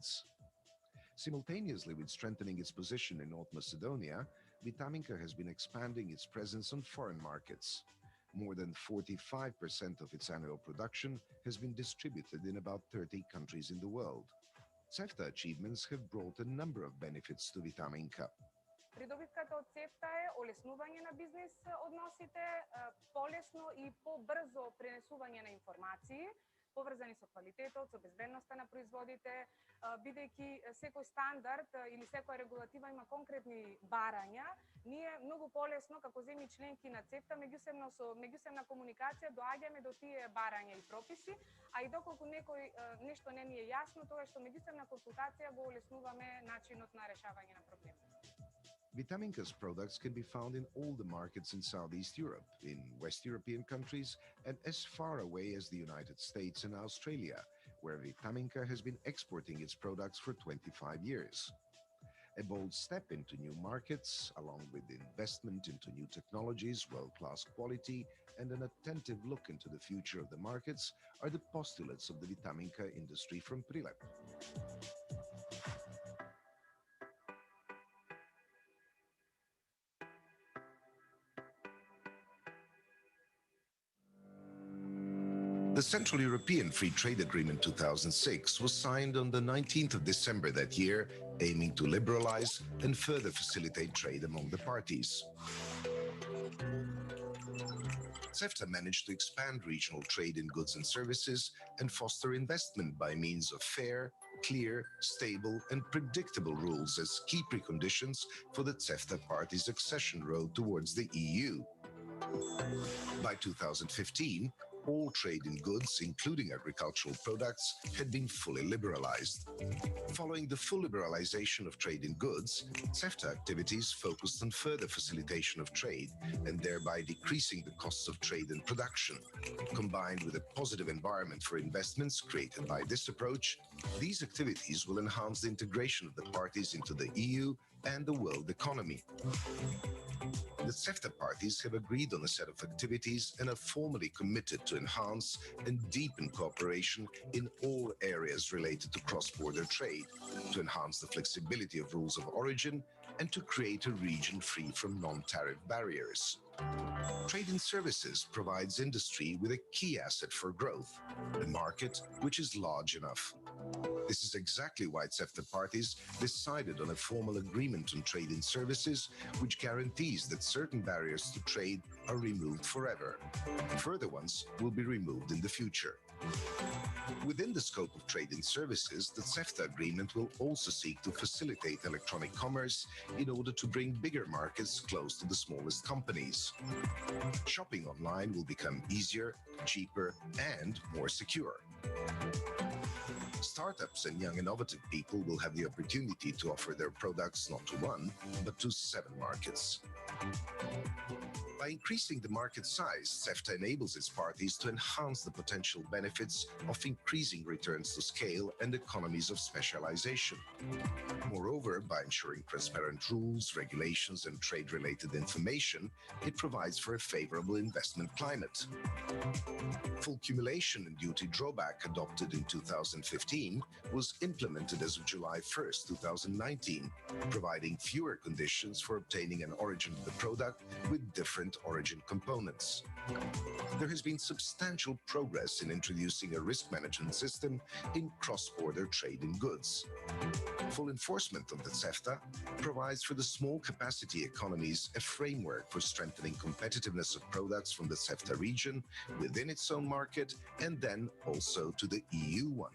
markets. Simultaneously with strengthening its position in North Macedonia, Vitaminka has been expanding its presence on foreign markets. More than 45% of its annual production has been distributed in about 30 countries in the world. CEFTA achievements have brought a number of benefits to Vitaminka. Придобивката од CEFTA е олеснување на бизнес односите, полесно и побрзо пренесување на информации, поврзани со квалитетот, со безбедноста на производите, бидејќи секој стандард или секоја регулатива има конкретни барања, ние многу полесно како земји членки на CEFTA меѓусебна комуникација доаѓаме до тие барања и прописи, а и доколку нешто не ни е јасно, тоа што меѓусебна консултација го олеснуваме начинот на решавање на проблеми. Vitaminka's products can be found in all the markets in Southeast Europe, in West European countries, and as far away as the United States and Australia, where Vitaminka has been exporting its products for 25 years. A bold step into new markets, along with investment into new technologies, world-class quality, and an attentive look into the future of the markets, are the postulates of the Vitaminka industry from Prilep. The Central European Free Trade Agreement 2006 was signed on the 19th of December that year, aiming to liberalize and further facilitate trade among the parties. CEFTA managed to expand regional trade in goods and services and foster investment by means of fair, clear, stable, and predictable rules as key preconditions for the CEFTA party's accession road towards the EU. By 2015, all trade in goods, including agricultural products, had been fully liberalized. Following the full liberalization of trade in goods, CEFTA activities focused on further facilitation of trade and thereby decreasing the costs of trade and production. Combined with a positive environment for investments created by this approach, these activities will enhance the integration of the parties into the EU and the world economy. The CEFTA parties have agreed on a set of activities and are formally committed to enhance and deepen cooperation in all areas related to cross-border trade, to enhance the flexibility of rules of origin, and to create a region free from non-tariff barriers. Trade in services provides industry with a key asset for growth, a market which is large enough. This is exactly why CEFTA parties decided on a formal agreement on trade in services, which guarantees that certain barriers to trade are removed forever. Further ones will be removed in the future. Within the scope of trade in services, the CEFTA agreement will also seek to facilitate electronic commerce in order to bring bigger markets close to the smallest companies. Shopping online will become easier, cheaper, and more secure. Startups and young innovative people will have the opportunity to offer their products not to one, but to 7 markets. By increasing the market size, CEFTA enables its parties to enhance the potential benefits of increasing returns to scale and economies of specialization. Moreover, by ensuring transparent rules, regulations, and trade-related information, it provides for a favorable investment climate. Full cumulation and duty drawback adopted in 2015 was implemented as of July 1st, 2019, providing fewer conditions for obtaining an origin of the product with different origin components. There has been substantial progress in introducing a risk management system in cross-border trade in goods. Full enforcement of the CEFTA provides for the small capacity economies a framework for strengthening competitiveness of products from the CEFTA region within its own market and then also to the EU one.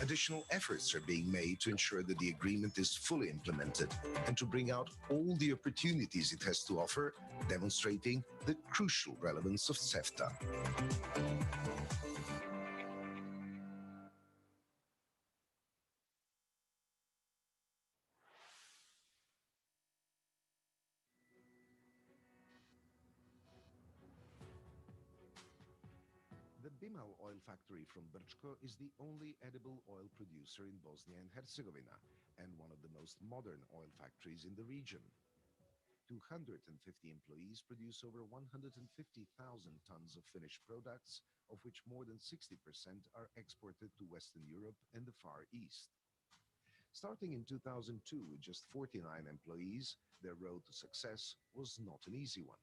Additional efforts are being made to ensure that the agreement is fully implemented and to bring out all the opportunities it has to offer, demonstrating the crucial relevance of CEFTA. The Bimal oil factory from Brčko is the only edible oil producer in Bosnia and Herzegovina and one of the most modern oil factories in the region. 250 employees produce over 150,000 tons of finished products, of which more than 60% are exported to Western Europe and the Far East. Starting in 2002 with just 49 employees, their road to success was not an easy one.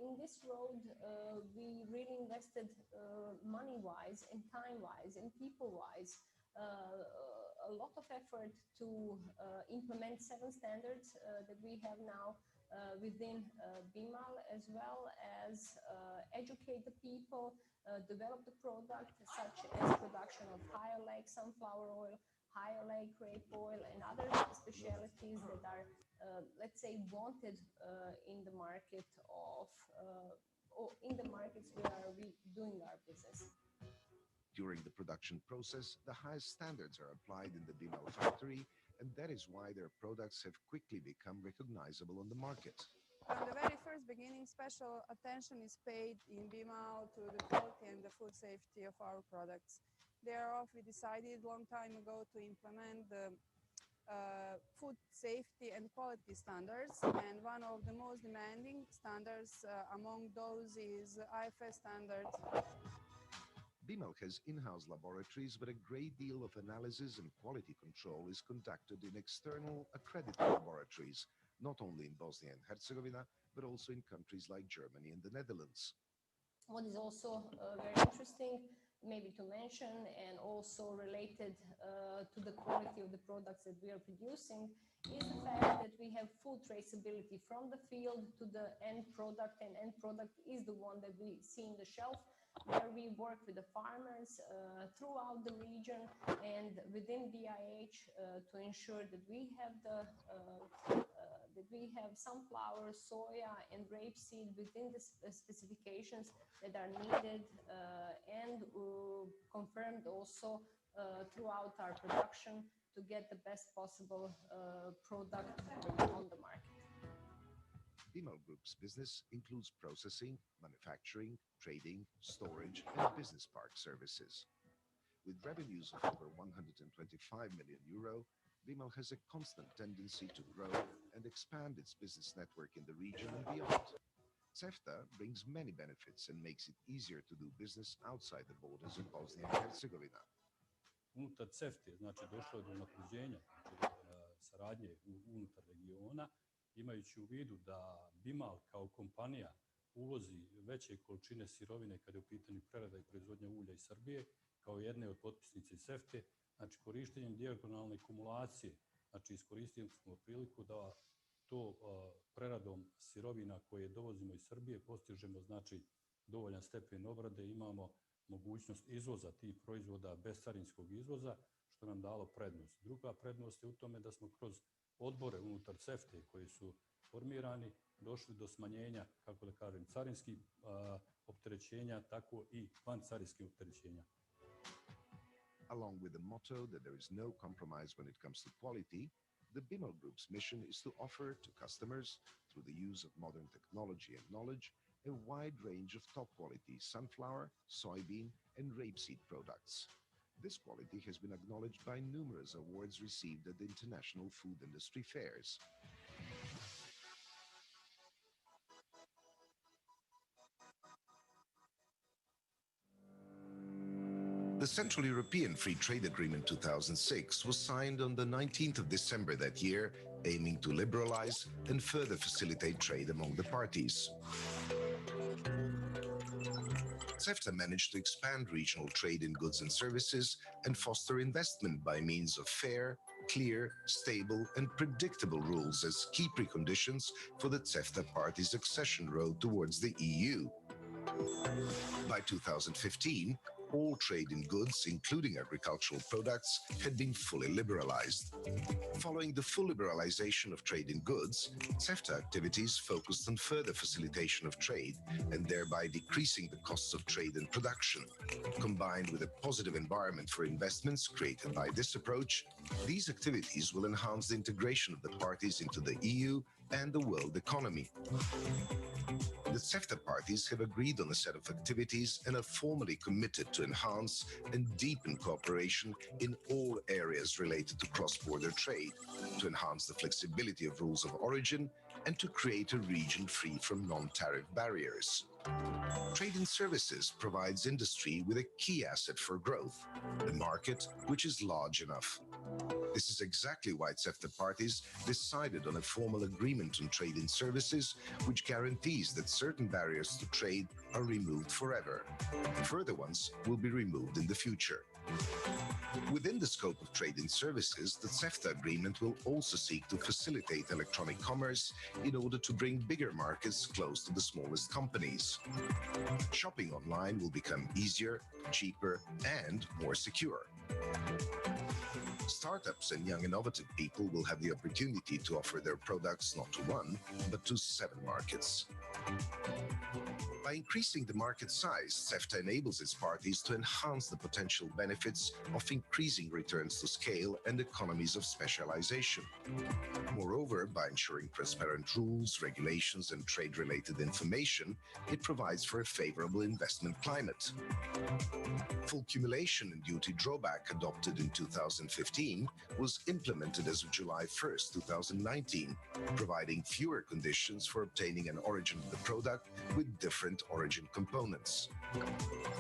In this road, we really invested money-wise and time-wise and people-wise a lot of effort to implement 7 standards that we have now within BIMAL, as well as educate the people, develop the product, such as production of higher leg sunflower oil, higher leg rape oil, and other specialties that are, let's say, wanted in the market or in the markets where we doing our business. During the production process, the highest standards are applied in the BIMAL factory, and that is why their products have quickly become recognizable on the market. From the very first beginning, special attention is paid in BIMAL to the quality and the food safety of our products. Thereof, we decided a long time ago to implement the food safety and quality standards, and one of the most demanding standards among those is IFS standard. BIMAL has in-house laboratories, but a great deal of analysis and quality control is conducted in external accredited laboratories, not only in Bosnia and Herzegovina, but also in countries like Germany and the Netherlands. What is also very interesting maybe to mention, and also related to the quality of the products that we are producing, is the fact that we have full traceability from the field to the end product, and end product is the one that we see in the shelf, where we work with the farmers throughout the region and within BIH to ensure that we have sunflower, soya, and rapeseed within the specifications that are needed and confirmed also throughout our production to get the best possible product on the market. BIMAL Group's business includes processing, manufacturing, trading, storage, and business park services. With revenues of over 125 million euro, BIMAL has a constant tendency to grow and expand its business network in the region and beyond. CEFTA brings many benefits and makes it easier to do business outside the borders of Bosnia and Herzegovina. Unutar CEFTA, znači došlo je do unapređenja saradnje unutar regiona, imajući u vidu da BIMAL kao kompanija uvozi veće količine sirovine kada je u pitanju prerada i proizvodnja ulja iz Srbije, kao jedne od potpisnice CEFTA, znači korištenjem dijagonalne kumulacije, znači iskoristili smo priliku da to preradom sirovina koje dovozimo iz Srbije postižemo znači dovoljan stepen obrade, imamo mogućnost izvoza tih proizvoda bez carinskog izvoza, što nam dalo prednost. Druga prednost je u tome da smo kroz odbore unutar CEFTA koji su formirani došli do smanjenja, kako da kažem, carinskih opterećenja, tako i vancarinskih opterećenja. Along with the motto that there is no compromise when it comes to quality, the BIMAL Group's mission is to offer to customers, through the use of modern technology and knowledge, a wide range of top-quality sunflower, soybean, and rapeseed products. This quality has been acknowledged by numerous awards received at the international food industry fairs. The Central European Free Trade Agreement 2006 was signed on the 19th of December that year, aiming to liberalize and further facilitate trade among the parties. CEFTA managed to expand regional trade in goods and services and foster investment by means of fair, clear, stable, and predictable rules as key preconditions for the CEFTA party's accession road towards the EU. By 2015, all trade in goods, including agricultural products, had been fully liberalized. Following the full liberalization of trade in goods, CEFTA activities focused on further facilitation of trade and thereby decreasing the costs of trade and production. Combined with a positive environment for investments created by this approach, these activities will enhance the integration of the parties into the EU and the world economy. The CEFTA parties have agreed on a set of activities and are formally committed to enhance and deepen cooperation in all areas related to cross-border trade, to enhance the flexibility of rules of origin, and to create a region free from non-tariff barriers. Trade in services provides industry with a key asset for growth, a market which is large enough. This is exactly why CEFTA parties decided on a formal agreement on trade in services, which guarantees that certain barriers to trade are removed forever. Further ones will be removed in the future. Within the scope of trade in services, the CEFTA agreement will also seek to facilitate electronic commerce in order to bring bigger markets close to the smallest companies. Shopping online will become easier, cheaper, and more secure. Startups and young innovative people will have the opportunity to offer their products not to one, but to 7 markets. By increasing the market size, CEFTA enables its parties to enhance the potential benefits of increasing returns to scale and economies of specialization. Moreover, by ensuring transparent rules, regulations, and trade-related information, it provides for a favorable investment climate. Full cumulation and duty drawback adopted in 2015 was implemented as of July 1st, 2019, providing fewer conditions for obtaining an origin of the product with different origin components.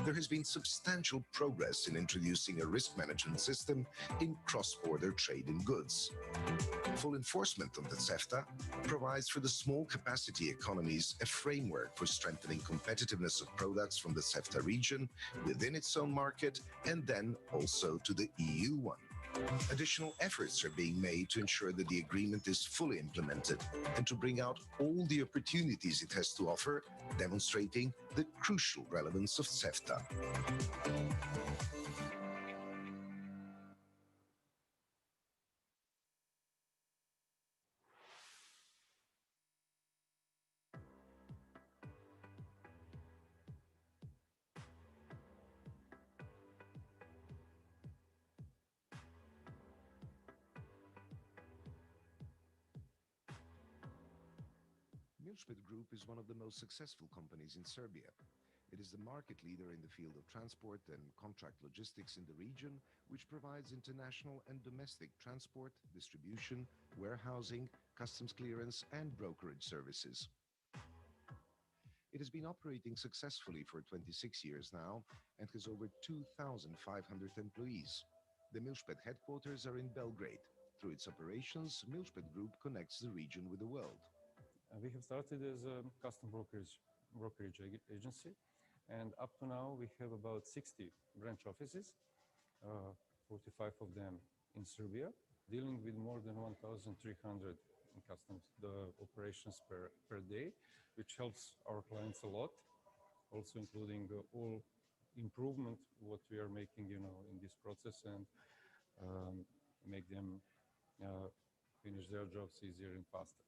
There has been substantial progress in introducing a risk management system in cross-border trade in goods. Full enforcement of the CEFTA provides for the small capacity economies a framework for strengthening competitiveness of products from the CEFTA region within its own market and then also to the EU one. Additional efforts are being made to ensure that the agreement is fully implemented and to bring out all the opportunities it has to offer, demonstrating the crucial relevance of CEFTA. Milchpet Group is one of the most successful companies in Serbia. It is the market leader in the field of transport and contract logistics in the region, which provides international and domestic transport, distribution, warehousing, customs clearance, and brokerage services. It has been operating successfully for 26 years now and has over 2,500 employees. The Milchpet headquarters are in Belgrade. Through its operations, Milchpet Group connects the region with the world. We have started as a custom brokerage agency, and up to now we have about 60 branch offices, 45 of them in Serbia, dealing with more than 1,300 in customs the operations per day, which helps our clients a lot, also including all improvement what we are making, in this process and make them finish their jobs easier and faster.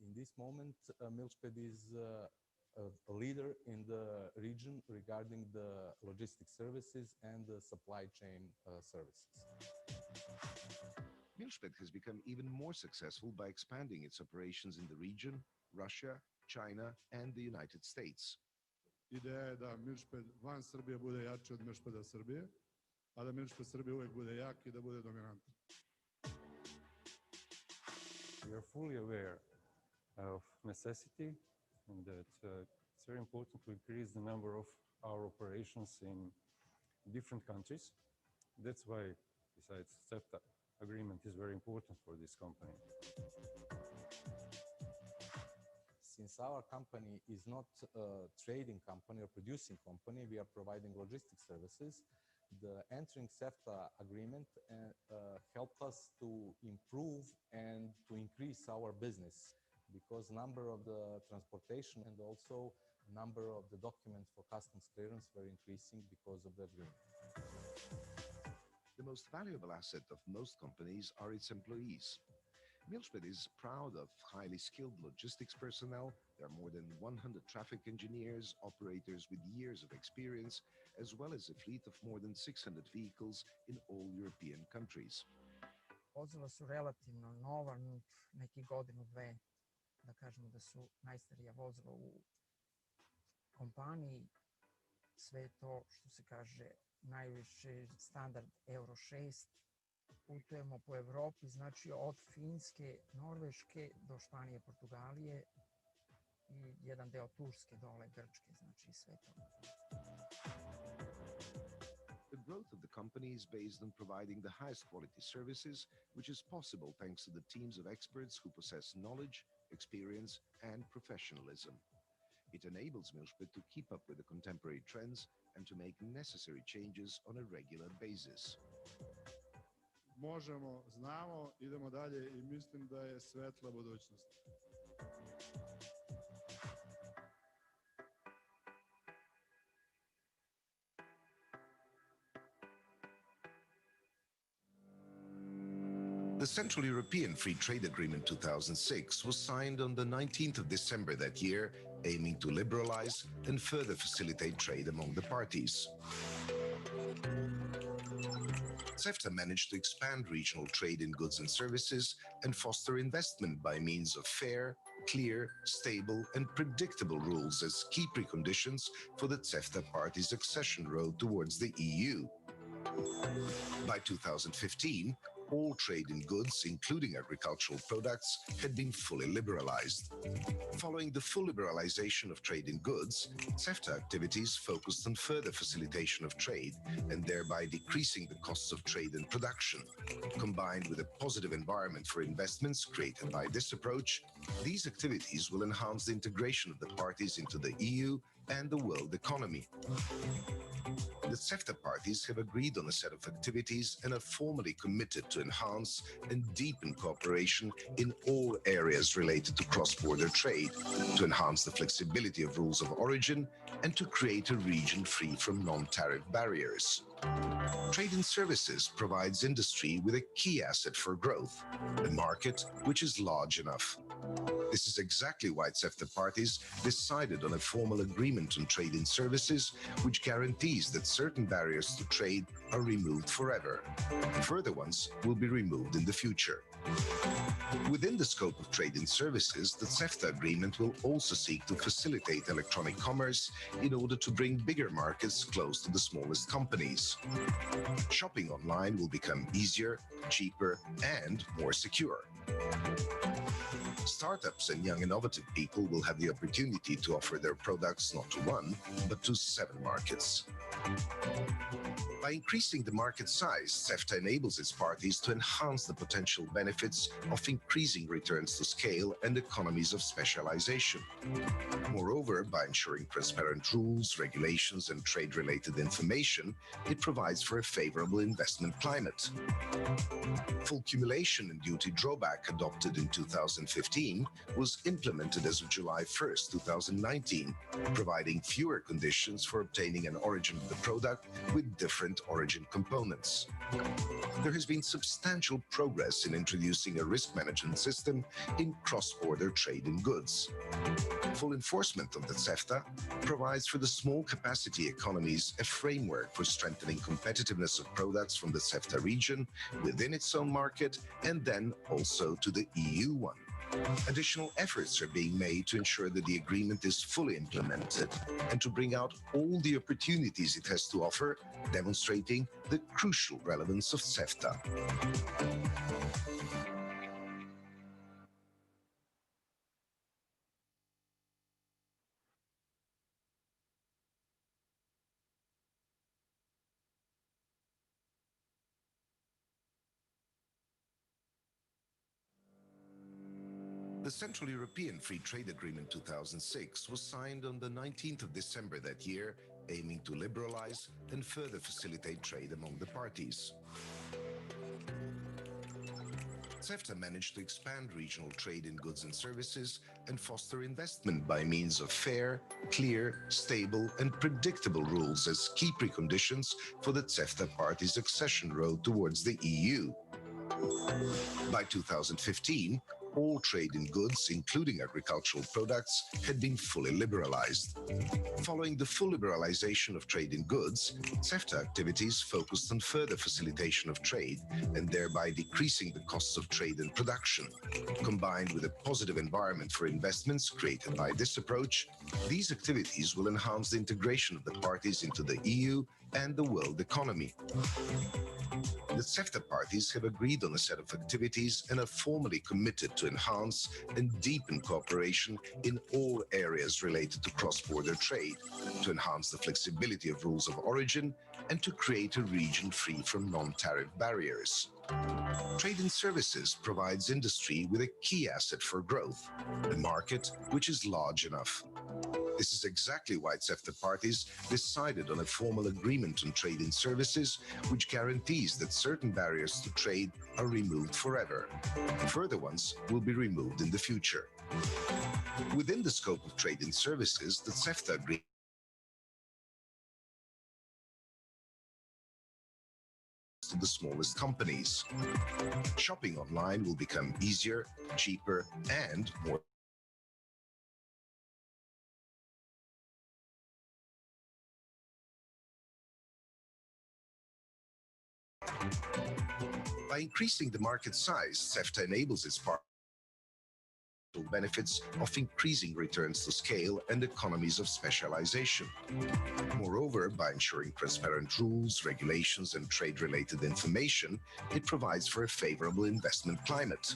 In this moment, Milchpet is a leader in the region regarding the logistics services and the supply chain services. Milchpet has become even more successful by expanding its operations in the region, Russia, China, and the United States. Ideja je da Milchpet van Srbije bude jači od Milchpeta Srbije, a da Milchpet Srbije uvek bude jak I da bude dominantan. We are fully aware of necessity and that it's very important to increase the number of our operations in different countries. That's why, besides CEFTA agreement is very important for this company. Since our company is not a trading company or producing company, we are providing logistics services. The entering CEFTA agreement helped us to improve and to increase our business because number of the transportation and also number of the documents for customs clearance were increasing because of the agreement. The most valuable asset of most companies are its employees. Milchpet is proud of highly skilled logistics personnel. There are more than 100 traffic engineers, operators with years of experience, as well as a fleet of more than 600 vehicles in all European countries. Vozila su relativno nova, neki godinu, dve, da kažemo da su najstarija vozila u kompaniji. Sve to, što se kaže, najviši standard Euro 6. Putujemo po Evropi, znači od Finske, Norveške do Španije, Portugalije I jedan deo Turske dole, Grčke, znači sve to. The growth of the company is based on providing the highest quality services, which is possible thanks to the teams of experts who possess knowledge, experience, and professionalism. It enables Milchbit to keep up with the contemporary trends and to make necessary changes on a regular basis. Možemo, znamo, idemo dalje i mislim da je svetla budućnost. The Central European Free Trade Agreement 2006 was signed on the 19th of December that year, aiming to liberalize and further facilitate trade among the parties. CEFTA managed to expand regional trade in goods and services and foster investment by means of fair, clear, stable, and predictable rules as key preconditions for the CEFTA parties' accession road towards the EU. By 2015, all trade in goods, including agricultural products, had been fully liberalized. Following the full liberalization of trade in goods, CEFTA activities focused on further facilitation of trade and thereby decreasing the costs of trade and production. Combined with a positive environment for investments created by this approach, these activities will enhance the integration of the parties into the EU and the world economy. The CEFTA parties have agreed on a set of activities and are formally committed to enhance and deepen cooperation in all areas related to cross-border trade, to enhance the flexibility of rules of origin, and to create a region free from non-tariff barriers. Trade in services provides industry with a key asset for growth, a market which is large enough. This is exactly why CEFTA parties decided on a formal agreement on trade in services, which guarantees that certain barriers to trade are removed forever. Further ones will be removed in the future. Within the scope of trade in services, the CEFTA agreement will also seek to facilitate electronic commerce in order to bring bigger markets close to the smallest companies. Shopping online will become easier, cheaper, and more secure. Startups and young innovative people will have the opportunity to offer their products not to one, but to 7 markets. By increasing the market size, CEFTA enables its parties to enhance the potential benefits of increasing returns to scale and economies of specialization. Moreover, by ensuring transparent rules, regulations, and trade-related information, it provides for a favorable investment climate. Full cumulation and duty drawback adopted in 2015 was implemented as of July 1st, 2019, providing fewer conditions for obtaining an origin of the product with different origin components. There has been substantial progress in introducing a risk management system in cross-border trade in goods. Full enforcement of the CEFTA provides for the small capacity economies a framework for strengthening competitiveness of products from the CEFTA region within its own market and then also to the EU one. Additional efforts are being made to ensure that the agreement is fully implemented and to bring out all the opportunities it has to offer, demonstrating the crucial relevance of CEFTA. The Central European Free Trade Agreement 2006 was signed on the 19th of December that year, aiming to liberalize and further facilitate trade among the parties. CEFTA managed to expand regional trade in goods and services and foster investment by means of fair, clear, stable, and predictable rules as key preconditions for the CEFTA parties' accession road towards the EU. By 2015, all trade in goods, including agricultural products, had been fully liberalized. Following the full liberalization of trade in goods, CEFTA activities focused on further facilitation of trade and thereby decreasing the costs of trade and production. Combined with a positive environment for investments created by this approach, these activities will enhance the integration of the parties into the EU and the world economy. The The CEFTA parties have agreed on a set of activities and are formally committed to enhance and deepen cooperation in all areas related to cross-border trade, to enhance the flexibility of rules of origin, and to create a region free from non-tariff barriers. Trade in services provides industry with a key asset for growth, a market which is large enough. This is exactly why CEFTA parties decided on a formal agreement on trade in services, which guarantees that certain barriers to trade are removed forever. Further ones will be removed in the future. Within the scope of trade in services, the CEFTA agreement to the smallest companies. Shopping online will become easier, cheaper, and more by increasing the market size. CEFTA enables its partners benefits of increasing returns to scale and economies of specialization. Moreover, by ensuring transparent rules, regulations, and trade-related information, it provides for a favorable investment climate.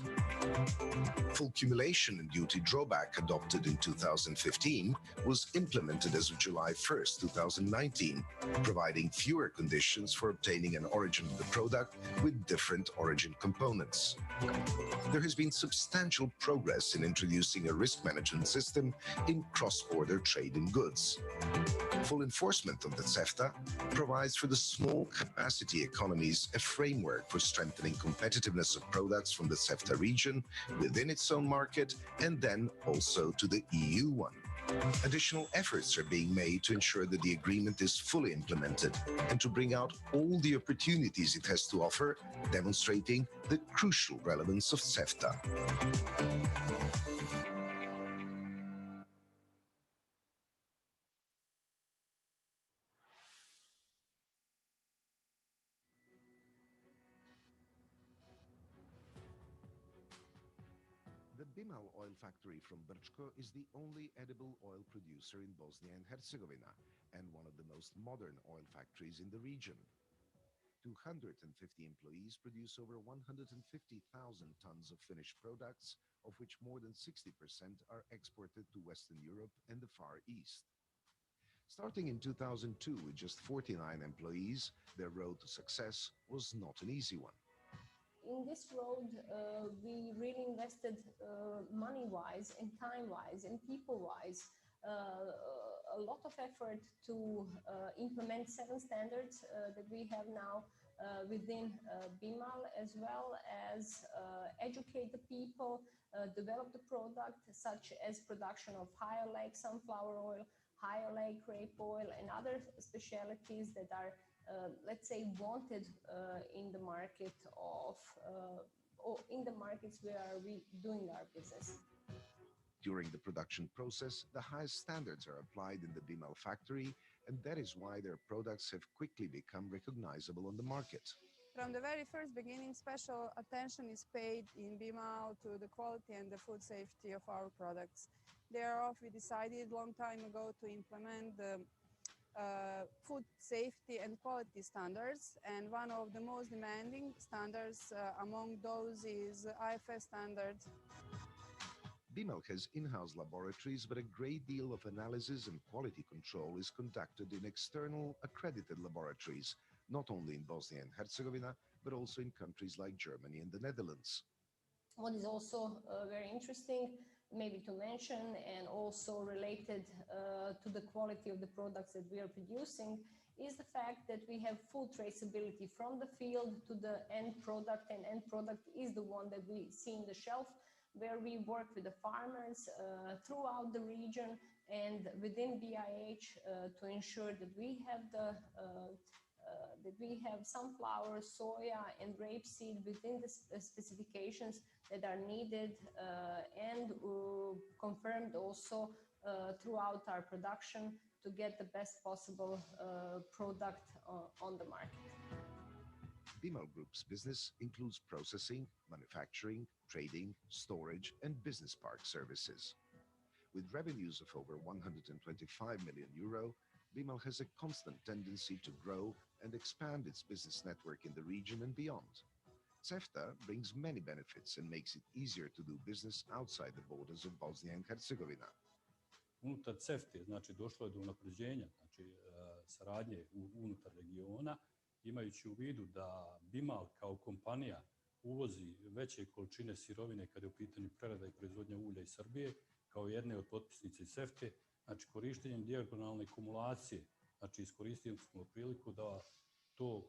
Full cumulation and duty drawback adopted in 2015 was implemented as of July 1st, 2019, providing fewer conditions for obtaining an origin of the product with different origin components. There has been substantial progress in introducing a risk management system in cross-border trade in goods. Full enforcement of the CEFTA provides for the small capacity economies a framework for strengthening competitiveness of products from the CEFTA region within its own market and then also to the EU one. Additional efforts are being made to ensure that the agreement is fully implemented and to bring out all the opportunities it has to offer, demonstrating the crucial relevance of CEFTA. The Bimal oil factory from Brčko is the only edible oil producer in Bosnia and Herzegovina and one of the most modern oil factories in the region. 250 employees produce over 150,000 tons of finished products, of which more than 60% are exported to Western Europe and the Far East. Starting in 2002 with just 49 employees, their road to success was not an easy one. In this road, we really invested money-wise and time-wise and people-wise a lot of effort to implement 7 standards that we have now within Bimal, as well as educate the people, develop the product, such as production of higher lake sunflower oil, higher lake rape oil, and other specialities that are let's say wanted in the market of or in the markets where we doing our business. During the production process, the highest standards are applied in the Bimal factory, and that is why their products have quickly become recognizable on the market. From the very first beginning, special attention is paid in Bimal to the quality and the food safety of our products. Thereof, we decided a long time ago to implement the food safety and quality standards, and one of the most demanding standards among those is IFS standard. Bimal has in-house laboratories, but a great deal of analysis and quality control is conducted in external accredited laboratories, not only in Bosnia and Herzegovina, but also in countries like Germany and the Netherlands. What is also very interesting, maybe to mention, and also related to the quality of the products that we are producing, is the fact that we have full traceability from the field to the end product, and end product is the one that we see in the shelf, where we work with the farmers throughout the region and within BIH to ensure that we have sunflower, soya, and rapeseed within the specifications that are needed and confirmed also throughout our production to get the best possible product on the market. Bimal Group's business includes processing, manufacturing, trading, storage, and business park services. With revenues of over 125 million euro, Bimal has a constant tendency to grow and expand its business network in the region and beyond. CEFTA brings many benefits and makes it easier to do business outside the borders of Bosnia and Herzegovina. Unutar CEFTA, znači došlo je do unapređenja, znači saradnje unutar regiona, imajući u vidu da Bimal kao kompanija uvozi veće količine sirovine kada je u pitanju prerada i proizvodnja ulja iz Srbije, kao jedne od potpisnice CEFTA, znači korištenjem dijagonalne kumulacije, znači iskoristili smo priliku da to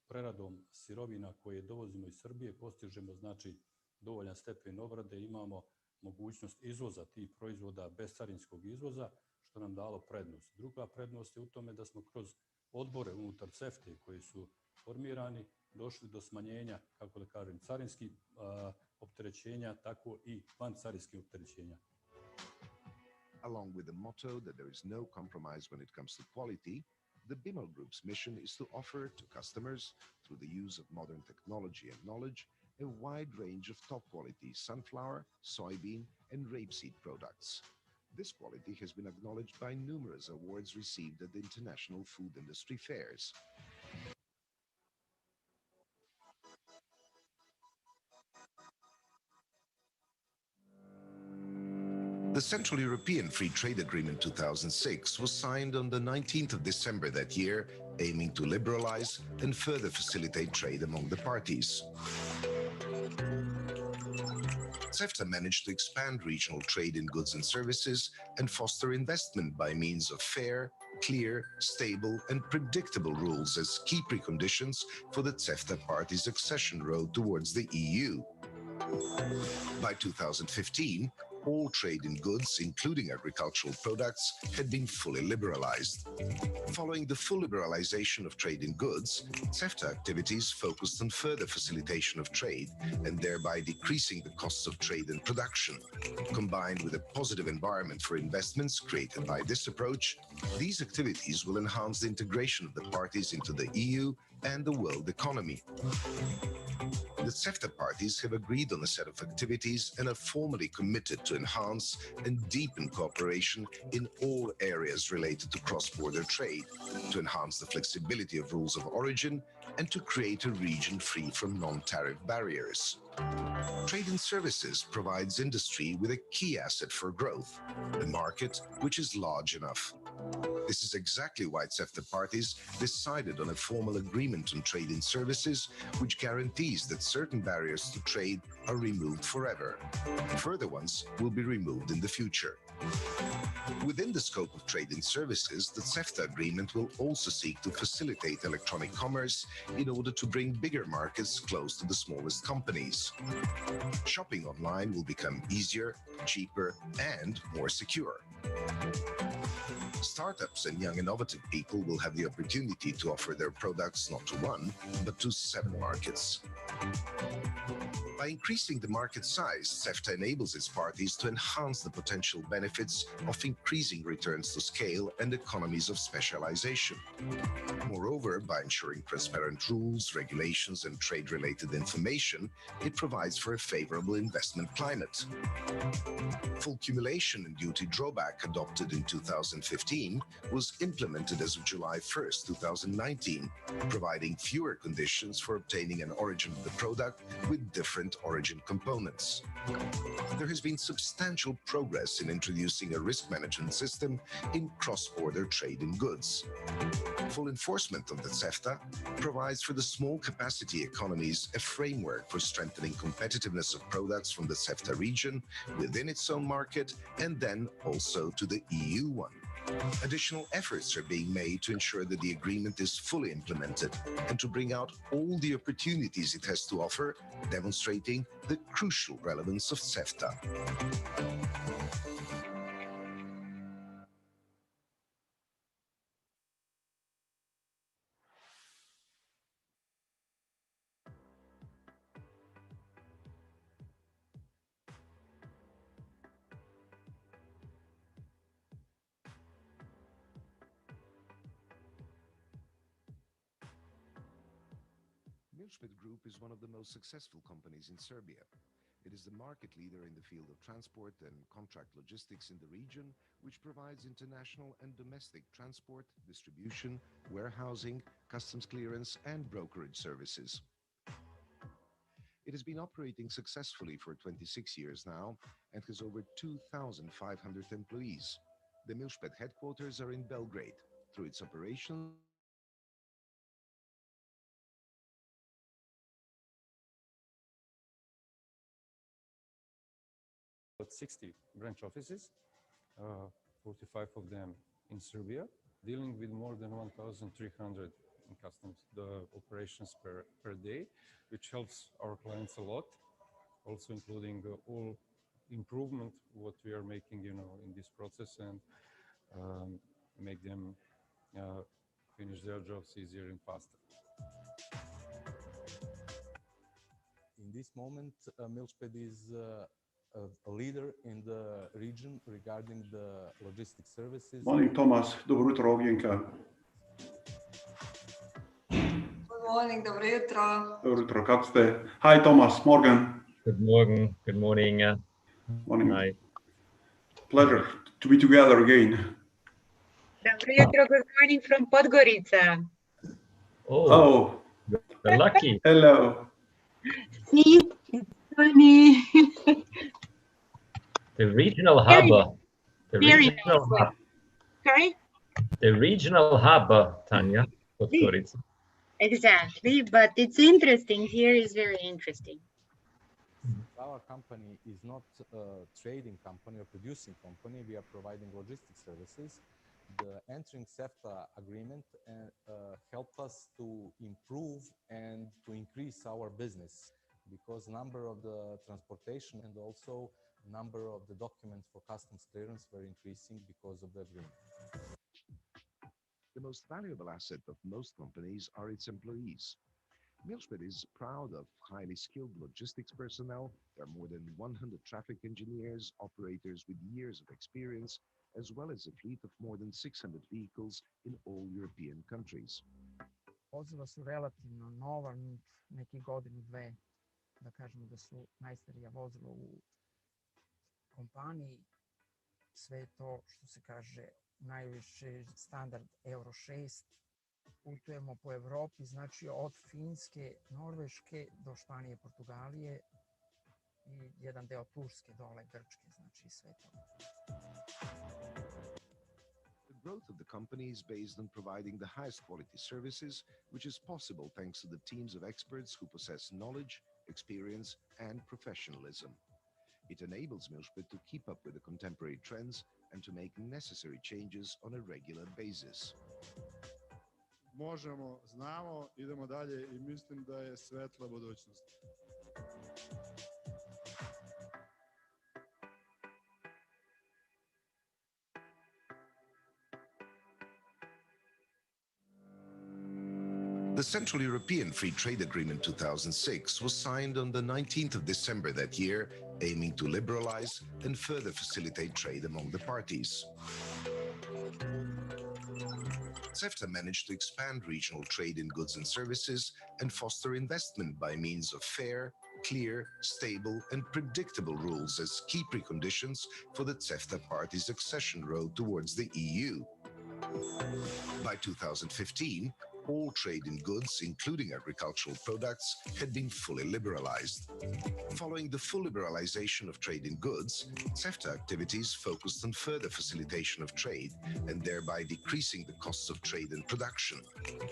preradom sirovina koje dovozimo iz Srbije postižemo znači dovoljan stepen obrade, imamo mogućnost izvoza tih proizvoda bez carinskog izvoza, što nam dalo prednost. Druga prednost je u tome da smo kroz odbore unutar CEFTA koji su formirani došli do smanjenja, kako da kažem, carinskih opterećenja, tako i vancarinskih opterećenja. Along with the motto that there is no compromise when it comes to quality, the Bimal Group's mission is to offer to customers, through the use of modern technology and knowledge, a wide range of top-quality sunflower, soybean, and rapeseed products. This quality has been acknowledged by numerous awards received at the international food industry fairs. The Central European Free Trade Agreement 2006 was signed on the 19th of December that year, aiming to liberalize and further facilitate trade among the parties. CEFTA managed to expand regional trade in goods and services and foster investment by means of fair, clear, stable, and predictable rules as key preconditions for the CEFTA party's accession road towards the EU. By 2015, all trade in goods, including agricultural products, had been fully liberalized. Following the full liberalization of trade in goods, CEFTA activities focused on further facilitation of trade and thereby decreasing the costs of trade and production. Combined with a positive environment for investments created by this approach, these activities will enhance the integration of the parties into the EU and the world economy. The CEFTA parties have agreed on a set of activities and are formally committed to enhance and deepen cooperation in all areas related to cross-border trade, to enhance the flexibility of rules of origin, and to create a region free from non-tariff barriers. Trade in services provides industry with a key asset for growth, a market which is large enough. This is exactly why CEFTA parties decided on a formal agreement on trade in services, which guarantees that certain barriers to trade are removed forever. Further ones will be removed in the future. Within the scope of trade in services, the CEFTA agreement will also seek to facilitate electronic commerce in order to bring bigger markets close to the smallest companies. Shopping online will become easier, cheaper, and more secure. Startups and young innovative people will have the opportunity to offer their products not to one, but to 7 markets. By increasing the market size, CEFTA enables its parties to enhance the potential benefits of increasing returns to scale and economies of specialization. Moreover, by ensuring transparent rules, regulations, and trade-related information, it provides for a favorable investment climate. Full cumulation and duty drawback adopted in 2015 was implemented as of July 1st, 2019, providing fewer conditions for obtaining an origin of the product with different origin components. There has been substantial progress in introducing a risk management system in cross-border trade in goods. Full enforcement of the CEFTA provides for the small capacity economies a framework for strengthening competitiveness of products from the CEFTA region within its own market and then also to the EU one. Additional efforts are being made to ensure that the agreement is fully implemented and to bring out all the opportunities it has to offer, demonstrating the crucial relevance of CEFTA. Milchmed Group is one of the most successful companies in Serbia. It is the market leader in the field of transport and contract logistics in the region, which provides international and domestic transport, distribution, warehousing, customs clearance, and brokerage services. It has been operating successfully for 26 years now and has over 2,500 employees. The Milšped headquarters are in Belgrade. Through its operations, 60 branch offices, 45 of them in Serbia, dealing with more than 1,300 in customs the operations per day, which helps our clients a lot, also including all improvement what we are making, in this process, and make them finish their jobs easier and faster. In this moment, Milšped is a leader in the region regarding the logistic services. Morning, Thomas. Dobro jutro, Ognjenka. Good morning, dobro jutro. Dobro jutro, kak ste? Hi, Thomas. Morgan. Good morning. Good morning. Morning. Hi. Pleasure to be together again. Dobro jutro, good morning from Podgorica. Oh. You're lucky. Hello. See, it's sunny. The regional hub. Sorry? The regional hub, Tanya, Podgorica. Exactly, but it's interesting. Here is very interesting. Our company is not a trading company or producing company. We are providing logistics services. The entering CEFTA agreement helped us to improve and to increase our business, because number of the transportation and also number of the documents for customs clearance were increasing because of the agreement. The most valuable asset of most companies are its employees. Milšped is proud of highly skilled logistics personnel. There are more than 100 traffic engineers, operators with years of experience, as well as a fleet of more than 600 vehicles in all European countries. Vozila su relativno nova, neki godinu, dve, da kažemo da su najstarija vozila u kompaniji. Sve je to, što se kaže, najviši standard Euro 6. Putujemo po Evropi, znači od Finske, Norveške do Španije, Portugalije i jedan deo Turske dole, Grčke, znači sve to. The growth of the company is based on providing the highest quality services, which is possible thanks to the teams of experts who possess knowledge, experience, and professionalism. It enables Milšped to keep up with the contemporary trends and to make necessary changes on a regular basis. Možemo, znamo, idemo dalje i mislim da je svetla budućnost. The Central European Free Trade Agreement 2006 was signed on the 19th of December that year, aiming to liberalize and further facilitate trade among the parties. CEFTA managed to expand regional trade in goods and services and foster investment by means of fair, clear, stable, and predictable rules as key preconditions for the CEFTA parties' accession road towards the EU. By 2015, all trade in goods, including agricultural products, had been fully liberalized. Following the full liberalization of trade in goods, CEFTA activities focused on further facilitation of trade and thereby decreasing the costs of trade and production.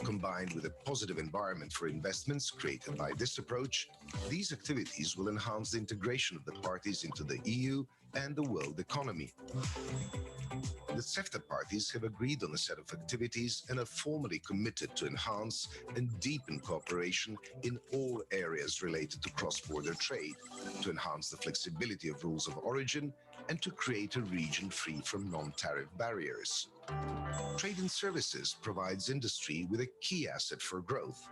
Combined with a positive environment for investments created by this approach, these activities will enhance the integration of the parties into the EU and the world economy. The CEFTA parties have agreed on a set of activities and are formally committed to enhance and deepen cooperation in all areas related to cross-border trade, to enhance the flexibility of rules of origin, and to create a region free from non-tariff barriers. Trade in services provides industry with a key asset for growth.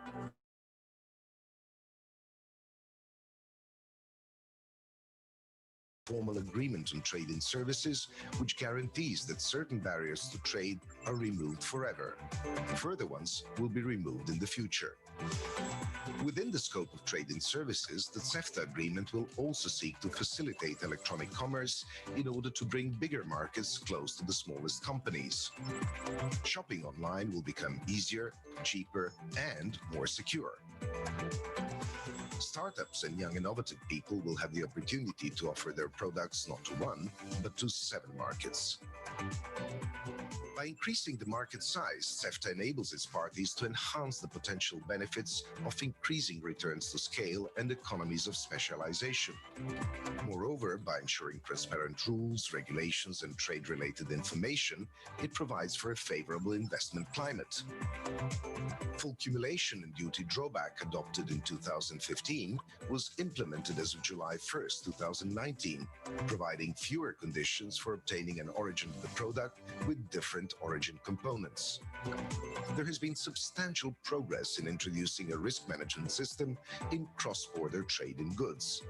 Formal agreement on trade in services, which guarantees that certain barriers to trade are removed forever. Further ones will be removed in the future. Within the scope of trade in services, the CEFTA agreement will also seek to facilitate electronic commerce in order to bring bigger markets close to the smallest companies. Shopping online will become easier, cheaper, and more secure. Startups and young innovative people will have the opportunity to offer their products not to one, but to 7 markets. By increasing the market size, CEFTA enables its parties to enhance the potential benefits of increasing returns to scale and economies of specialization. Moreover, by ensuring transparent rules, regulations, and trade-related information, it provides for a favorable investment climate. Full cumulation and duty drawback adopted in 2015 was implemented as of July 1st, 2019, providing fewer conditions for obtaining an origin of the product with different origin components. There has been substantial progress in introducing a risk management system in cross-border trade in goods.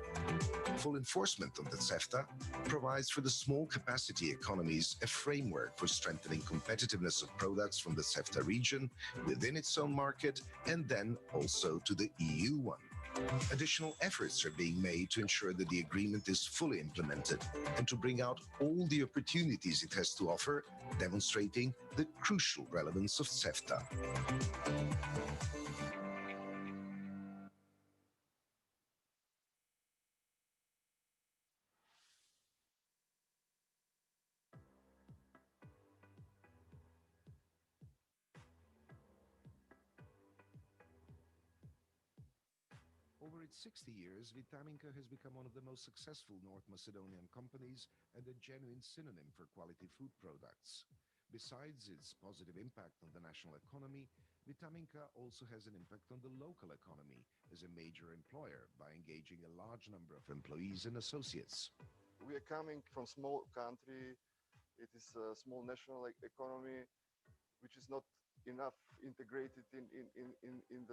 Full enforcement of the CEFTA provides for the small capacity economies a framework for strengthening competitiveness of products from the CEFTA region within its own market and then also to the EU one. Additional efforts are being made to ensure that the agreement is fully implemented and to bring out all the opportunities it has to offer, demonstrating the crucial relevance of CEFTA. Over its 60 years, Vitaminka has become one of the most successful North Macedonian companies and a genuine synonym for quality food products. Besides its positive impact on the national economy, Vitaminka also has an impact on the local economy as a major employer by engaging a large number of employees and associates. We are coming from small country. It is a small national economy, which is not enough integrated in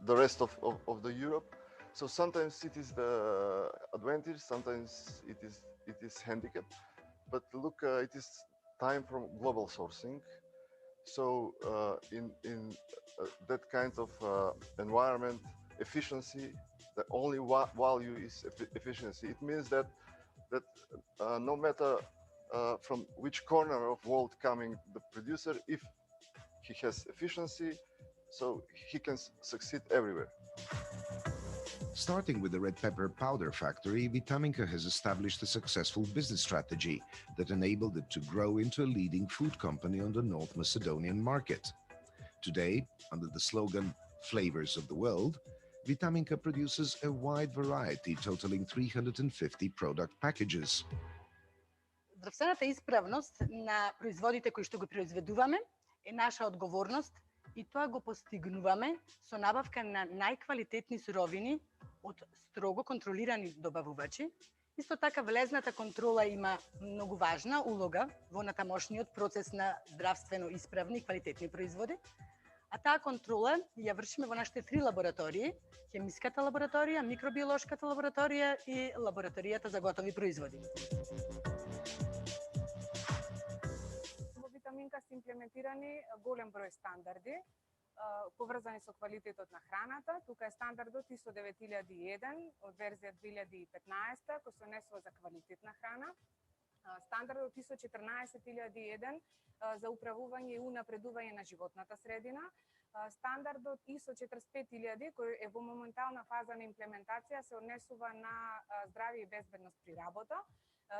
the rest of the Europe. So sometimes it is the advantage, sometimes it is handicap. But look, it is time for global sourcing. So in that kind of environment, efficiency, the only value is efficiency. It means that no matter from which corner of world coming the producer, if he has efficiency, so he can succeed everywhere. Starting with the red pepper powder factory, Vitaminka has established a successful business strategy that enabled it to grow into a leading food company on the North Macedonian market. Today, under the slogan "Flavors of the World," Vitaminka produces a wide variety totaling 350 product packages. Здравствената исправност на производите кои што го произведуваме е наша одговорност и тоа го постигнуваме со набавка на најквалитетни суровини од строго контролирани добавувачи. Исто така влезната контрола има многу важна улога во натамошниот процес на здравствено исправни и квалитетни производи. А таа контрола ја вршиме во нашите 3 лаборатории: хемиската лабораторија, микробиолошката лабораторија и лабораторијата за готови производи. Во Витаминка се имплементирани голем број стандарди поврзани со квалитетот на храната. Тука е стандардот ISO 9001 од верзија 2015 кој се однесува за квалитетна храна. Стандардот ISO 14001 за управување и унапредување на животната средина. Стандардот ISO 45000 кој е во моментална фаза на имплементација се однесува на здравје и безбедност при работа.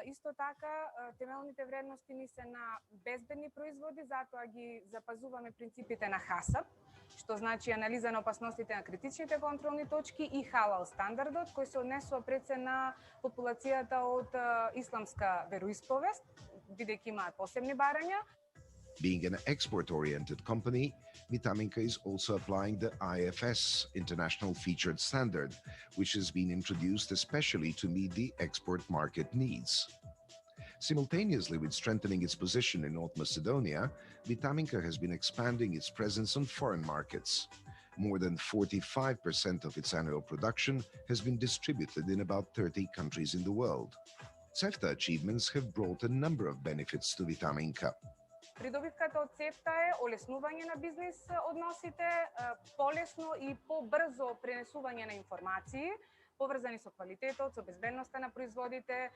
Исто така, темелните вредности ни се на безбедни производи, затоа ги запазуваме принципите на ХАСАП, што значи анализа на опасностите на критичните контролни точки, и халал стандардот, кој се однесува пред се на популацијата од исламска вероисповест, бидејќи имаат посебни барања. Being an export-oriented company, Vitaminka is also applying the IFS, International Featured Standard, which has been introduced especially to meet the export market needs. Simultaneously with strengthening its position in North Macedonia, Vitaminka has been expanding its presence on foreign markets. More than 45% of its annual production has been distributed in about 30 countries in the world. CEFTA achievements have brought a number of benefits to Vitaminka. Придобивката од CEFTA е олеснување на бизнис односите, полесно и побрзо пренесување на информации, поврзани со квалитетот, со безбедноста на производите,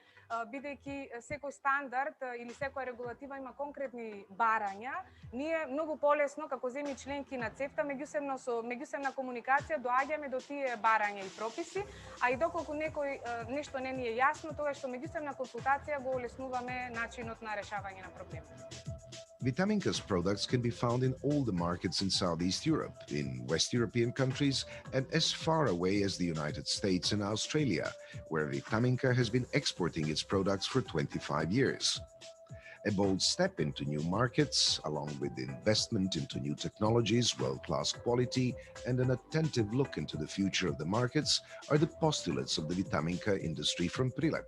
бидејќи секој стандард или секоја регулатива има конкретни барања, ние многу полесно како земји членки на CEFTA меѓусебна комуникација доаѓаме до тие барања и прописи, а и доколку нешто не ни е јасно, тоа што меѓусебна консултација го олеснуваме начинот на решавање на проблемите. Vitaminka's products can be found in all the markets in Southeast Europe, in West European countries, and as far away as the United States and Australia, where Vitaminka has been exporting its products for 25 years. A bold step into new markets, along with investment into new technologies, world-class quality, and an attentive look into the future of the markets, are the postulates of the Vitaminka industry from Prilep.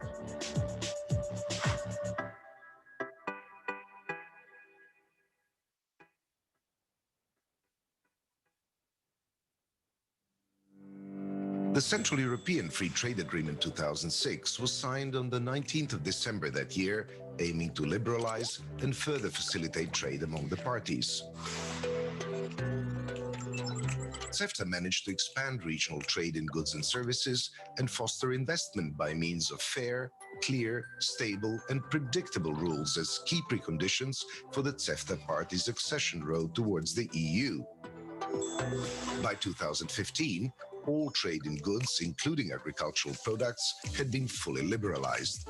The Central European Free Trade Agreement 2006 was signed on the 19th of December that year, aiming to liberalize and further facilitate trade among the parties. CEFTA managed to expand regional trade in goods and services and foster investment by means of fair, clear, stable, and predictable rules as key preconditions for the CEFTA parties' accession road towards the EU. By 2015, all trade in goods, including agricultural products, had been fully liberalized.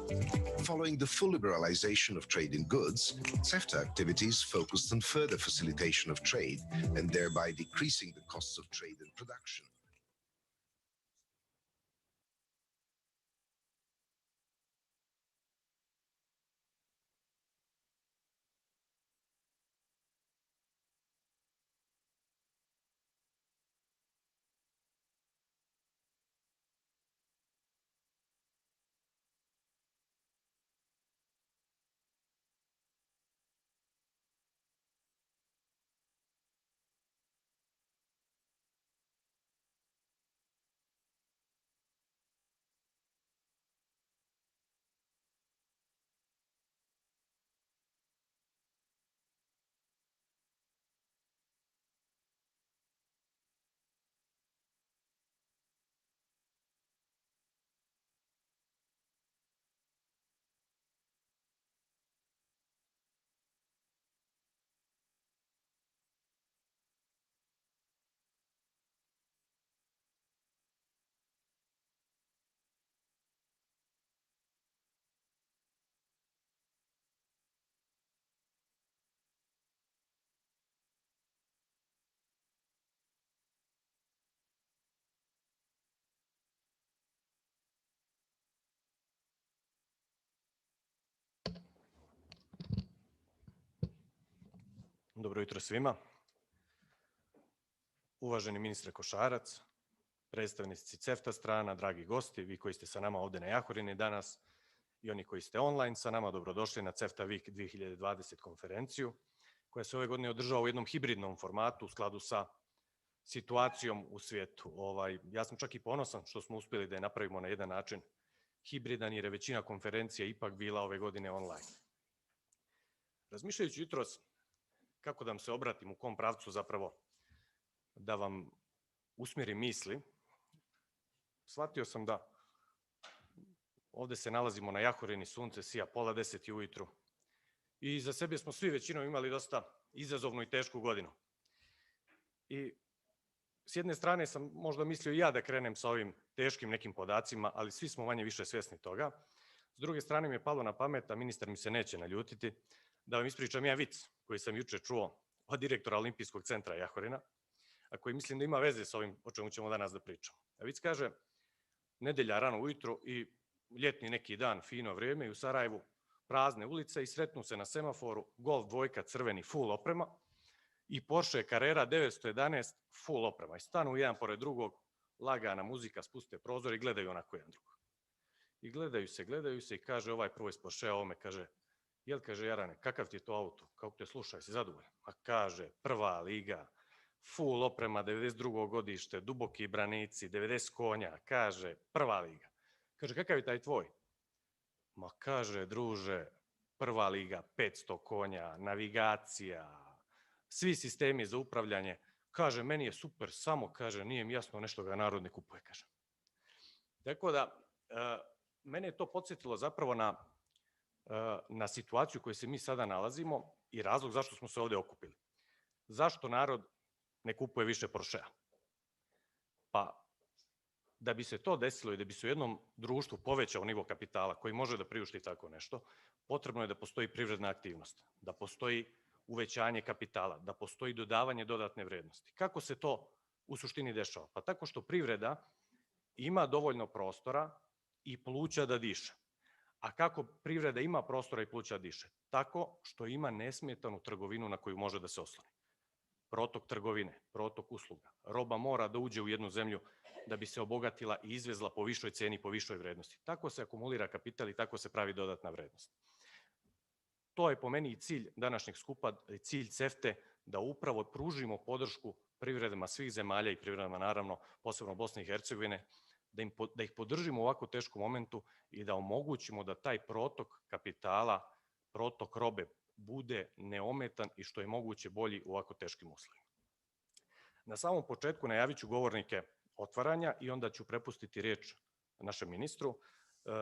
Following the full liberalization of trade in goods, CEFTA activities focused on further facilitation of trade and thereby decreasing the costs of trade and production. Dobro jutro svima. Uvaženi ministre Košarac, predstavnici CEFTA strana, dragi gosti, vi koji ste sa nama ovde na Jahorini danas i oni koji ste online sa nama, dobrodošli na CEFTA Week 2020 konferenciju, koja se ove godine održava u jednom hibridnom formatu u skladu sa situacijom u svijetu. Ja sam čak i ponosan što smo uspjeli da je napravimo na jedan način hibridan, jer je većina konferencija ipak bila ove godine online. Razmišljajući jutros kako da vam se obratim, u kom pravcu zapravo da vam usmjerim misli, shvatio sam da ovde se nalazimo na Jahorini, sunce sija, 9:30 ujutru i za sebe smo svi većinom imali dosta izazovnu i tešku godinu. I s jedne strane sam možda mislio i ja da krenem sa ovim teškim nekim podacima, ali svi smo manje više svjesni toga. S druge strane mi je palo na pamet, a ministar mi se neće naljutiti, da vam ispričam jedan vic koji sam juče čuo od direktora Olimpijskog centra Jahorina, a koji mislim da ima veze sa ovim o čemu ćemo danas da pričamo. A vic kaže, nedelja rano ujutro i ljetni neki dan, fino vrijeme i u Sarajevu prazne ulice i sretnu se na semaforu Golf dvojka crveni full oprema i Porsche Carrera 911 full oprema. I stanu jedan pored drugog, lagana muzika, spuste prozor i gledaju onako jedan drugog. I gledaju se i kaže ovaj prvo iz Porsche ovome, kaže, jel, kaže, Jarane, kakav ti je to auto? Kako te sluša, si zadovoljan? A kaže, prva liga, full oprema, 92. godište, duboki branici, 90 konja, kaže, prva liga. Kaže, kakav je taj tvoj? Ma kaže, druže, prva liga, 500 konja, navigacija, svi sistemi za upravljanje. Kaže, meni je super, samo, kaže, nije mi jasno, nešto ga narod ne kupuje, kaže. Tako da, mene je to podsjetilo zapravo na situaciju u kojoj se mi sada nalazimo i razlog zašto smo se ovde okupili. Zašto narod ne kupuje više Porschea? Pa, da bi se to desilo i da bi se u jednom društvu povećao nivo kapitala koji može da priušti tako nešto, potrebno je da postoji privredna aktivnost, da postoji uvećanje kapitala, da postoji dodavanje dodatne vrednosti. Kako se to u suštini dešava? Pa tako što privreda ima dovoljno prostora i pluća da diše. A kako privreda ima prostora i pluća da diše? Tako što ima nesmetanu trgovinu na koju može da se osloni. Protok trgovine, protok usluga. Roba mora da uđe u jednu zemlju da bi se obogatila i izvezla po višoj ceni, po višoj vrednosti. Tako se akumulira kapital i tako se pravi dodatna vrednost. To je po meni i cilj današnjeg skupa, cilj CEFTA, da upravo pružimo podršku privredama svih zemalja i privredama, naravno, posebno Bosne i Hercegovine, da ih podržimo u ovako teškom momentu i da omogućimo da taj protok kapitala, protok robe bude neometan i što je moguće bolji u ovako teškim uslovima. Na samom početku najavit ću govornike otvaranja i onda ću prepustiti riječ našem ministru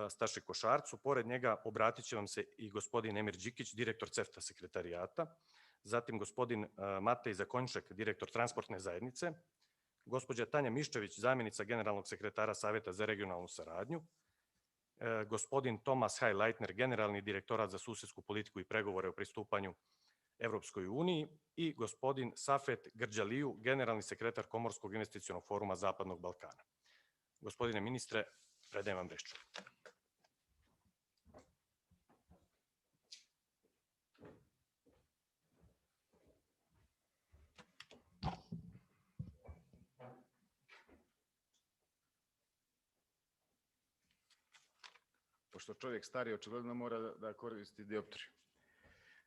Staši Košarcu. Pored njega obratit će vam se i gospodin Emir Đikić, direktor CEFTA sekretarijata, zatim gospodin Matej Zakonjšek, direktor transportne zajednice, gospođa Tanja Miščević, zamjenica generalnog sekretara Saveta za regionalnu saradnju, gospodin Tomas Hajlajtner, generalni direktorat za susedsku politiku i pregovore o pristupanju Evropskoj uniji i gospodin Safet Grđaliju, generalni sekretar Komorskog investicionog foruma Zapadnog Balkana. Gospodine ministre, predajem vam reč. Pošto čovjek stari, očigledno mora da koristi dioptriju.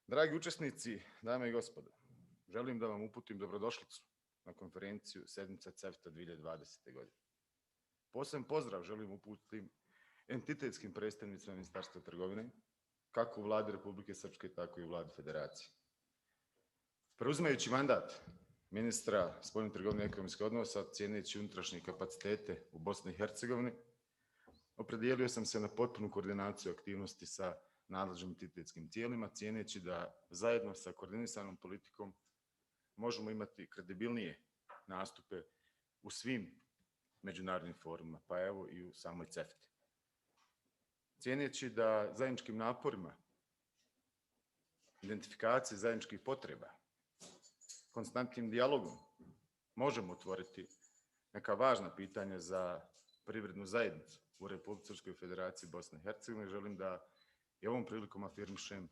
Dragi učesnici, dame i gospodo, želim da vam uputim dobrodošlicu na konferenciju sedmica CEFTA 2020. godine. Posebno pozdrav želim uputiti entitetskim predstavnicima Ministarstva trgovine, kako u vladi Republike Srpske, tako i u vladi Federacije. Preuzimajući mandat ministra spoljne trgovine i ekonomskih odnosa, cijeneći unutrašnje kapacitete u Bosni i Hercegovini, opredijelio sam se na potpunu koordinaciju aktivnosti sa nadležnim entitetskim tijelima, cijeneći da zajedno sa koordinisanom politikom možemo imati kredibilnije nastupe u svim međunarodnim forumima, pa evo i u samoj CEFTA. Cijeneći da zajedničkim naporima, identifikacije zajedničkih potreba, konstantnim dijalogom možemo otvoriti neka važna pitanja za privrednu zajednicu u Republici Srpskoj Federaciji Bosne i Hercegovine. Želim da i ovom prilikom afirmišem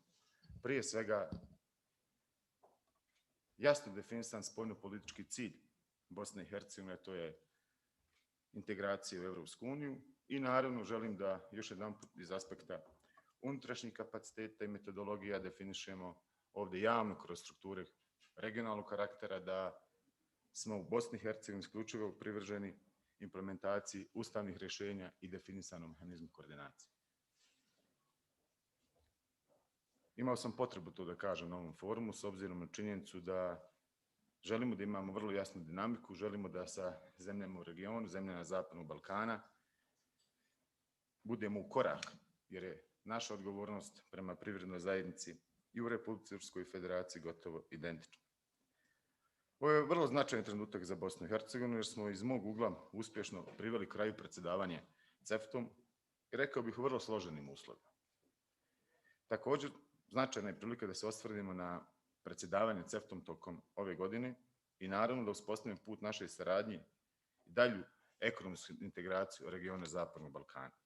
prije svega jasno definisan spoljno-politički cilj Bosne i Hercegovine, to je integracija u Evropsku uniju, i naravno želim da još jedanput iz aspekta unutrašnjih kapaciteta i metodologija definišemo ovde javno kroz strukture regionalnog karaktera da smo u Bosni i Hercegovini isključivo privrženi implementaciji ustavnih rješenja i definisanom mehanizmu koordinacije. Imao sam potrebu to da kažem na ovom forumu s obzirom na činjenicu da želimo da imamo vrlo jasnu dinamiku, želimo da sa zemljama u regionu, zemljama Zapadnog Balkana budemo u korak, jer je naša odgovornost prema privrednoj zajednici i u Republici Srpskoj Federaciji gotovo identična. Ovo je vrlo značajan trenutak za Bosnu i Hercegovinu, jer smo iz mog ugla uspješno priveli kraju predsjedavanje CEFTA-om i rekao bih u vrlo složenim uslovima. Također, značajna je prilika da se osvrnemo na predsjedavanje CEFTA-om tokom ove godine i naravno da uspostavimo put naše saradnje i dalju ekonomsku integraciju regiona Zapadnog Balkana.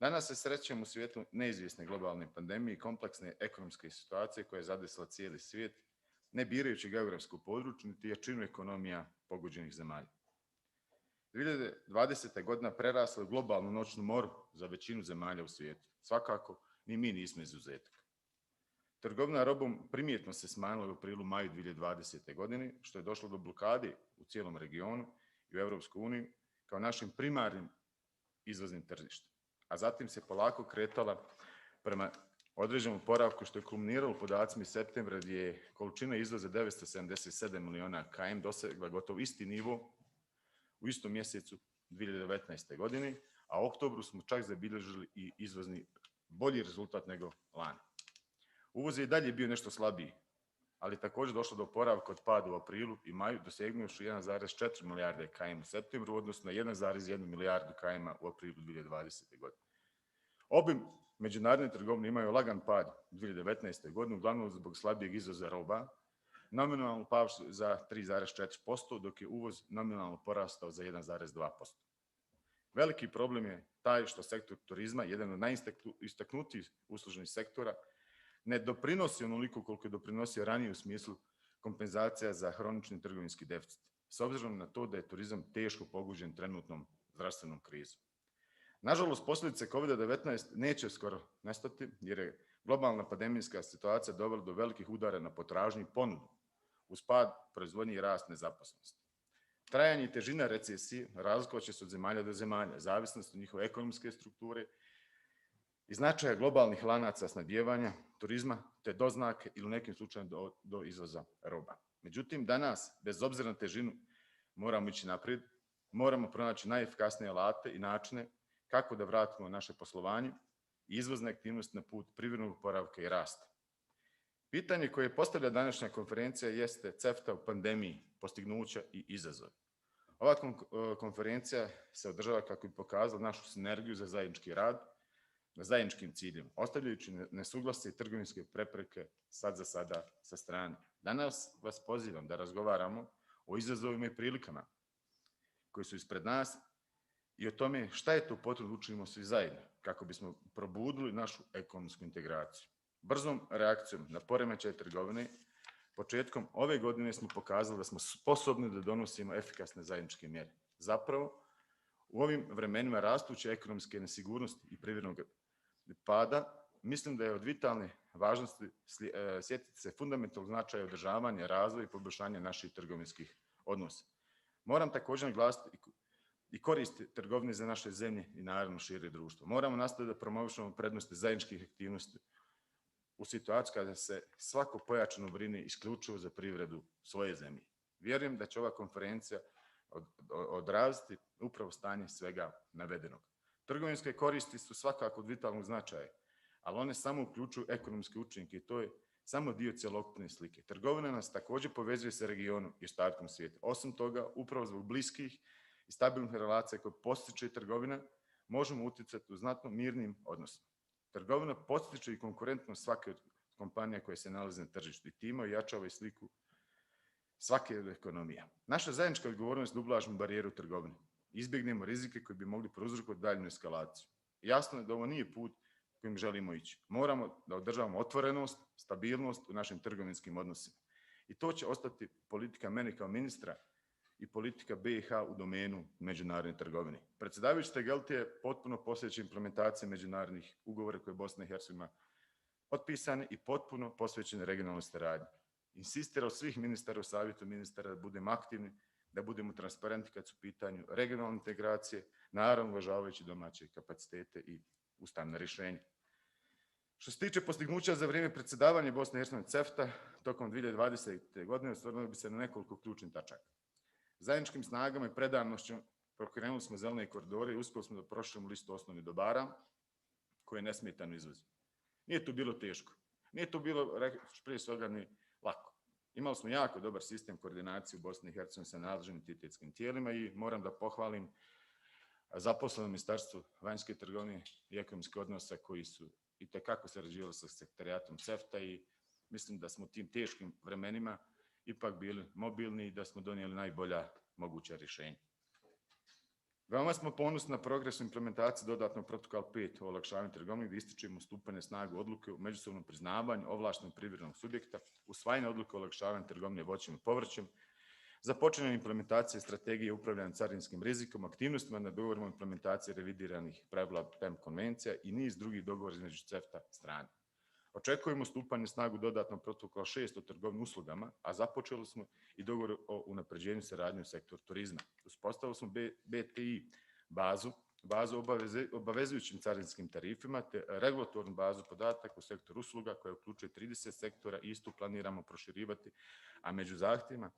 Danas se srećemo u svijetu neizvjesne globalne pandemije i kompleksne ekonomske situacije koja je zadesila cijeli svijet, ne birajući geografsku području niti jačinu ekonomija pogođenih zemalja. 2020. godina prerasla u globalnu noćnu moru za većinu zemalja u svijetu. Svakako, ni mi nismo izuzetak. Trgovina robom primjetno se smanjila u aprilu-maju 2020. godine, što je došlo do blokade u cijelom regionu i u Evropskoj uniji kao našim primarnim izvoznim tržištem, a zatim se polako kretala prema određenom oporavku što je kulminiralo podacima iz septembra gdje je količina izvoza 977 miliona km dosegla gotovo isti nivo u istom mjesecu 2019. godine, a u oktobru smo čak zabilježili i izvozni bolji rezultat nego lani. Uvoz je i dalje bio nešto slabiji, ali također došlo do oporavka od pada u aprilu i maju, dosegnuvši 1,4 milijarde km u septembru, odnosno 1,1 milijardu km u aprilu 2020. godine. Obim međunarodne trgovine imaju lagan pad u 2019. godini, uglavnom zbog slabijeg izvoza roba, nominalno pavši za 3,4%, dok je uvoz nominalno porastao za 1,2%. Veliki problem je taj što sektor turizma, jedan od najistaknutijih uslužnih sektora, ne doprinosi onoliko koliko je doprinosio ranije u smislu kompenzacija za hronični trgovinski deficit, s obzirom na to da je turizam teško pogođen trenutnom zdravstvenom krizom. Nažalost, posljedice COVID-19 neće skoro nestati jer je globalna pandemijska situacija dovela do velikih udara na potražnju i ponudu, uz pad proizvodnje i rast nezaposlenosti. Trajanje i težina recesije razlikovat će se od zemalja do zemalja, zavisnost od njihove ekonomske strukture i značaja globalnih lanaca snabdijevanja, turizma, te doznake ili u nekim slučajevima do izvoza roba. Međutim, danas, bez obzira na težinu, moramo ići naprijed, moramo pronaći najefikasnije alate i načine kako da vratimo naše poslovanje i izvozne aktivnosti na put privrednog oporavka i rasta. Pitanje koje postavlja današnja konferencija jeste CEFTA u pandemiji, postignuća i izazovi. Ova konferencija se održava kako bi pokazala našu sinergiju za zajednički rad na zajedničkim ciljem, ostavljajući nesuglasje i trgovinske prepreke sad za sada sa strane. Danas vas pozivam da razgovaramo o izazovima i prilikama koji su ispred nas i o tome šta je to potrebno učinimo svi zajedno kako bismo probudili našu ekonomsku integraciju. Brzom reakcijom na poremećaj trgovine početkom ove godine smo pokazali da smo sposobni da donosimo efikasne zajedničke mjere. Zapravo, u ovim vremenima rastuće ekonomske nesigurnosti i privrednog pada, mislim da je od vitalne važnosti sjetiti se fundamentalnog značaja održavanja, razvoja i poboljšanja naših trgovinskih odnosa. Moram također naglasiti i koristi trgovine za naše zemlje i naravno šire društvo. Moramo nastaviti da promovišemo prednosti zajedničkih aktivnosti u situaciji kada se svako pojačano brine isključivo za privredu svoje zemlje. Vjerujem da će ova konferencija odraziti upravo stanje svega navedenog. Trgovinske koristi su svakako od vitalnog značaja, ali one samo uključuju ekonomske učinke i to je samo dio cjelokupne slike. Trgovina nas također povezuje sa regionom i ostatkom svijeta. Osim toga, upravo zbog bliskih i stabilnih relacija koje postiče trgovina, možemo utjecati u znatno mirnim odnosima. Trgovina postiče i konkurentnost svake od kompanija koje se nalaze na tržištu i time ojačava i sliku svake od ekonomija. Naša zajednička odgovornost je da ublažimo barijeru trgovine, izbjegnemo rizike koji bi mogli prouzrokovati daljnju eskalaciju. Jasno je da ovo nije put kojim želimo ići. Moramo da održavamo otvorenost, stabilnost u našim trgovinskim odnosima. I to će ostati politika mene kao ministra i politika BiH u domenu međunarodne trgovine. Predsjedavajući TGLT je potpuno posvećen implementaciji međunarodnih ugovora koje Bosna i Hercegovina potpisane i potpuno posvećene regionalnoj saradnji. Insistira od svih ministara u savjetu ministara da budemo aktivni, da budemo transparentni kad su u pitanju regionalne integracije, naravno uvažavajući domaće kapacitete i ustavna rješenja. Što se tiče postignuća za vrijeme predsjedavanja Bosne i Hercegovine CEFTA tokom 2020. godine osvrnuo bi se na nekoliko ključnih tačaka. Zajedničkim snagama i predanošću pokrenuli smo zelene koridore i uspjeli smo da proširimo listu osnovnih dobara koje nesmetano izvozimo. Nije to bilo teško. Nije to bilo, prije svega, ni lako. Imali smo jako dobar sistem koordinacije u Bosni i Hercegovini sa nadležnim entitetskim tijelima i moram da pohvalim zaposleno Ministarstvo vanjske trgovine i ekonomskih odnosa koji su itekako sarađivali sa sekretarijatom CEFTA i mislim da smo u tim teškim vremenima ipak bili mobilni i da smo donijeli najbolja moguća rješenja. Veoma smo ponosni na progres u implementaciji dodatnog protokola 5 o olakšavanju trgovine gdje ističemo stupanje snagu odluke u međusobnom priznavanju ovlaštenog privrednog subjekta, usvajanje odluke o olakšavanju trgovine voćem i povrćem, započinjanje implementacije strategije upravljanja carinskim rizikom, aktivnostima na dogovorima implementacije revidiranih pravila PEM konvencija i niz drugih dogovora između CEFTA strane. Očekujemo stupanje snagu dodatnog protokola 6 o trgovini uslugama, a započeli smo i dogovor o unapređenju saradnje u sektoru turizma. Uspostavili smo BTI bazu bazu obavezujućim carinskim tarifima te regulatornu bazu podataka u sektoru usluga koja uključuje 30 sektora i istu planiramo proširivati, a među zahtjevima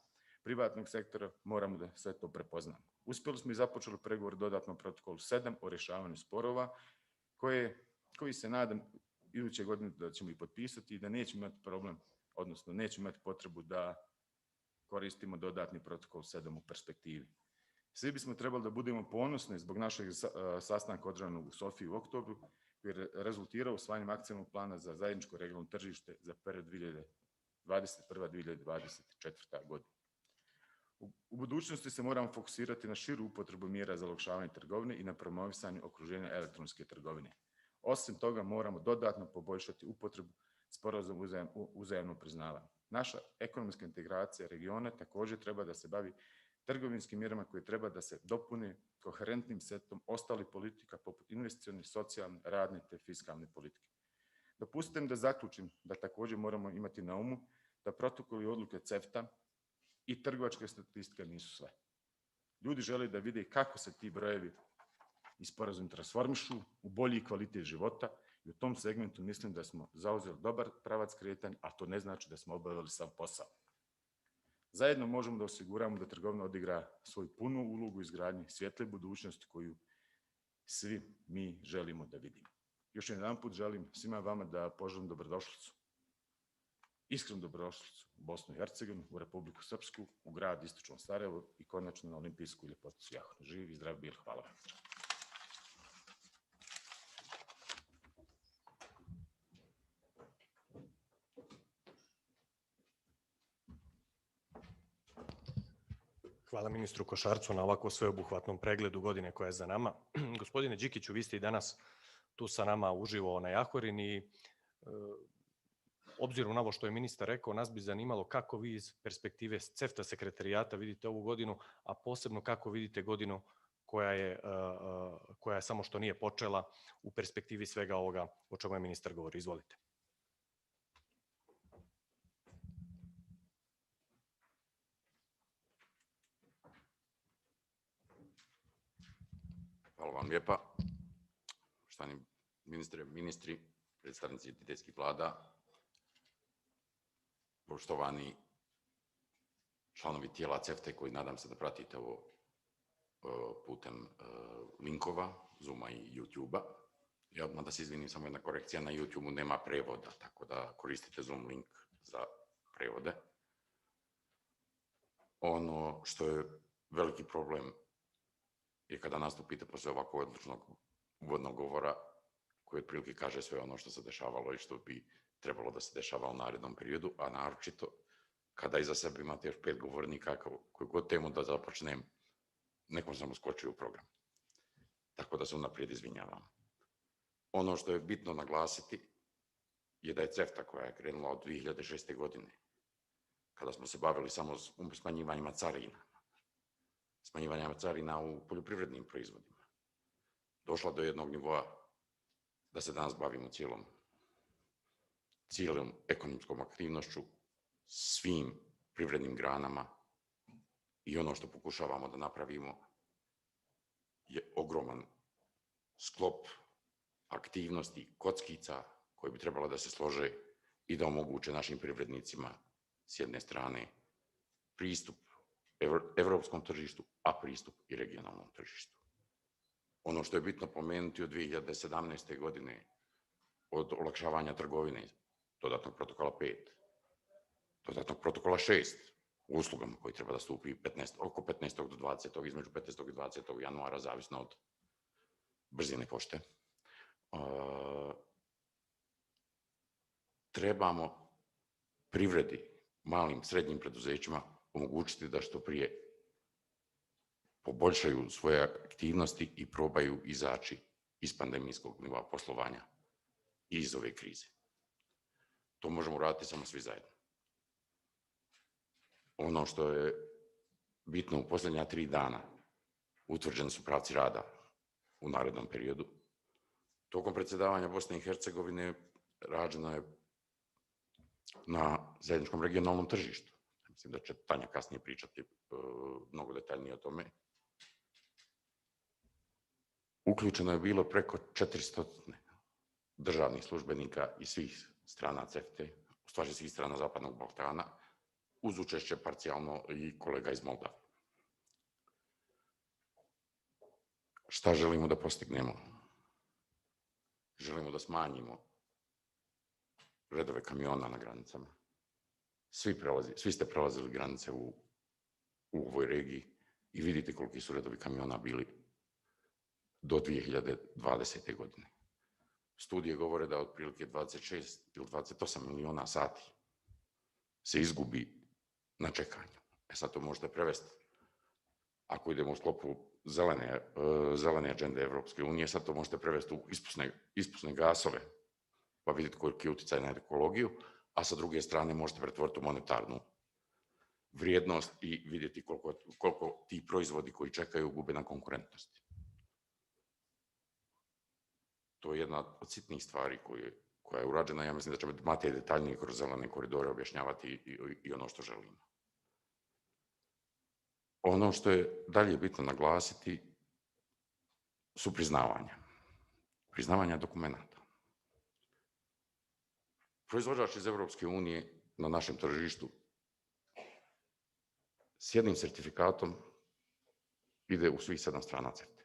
privatnog sektora moramo da sve to prepoznamo. Uspjeli smo i započeli pregovor dodatno protokolu 7 o rješavanju sporova koji se nadam iduće godine da ćemo i potpisati i da nećemo imati problem, odnosno nećemo imati potrebu da koristimo dodatni protokol 7 u perspektivi. Svi bismo trebali da budemo ponosni zbog našeg sastanka održanog u Sofiji u oktobru, koji je rezultirao usvajanjem akcijnog plana za zajedničko regionalno tržište za period 2021-2024. godina. U budućnosti se moramo fokusirati na širu upotrebu mjera za olakšavanje trgovine i na promovisanju okruženja elektronske trgovine. Osim toga, moramo dodatno poboljšati upotrebu sporazuma uzajamnog priznavanja. Naša ekonomska integracija regiona također treba da se bavi trgovinskim mjerama koje treba da se dopune koherentnim setom ostalih politika poput investicione, socijalne, radne te fiskalne politike. Dopustite mi da zaključim da također moramo imati na umu da protokoli odluke CEFTA i trgovačke statistike nisu sve. Ljudi žele da vide kako se ti brojevi i sporazumi transformišu u bolji kvalitet života i u tom segmentu mislim da smo zauzeli dobar pravac kretanja, a to ne znači da smo obavili sam posao. Zajedno možemo da osiguramo da trgovina odigra svoju punu ulogu u izgradnji svjetle budućnosti koju svi mi želimo da vidimo. Još jedanput želim svima vama da poželim dobrodošlicu, iskrenu dobrodošlicu u Bosnu i Hercegovinu, u Republiku Srpsku, u grad Istočno Sarajevo i konačno na olimpijsku ljepoticu Jahnu. Živi i zdrav bili, hvala vam. Hvala ministru Košarcu na ovako sveobuhvatnom pregledu godine koja je za nama. Gospodine Đikiću, vi ste i danas tu sa nama uživo na Jahorin i obzirom na ovo što je ministar rekao, nas bi zanimalo kako vi iz perspektive CEFTA sekretarijata vidite ovu godinu, a posebno kako vidite godinu koja je samo što nije počela u perspektivi svega ovoga o čemu je ministar govori. Izvolite. Hvala vam lijepa. Poštovani ministri, predstavnici entiteskih vlada, poštovani članovi tijela CEFTA koji nadam se da pratite ovo putem linkova, Zooma i YouTube-a. Ja odmah da se izvinim, samo jedna korekcija, na YouTube-u nema prevoda, tako da koristite Zoom link za prevode. Ono što je veliki problem je kada nastupite posle ovako odličnog uvodnog govora koji otprilike kaže sve ono što se dešavalo i što bi trebalo da se dešava u narednom periodu, a naročito kada iza sebe imate još 5 govornika, koju god temu da započnem, nekom sam uskočio u program. Tako da se unaprijed izvinjavam. Ono što je bitno naglasiti je da je CEFTA koja je krenula od 2006. godine, kada smo se bavili samo smanjivanjima carina u poljoprivrednim proizvodima, došla do jednog nivoa da se danas bavimo cijelom ekonomskom aktivnošću, svim privrednim granama i ono što pokušavamo da napravimo je ogroman sklop aktivnosti, kockica koje bi trebalo da se slože i da omoguće našim privrednicima s jedne strane pristup evropskom tržištu, a pristup i regionalnom tržištu. Ono što je bitno pomenuti od 2017. godine, od olakšavanja trgovine, dodatnog protokola 5, dodatnog protokola 6, u uslugama koji treba da stupi oko 15. do 20. između 15. i 20. januara, zavisno od brzine pošte. Trebamo privredi, malim, srednjim preduzećima omogućiti da što prije poboljšaju svoje aktivnosti i probaju izaći iz pandemijskog nivoa poslovanja i iz ove krize. To možemo uraditi samo svi zajedno. Ono što je bitno, u posljednja 3 dana utvrđeni su pravci rada u narednom periodu. Tokom predsjedavanja Bosne i Hercegovine rađeno je na zajedničkom regionalnom tržištu. Mislim da će Tanja kasnije pričati mnogo detaljnije o tome. Uključeno je bilo preko 400 državnih službenika iz svih strana CEFTA, u stvari svih strana Zapadnog Balkana, uz učešće parcijalno i kolega iz Moldave. Šta želimo da postignemo? Želimo da smanjimo redove kamiona na granicama. Svi ste prelazili granice u ovoj regiji i vidite koliki su redovi kamiona bili do 2020. godine. Studije govore da otprilike 26 ili 28 miliona sati se izgubi na čekanju. Sad to možete prevesti. Ako idemo u sklopu zelene agende Evropske unije, sad to možete prevesti u ispusne gasove, pa vidjeti koliki je utjecaj na ekologiju, a sa druge strane možete pretvoriti u monetarnu vrijednost i vidjeti koliko ti proizvodi koji čekaju gube na konkurentnosti. To je jedna od sitnih stvari koja je urađena. Ja mislim da ćemo Matej detaljnije kroz zelene koridore objašnjavati i ono što želimo. Ono što je dalje bitno naglasiti su priznavanja. Priznavanja dokumenta. Proizvođač iz Evropske unije na našem tržištu s jednim sertifikatom ide u svih 7 strana CEFTA.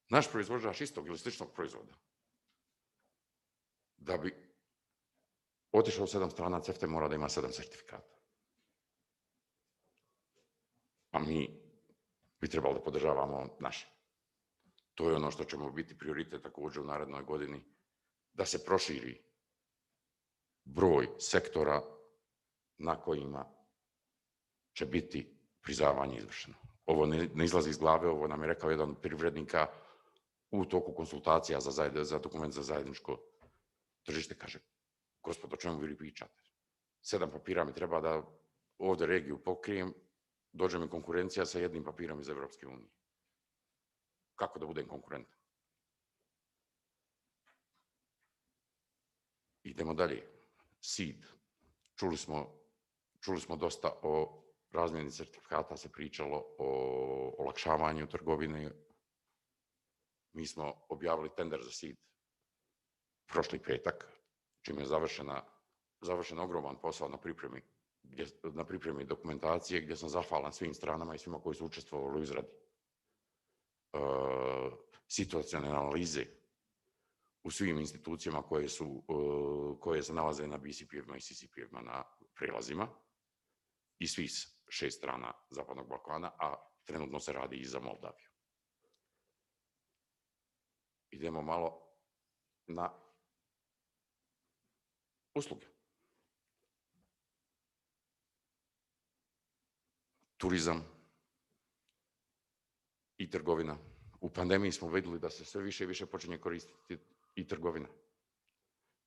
Naš proizvođač istog ili sličnog proizvoda, da bi otišao u 7 strana CEFTA, mora da ima 7 sertifikata. A mi bi trebali da podržavamo naše. To je ono što ćemo biti prioritet također u narednoj godini, da se proširi broj sektora na kojima će biti priznavanje izvršeno. Ovo ne izlazi iz glave, ovo nam je rekao jedan od privrednika u toku konsultacija za dokument za zajedničko tržište. Kaže, gospodo, o čemu vi pričate? 7 papira mi treba da ovdje regiju pokrijem, dođe mi konkurencija sa jednim papirom iz Evropske unije. Kako da budem konkurentan? Idemo dalje. SEED. Čuli smo dosta o razmjeni certifikata, se pričalo o olakšavanju trgovine. Mi smo objavili tender za SEED prošli petak, čime je završen ogroman posao na pripremi dokumentacije, gdje sam zahvalan svim stranama i svima koji su učestvovali u izradi situacione analize u svim institucijama koje se nalaze na BCP-evima i CCP-evima na prelazima i svih 6 strana Zapadnog Balkana, a trenutno se radi i za Moldaviju. Idemo malo na usluge. Turizam i trgovina. U pandemiji smo vidjeli da se sve više i više počinje koristiti i trgovina.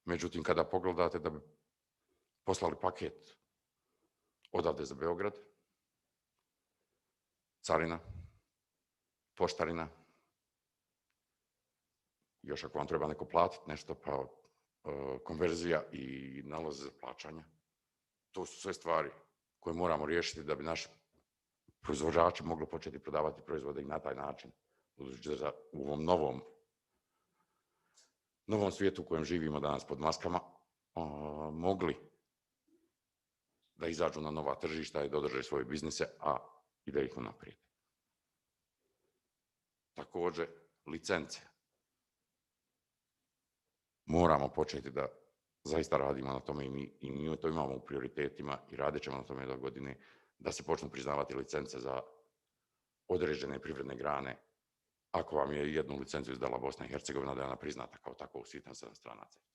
Međutim, kada pogledate da bi poslali paket odavde za Beograd, carina, poštarina, još ako vam treba neko platiti nešto, pa konverzija i nalozi za plaćanje. To su sve stvari koje moramo riješiti da bi naši proizvođači mogli početi prodavati proizvode i na taj način. U ovom novom svijetu u kojem živimo danas pod maskama, mogli da izađu na nova tržišta i da održe svoje biznise, a i da ih unaprijede. Također, licence. Moramo početi da zaista radimo na tome i mi to imamo u prioritetima i radit ćemo na tome do godine, da se počnu priznavati licence za određene privredne grane. Ako vam je jednu licencu izdala Bosna i Hercegovina, da je ona priznata kao tako u svih 7 strana CEFTA.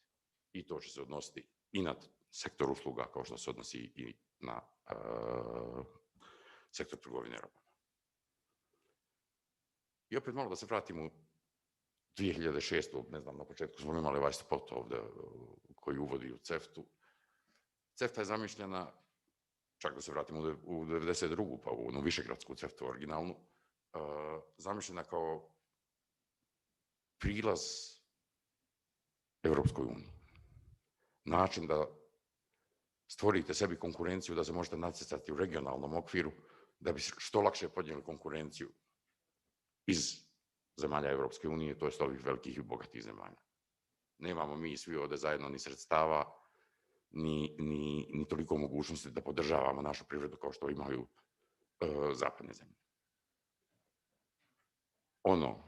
I to će se odnositi i na sektor usluga, kao što se odnosi i na sektor trgovine robama. I opet malo da se vratimo u 2006. Ne znam, na početku smo imali ovaj spot ovdje koji uvodi u CEFTA-u. CEFTA je zamišljena, čak da se vratimo u 92. pa u onu višegradsku CEFTA-u originalnu, zamišljena kao prilaz Evropskoj uniji. Način da stvorite sebi konkurenciju, da se možete natjecati u regionalnom okviru, da bi što lakše podnijeli konkurenciju iz zemalja Europske unije, to jest ovih velikih i bogatih zemalja. Nemamo mi svi ovdje zajedno ni sredstava, ni toliko mogućnosti da podržavamo našu privredu kao što imaju zapadne zemlje. Ono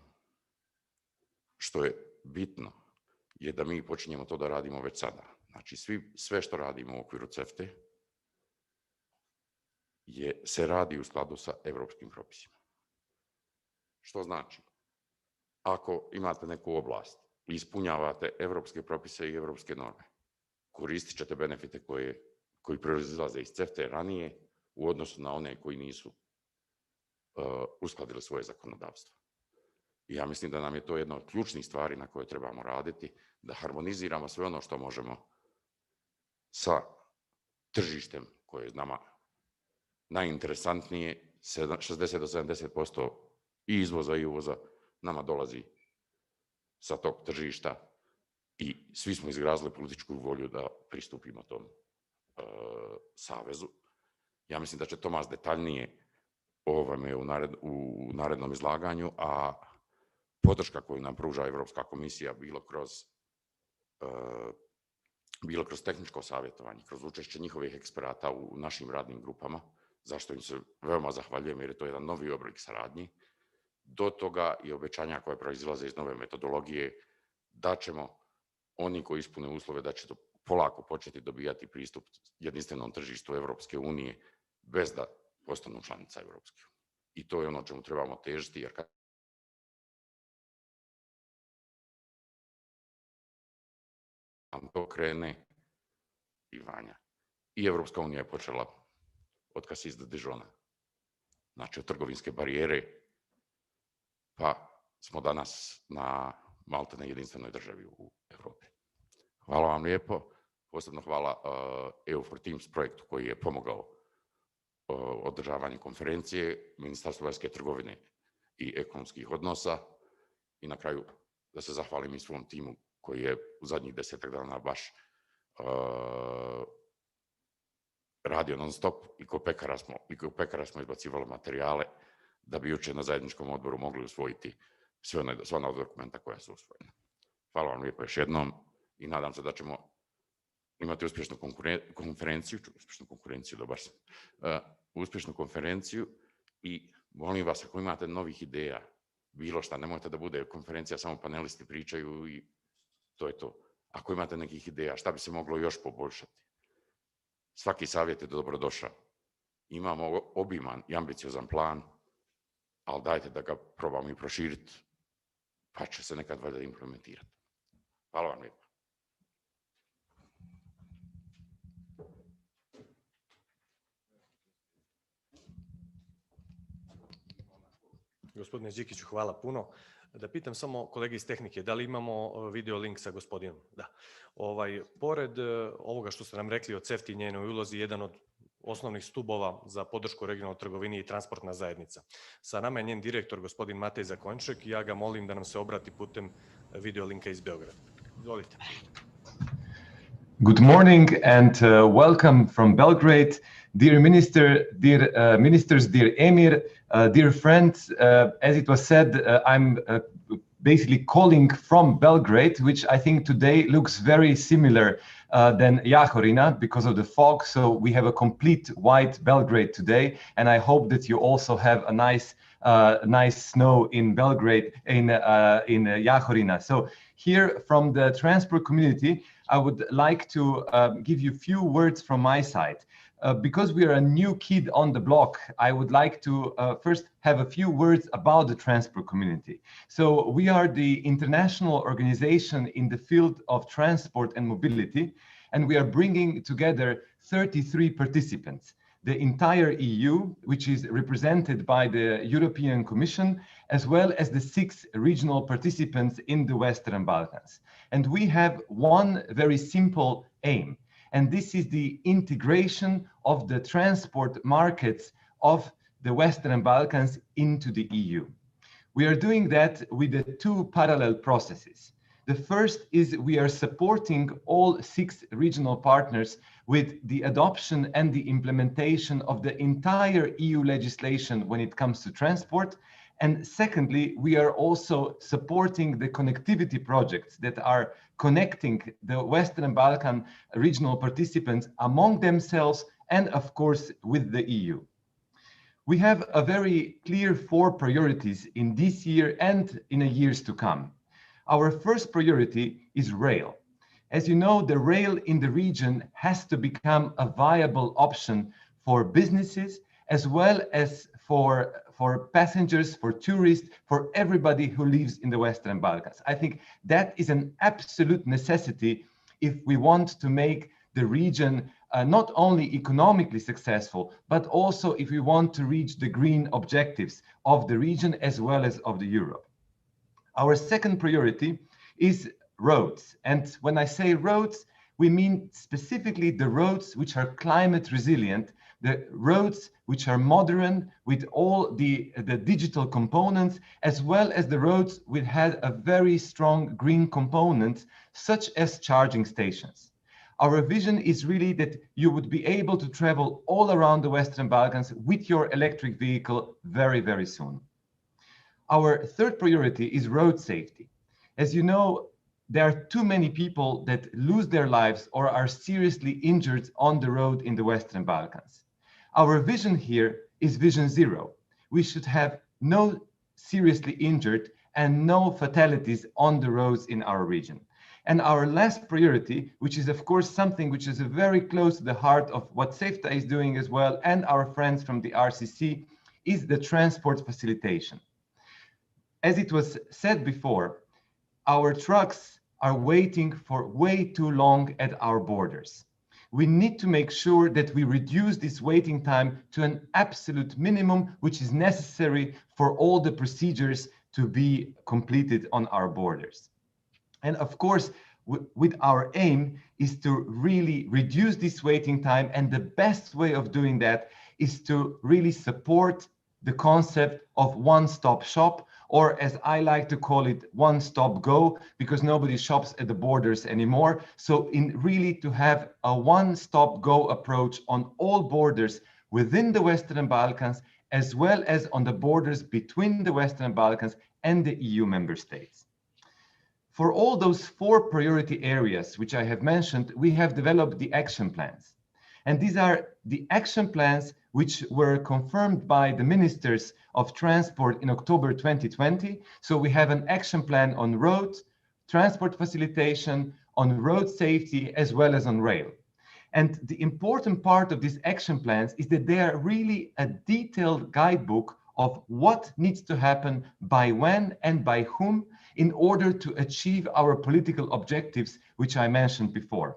što je bitno je da mi počinjemo to da radimo već sada. Znači, sve što radimo u okviru CEFTA se radi u skladu sa evropskim propisima. Što znači, ako imate neku oblast i ispunjavate evropske propise i evropske norme, koristit ćete benefite koji proizilaze iz CEFTA ranije u odnosu na one koji nisu uskladili svoje zakonodavstvo. I ja mislim da nam je to jedna od ključnih stvari na koje trebamo raditi, da harmoniziramo sve ono što možemo sa tržištem koje je nama najinteresantnije, 60 do 70% i izvoza i uvoza nama dolazi sa tog tržišta i svi smo izrazili političku volju da pristupimo tom savezu. Ja mislim da će Tomas detaljnije o ovome u narednom izlaganju, a podrška koju nam pruža Evropska komisija bilo kroz tehničko savjetovanje, kroz učešće njihovih eksperata u našim radnim grupama, zašto im se veoma zahvaljujem jer je to jedan novi oblik saradnji, do toga i obećanja koje proizilaze iz nove metodologije, da ćemo oni koji ispune uslove da će polako početi dobijati pristup jedinstvenom tržištu Evropske unije bez da postanu članica Evropske unije. I to je ono čemu trebamo težiti, jer kad nam to krene i vanja. I Evropska unija je počela od Cassis de Dijona, znači od trgovinske barijere, pa smo danas na maltene jedinstvenoj državi u Evropi. Hvala vam lijepo. Posebno hvala EU for Teams projektu koji je pomogao održavanju konferencije, Ministarstvu vanjske trgovine i ekonomskih odnosa i na kraju da se zahvalim i svom timu koji je u zadnjih 10 dana baš radio non stop i ko pekara smo izbacivali materijale da bi jučer na zajedničkom odboru mogli usvojiti sva ona dokumenta koja su usvojena. Hvala vam lijepo još jednom i nadam se da ćemo imati uspješnu konferenciju i molim vas ako imate novih ideja, bilo šta, nemojte da bude konferencija samo panelisti pričaju i to je to. Ako imate nekih ideja šta bi se moglo još poboljšati, svaki savjet je dobrodošao. Imamo obiman i ambiciozan plan, ali dajte da ga probamo i proširiti, pa će se nekad valjda implementirati. Hvala vam lijepo. Gospodine Đikiću, hvala puno. Da pitam samo kolege iz tehnike, da li imamo video link sa gospodinom? Da. Pored ovoga što ste nam rekli o CEFTA i njenoj ulozi, jedan od osnovnih stubova za podršku regionalnoj trgovini i transportna zajednica. Sa nama je njen direktor, gospodin Matej Zakonjček, i ja ga molim da nam se obrati putem video linka iz Beograda. Izvolite. Good morning and welcome from Belgrade. Dear ministers, dear Emir, dear friends, as it was said, I'm basically calling from Belgrade, which I think today looks very similar than Jahorina because of the fog. So we have a complete white Belgrade today, and I hope that you also have a nice snow in Belgrade, in Jahorina. So here from the transport community, I would like to give you a few words from my side. Because we are a new kid on the block, I would like to first have a few words about the transport community. So we are the international organization in the field of transport and mobility, and we are bringing together 33 participants. The entire EU, which is represented by the European Commission, as well as the 6 regional participants in the Western Balkans. And we have one very simple aim, and this is the integration of the transport markets of the Western Balkans into the EU. We are doing that with the 2 parallel processes. The first is we are supporting all 6 regional partners with the adoption and the implementation of the entire EU legislation when it comes to transport, And secondly, we are also supporting the connectivity projects that are connecting the Western Balkan regional participants among themselves and, of course, with the EU. We have a very clear 4 priorities in this year and in the years to come. Our first priority is rail. As you know, the rail in the region has to become a viable option for businesses as well as for passengers, for tourists, for everybody who lives in the Western Balkans. I think that is an absolute necessity if we want to make the region not only economically successful, but also if we want to reach the green objectives of the region as well as of the Europe. Our second priority is roads. And when I say roads, we mean specifically the roads which are climate resilient, the roads which are modern with all the digital components, as well as the roads which had a very strong green component, such as charging stations. Our vision is really that you would be able to travel all around the Western Balkans with your electric vehicle very, very soon. Our third priority is road safety. As you know, there are too many people that lose their lives or are seriously injured on the road in the Western Balkans. Our vision here is Vision Zero. We should have no seriously injured and no fatalities on the roads in our region. And our last priority, which is of course something which is very close to the heart of what CEFTA is doing as well, and our friends from the RCC, is the transport facilitation. As it was said before, our trucks are waiting for way too long at our borders. We need to make sure that we reduce this waiting time to an absolute minimum, which is necessary for all the procedures to be completed on our borders. And of course, with our aim is to really reduce this waiting time. And the best way of doing that is to really support the concept of one-stop shop, or as I like to call it, one-stop go, because nobody shops at the borders anymore. So in really to have a one-stop go approach on all borders within the Western Balkans, as well as on the borders between the Western Balkans and the EU member states. For all those 4 priority areas which I have mentioned, we have developed the action plans. And these are the action plans which were confirmed by the ministers of transport in October 2020. So we have an action plan on road transport facilitation, on road safety, as well as on rail. And the important part of these action plans is that they are really a detailed guidebook of what needs to happen by when and by whom in order to achieve our political objectives, which I mentioned before.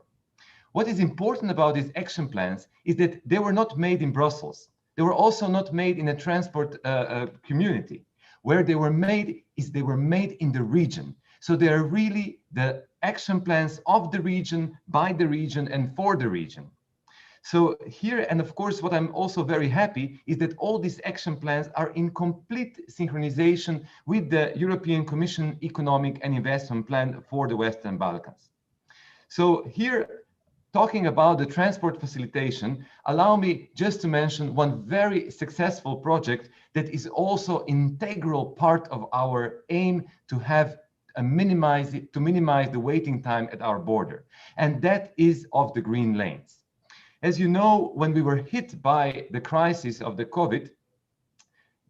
What is important about these action plans is that they were not made in Brussels. They were also not made in a transport community. Where they were made is they were made in the region. So they are really the action plans of the region, by the region, and for the region. So here, and of course, what I'm also very happy is that all these action plans are in complete synchronization with the European Commission Economic and Investment Plan for the Western Balkans. So here, talking about the transport facilitation, allow me just to mention one very successful project that is also an integral part of our aim to have minimize the waiting time at our border, and that is of the green lanes. As you know, when we were hit by the crisis of the COVID,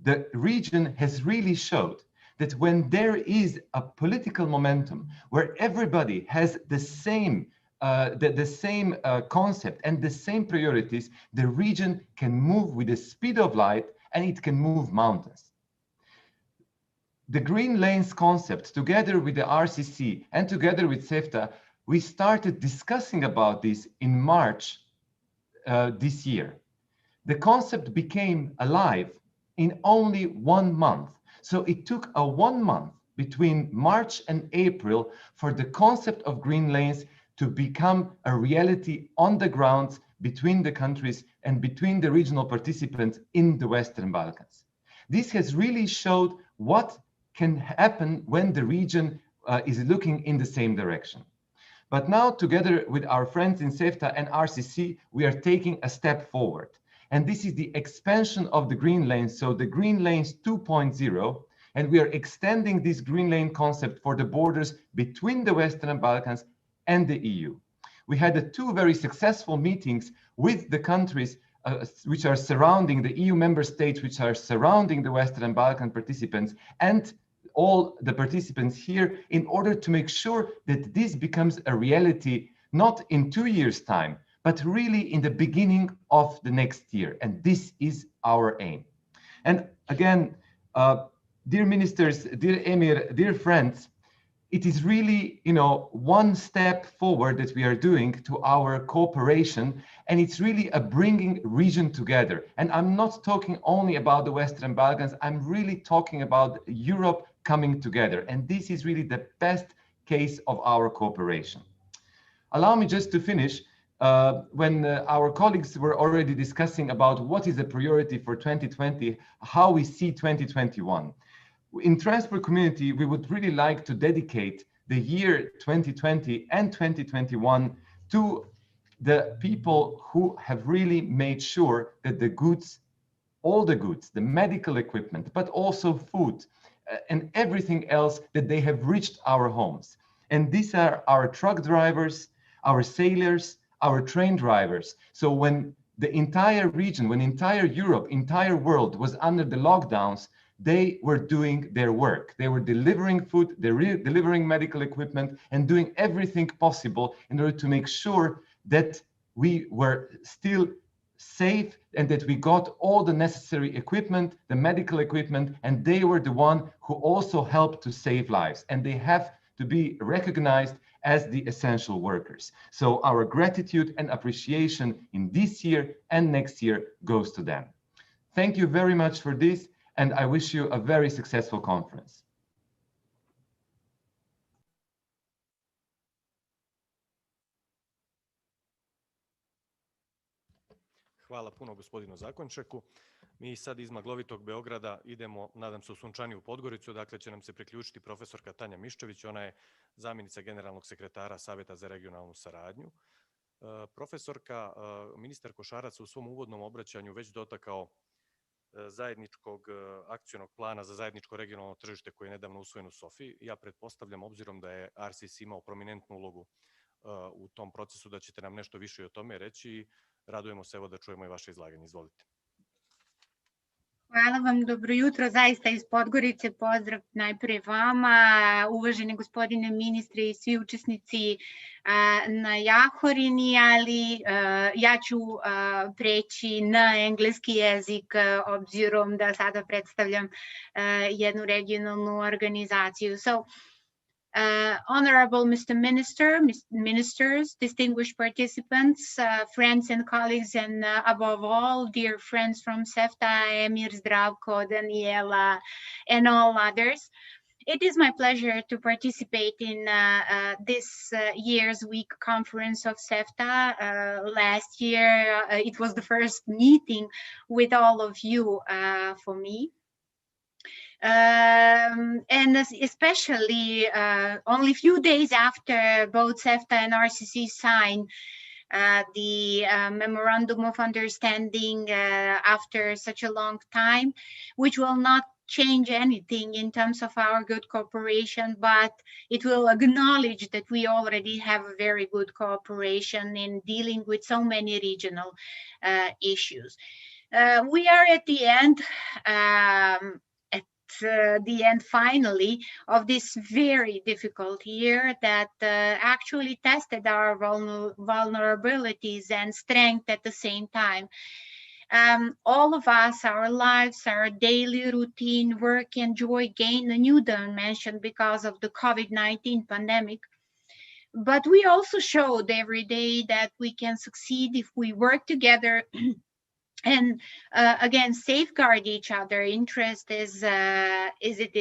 the region has really showed that when there is a political momentum where everybody has the same concept and the same priorities, the region can move with the speed of light and it can move mountains. The green lanes concept, together with the RCC and together with CEFTA, we started discussing about this in March this year. The concept became alive in only 1 month. So it took 1 month between March and April for the concept of green lanes to become a reality on the ground between the countries and between the regional participants in the Western Balkans. This has really showed what can happen when the region is looking in the same direction. But now, together with our friends in CEFTA and RCC, we are taking a step forward. And this is the expansion of the green lanes, so the green lanes 2.0, and we are extending this green lane concept for the borders between the Western Balkans and the EU. We had two very successful meetings with the countries which are surrounding the EU member states, which are surrounding the Western Balkan participants, and all the participants here, in order to make sure that this becomes a reality, not in 2 years' time, but really in the beginning of the next year. And this is our aim. And again, dear ministers, dear Emir, dear friends, it is really, one step forward that we are doing to our cooperation, and it's really a bringing region together. And I'm not talking only about the Western Balkans, I'm really talking about Europe coming together. And this is really the best case of our cooperation. Allow me just to finish. When our colleagues were already discussing about what is a priority for 2020, how we see 2021. In transport community, we would really like to dedicate the year 2020 and 2021 to the people who have really made sure that the goods, all the goods, the medical equipment, but also food and everything else, that they have reached our homes. And these are our truck drivers, our sailors, our train drivers. So when the entire region, when entire Europe, entire world was under the lockdowns, they were doing their work. They were delivering food, they were delivering medical equipment, and doing everything possible in order to make sure that we were still safe and that we got all the necessary equipment, the medical equipment, and they were the one who also helped to save lives. And they have to be recognized as the essential workers. So our gratitude and appreciation in this year and next year goes to them. Thank you very much for this, and I wish you a very successful conference. Hvala puno gospodinu Zakončeku. Mi sad iz maglovitog Beograda idemo, nadam se, u sunčaniju Podgoricu, dakle će nam se priključiti profesorka Tanja Miščević, ona je zamjenica generalnog sekretara Saveta za regionalnu saradnju. Profesorka, ministar Košarac u svom uvodnom obraćanju već dotakao zajedničkog akcionog plana za zajedničko regionalno tržište koji je nedavno usvojen u Sofiji. Ja pretpostavljam, obzirom da je RCC imao prominentnu ulogu u tom procesu, da ćete nam nešto više i o tome reći i radujemo se evo da čujemo i vaše izlaganje. Izvolite. Hvala vam, dobro jutro, zaista iz Podgorice, pozdrav najpre vama, uvaženi gospodine ministre i svi učesnici na Jahorini, ali ja ću preći na engleski jezik, obzirom da sada predstavljam jednu regionalnu organizaciju. So, Honorable Mr. Minister, ministers, distinguished participants, friends and colleagues, and above all, dear friends from CEFTA, Emir, Zdravko, Daniela, and all others. It is my pleasure to participate in this year's week conference of CEFTA. Last year, it was the first meeting with all of you for me. And especially only a few days after both CEFTA and RCC signed the Memorandum of Understanding after such a long time, which will not change anything in terms of our good cooperation, but it will acknowledge that we already have a very good cooperation in dealing with so many regional issues. We are at the end, finally of this very difficult year that actually tested our vulnerabilities and strength at the same time. All of us, our lives, our daily routine, work and joy gain a new dimension because of the COVID-19 pandemic. But we also showed every day that we can succeed if we work together and again safeguard each other interest as it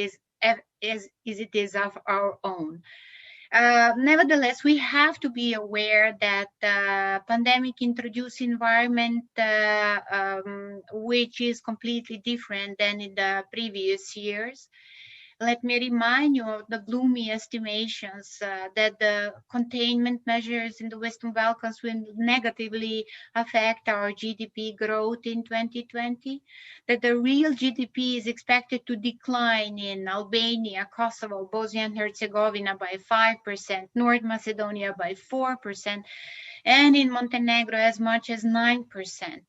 is of our own. Nevertheless, we have to be aware that the pandemic introduced environment which is completely different than in the previous years. Let me remind you of the gloomy estimations that the containment measures in the Western Balkans will negatively affect our GDP growth in 2020, that the real GDP is expected to decline in Albania, Kosovo, Bosnia and Herzegovina by 5%, North Macedonia by 4%, and in Montenegro as much as 9%.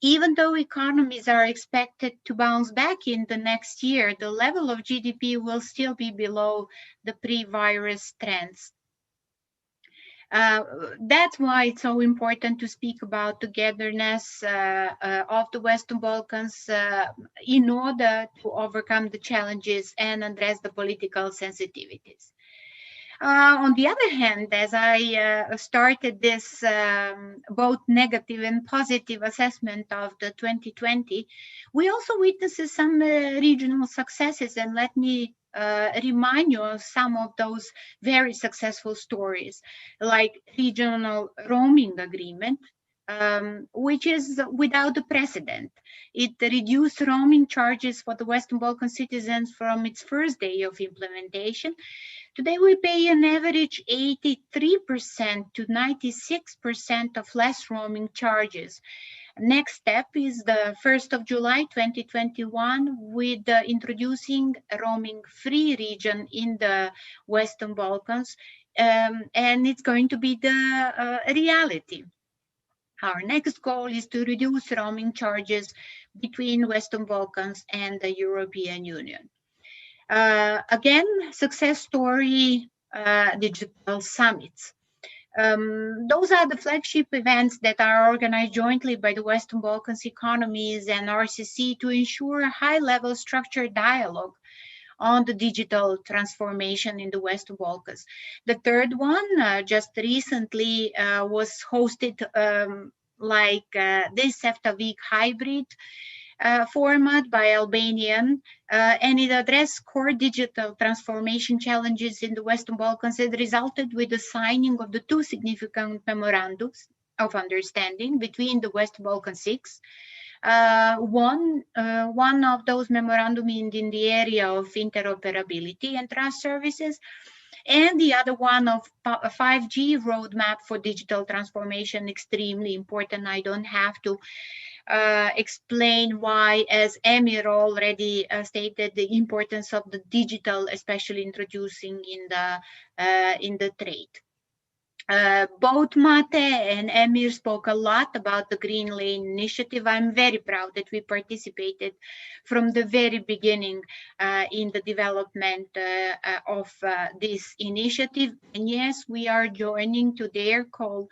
Even though economies are expected to bounce back in the next year, the level of GDP will still be below the pre-virus trends. That's why it's so important to speak about togetherness of the Western Balkans in order to overcome the challenges and address the political sensitivities. On the other hand, as I started this both negative and positive assessment of the 2020, we also witnessed some regional successes, and let me remind you of some of those very successful stories, like regional roaming agreement, which is without a precedent. It reduced roaming charges for the Western Balkan citizens from its first day of implementation. Today, we pay an average 83% to 96% of less roaming charges. Next step is the 1st of July 2021 with introducing a roaming-free region in the Western Balkans, and it's going to be the reality. Our next goal is to reduce roaming charges between Western Balkans and the European Union. Again, success story, digital summits. Those are the flagship events that are organized jointly by the Western Balkans economies and RCC to ensure a high-level structured dialogue on the digital transformation in the Western Balkans. The third one just recently was hosted this CEFTA Week hybrid format by Albanian, and it addressed core digital transformation challenges in the Western Balkans. It resulted with the signing of the two significant memorandums of understanding between the West Balkan Six. One of those memorandums in the area of interoperability and trust services, and the other one of 5G roadmap for digital transformation, extremely important. I don't have to explain why, as Emir already stated, the importance of the digital, especially introducing in the trade. Both Mate and Emir spoke a lot about the Green Lane initiative. I'm very proud that we participated from the very beginning in the development of this initiative. And yes, we are joining to their call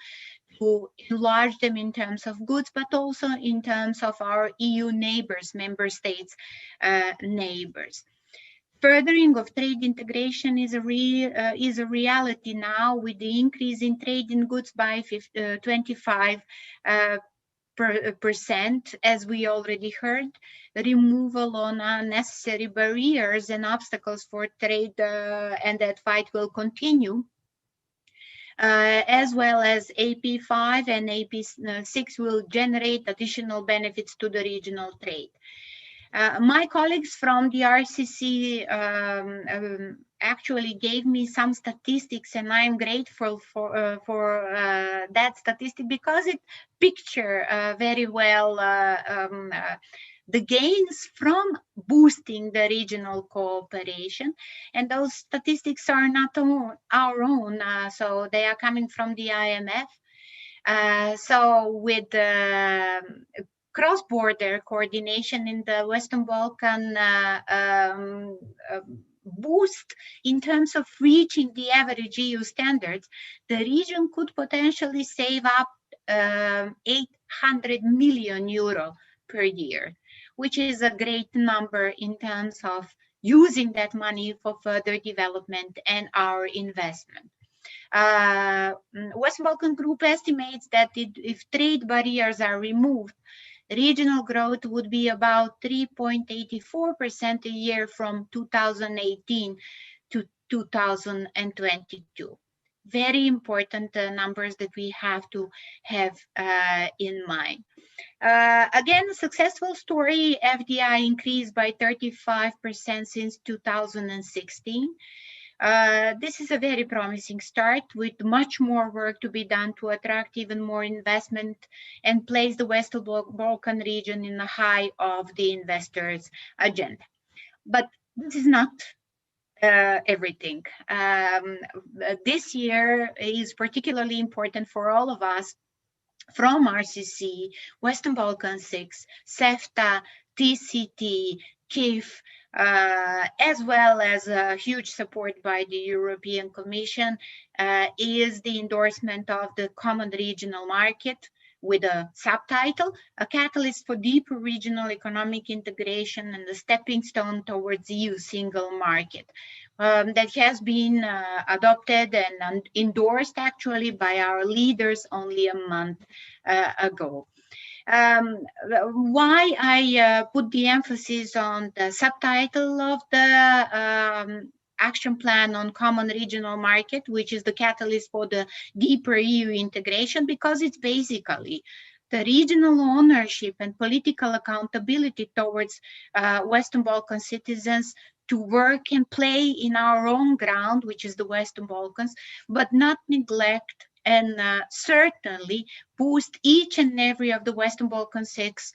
to enlarge them in terms of goods, but also in terms of our EU neighbors, member states neighbors. Furthering of trade integration is a reality now, with the increase in trade in goods by 25%, as we already heard, removal on unnecessary barriers and obstacles for trade, and that fight will continue. As well as AP5 and AP6 will generate additional benefits to the regional trade. My colleagues from the RCC actually gave me some statistics, and I'm grateful for that statistic because it pictures very well the gains from boosting the regional cooperation. And those statistics are not our own, so they are coming from the IMF. So with cross-border coordination in the Western Balkan boost in terms of reaching the average EU standards, the region could potentially save up 800 million euro per year, which is a great number in terms of using that money for further development and our investment. West Balkan Group estimates that if trade barriers are removed, regional growth would be about 3.84% a year from 2018 to 2022. very important numbers that we have to have in mind. Again, a successful story. FDI increased by 35% since 2016. This is a very promising start with much more work to be done to attract even more investment and place the Western Balkan region in the high of the investors' agenda. But this is not everything. This year is particularly important for all of us from RCC, Western Balkan 6, CEFTA, TCT, KIF, as well as huge support by the European Commission, is the endorsement of the Common Regional Market with a subtitle, A Catalyst for Deeper Regional Economic Integration and a Stepping Stone Towards EU Single Market. That has been adopted and endorsed actually by our leaders only a month ago. Why I put the emphasis on the subtitle of the action plan on common regional market, which is the catalyst for the deeper EU integration, because it's basically the regional ownership and political accountability towards Western Balkan citizens to work and play in our own ground, which is the Western Balkans, but not neglect and certainly boost each and every of the Western Balkan 6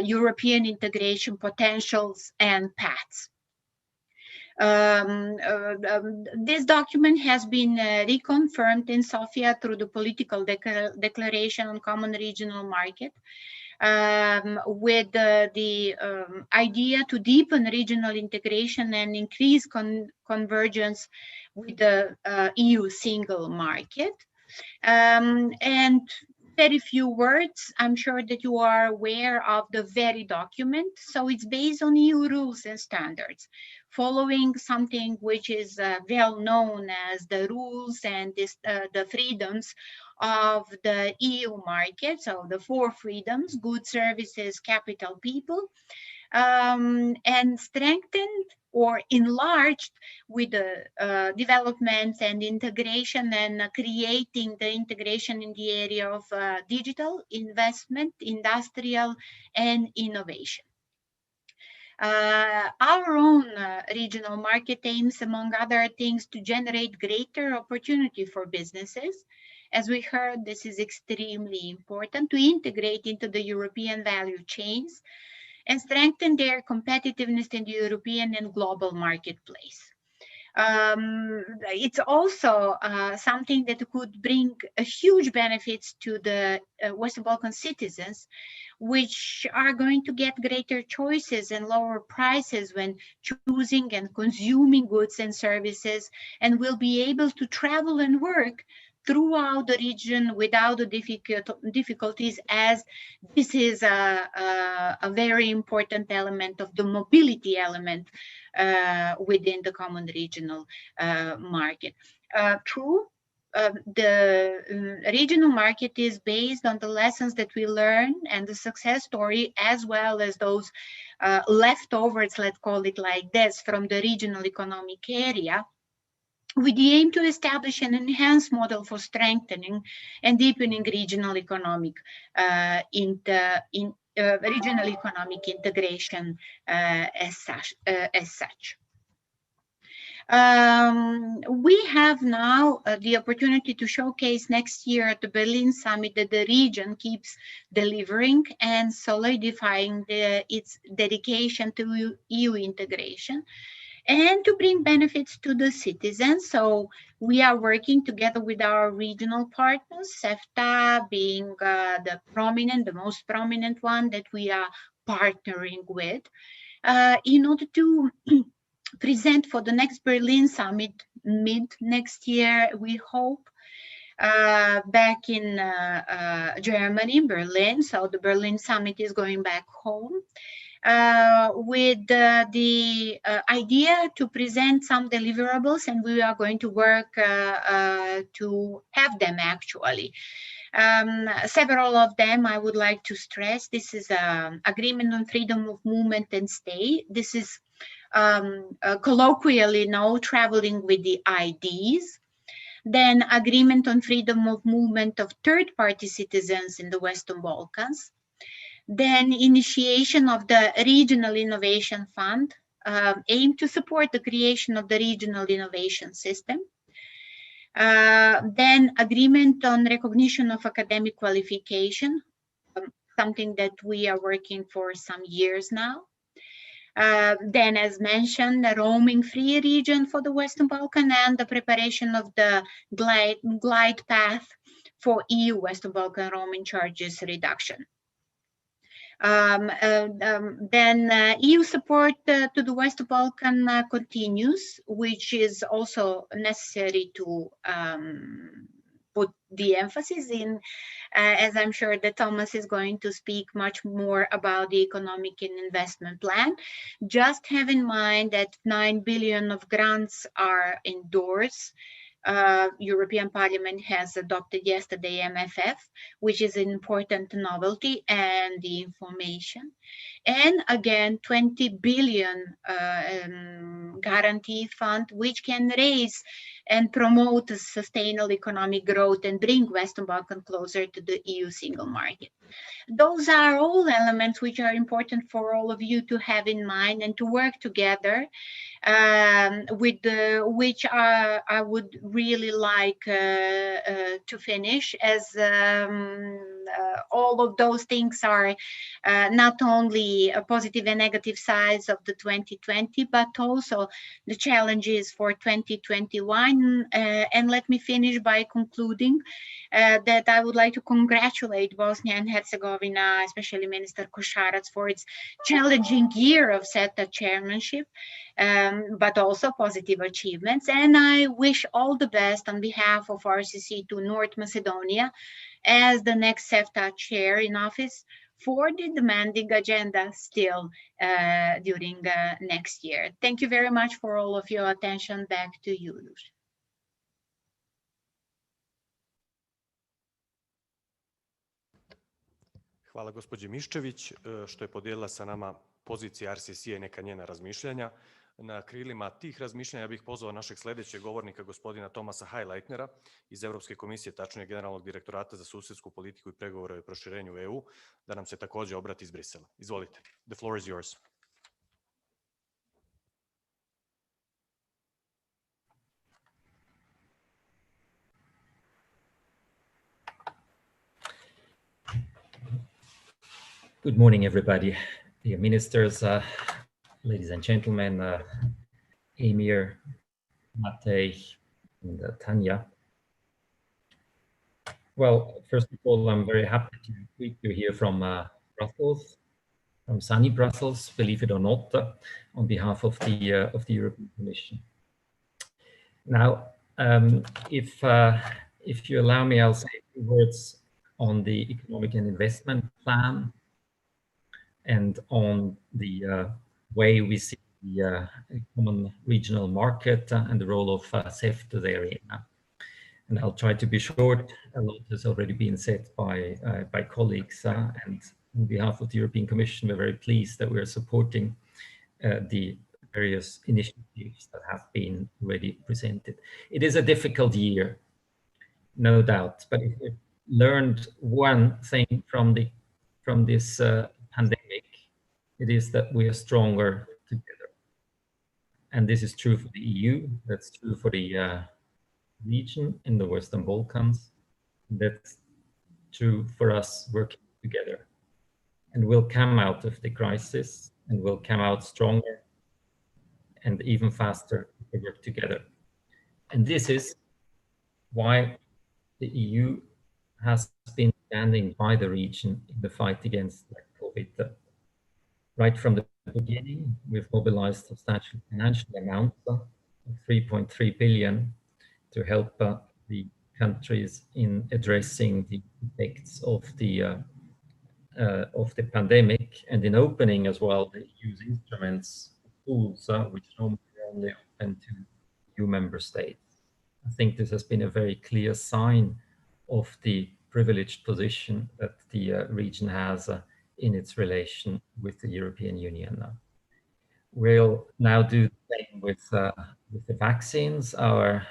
European integration potentials and paths. This document has been reconfirmed in Sofia through the political declaration on common regional market, with the idea to deepen regional integration and increase convergence with the EU single market. And very few words, I'm sure that you are aware of the very document. So it's based on EU rules and standards, following something which is well known as the rules and the freedoms of the EU market. So the 4 freedoms: goods, services, capital, people, and strengthened or enlarged with the developments and integration and creating the integration in the area of digital investment, industrial, and innovation. Our own regional market aims, among other things, to generate greater opportunity for businesses. As we heard, this is extremely important to integrate into the European value chains and strengthen their competitiveness in the European and global marketplace. It's also something that could bring a huge benefits to the Western Balkan citizens, which are going to get greater choices and lower prices when choosing and consuming goods and services, and will be able to travel and work throughout the region without the difficulties, as this is a very important element of the mobility element within the common regional market. True, the regional market is based on the lessons that we learn and the success story, as well as those leftovers, let's call it like this, from the regional economic area, with the aim to establish an enhanced model for strengthening and deepening regional economic regional economic integration as such. We have now the opportunity to showcase next year at the Berlin summit that the region keeps delivering and solidifying its dedication to EU integration and to bring benefits to the citizens. So we are working together with our regional partners, CEFTA being the most prominent one that we are partnering with, in order to present for the next Berlin summit mid next year, we hope, back in Germany, Berlin. So the Berlin summit is going back home. With the idea to present some deliverables, and we are going to work to have them actually. Several of them I would like to stress. This is an agreement on freedom of movement and stay. This is colloquially known traveling with the IDs. Then agreement on freedom of movement of third-party citizens in the Western Balkans. Then initiation of the Regional Innovation Fund, aimed to support the creation of the regional innovation system. Then agreement on recognition of academic qualification, something that we are working for some years now. Then, as mentioned, the roaming-free region for the Western Balkan and the preparation of the glide path for EU Western Balkan roaming charges reduction. Then EU support to the Western Balkan continues, which is also necessary to put the emphasis in, as I'm sure that Thomas is going to speak much more about the economic and investment plan. Just have in mind that 9 billion of grants are endorsed. European Parliament has adopted yesterday MFF, which is an important novelty and the information. And again, 20 billion guarantee fund, which can raise and promote sustainable economic growth and bring Western Balkan closer to the EU single market. Those are all elements which are important for all of you to have in mind and to work together, with which I would really like to finish, as all of those things are not only a positive and negative sides of the 2020, but also the challenges for 2021. And let me finish by concluding that I would like to congratulate Bosnia and Herzegovina, especially Minister Košarac, for its challenging year of CEFTA chairmanship, but also positive achievements. And I wish all the best on behalf of RCC to North Macedonia as the next CEFTA chair in office for the demanding agenda still during next year. Thank you very much for all of your attention. Back to you, Luz. Hvala gospođi Miščević što je podijelila sa nama pozicije RCC-a i neka njena razmišljanja. Na krilima tih razmišljanja bih pozvao našeg sljedećeg govornika, gospodina Tomasa Hajleitnera iz Europske komisije, tačnije Generalnog direktorata za susjedsku politiku i pregovore o proširenju EU, da nam se također obrati iz Brisela. Izvolite. The floor is yours. Good morning, everybody. Dear ministers, ladies and gentlemen, Emir, Matej, and Tanya. Well, first of all, I'm very happy to greet you here from Brussels, from sunny Brussels, believe it or not, on behalf of the European Commission. Now, if you allow me, I'll say a few words on the economic and investment plan, and on the way we see the common regional market and the role of CEFTA therein. And I'll try to be short. A lot has already been said by colleagues, and on behalf of the European Commission, we're very pleased that we're supporting the various initiatives that have been already presented. It is a difficult year, no doubt, but if we've learned one thing from this pandemic, it is that we are stronger together. And this is true for the EU, that's true for the region in the Western Balkans, that's true for us working together. And we'll come out of the crisis, and we'll come out stronger and even faster if we work together. And this is why the EU has been standing by the region in the fight against COVID. Right from the beginning, we've mobilized substantial financial amounts of 3.3 billion to help the countries in addressing the effects of the pandemic, and in opening as well the EU's instruments, tools, which normally are only open to EU member states. I think this has been a very clear sign of the privileged position that the region has in its relation with the European Union. We'll now do the same with the vaccines. Our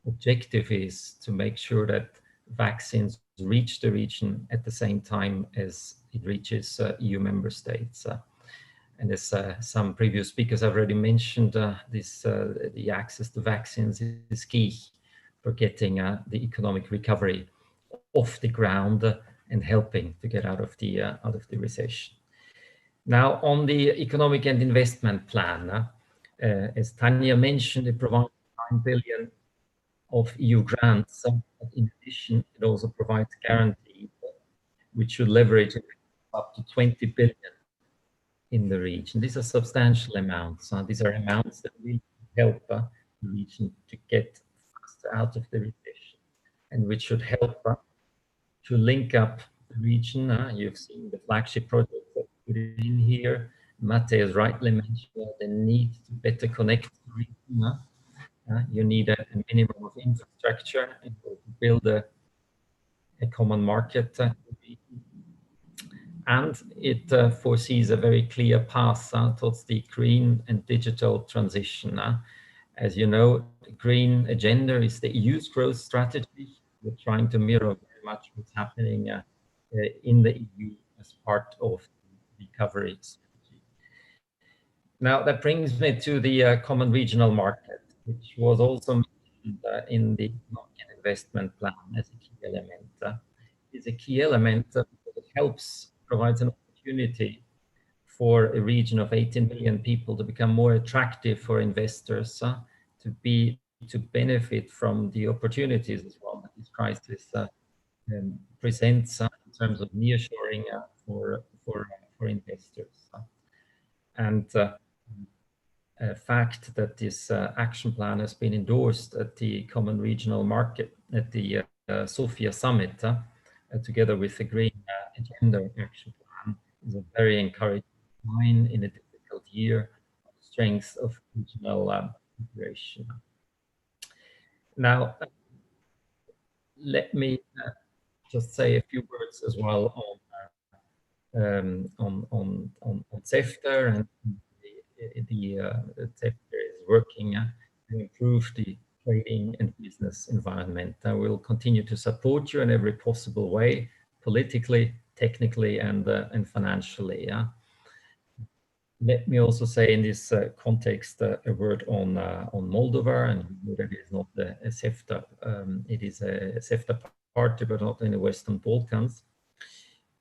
objective is to make sure that vaccines reach the region at the same time as it reaches EU member states. And as some previous speakers have already mentioned, the access to vaccines is key for getting the economic recovery off the ground and helping to get out of the recession. Now, on the economic and investment plan, as Tanya mentioned, it provides 9 billion of EU grants. In addition, it also provides guarantees, which should leverage up to 20 billion in the region. These are substantial amounts. These are amounts that will help the region to get faster out of the recession, and which should help to link up the region. You've seen the flagship project that put in here. Mate has rightly mentioned the need to better connect the region. You need a minimum of infrastructure in order to build a common market. And it foresees a very clear path towards the green and digital transition. As you know, the green agenda is the EU's growth strategy. We're trying to mirror very much what's happening in the EU as part of the recovery strategy. Now, that brings me to the common regional market, which was also mentioned in the economic investment plan as a key element. It's a key element because it provides an opportunity for a region of 18 million people to become more attractive for investors, to benefit from the opportunities as well that this crisis presents in terms of nearshoring for investors. And a fact that this action plan has been endorsed at the Common Regional Market at the Sofia Summit, together with the Green Agenda Action Plan, is a very encouraging sign in a difficult year of strength of regional integration. Now, let me just say a few words as well on CEFTA, and the CEFTA is working to improve the trading and business environment. I will continue to support you in every possible way, politically, technically, and financially. Let me also say in this context a word on Moldova, and that it is not a CEFTA. It is a CEFTA party, but not in the Western Balkans.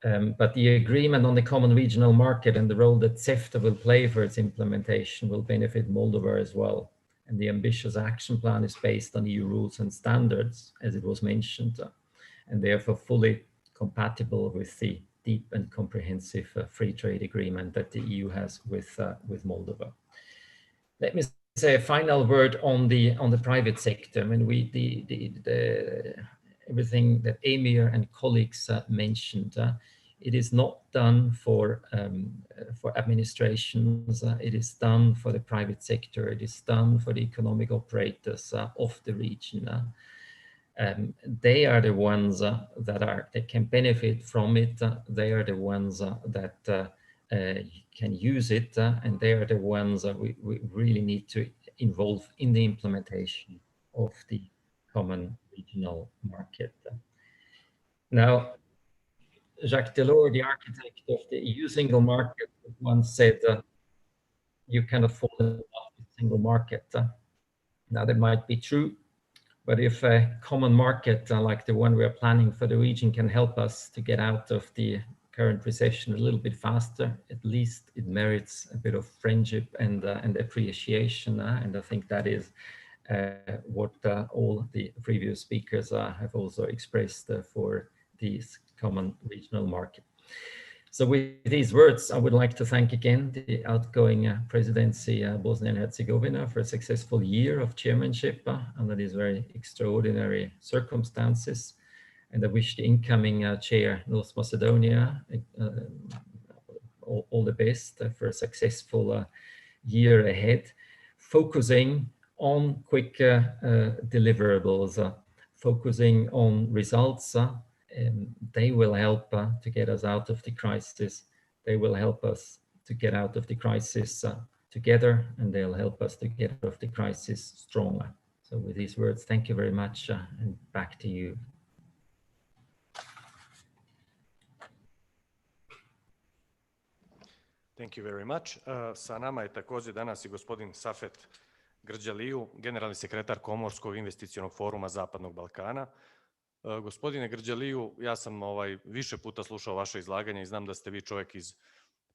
But the agreement on the common regional market and the role that CEFTA will play for its implementation will benefit Moldova as well. And the ambitious action plan is based on EU rules and standards, as it was mentioned, and therefore fully compatible with the deep and comprehensive free trade agreement that the EU has with Moldova. Let me say a final word on the private sector. I mean, everything that Emir and colleagues mentioned, it is not done for administrations. It is done for the private sector. It is done for the economic operators of the region. They are the ones that can benefit from it. They are the ones that can use it, and they are the ones that we really need to involve in the implementation of the common regional market. Now, Jacques Delors, the architect of the EU single market, once said, you cannot fall in love with the single market. Now, that might be true, but if a common market like the one we are planning for the region can help us to get out of the current recession a little bit faster, at least it merits a bit of friendship and appreciation. And I think that is what all the previous speakers have also expressed for this common regional market. So with these words, I would like to thank again the outgoing presidency, Bosnia and Herzegovina, for a successful year of chairmanship under these very extraordinary circumstances. And I wish the incoming chair, North Macedonia, all the best for a successful year ahead, focusing on quick deliverables, focusing on results. They will help to get us out of the crisis. They will help us to get out of the crisis together, and they'll help us to get out of the crisis stronger. So with these words, thank you very much, and back to you. Thank you very much. Sa nama je također danas i gospodin Safet Grđaliju, generalni sekretar Komorskog investicionog foruma Zapadnog Balkana. Gospodine Grđaliju, ja sam više puta slušao vaše izlaganje i znam da ste vi čovjek iz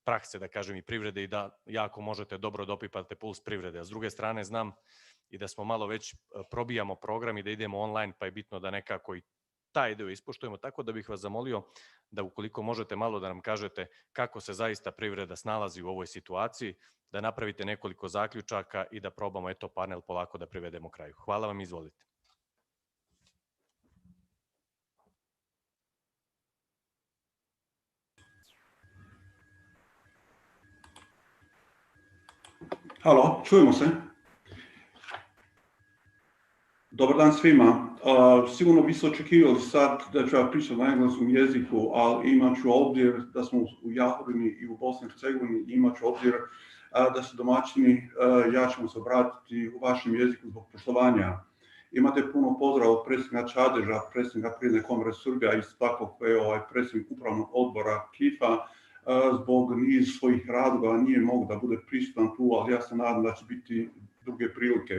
prakse, da kažem, i privrede i da jako možete dobro da opipate puls privrede. A s druge strane znam i da smo malo već probijamo program i da idemo online, pa je bitno da nekako i taj dio ispoštujemo, tako da bih vas zamolio da ukoliko možete malo da nam kažete kako se zaista privreda snalazi u ovoj situaciji, da napravite nekoliko zaključaka i da probamo panel polako da privedemo kraju. Hvala vam, izvolite. Halo, čujemo se? Dobar dan svima. Sigurno bi se očekivali sad da ću ja pričati na engleskom jeziku, ali imat ću obzir da smo u Jahorini i u Bosni i Hercegovini, imat ću obzir da su domaćini, ja ćemo se obratiti u vašem jeziku zbog poštovanja. Imate puno pozdrav od predsjednika Čadeža, predsjednika Privredne komore Srbija i svakog koji je predsjednik upravnog odbora KIF-a, zbog niz svojih razloga nije mogu da bude prisutan tu, ali ja se nadam da će biti druge prilike.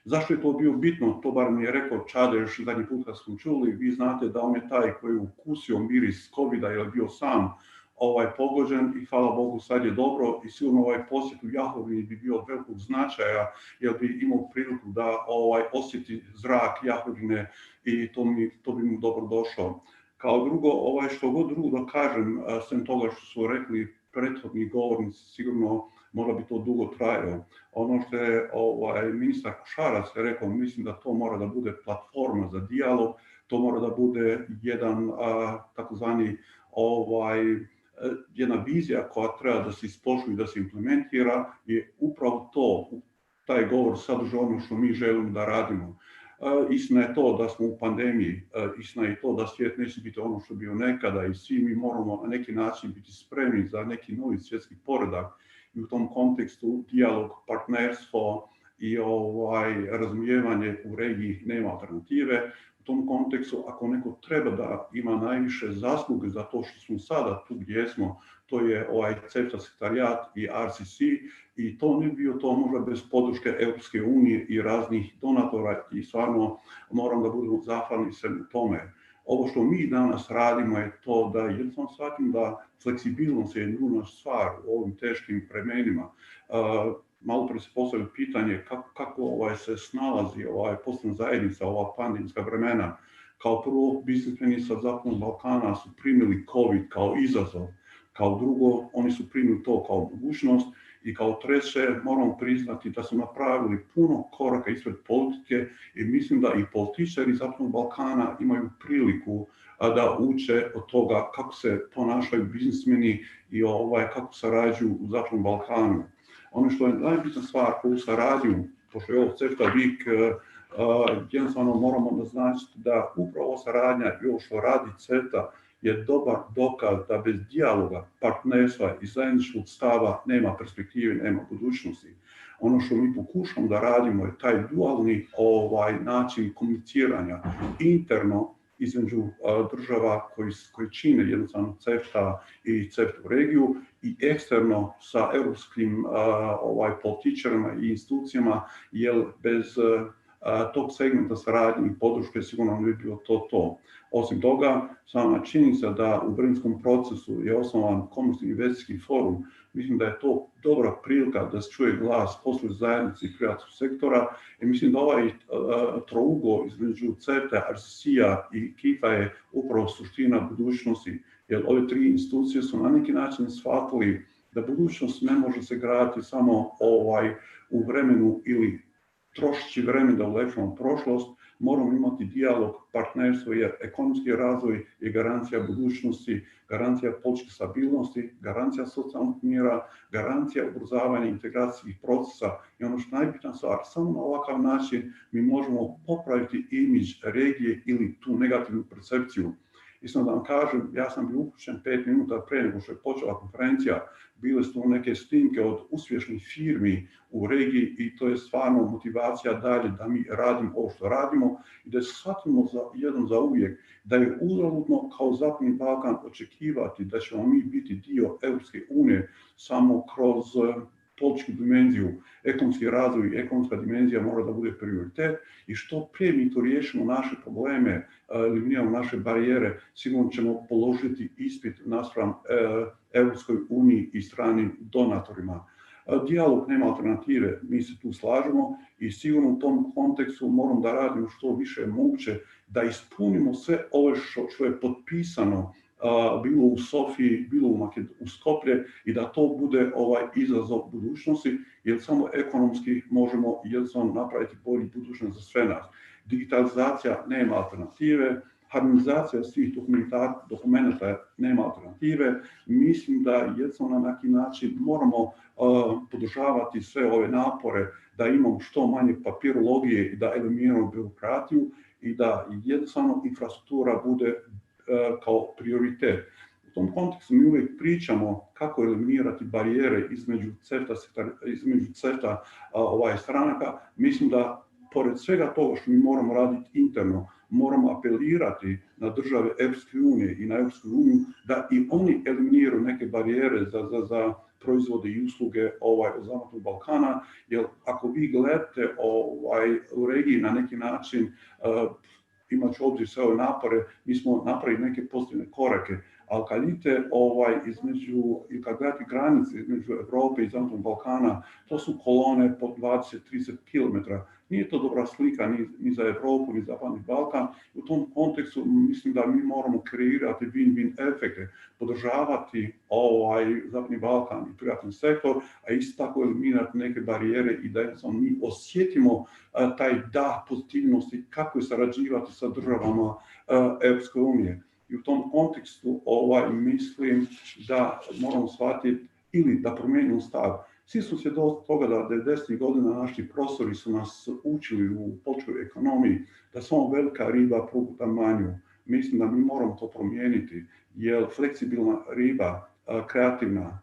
Zašto je to bio bitno? To bar mi je rekao Čadež zadnji put kad smo čuli. Vi znate da on je taj koji je ukusio miris COVID-a jer je bio sam pogođen i hvala Bogu sad je dobro i sigurno posjet u Jahorini bi bio od velikog značaja jer bi imao priliku da osjeti zrak Jahorine i to bi mu dobro došlo. Kao drugo, što god drugo da kažem, sem toga što su rekli prethodni govornici, sigurno možda bi to dugo trajalo. Ono što je ministar Košarac rekao, mislim da to mora da bude platforma za dijalog, to mora da bude jedan takozvani jedna vizija koja treba da se ispoštuje i da se implementira, je upravo to, taj govor sadrža ono što mi želimo da radimo. Istina je to da smo u pandemiji, istina je to da svijet neće biti ono što je bio nekada i svi mi moramo na neki način biti spremni za neki novi svjetski poredak i u tom kontekstu dijalog, partnerstvo i razumijevanje u regiji nema alternative. U tom kontekstu, ako neko treba da ima najviše zasluge za to što smo sada tu gdje smo, to je CEFTA sekretariat i RCC i to ne bi bio to možda bez podrške Europske unije i raznih donatora i stvarno moram da budemo zahvalni sve u tome. Ovo što mi danas radimo je to da jednostavno shvatim da fleksibilnost je nužna stvar u ovim teškim vremenima. Malo pre se postavlja pitanje kako se snalazi poslovna zajednica, ova pandemijska vremena. Kao prvo, biznismeni sa Zapadnog Balkana su primili COVID kao izazov. Kao drugo, oni su primili to kao mogućnost. I kao treće, moramo priznati da su napravili puno koraka ispred politike i mislim da i političari Zapadnog Balkana imaju priliku da uče od toga kako se ponašaju biznismeni i kako sarađuju u Zapadnom Balkanu. Ono što je najbitna stvar koju saradnju, pošto je ovo CEFTA Week, jednostavno moramo naznačiti da upravo saradnja i ovo što radi CEFTA je dobar dokaz da bez dijaloga, partnerstva i zajedničkog stava nema perspektive, nema budućnosti. Ono što mi pokušamo da radimo je taj dualni način komuniciranja interno između država koji čine jednostavno CEFTA i CEFTA regiju i eksterno sa europskim političarima i institucijama, jer bez tog segmenta saradnje i podrške sigurno ne bi bilo to. Osim toga, sama činjenica da u Berlinskom procesu je osnovan Komorski investicijski forum, mislim da je to dobra prilika da se čuje glas poslovne zajednice i privatnog sektora i mislim da ovaj trougo između CEFTA, RCC-a i KIF-a je upravo suština budućnosti, jer ove tri institucije su na neki način shvatili da budućnost ne može se graditi samo u vremenu ili trošeći vreme da ulepšamo prošlost, moramo imati dijalog, partnerstvo, jer ekonomski razvoj je garancija budućnosti, garancija političke stabilnosti, garancija socijalnog mira, garancija ubrzavanja integracijskih procesa i ono što je najbitna stvar, samo na ovakav način mi možemo popraviti imidž regije ili tu negativnu percepciju. Iskreno da vam kažem, ja sam bio uključen 5 minuta pre nego što je počela konferencija, bile su neke snimke od uspješnih firmi u regiji i to je stvarno motivacija dalje da mi radimo ovo što radimo i da shvatimo jednom za uvijek da je uzaludno kao Zapadni Balkan očekivati da ćemo mi biti dio Europske unije samo kroz političku dimenziju. Ekonomski razvoj i ekonomska dimenzija mora da bude prioritet i što prije mi to riješimo naše probleme, eliminiramo naše barijere, sigurno ćemo položiti ispit naspram Europskoj uniji i stranim donatorima. Dijalog nema alternative, mi se tu slažemo i sigurno u tom kontekstu moramo da radimo što više moguće da ispunimo sve ovo što je potpisano bilo u Sofiji, bilo u Skoplje i da to bude ovaj izazov budućnosti, jer samo ekonomski možemo jednostavno napraviti bolju budućnost za sve nas. Digitalizacija nema alternative, harmonizacija svih dokumenta nema alternative. Mislim da jednostavno na neki način moramo podržavati sve ove napore da imamo što manje papirologije i da eliminiramo birokratiju i da jednostavno infrastruktura bude kao prioritet. U tom kontekstu mi uvijek pričamo kako eliminirati barijere između CEFTA stranaka. Mislim da pored svega toga što mi moramo raditi interno, moramo apelirati na države Europske unije i na Europsku uniju da i oni eliminiraju neke barijere za proizvode i usluge Zapadnog Balkana, jer ako vi gledate u regiji na neki način, imajući obzir sve ove napore, mi smo napravili neke pozitivne korake, ali kad vidite i kad gledate granice između Europe i Zapadnog Balkana, to su kolone po 20-30 km. Nije to dobra slika ni za Europu, ni za Zapadni Balkan. U tom kontekstu mislim da mi moramo kreirati win-win efekte, podržavati Zapadni Balkan i privatni sektor, a isto tako eliminirati neke barijere i da mi osjetimo taj dah pozitivnosti kako je sarađivati sa državama Europske unije. I u tom kontekstu mislim da moramo shvatiti ili da promijenimo stav. Svi smo svjedoci toga da 90. godina naši profesori su nas učili u političkoj ekonomiji da samo velika riba proguta manju. Mislim da mi moramo to promijeniti, jer fleksibilna riba, kreativna,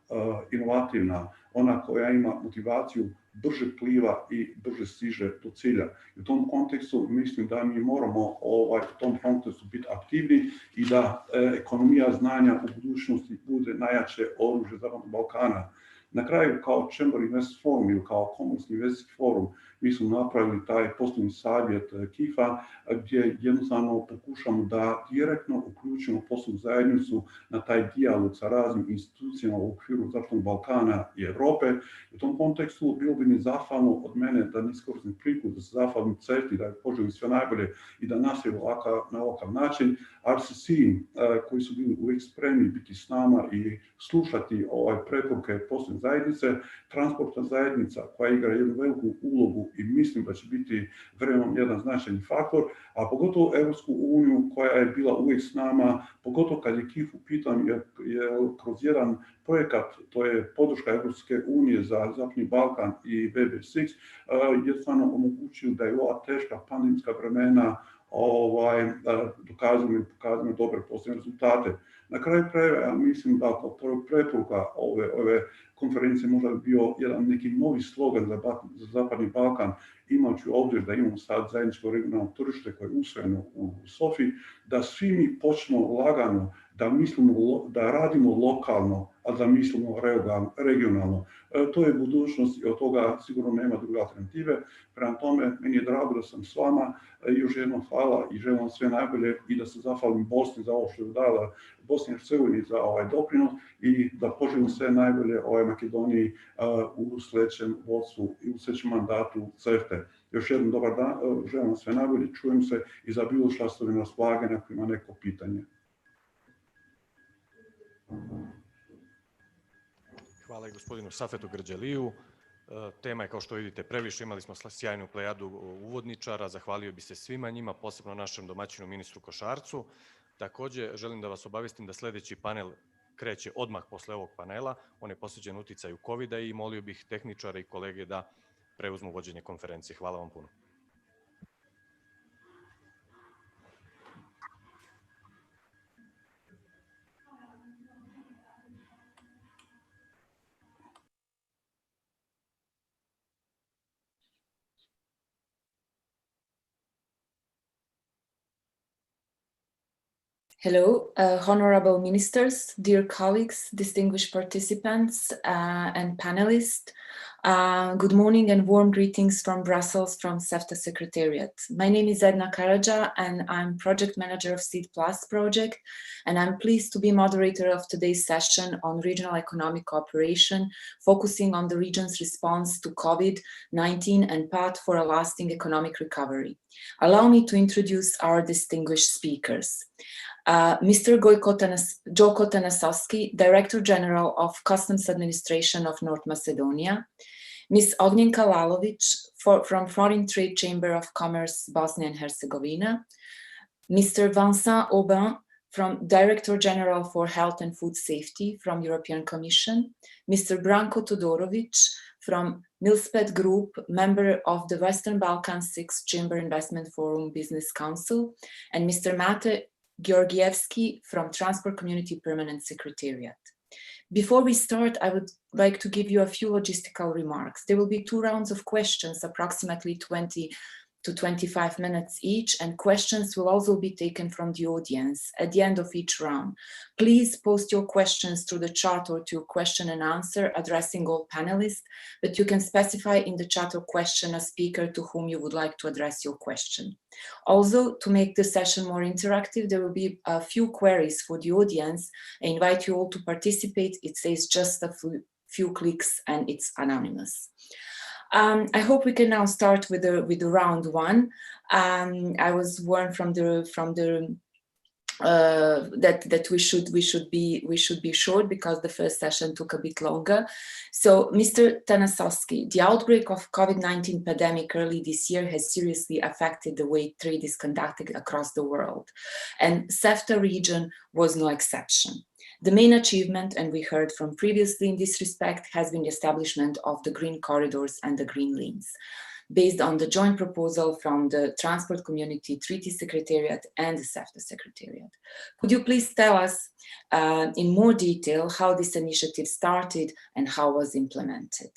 inovativna, ona koja ima motivaciju, brže pliva i brže stiže do cilja. U tom kontekstu mislim da mi moramo u tom kontekstu biti aktivni i da ekonomija znanja u budućnosti bude najjače oružje Zapadnog Balkana. Na kraju, kao Chamber Invest Forum ili kao Komorski investicijski forum, mi smo napravili taj poslovni savjet KIF-a gdje jednostavno pokušamo da direktno uključimo poslovnu zajednicu na taj dijalog sa raznim institucijama u okviru Zapadnog Balkana i Europe. U tom kontekstu bilo bi mi zahvalno od mene da ne iskoristim priliku da se zahvalim CEFTA-i, da poželim sve najbolje i da nastavimo na ovakav način. RCC koji su bili uvijek spremni biti s nama i slušati preporuke poslovne zajednice, transportna zajednica koja igra jednu veliku ulogu i mislim da će biti vremenom jedan značajni faktor, a pogotovo Europsku uniju koja je bila uvijek s nama, pogotovo kad je KIF u pitanju, jer kroz jedan projekat, to je podrška Europske unije za Zapadni Balkan i VB6, jednostavno omogućili da je ova teška pandemijska vremena dokazujemo dobre poslovne rezultate. Na kraju krajeva, ja mislim da kao preporuka ove konferencije možda bi bio jedan neki novi slogan za Zapadni Balkan, imajući u obzir da imamo sad zajedničko regionalno tržište koje je usvojeno u Sofiji, da svi mi počnemo lagano da radimo lokalno, a da mislimo regionalno. To je budućnost i od toga sigurno nema druge alternative. Prema tome, meni je drago da sam s vama. Još jednom hvala i želim vam sve najbolje i da se zahvalim Bosni za ovo što je dala Bosni i Hercegovini za ovaj doprinos i da poželim sve najbolje Makedoniji u sljedećem vodstvu i u sljedećem mandatu CEFTA. Još jednom dobar dan, želim vam sve najbolje, čujem se i za bilo šta ste na raspolaganju ako ima neko pitanje. Hvala i gospodinu Safetu Grđeliju. Tema je, kao što vidite, previše. Imali smo sjajnu plejadu uvodničara. Zahvalio bi se svima njima, posebno našem domaćinu ministru Košarcu. Također, želim da vas obavestim da sljedeći panel kreće odmah posle ovog panela. On je posvećen uticaju COVID-a i molio bih tehničare i kolege da preuzmu vođenje konferencije. Hvala vam puno. Hello, honorable ministers, dear colleagues, distinguished participants, and panelists. Good morning and warm greetings from Brussels from CEFTA Secretariat. My name is Edna Karaja and I'm project manager of Seed Plus project, and I'm pleased to be moderator of today's session on regional economic cooperation, focusing on the region's response to COVID-19 and path for a lasting economic recovery. Allow me to introduce our distinguished speakers. Mr. Joko Tanasovsky, Director General of Customs Administration of North Macedonia, Ms. Ognjenka Lalovic from Foreign Trade Chamber of Commerce, Bosnia and Herzegovina, Mr. Vincent Aubin from Director General for Health and Food Safety from European Commission, Mr. Branko Todorovic from Milspet Group, member of the Western Balkans 6th Chamber Investment Forum Business Council, and Mr. Mate Georgievsky from Transport Community Permanent Secretariat. Before we start, I would like to give you a few logistical remarks. There will be 2 rounds of questions, approximately 20 to 25 minutes each, and questions will also be taken from the audience at the end of each round. Please post your questions through the chat or to question and answer addressing all panelists, but you can specify in the chat or question a speaker to whom you would like to address your question. Also, to make the session more interactive, there will be a few queries for the audience. I invite you all to participate. It says just a few clicks and it's anonymous. I hope we can now start with the round 1. I was warned from the that we should be short because the first session took a bit longer. So, Mr. Tanasovsky, the outbreak of COVID-19 pandemic early this year has seriously affected the way trade is conducted across the world, and CEFTA region was no exception. The main achievement, and we heard from previously in this respect, has been the establishment of the green corridors and the green lanes, based on the joint proposal from the Transport Community Treaty Secretariat and the CEFTA Secretariat. Could you please tell us in more detail how this initiative started and how was implemented?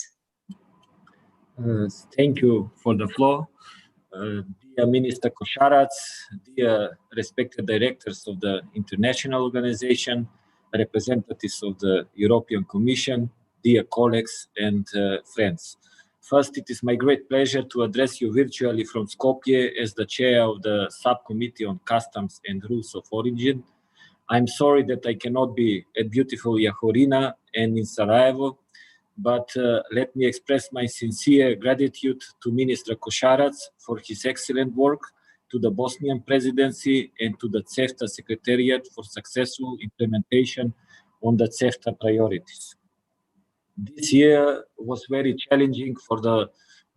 Thank you for the floor. Dear Minister Kosharac, dear respected directors of the international organization, representatives of the European Commission, dear colleagues and friends. First, it is my great pleasure to address you virtually from Skopje as the chair of the Subcommittee on Customs and Rules of Origin. I'm sorry that I cannot be at beautiful Jahorina and in Sarajevo, but let me express my sincere gratitude to Minister Kosharac for his excellent work, to the Bosnian presidency and to the CEFTA Secretariat for successful implementation on the CEFTA priorities. This year was very challenging for the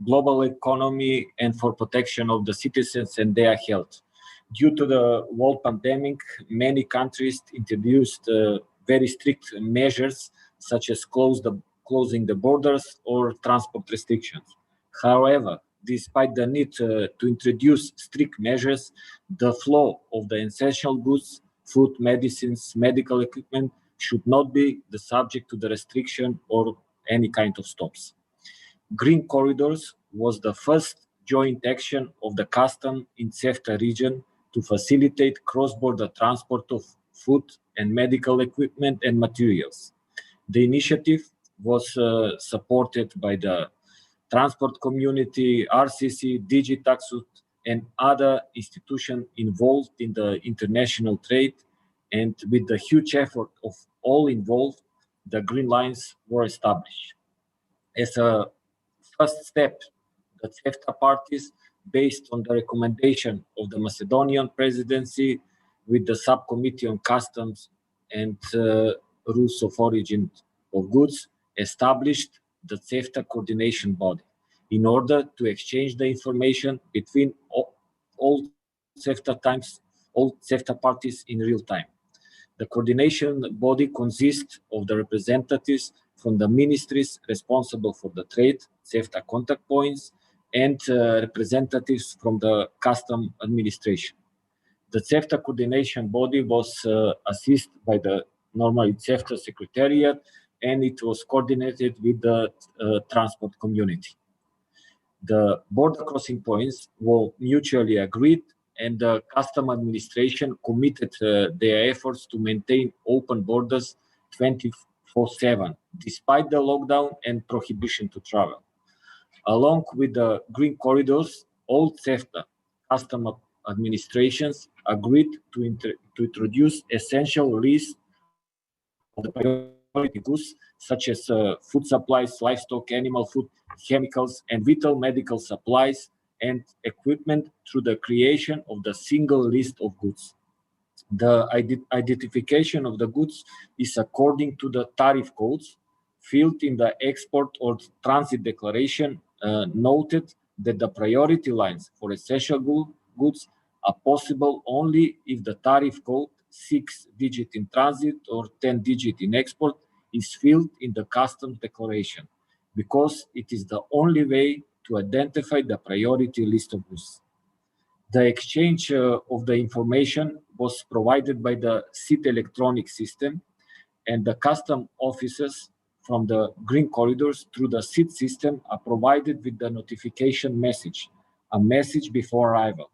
global economy and for protection of the citizens and their health. Due to the world pandemic, many countries introduced very strict measures such as closing the borders or transport restrictions. However, despite the need to introduce strict measures, the flow of the essential goods, food, medicines, medical equipment should not be the subject to the restriction or any kind of stops. Green corridors was the first joint action of the custom in CEFTA region to facilitate cross-border transport of food and medical equipment and materials. The initiative was supported by the transport community, RCC, DigiTaxud, and other institutions involved in the international trade. And with the huge effort of all involved, the green lines were established. As a first step, the CEFTA parties, based on the recommendation of the Macedonian presidency with the Subcommittee on Customs and Rules of Origin of Goods, established the CEFTA coordination body in order to exchange the information between all CEFTA parties in real time. The coordination body consists of the representatives from the ministries responsible for the trade, CEFTA contact points, and representatives from the custom administration. The CEFTA coordination body was assisted by the normal CEFTA secretariat, and it was coordinated with the transport community. The border crossing points were mutually agreed and the custom administration committed their efforts to maintain open borders 24/7, despite the lockdown and prohibition to travel. Along with the green corridors, all CEFTA custom administrations agreed to introduce essential lists of the priority goods, such as food supplies, livestock, animal food, chemicals, and vital medical supplies and equipment through the creation of the single list of goods. The identification of the goods is according to the tariff codes filled in the export or transit declaration, noted that the priority lines for essential goods are possible only if the tariff code 6-digit in transit or 10-digit in export is filled in the customs declaration, because it is the only way to identify the priority list of goods. The exchange of the information was provided by the SIT electronic system, and the custom officers from the green corridors through the SIT system are provided with the notification message, a message before arrival.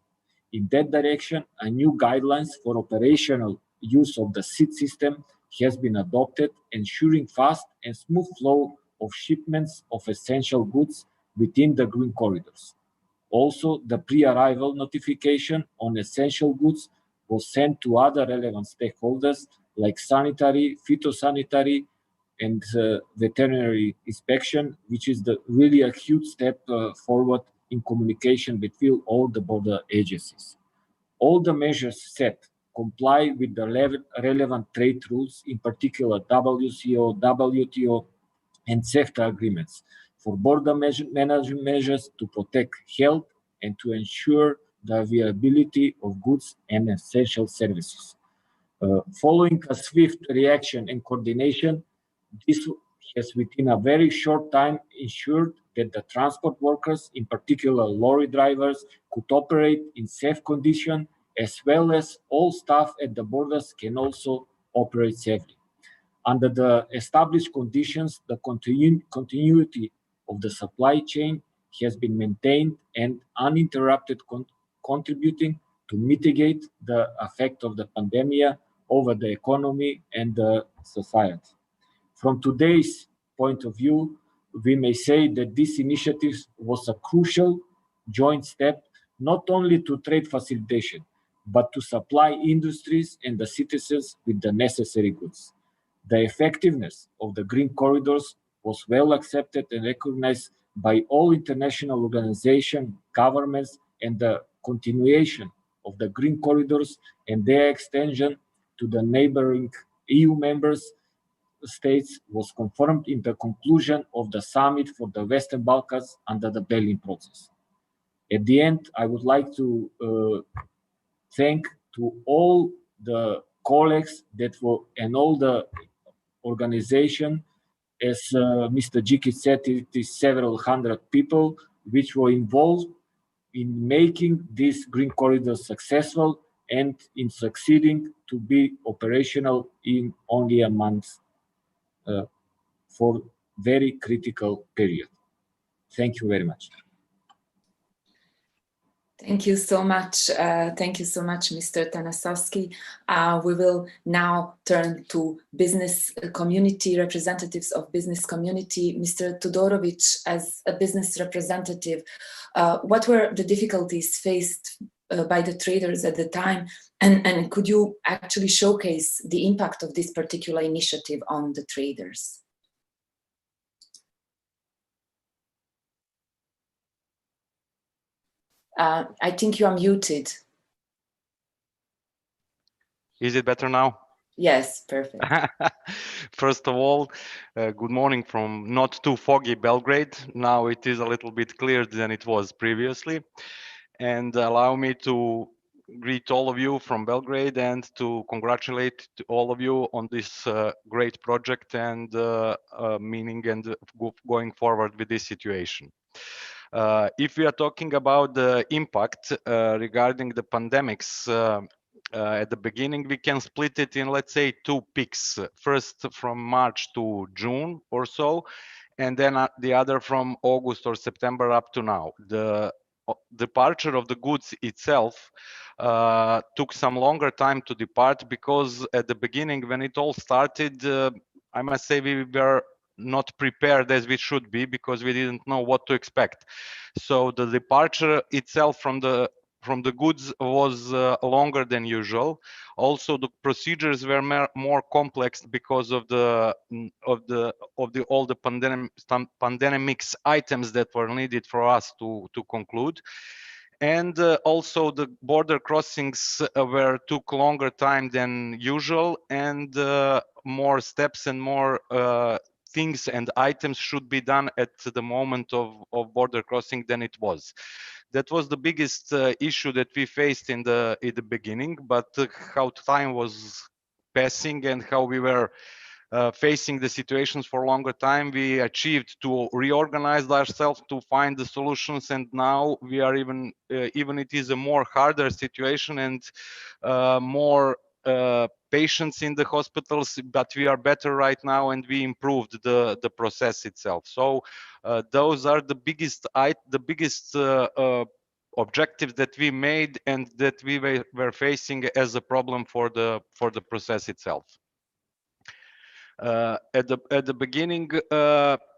In that direction, a new guidelines for operational use of the SIT system has been adopted, ensuring fast and smooth flow of shipments of essential goods within the green corridors. Also, the pre-arrival notification on essential goods was sent to other relevant stakeholders like sanitary, phytosanitary, and veterinary inspection, which is really a huge step forward in communication between all the border agencies. All the measures set comply with the relevant trade rules, in particular WCO, WTO, and CEFTA agreements for border management measures to protect health and to ensure the availability of goods and essential services. Following a swift reaction and coordination, this has within a very short time ensured that the transport workers, in particular lorry drivers, could operate in safe condition, as well as all staff at the borders can also operate safely. Under the established conditions, the continuity of the supply chain has been maintained and uninterrupted, contributing to mitigate the effect of the pandemic over the economy and the society. From today's point of view, we may say that this initiative was a crucial joint step not only to trade facilitation, but to supply industries and the citizens with the necessary goods. The effectiveness of the green corridors was well accepted and recognized by all international organizations, governments, and the continuation of the green corridors and their extension to the neighboring EU members states was confirmed in the conclusion of the summit for the Western Balkans under the Berlin process. At the end, I would like to thank to all the colleagues that were and all the organization. As Mr. Jikic said, it is several hundred people which were involved in making this green corridor successful and in succeeding to be operational in only a month for very critical period. Thank you very much. Thank you so much. Thank you so much, Mr. Tanasovsky. We will now turn to business community, representatives of business community. Mr. Todorovic, as a business representative, what were the difficulties faced by the traders at the time? And could you actually showcase the impact of this particular initiative on the traders? I think you are muted. Is it better now? Yes, perfect. First of all, good morning from not too foggy Belgrade. Now it is a little bit clearer than it was previously. And allow me to greet all of you from Belgrade and to congratulate all of you on this great project and meaning and going forward with this situation. If we are talking about the impact regarding the pandemics, at the beginning, we can split it in, let's say, two peaks. First from March to June or so, and then the other from August or September up to now. The departure of the goods itself took some longer time to depart, because at the beginning, when it all started, I must say we were not prepared as we should be, because we didn't know what to expect. So the departure itself from the goods was longer than usual. Also, the procedures were more complex because of all the pandemics items that were needed for us to conclude. And also the border crossings took longer time than usual, and more steps and more things and items should be done at the moment of border crossing than it was. That was the biggest issue that we faced in the beginning, but how time was passing and how we were facing the situations for a longer time, we achieved to reorganize ourselves to find the solutions, and now we are even it is a more harder situation and more patients in the hospitals, but we are better right now and we improved the process itself. So those are the biggest objectives that we made and that we were facing as a problem for the process itself. At the beginning,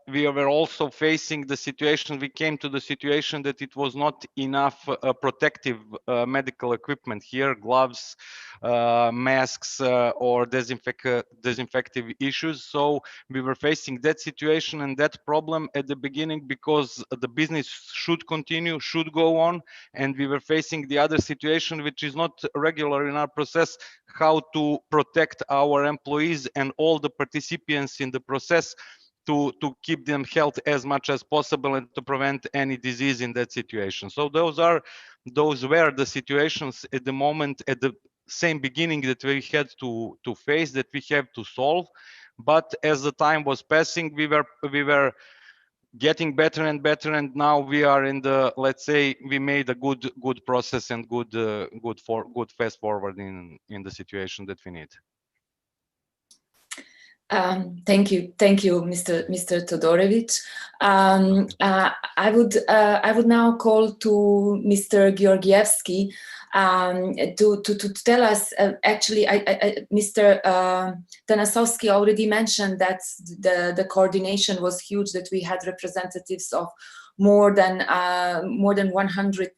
we were also facing the situation. We came to the situation that it was not enough protective medical equipment here, gloves, masks, or disinfective issues. So we were facing that situation and that problem at the beginning, because the business should continue, should go on, and we were facing the other situation, which is not regular in our process, how to protect our employees and all the participants in the process to keep them healthy as much as possible and to prevent any disease in that situation. So those were the situations at the moment, at the same beginning, that we had to face, that we have to solve. But as the time was passing, we were getting better and better, and now we are in the, let's say, we made a good process and good fast forward in the situation that we need. Thank you, Mr. Todorovic. I would now call to Mr. Georgievsky to tell us. Actually, Mr. Tanasovsky already mentioned that the coordination was huge. That we had representatives of more than 100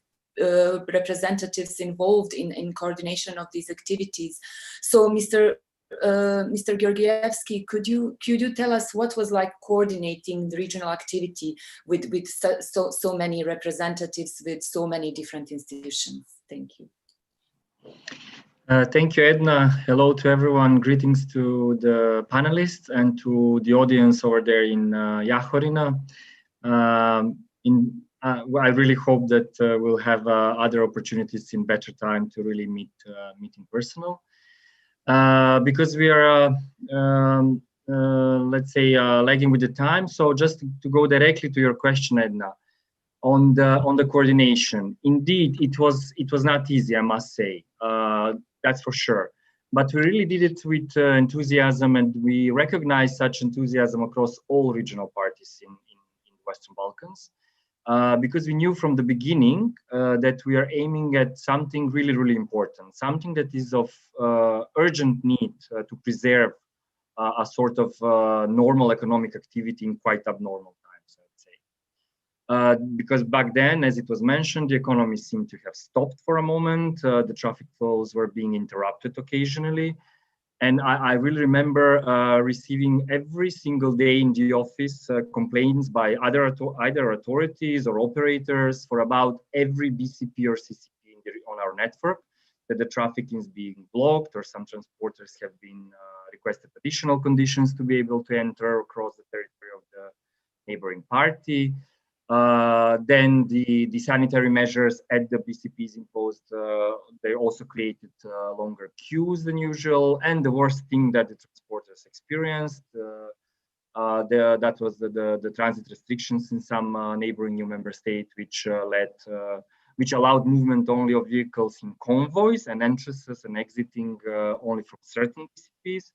representatives involved in coordination of these activities. So, Mr. Georgievsky, could you tell us what was like coordinating the regional activity with so many representatives with so many different institutions? Thank you. Thank you, Edna. Hello to everyone. Greetings to the panelists and to the audience over there in Jahorina. I really hope that we'll have other opportunities in better time to really meet in personal. Because we are, let's say, lagging with the time. So just to go directly to your question, Edna, on the coordination. Indeed, it was not easy, I must say. That's for sure. But we really did it with enthusiasm, and we recognize such enthusiasm across all regional parties in the Western Balkans. Because we knew from the beginning that we are aiming at something really, really important, something that is of urgent need to preserve a sort of normal economic activity in quite abnormal times, I would say. Because back then, as it was mentioned, the economy seemed to have stopped for a moment. The traffic flows were being interrupted occasionally. And I really remember receiving every single day in the office complaints by either authorities or operators for about every BCP or CCP on our network, that the traffic is being blocked, or some transporters have been requested additional conditions to be able to enter across the territory of the neighboring party. Then the sanitary measures at the BCPs imposed, they also created longer queues than usual. And the worst thing that the transporters experienced, that was the transit restrictions in some neighboring new member state, which allowed movement only of vehicles in convoys and entrances and exiting only from certain BCPs,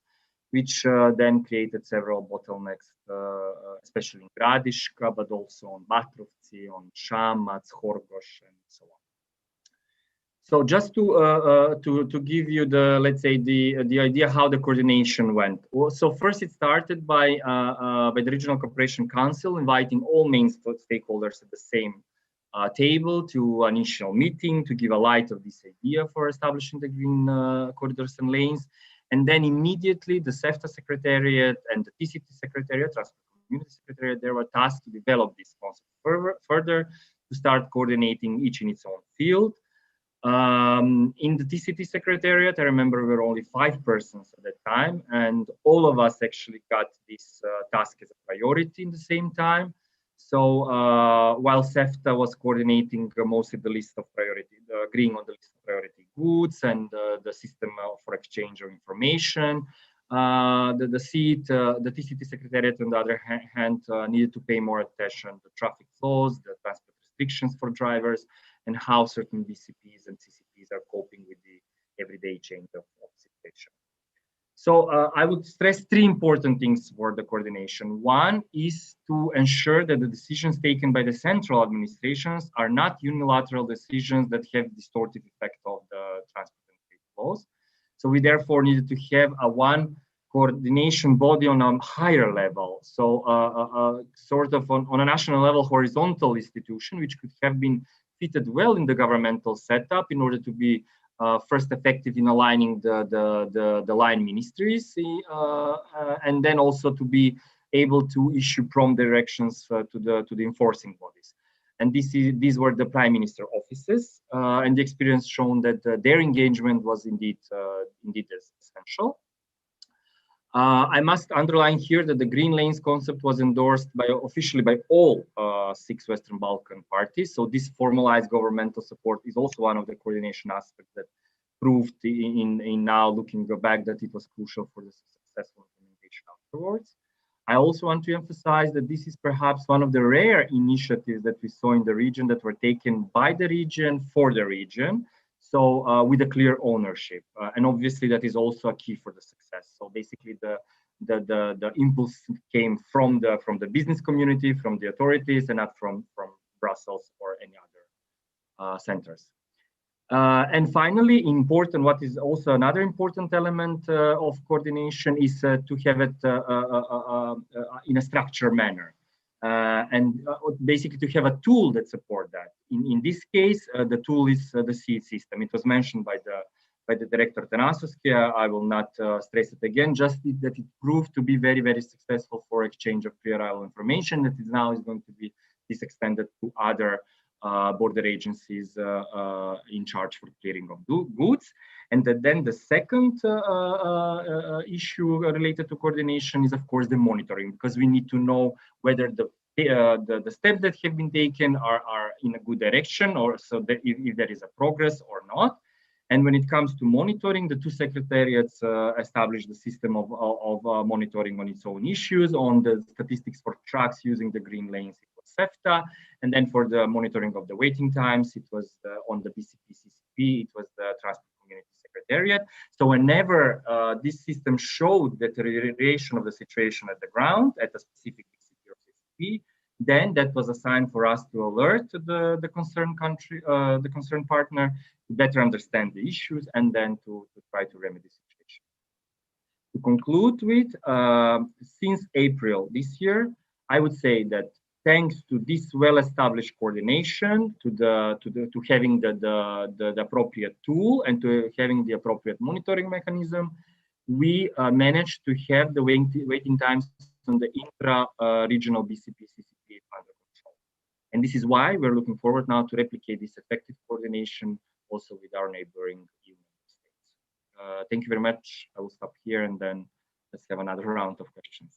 which then created several bottlenecks, especially in Gradiška, but also on Batrovci, on Šamac, Horgoš, and so on. So just to give you the, let's say, the idea how the coordination went. So first it started by the Regional Cooperation Council inviting all main stakeholders at the same table to an initial meeting to give a light of this idea for establishing the green corridors and lanes. And then immediately the CEFTA Secretariat and the TCT Secretariat, Transport Community Secretariat, they were tasked to develop this concept further to start coordinating each in its own field. In the TCT Secretariat, I remember we were only 5 persons at that time, and all of us actually got this task as a priority in the same time. So while CEFTA was coordinating mostly the list of priority, agreeing on the list of priority goods and the system for exchange of information, the TCT Secretariat, on the other hand, needed to pay more attention to traffic flows, the transport restrictions for drivers, and how certain BCPs and CCPs are coping with the everyday change of situation. So I would stress 3 important things for the coordination. One is to ensure that the decisions taken by the central administrations are not unilateral decisions that have distortive effect of the transport and trade flows. So we therefore needed to have one coordination body on a higher level. So sort of on a national level, horizontal institution, which could have been fitted well in the governmental setup in order to be first effective in aligning the line ministries, and then also to be able to issue prompt directions to the enforcing bodies. And these were the prime minister offices, and the experience shown that their engagement was indeed essential. I must underline here that the Green Lanes concept was endorsed officially by all 6 Western Balkan parties. So this formalized governmental support is also one of the coordination aspects that proved in now looking back that it was crucial for the successful implementation afterwards. I also want to emphasize that this is perhaps one of the rare initiatives that we saw in the region that were taken by the region for the region. So with a clear ownership, and obviously that is also a key for the success. So basically, the impulse came from the business community, from the authorities, and not from Brussels or any other centers. And finally, what is also another important element of coordination is to have it in a structured manner. And basically to have a tool that support that. In this case, the tool is the CE system. It was mentioned by the director Tanasovsky. I will not stress it again, just that it proved to be very, very successful for exchange of pre-arrival information that now is going to be extended to other border agencies in charge for clearing of goods. And then the second issue related to coordination is, of course, the monitoring, because we need to know whether the steps that have been taken are in a good direction, or so that if there is a progress or not. And when it comes to monitoring, the 2 secretariats established the system of monitoring on its own issues. On the statistics for trucks using the green lanes, it was CEFTA. And then for the monitoring of the waiting times, it was on the BCP-CCP, it was the Transport Community Secretariat. So whenever this system showed the deterioration of the situation at the ground at a specific BCP or CCP, then that was a sign for us to alert the concerned country, the concerned partner, to better understand the issues and then to try to remedy the situation. To conclude with, since April this year, I would say that thanks to this well-established coordination, to having the appropriate tool and to having the appropriate monitoring mechanism, we managed to have the waiting times on the intra-regional BCP-CCP under control. And this is why we're looking forward now to replicate this effective coordination also with our neighboring EU member states. Thank you very much. I will stop here and then let's have another round of questions.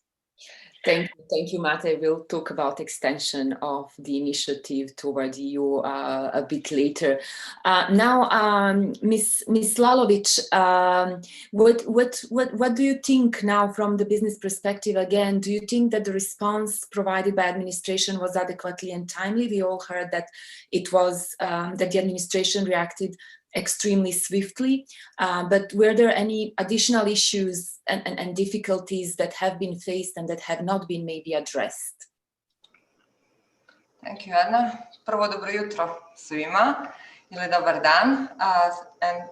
Thank you, Mate. We'll talk about extension of the initiative toward EU a bit later. Now, Ms. Lalovic, what do you think now from the business perspective? Again, do you think that the response provided by administration was adequately and timely? We all heard that it was that the administration reacted extremely swiftly, but were there any additional issues and difficulties that have been faced and that have not been maybe addressed? Thank you, Anna. Prvo dobro jutro svima ili dobar dan. And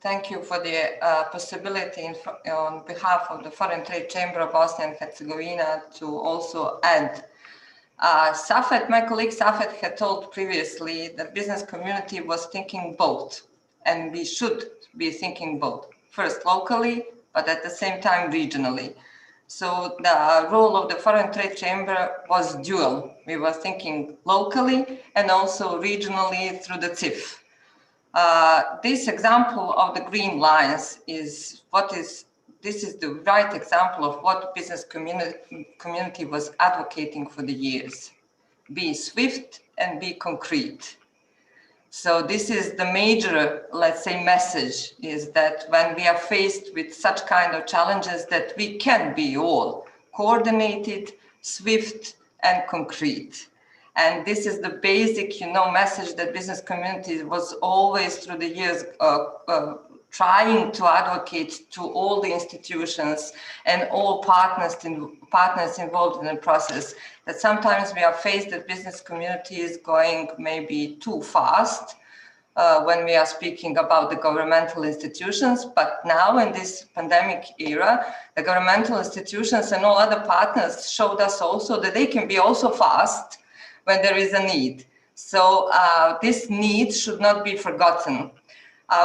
thank you for the possibility on behalf of the Foreign Trade Chamber of Bosnia and Herzegovina to also add. Safet, my colleague Safet had told previously that business community was thinking both, and we should be thinking both. First locally, but at the same time regionally. So the role of the Foreign Trade Chamber was dual. We were thinking locally and also regionally through the CIF. This example of the green lines is this is the right example of what business community was advocating for the years. Be swift and be concrete. So this is the major, let's say, message is that when we are faced with such kind of challenges that we can be all coordinated, swift and concrete. And this is the basic, message that business community was always through the years trying to advocate to all the institutions and all partners involved in the process, that sometimes we are faced that business community is going maybe too fast when we are speaking about the governmental institutions. But now in this pandemic era, the governmental institutions and all other partners showed us also that they can be also fast when there is a need. So this need should not be forgotten.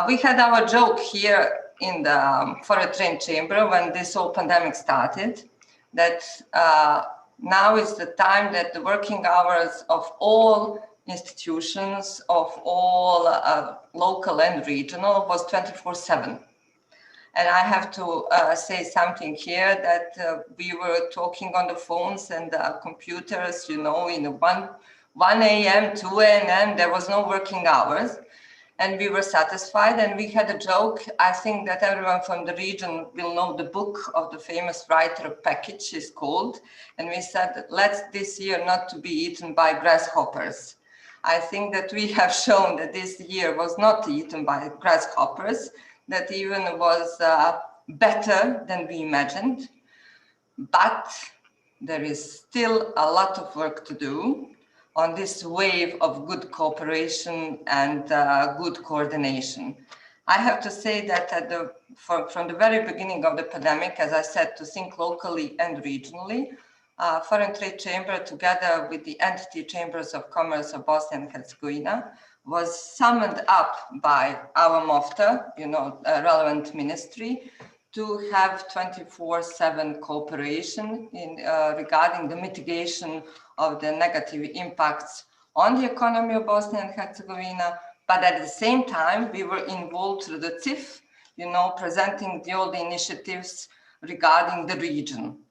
We had our joke here in the Foreign Trade Chamber when this whole pandemic started, that now is the time that the working hours of all institutions, of all local and regional, was 24/7. And I have to say something here that we were talking on the phones and the computers, in 1 a.m., 2 a.m., there was no working hours. And we were satisfied, and we had a joke. I think that everyone from the region will know the book of the famous writer Package is called. And we said, let's this year not to be eaten by grasshoppers. I think that we have shown that this year was not eaten by grasshoppers, that even was better than we imagined. But there is still a lot of work to do on this wave of good cooperation and good coordination. I have to say that from the very beginning of the pandemic, as I said, to think locally and regionally, Foreign Trade Chamber, together with the entity Chambers of Commerce of Bosnia and Herzegovina, was summoned up by our MOFTA, relevant ministry, to have 24/7 cooperation regarding the mitigation of the negative impacts on the economy of Bosnia and Herzegovina. But at the same time, we were involved through the CIF, presenting all the initiatives regarding the region.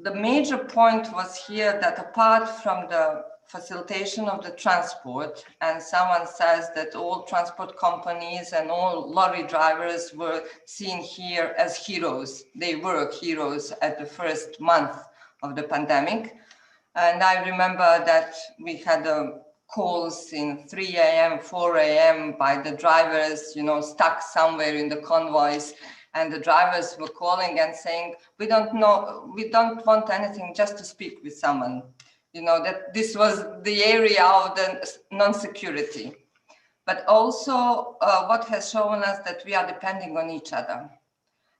The major point was here that apart from the facilitation of the transport, and someone says that all transport companies and all lorry drivers were seen here as heroes. They were heroes at the first month of the pandemic. And I remember that we had calls in 3 a.m., 4 a.m. by the drivers, stuck somewhere in the convoys. And the drivers were calling and saying, we don't want anything, just to speak with someone. That this was the area of the non-security. But also what has shown us that we are depending on each other.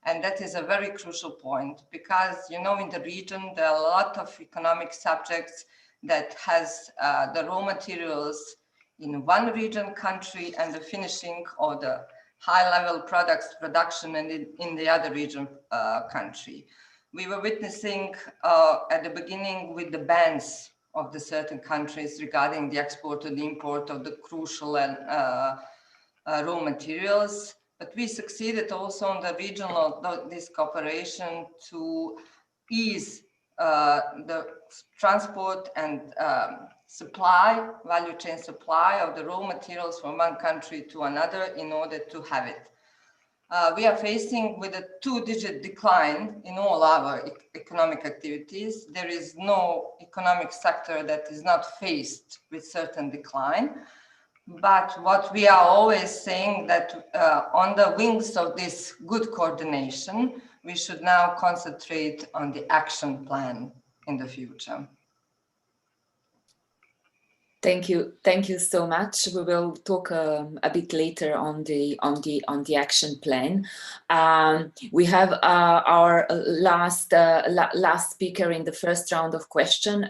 And that is a very crucial point because, in the region, there are a lot of economic subjects that has the raw materials in one region country and the finishing or the high-level products production in the other region country. We were witnessing at the beginning with the bans of the certain countries regarding the export and the import of the crucial and raw materials, but we succeeded also on the regional this cooperation to ease the transport and value chain supply of the raw materials from one country to another in order to have it. We are facing with a 2-digit decline in all our economic activities. There is no economic sector that is not faced with certain decline. But what we are always saying that on the wings of this good coordination, we should now concentrate on the action plan in the future. Thank you so much. We will talk a bit later on the action plan. We have our last speaker in the first round of question,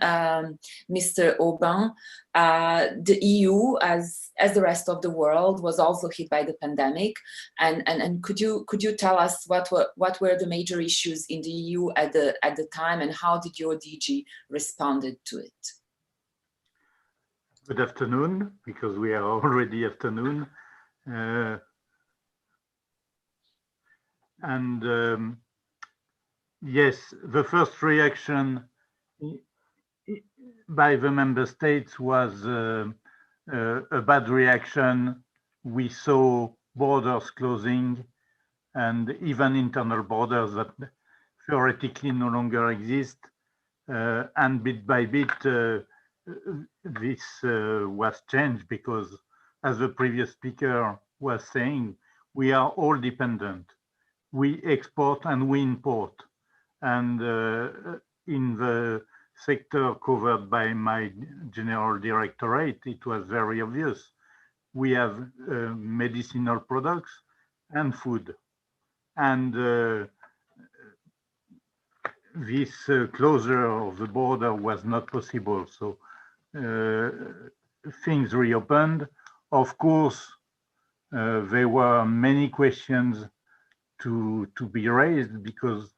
Mr. Aubin. The EU, as the rest of the world, was also hit by the pandemic. And could you tell us what were the major issues in the EU at the time, and how did your DG responded to it? Good afternoon, because we are already afternoon. Yes, the first reaction by the member states was a bad reaction. We saw borders closing and even internal borders that theoretically no longer exist. And bit by bit, this was changed because, as the previous speaker was saying, we are all dependent. We export and we import. And in the sector covered by my general directorate, it was very obvious. We have medicinal products and food. And this closure of the border was not possible. So things reopened. Of course, there were many questions to be raised because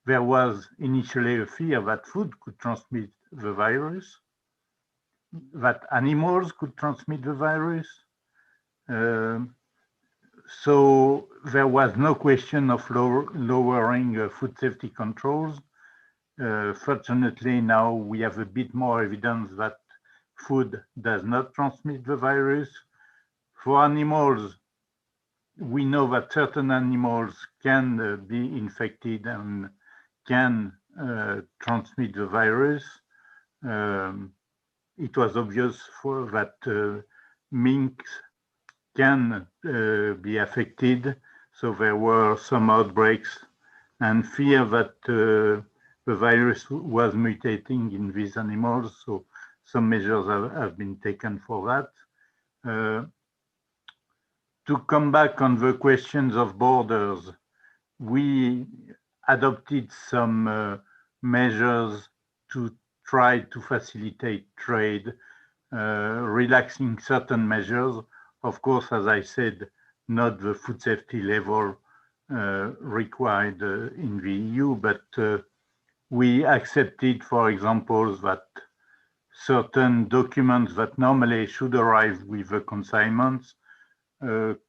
there was initially a fear that food could transmit the virus, that animals could transmit the virus. So there was no question of lowering food safety controls. Fortunately, now we have a bit more evidence that food does not transmit the virus. For animals, we know that certain animals can be infected and can transmit the virus. It was obvious that minks can be affected. So there were some outbreaks and fear that the virus was mutating in these animals. So some measures have been taken for that. To come back on the questions of borders, we adopted some measures to try to facilitate trade, relaxing certain measures. Of course, as I said, not the food safety level required in the EU, but we accepted, for example, that certain documents that normally should arrive with the consignments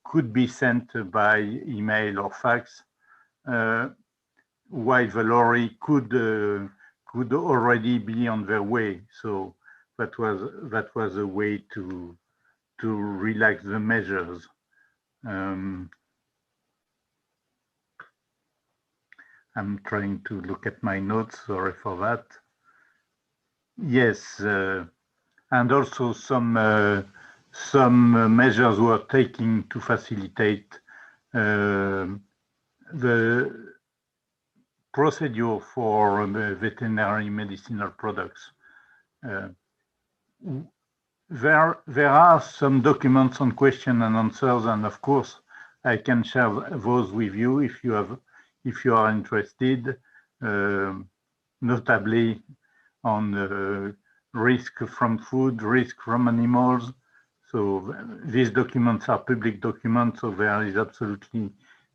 could be sent by email or fax, while the lorry could already be on their way. So that was a way to relax the measures. I'm trying to look at my notes, sorry for that. Yes, and also some measures were taken to facilitate the procedure for veterinary medicinal products. There are some documents on question and answers, and of course, I can share those with you if you are interested, notably on risk from food, risk from animals. So these documents are public documents, so there is absolutely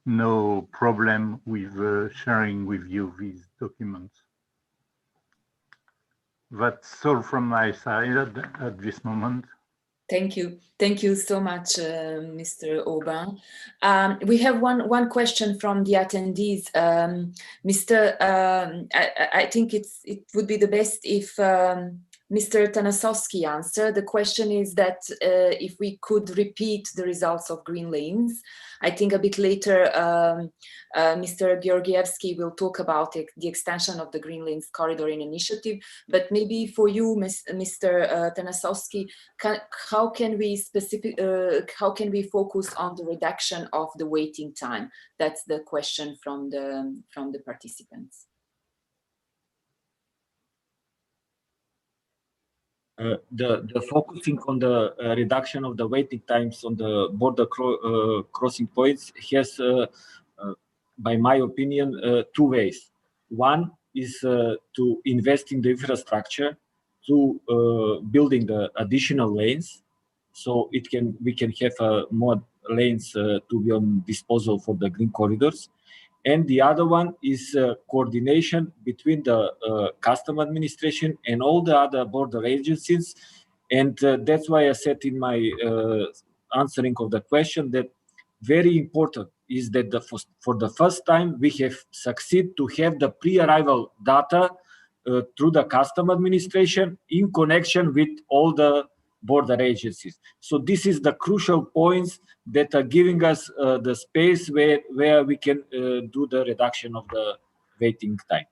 no problem with sharing with you these documents. That's all from my side at this moment. Thank you so much, Mr. Aubin. We have one question from the attendees. I think it would be the best if Mr. Tanasowski answer. The question is that if we could repeat the results of green lanes. I think a bit later, Mr. Georgievsky will talk about the extension of the Green Lanes Corridor Initiative. But maybe for you, Mr. Tanasowski, how can we focus on the reduction of the waiting time? That's the question from the participants. the focusing on the reduction of the waiting times on the border crossing points has, by my opinion, two ways. One is to invest in the infrastructure, to building the additional lanes, so we can have more lanes to be on disposal for the green corridors. And the other one is coordination between the custom administration and all the other border agencies. And that's why I said in my answering of the question that very important is that for the first time we have succeeded to have the pre-arrival data through the custom administration in connection with all the border agencies. So this is the crucial points that are giving us the space where we can do the reduction of the waiting time.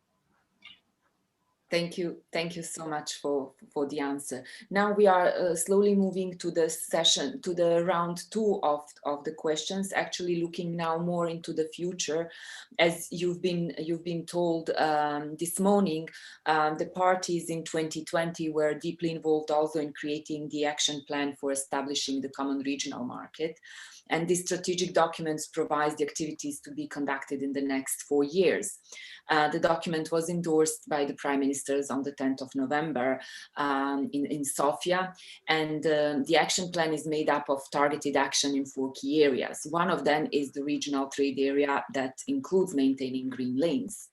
Thank you so much for the answer. Now we are slowly moving to the session, to the round 2 of the questions, actually looking now more into the future. As you've been told this morning, the parties in 2020 were deeply involved also in creating the action plan for establishing the common regional market. And these strategic documents provide the activities to be conducted in the next 4 years. The document was endorsed by the Prime Ministers on the 10th of November in Sofia, and the action plan is made up of targeted action in 4 key areas. One of them is the regional trade area that includes maintaining green lanes.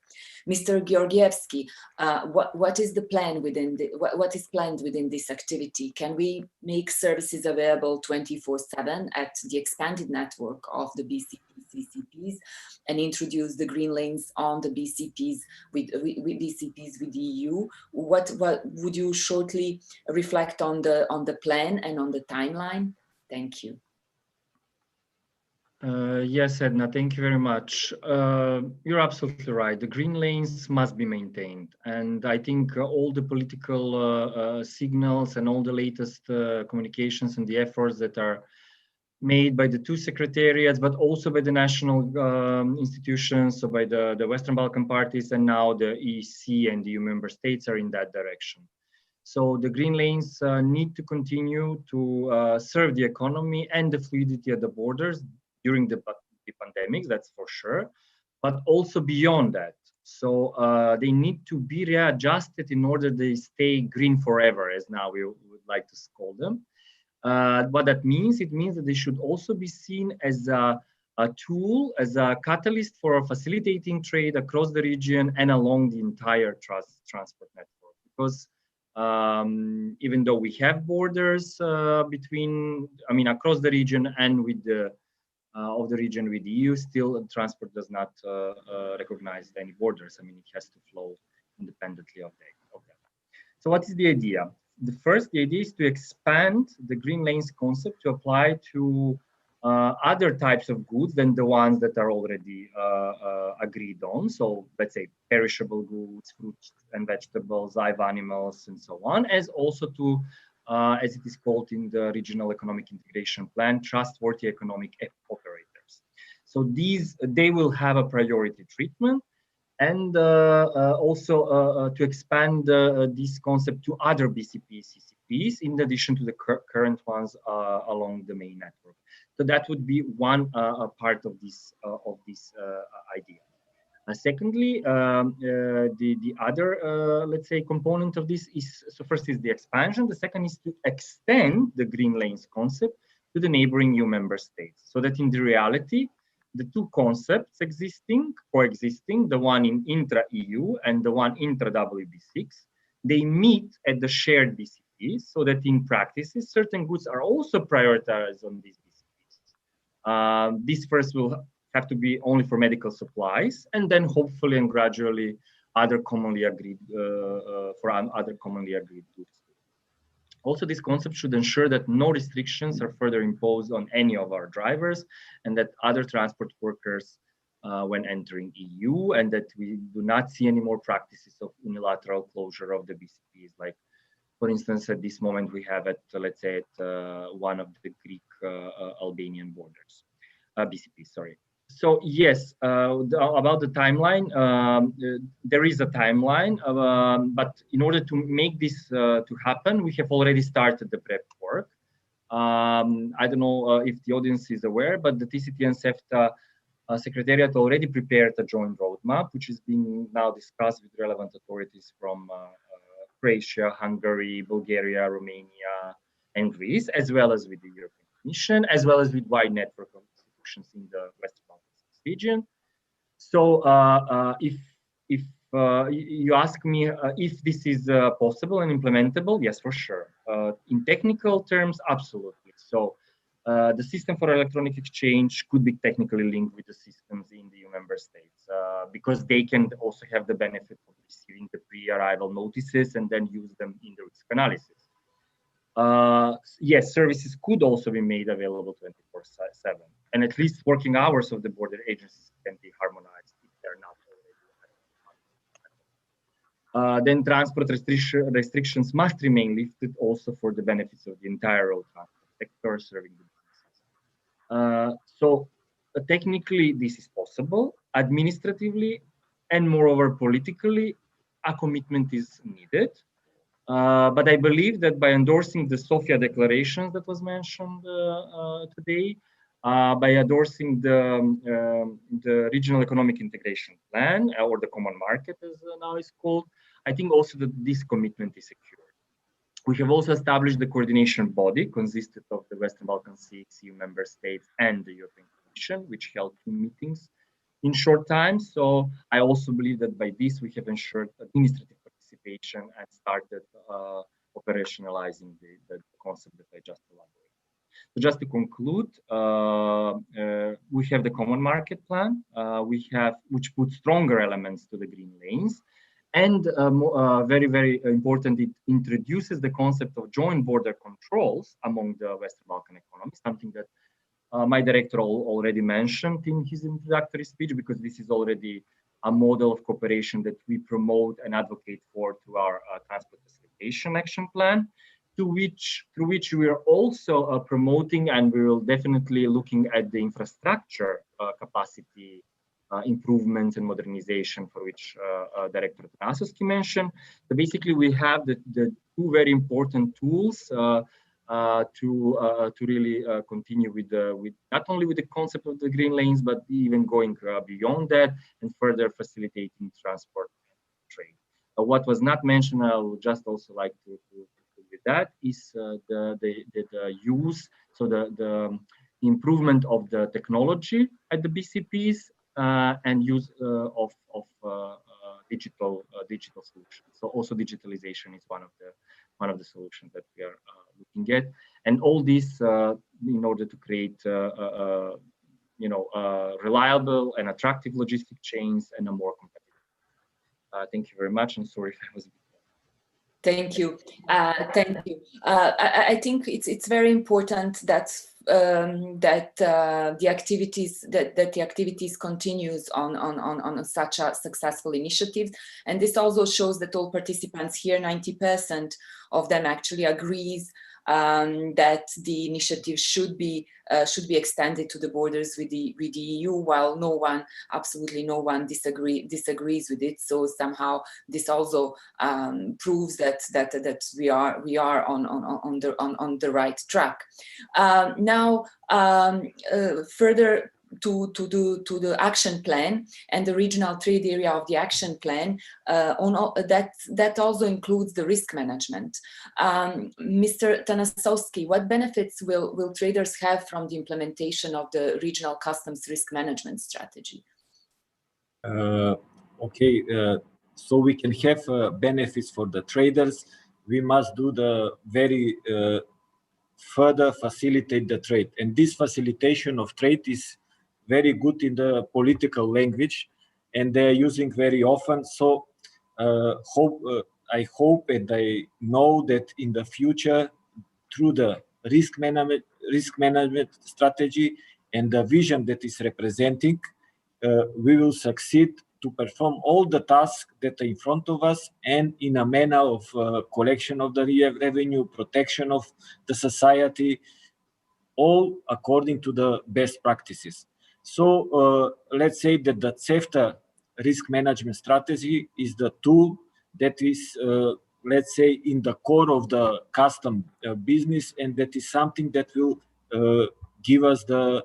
Mr. Georgievsky, what is the plan within what is planned within this activity? Can we make services available 24/7 at the expanded network of the BCPs and introduce the green lanes on the BCPs with the EU? What would you shortly reflect on the plan and on the timeline? Thank you. Yes, Edna, thank you very much. You're absolutely right. The green lanes must be maintained. And I think all the political signals and all the latest communications and the efforts that are made by the 2 secretariats, but also by the national institutions, so by the Western Balkan parties, and now the EC and the EU member states are in that direction. So the green lanes need to continue to serve the economy and the fluidity at the borders during the pandemics, that's for sure, but also beyond that. So they need to be readjusted in order they stay green forever, as now we would like to call them. What that means, it means that they should also be seen as a tool, as a catalyst for facilitating trade across the region and along the entire transport network. Because even though we have borders across the region and with the region with the EU, still transport does not recognize any borders. I mean, it has to flow independently of that. So what is the idea? The idea is to expand the green lanes concept to apply to other types of goods than the ones that are already agreed on. So let's say perishable goods, fruits and vegetables, live animals, and so on, as also to as it is called in the Regional Economic Integration Plan, trustworthy economic operators. So they will have a priority treatment, and also to expand this concept to other BCPs, CCPs, in addition to the current ones along the main network. So that would be one part of this idea. Secondly, the other, let's say, component of this is, so first is the expansion. The second is to extend the green lanes concept to the neighboring EU member states, so that in the reality, the 2 concepts coexisting, the one in intra-EU and the one intra-WB6, they meet at the shared BCPs, so that in practices, certain goods are also prioritized on these BCPs. This first will have to be only for medical supplies, and then hopefully and gradually other commonly agreed goods. Also, this concept should ensure that no restrictions are further imposed on any of our drivers, and that other transport workers when entering EU, and that we do not see any more practices of unilateral closure of the BCPs. Like, for instance, at this moment we have let's say, at one of the Greek-Albanian borders, BCPs, sorry. So yes, about the timeline, there is a timeline, but in order to make this to happen, we have already started the prep work. I don't know if the audience is aware, but the TCT and CEFTA Secretariat already prepared a joint roadmap, which is being now discussed with relevant authorities from Croatia, Hungary, Bulgaria, Romania, and Greece, as well as with the European Commission, as well as with wide network of institutions in the Western Balkans region. So if you ask me if this is possible and implementable, yes, for sure. In technical terms, absolutely. So the system for electronic exchange could be technically linked with the systems in the EU member states because they can also have the benefit of receiving the pre-arrival notices and then use them in the risk analysis. Yes, services could also be made available 24/7, and at least working hours of the border agencies can be harmonized if they're not already. Then transport restrictions must remain lifted also for the benefits of the entire road transport sector serving the businesses. So technically this is possible, administratively, and moreover politically, a commitment is needed. But I believe that by endorsing the Sofia declaration that was mentioned today, by endorsing the regional economic integration plan or the common market as now is called, I think also that this commitment is secured. We have also established the coordination body consisted of the Western Balkan 6 EU member states and the European Commission, which held 2 meetings in short time. So I also believe that by this we have ensured administrative participation and started operationalizing the concept that I just elaborated. So just to conclude, we have the common market plan, which puts stronger elements to the green lanes. And very, very important, it introduces the concept of joint border controls among the Western Balkan economies, something that my director already mentioned in his introductory speech, because this is already a model of cooperation that we promote and advocate for through our transport facilitation action plan, through which we are also promoting, and we will definitely looking at the infrastructure capacity improvements and modernization for which Director Tanasovsky mentioned. So basically, we have the 2 very important tools to really continue with not only with the concept of the green lanes, but even going beyond that and further facilitating transport and trade. What was not mentioned, I would just also like to with that is the use, so the improvement of the technology at the BCPs and use of digital solutions. So also digitalization is one of the solutions that we are looking at, and all this in order to create reliable and attractive logistic chains and a more competitive. Thank you very much, and sorry if I was. Thank you. Thank you. I think it's very important that the activities continues on such a successful initiative, and this also shows that all participants here, 90% of them actually agrees that the initiative should be extended to the borders with the EU, while absolutely no one disagrees with it. So somehow this also proves that we are on the right track. Now further to the action plan and the regional trade area of the action plan, that also includes the risk management. Mr. Tanasovsky, what benefits will traders have from the implementation of the regional customs risk management strategy? So we can have benefits for the traders. We must do the very further facilitate the trade, and this facilitation of trade is very good in the political language, and they're using very often. So I hope and I know that in the future, through the risk management strategy and the vision that is representing, we will succeed to perform all the tasks that are in front of us, and in a manner of collection of the revenue, protection of the society, all according to the best practices. So let's say that the CEFTA risk management strategy is the tool that is, let's say, in the core of the custom business, and that is something that will give us the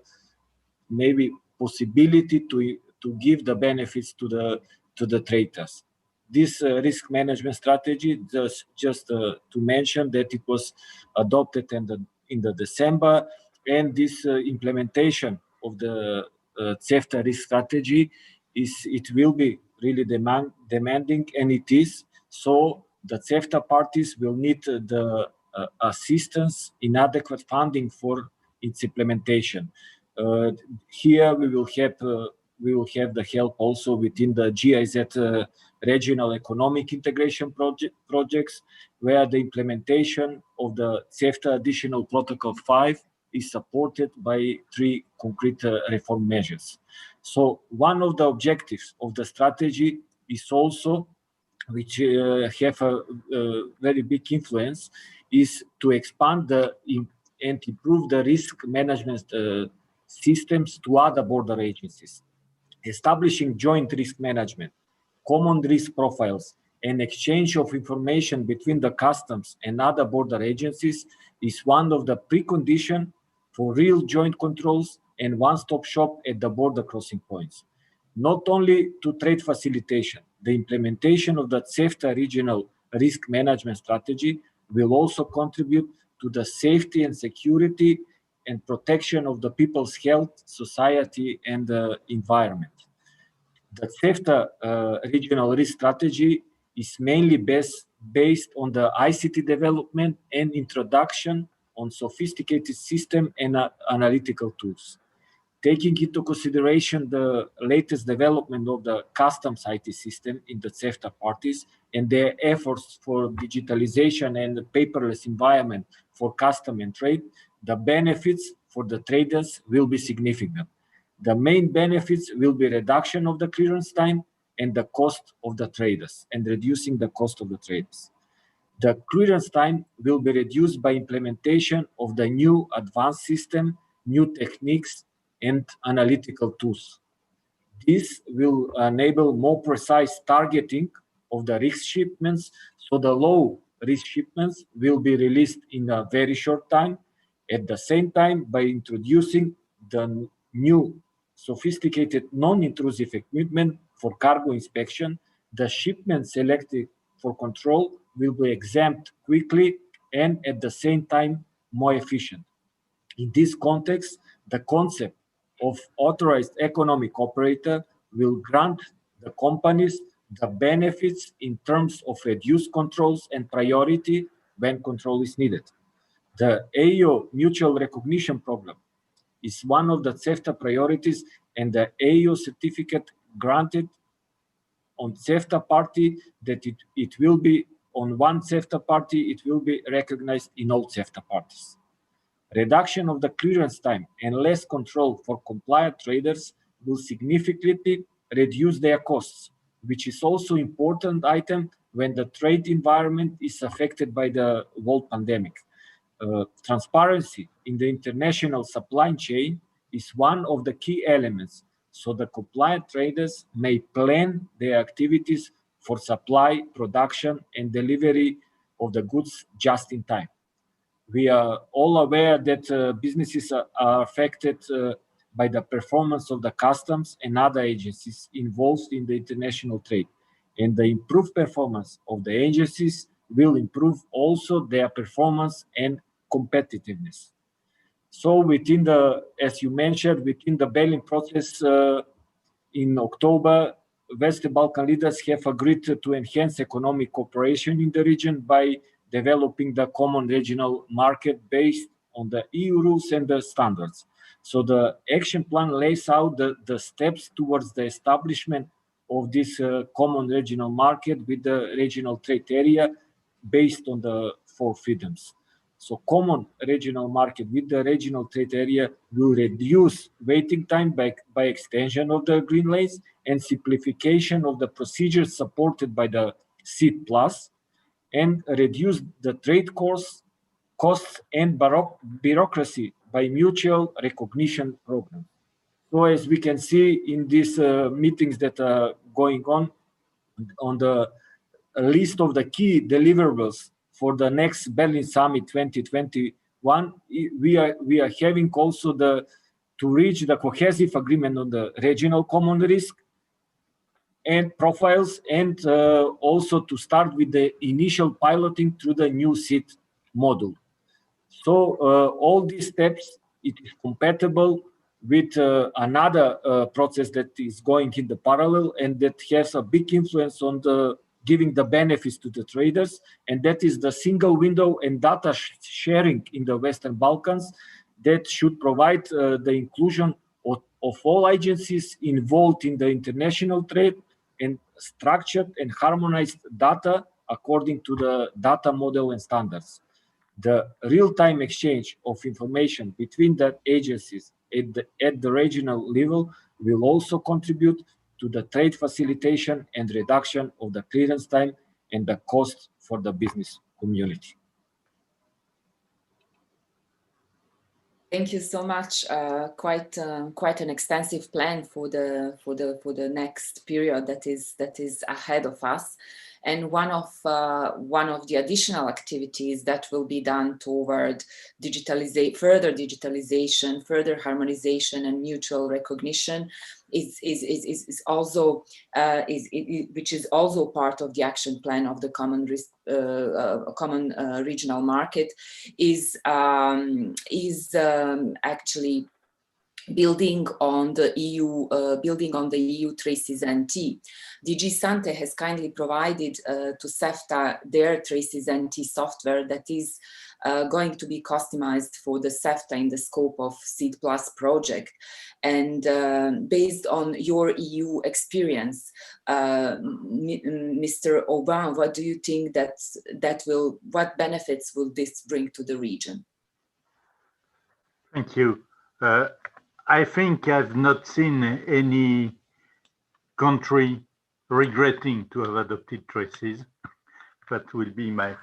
maybe possibility to give the benefits to the traders. This risk management strategy, just to mention that it was adopted in the December, and this implementation of the CEFTA risk strategy it will be really demanding, and it is. So the CEFTA parties will need the assistance in adequate funding for its implementation. Here we will have the help also within the GIZ regional economic integration projects, where the implementation of the CEFTA Additional Protocol 5 is supported by 3 concrete reform measures. So one of the objectives of the strategy is also, which have a very big influence, is to expand and improve the risk management systems to other border agencies. Establishing joint risk management, common risk profiles, and exchange of information between the customs and other border agencies is one of the preconditions for real joint controls and one-stop shop at the border crossing points. Not only to trade facilitation, the implementation of the CEFTA regional risk management strategy will also contribute to the safety and security and protection of the people's health, society, and the environment. The CEFTA regional risk strategy is mainly based on the ICT development and introduction on sophisticated system and analytical tools. Taking into consideration the latest development of the customs IT system in the CEFTA parties and their efforts for digitalization and paperless environment for custom and trade, the benefits for the traders will be significant. The main benefits will be reduction of the clearance time and the cost of the traders, and reducing the cost of the traders. The clearance time will be reduced by implementation of the new advanced system, new techniques, and analytical tools. This will enable more precise targeting of the risk shipments, so the low risk shipments will be released in a very short time. At the same time, by introducing the new sophisticated non-intrusive equipment for cargo inspection, the shipment selected for control will be exempt quickly and at the same time more efficient. In this context, the concept of authorized economic operator will grant the companies the benefits in terms of reduced controls and priority when control is needed. The AO mutual recognition program is one of the CEFTA priorities, and the AO certificate granted on CEFTA party that it will be on one CEFTA party, it will be recognized in all CEFTA parties. Reduction of the clearance time and less control for compliant traders will significantly reduce their costs, which is also important item when the trade environment is affected by the world pandemic. Transparency in the international supply chain is one of the key elements, so the compliant traders may plan their activities for supply, production, and delivery of the goods just in time. We are all aware that businesses are affected by the performance of the customs and other agencies involved in the international trade. And the improved performance of the agencies will improve also their performance and competitiveness. So within the, as you mentioned, within the Berlin process in October, Western Balkan leaders have agreed to enhance economic cooperation in the region by developing the common regional market based on the EU rules and the standards. So the action plan lays out the steps towards the establishment of this common regional market with the regional trade area based on the 4 freedoms. So common regional market with the regional trade area will reduce waiting time by extension of the green lanes and simplification of the procedures supported by the SEED Plus, and reduce the trade costs and bureaucracy by mutual recognition programs. So as we can see in these meetings that are going on the list of the key deliverables for the next Berlin Summit 2021, we are having also to reach the cohesive agreement on the regional common risk and profiles, and also to start with the initial piloting through the new seat model. So all these steps, it is compatible with another process that is going in the parallel and that has a big influence on giving the benefits to the traders, and that is the single window and data sharing in the Western Balkans that should provide the inclusion of all agencies involved in the international trade and structured and harmonized data according to the data model and standards. The real-time exchange of information between the agencies at the regional level will also contribute to the trade facilitation and reduction of the clearance time and the cost for the business community. Thank you so much. Quite an extensive plan for the next period that is ahead of us, and one of the additional activities that will be done toward further digitalization, further harmonization, and mutual recognition is also which is also part of the action plan of the common regional market, is actually building on the EU Traces NT. DG Sante has kindly provided to CEFTA their Traces NT software that is going to be customized for the CEFTA in the scope of Seed Plus project. And based on your EU experience, Mr. Aubin, what do you think what benefits will this bring to the region? Thank you. I think I've not seen any country regretting to have adopted traces. That will be my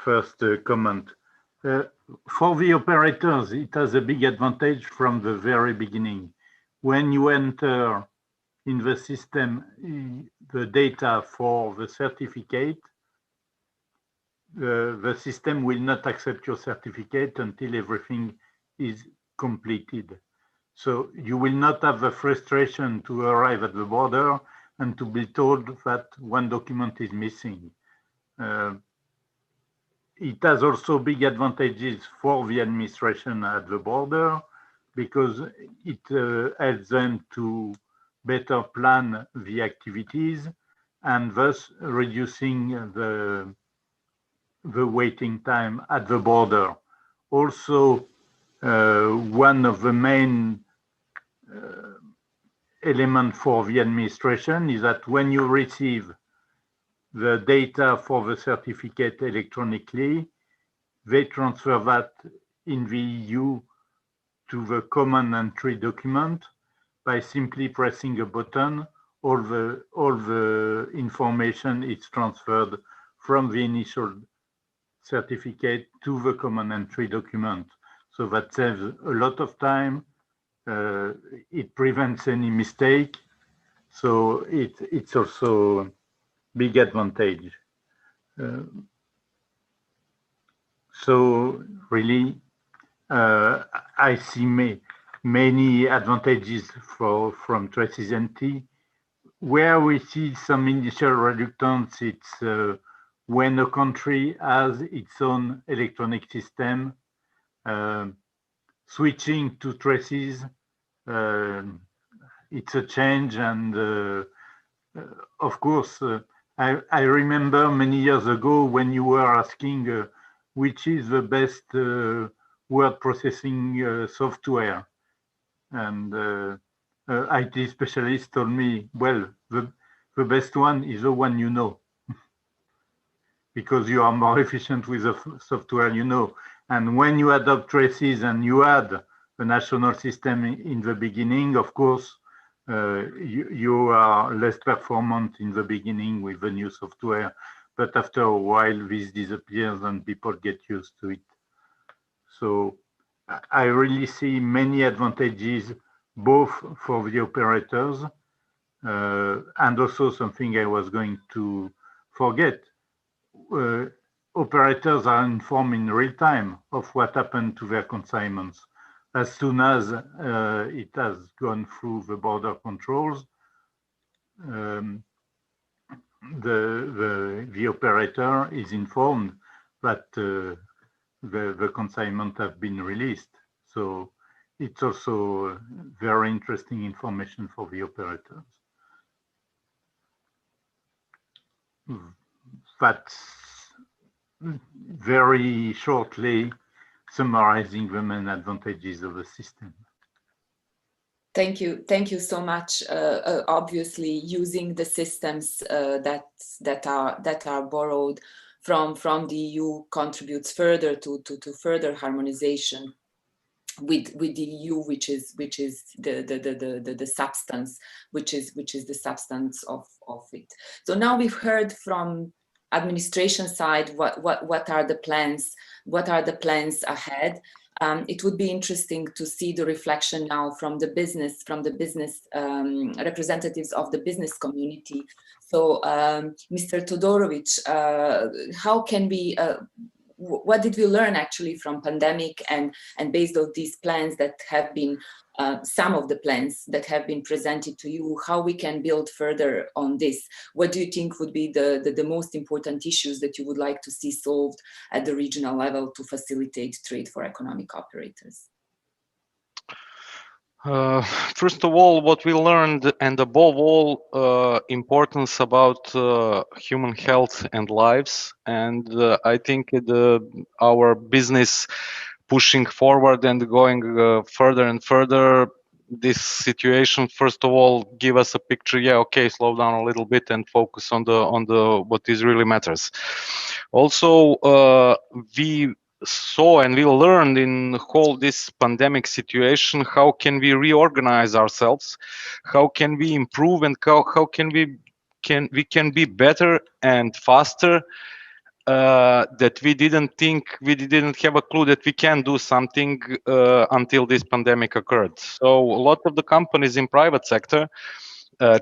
first comment. For the operators, it has a big advantage from the very beginning. When you enter in the system the data for the certificate, the system will not accept your certificate until everything is completed. So you will not have the frustration to arrive at the border and to be told that one document is missing. It has also big advantages for the administration at the border because it helps them to better plan the activities and thus reducing the waiting time at the border. Also, one of the main element for the administration is that when you receive the data for the certificate electronically, they transfer that in the EU to the common entry document by simply pressing a button. All the information is transferred from the initial certificate to the common entry document. So that saves a lot of time. It prevents any mistake. So it's also a big advantage. So really, I see many advantages from Traces NT. Where we see some initial reluctance, it's when a country has its own electronic system, switching to Traces, it's a change. And of course, I remember many years ago when you were asking which is the best word processing software. And IT specialist told me, well, the best one is the one you know, because you are more efficient with the software you know. And when you adopt Traces and you add a national system in the beginning, of course, you are less performant in the beginning with the new software, but after a while this disappears and people get used to it. So I really see many advantages both for the operators and also something I was going to forget. Operators are informed in real time of what happened to their consignments. As soon as it has gone through the border controls, the operator is informed that the consignment have been released. So it's also very interesting information for the operators. That's very shortly summarizing the main advantages of the system. Thank you so much. Obviously, using the systems that are borrowed from the EU contributes further to further harmonization with the EU, which is the substance, which is the substance of it. So now we've heard from administration side what are the plans ahead. It would be interesting to see the reflection now from the business representatives of the business community. So Mr. Todorovic, how can we what did we learn actually from pandemic and based on these plans that have been some of the plans that have been presented to you, how we can build further on this? What do you think would be the most important issues that you would like to see solved at the regional level to facilitate trade for economic operators? First of all, what we learned, and above all, importance about human health and lives. And I think our business pushing forward and going further and further, this situation, first of all, give us a picture. Yeah, okay, slow down a little bit and focus on the what is really matters. Also, we saw and we learned in whole this pandemic situation, how can we reorganize ourselves, how can we improve, and how can we can be better and faster, that we didn't have a clue that we can do something until this pandemic occurred. So a lot of the companies in private sector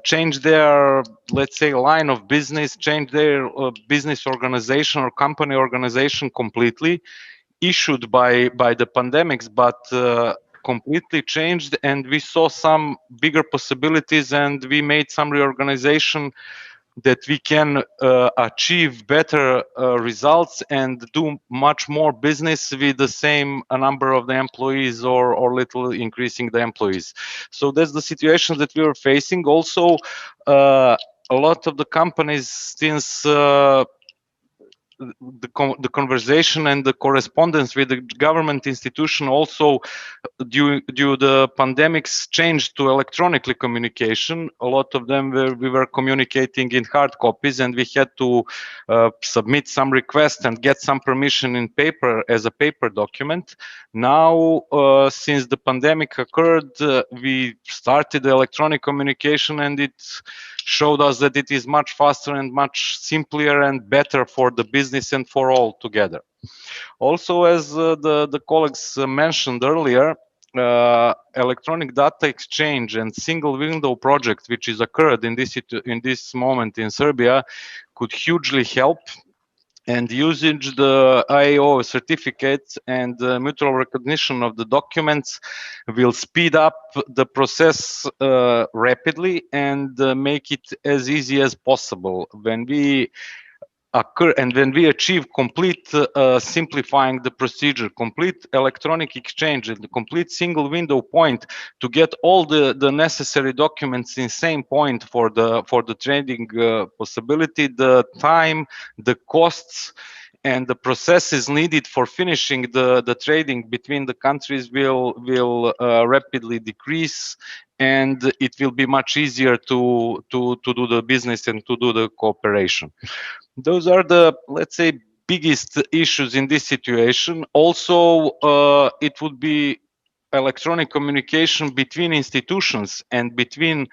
change their, let's say, line of business, change their business organization or company organization completely, issued by the pandemics, but completely changed, and we saw some bigger possibilities, and we made some reorganization that we can achieve better results and do much more business with the same number of the employees, or little increasing the employees. So that's the situation that we are facing. Also, a lot of the companies, since the conversation and the correspondence with the government institution also due the pandemics changed to electronically communication. A lot of them we were communicating in hard copies, and we had to submit some request and get some permission in paper as a paper document. Now, since the pandemic occurred, we started electronic communication, and it showed us that it is much faster and much simpler and better for the business and for all together. Also, as the colleagues mentioned earlier, electronic data exchange and single window project, which is occurred in this moment in Serbia, could hugely help. And usage the IAO certificates and mutual recognition of the documents will speed up the process rapidly and make it as easy as possible. When we achieve complete simplifying the procedure, complete electronic exchange, and the complete single window point to get all the necessary documents in same point for the trading possibility, the time, the costs, and the processes needed for finishing the trading between the countries will rapidly decrease, and it will be much easier to do the business and to do the cooperation. Those are the, let's say, biggest issues in this situation. Also, it would be electronic communication between institutions and between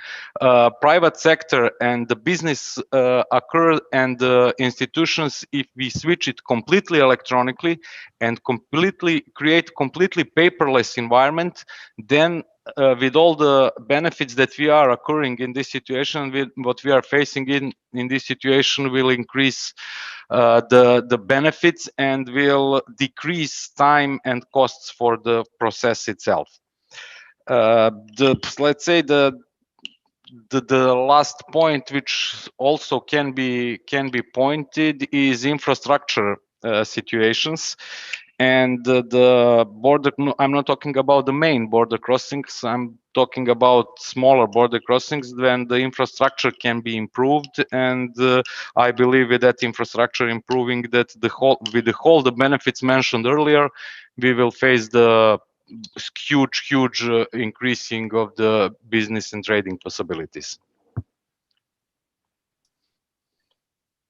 private sector and the business occur and the institutions. If we switch it completely electronically and completely create completely paperless environment, then with all the benefits that we are occurring in this situation, with what we are facing in this situation will increase the benefits and will decrease time and costs for the process itself. Let's say the last point, which also can be pointed, is infrastructure situations. And the border, I'm not talking about the main border crossings, I'm talking about smaller border crossings. Then the infrastructure can be improved, and I believe with that infrastructure improving, that with the benefits mentioned earlier, we will face the huge increasing of the business and trading possibilities.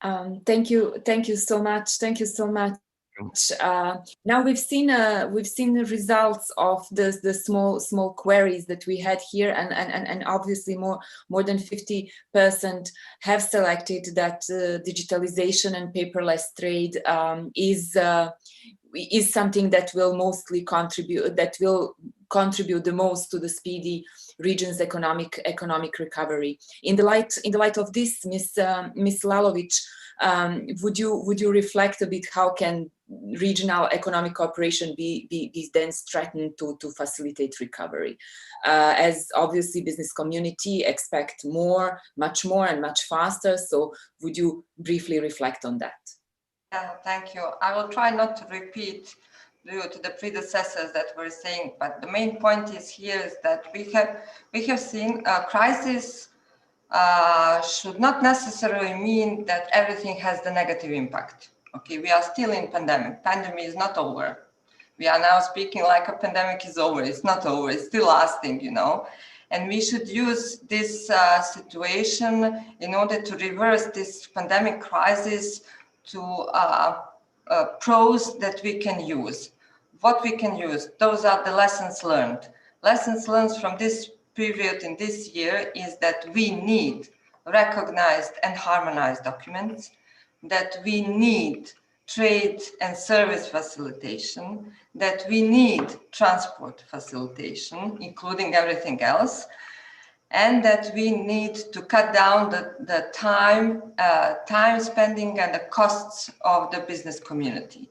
Thank you so much. Thank you so much. Now we've seen the results of the small queries that we had here, and obviously more than 50% have selected that digitalization and paperless trade is something that will mostly contribute the most to the speedy region's economic recovery. In the light of this, Ms. Lalovic, would you reflect a bit how can regional economic cooperation be then strengthened to facilitate recovery? As obviously business community expect much more and much faster, so would you briefly reflect on that? Yeah, thank you. I will try not to repeat due to the predecessors that were saying, but the main point is here is that we have seen a crisis should not necessarily mean that everything has the negative impact. Okay, we are still in pandemic. Pandemic is not over. We are now speaking like a pandemic is over. It's not over. It's still lasting, you know. And we should use this situation in order to reverse this pandemic crisis to pros that we can use. What we can use, those are the lessons learned. Lessons learned from this period in this year is that we need recognized and harmonized documents, that we need trade and service facilitation, that we need transport facilitation, including everything else, and that we need to cut down the time spending and the costs of the business community.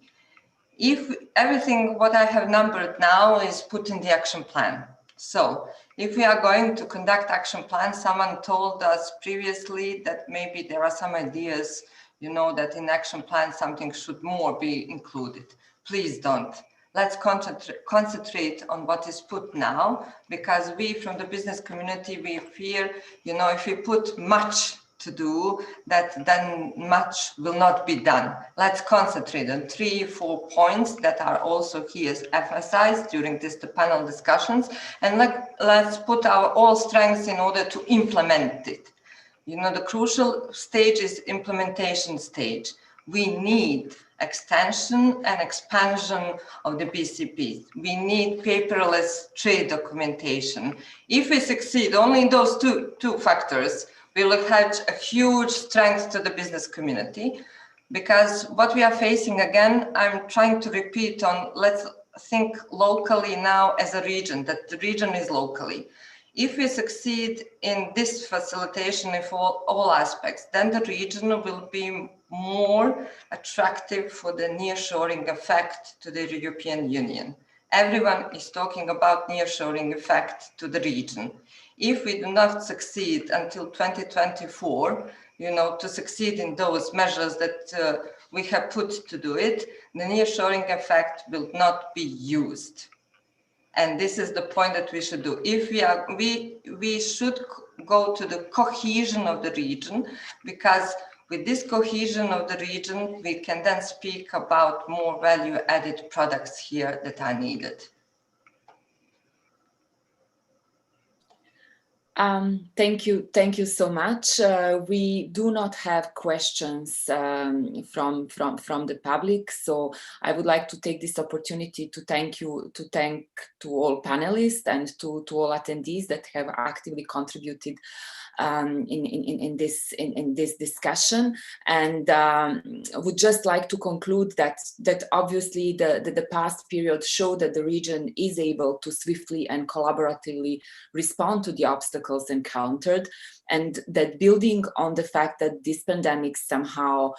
If everything what I have numbered now is put in the action plan. So if we are going to conduct action plan, someone told us previously that maybe there are some ideas, you know, that in action plan something should more be included. Please don't. Let's concentrate on what is put now, because we from the business community, we fear, you know, if we put much to do, that then much will not be done. Let's concentrate on 3-4 points that are also here emphasized during the panel discussions, and let's put our all strengths in order to implement it. You know, the crucial stage is implementation stage. We need extension and expansion of the BCPs. We need paperless trade documentation. If we succeed only in those two factors, we will have a huge strength to the business community, because what we are facing, again, I'm trying to repeat on, let's think locally now as a region, that the region is locally. If we succeed in this facilitation of all aspects, then the region will be more attractive for the nearshoring effect to the European Union. Everyone is talking about nearshoring effect to the region. If we do not succeed until 2024, you know, to succeed in those measures that we have put to do it, the nearshoring effect will not be used. And this is the point that we should do. If we should go to the cohesion of the region, because with this cohesion of the region, we can then speak about more value-added products here that are needed. Thank you so much. We do not have questions from the public, so I would like to take this opportunity to thank all panelists and to all attendees that have actively contributed in this discussion, and would just like to conclude that obviously the past period showed that the region is able to swiftly and collaboratively respond to the obstacles encountered, and that building on the fact that this pandemic somehow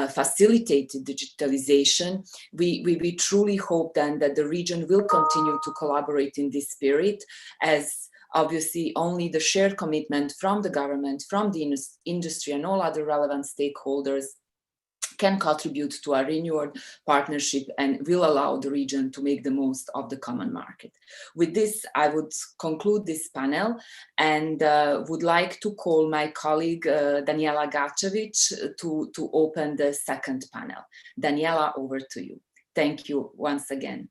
facilitated digitalization, we truly hope then that the region will continue to collaborate in this spirit, as obviously only the shared commitment from the government, from the industry and all other relevant stakeholders can contribute to a renewed partnership and will allow the region to make the most of the common market. With this, I would conclude this panel and would like to call my colleague Daniela Gacevic to open the second panel. Daniela, over to you. Thank you once again.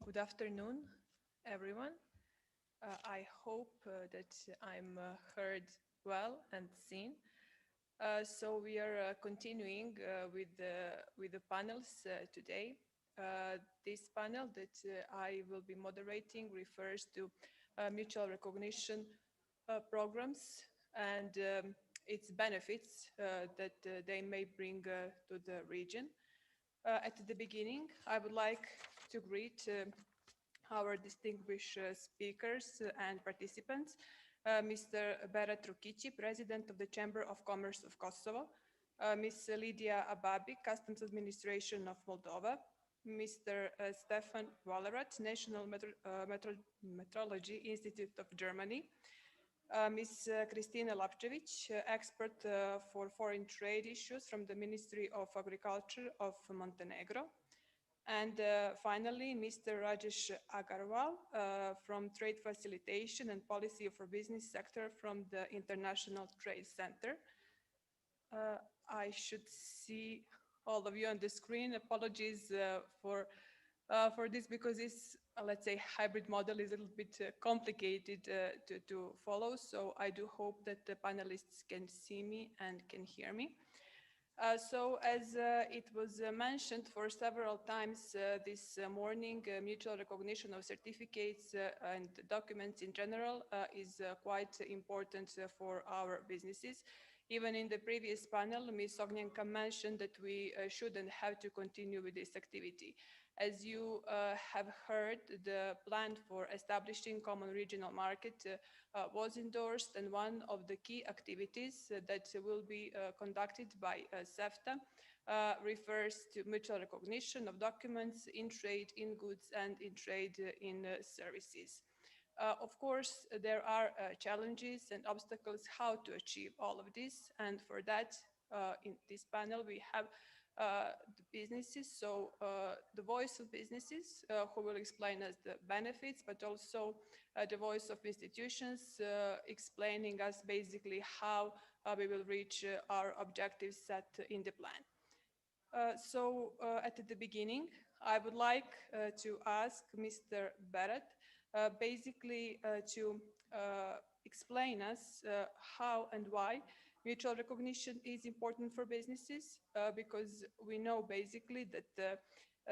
Good afternoon, everyone. I hope that I'm heard well and seen. So we are continuing with the panels today. This panel that I will be moderating refers to mutual recognition programs and its benefits that they may bring to the region. At the beginning, I would like to greet our distinguished speakers and participants, Mr. Berat Rukici, President of the Chamber of Commerce of Kosovo, Ms. Lidia Ababi, Customs Administration of Moldova, Mr. Stefan Wallerat, National Metrology Institute of Germany, Ms. Kristina Lapčević, expert for foreign trade issues from the Ministry of Agriculture of Montenegro, and finally, Mr. Rajesh Agarwal from Trade Facilitation and Policy for Business Sector from the International Trade Center. I should see all of you on the screen. Apologies for this, because this, let's say, hybrid model is a little bit complicated to follow. So I do hope that the panelists can see me and can hear me. So as it was mentioned for several times this morning, mutual recognition of certificates and documents in general is quite important for our businesses. Even in the previous panel, Ms. Ognjenka mentioned that we should and have to continue with this activity. As you have heard, the plan for establishing common regional market was endorsed, and one of the key activities that will be conducted by CEFTA refers to mutual recognition of documents in trade in goods and in trade in services. Of course, there are challenges and obstacles how to achieve all of this, and for that, in this panel, we have the businesses, so the voice of businesses who will explain us the benefits, but also the voice of institutions explaining us basically how we will reach our objectives set in the plan. So at the beginning, I would like to ask Mr. Berat basically to explain us how and why mutual recognition is important for businesses, because we know basically that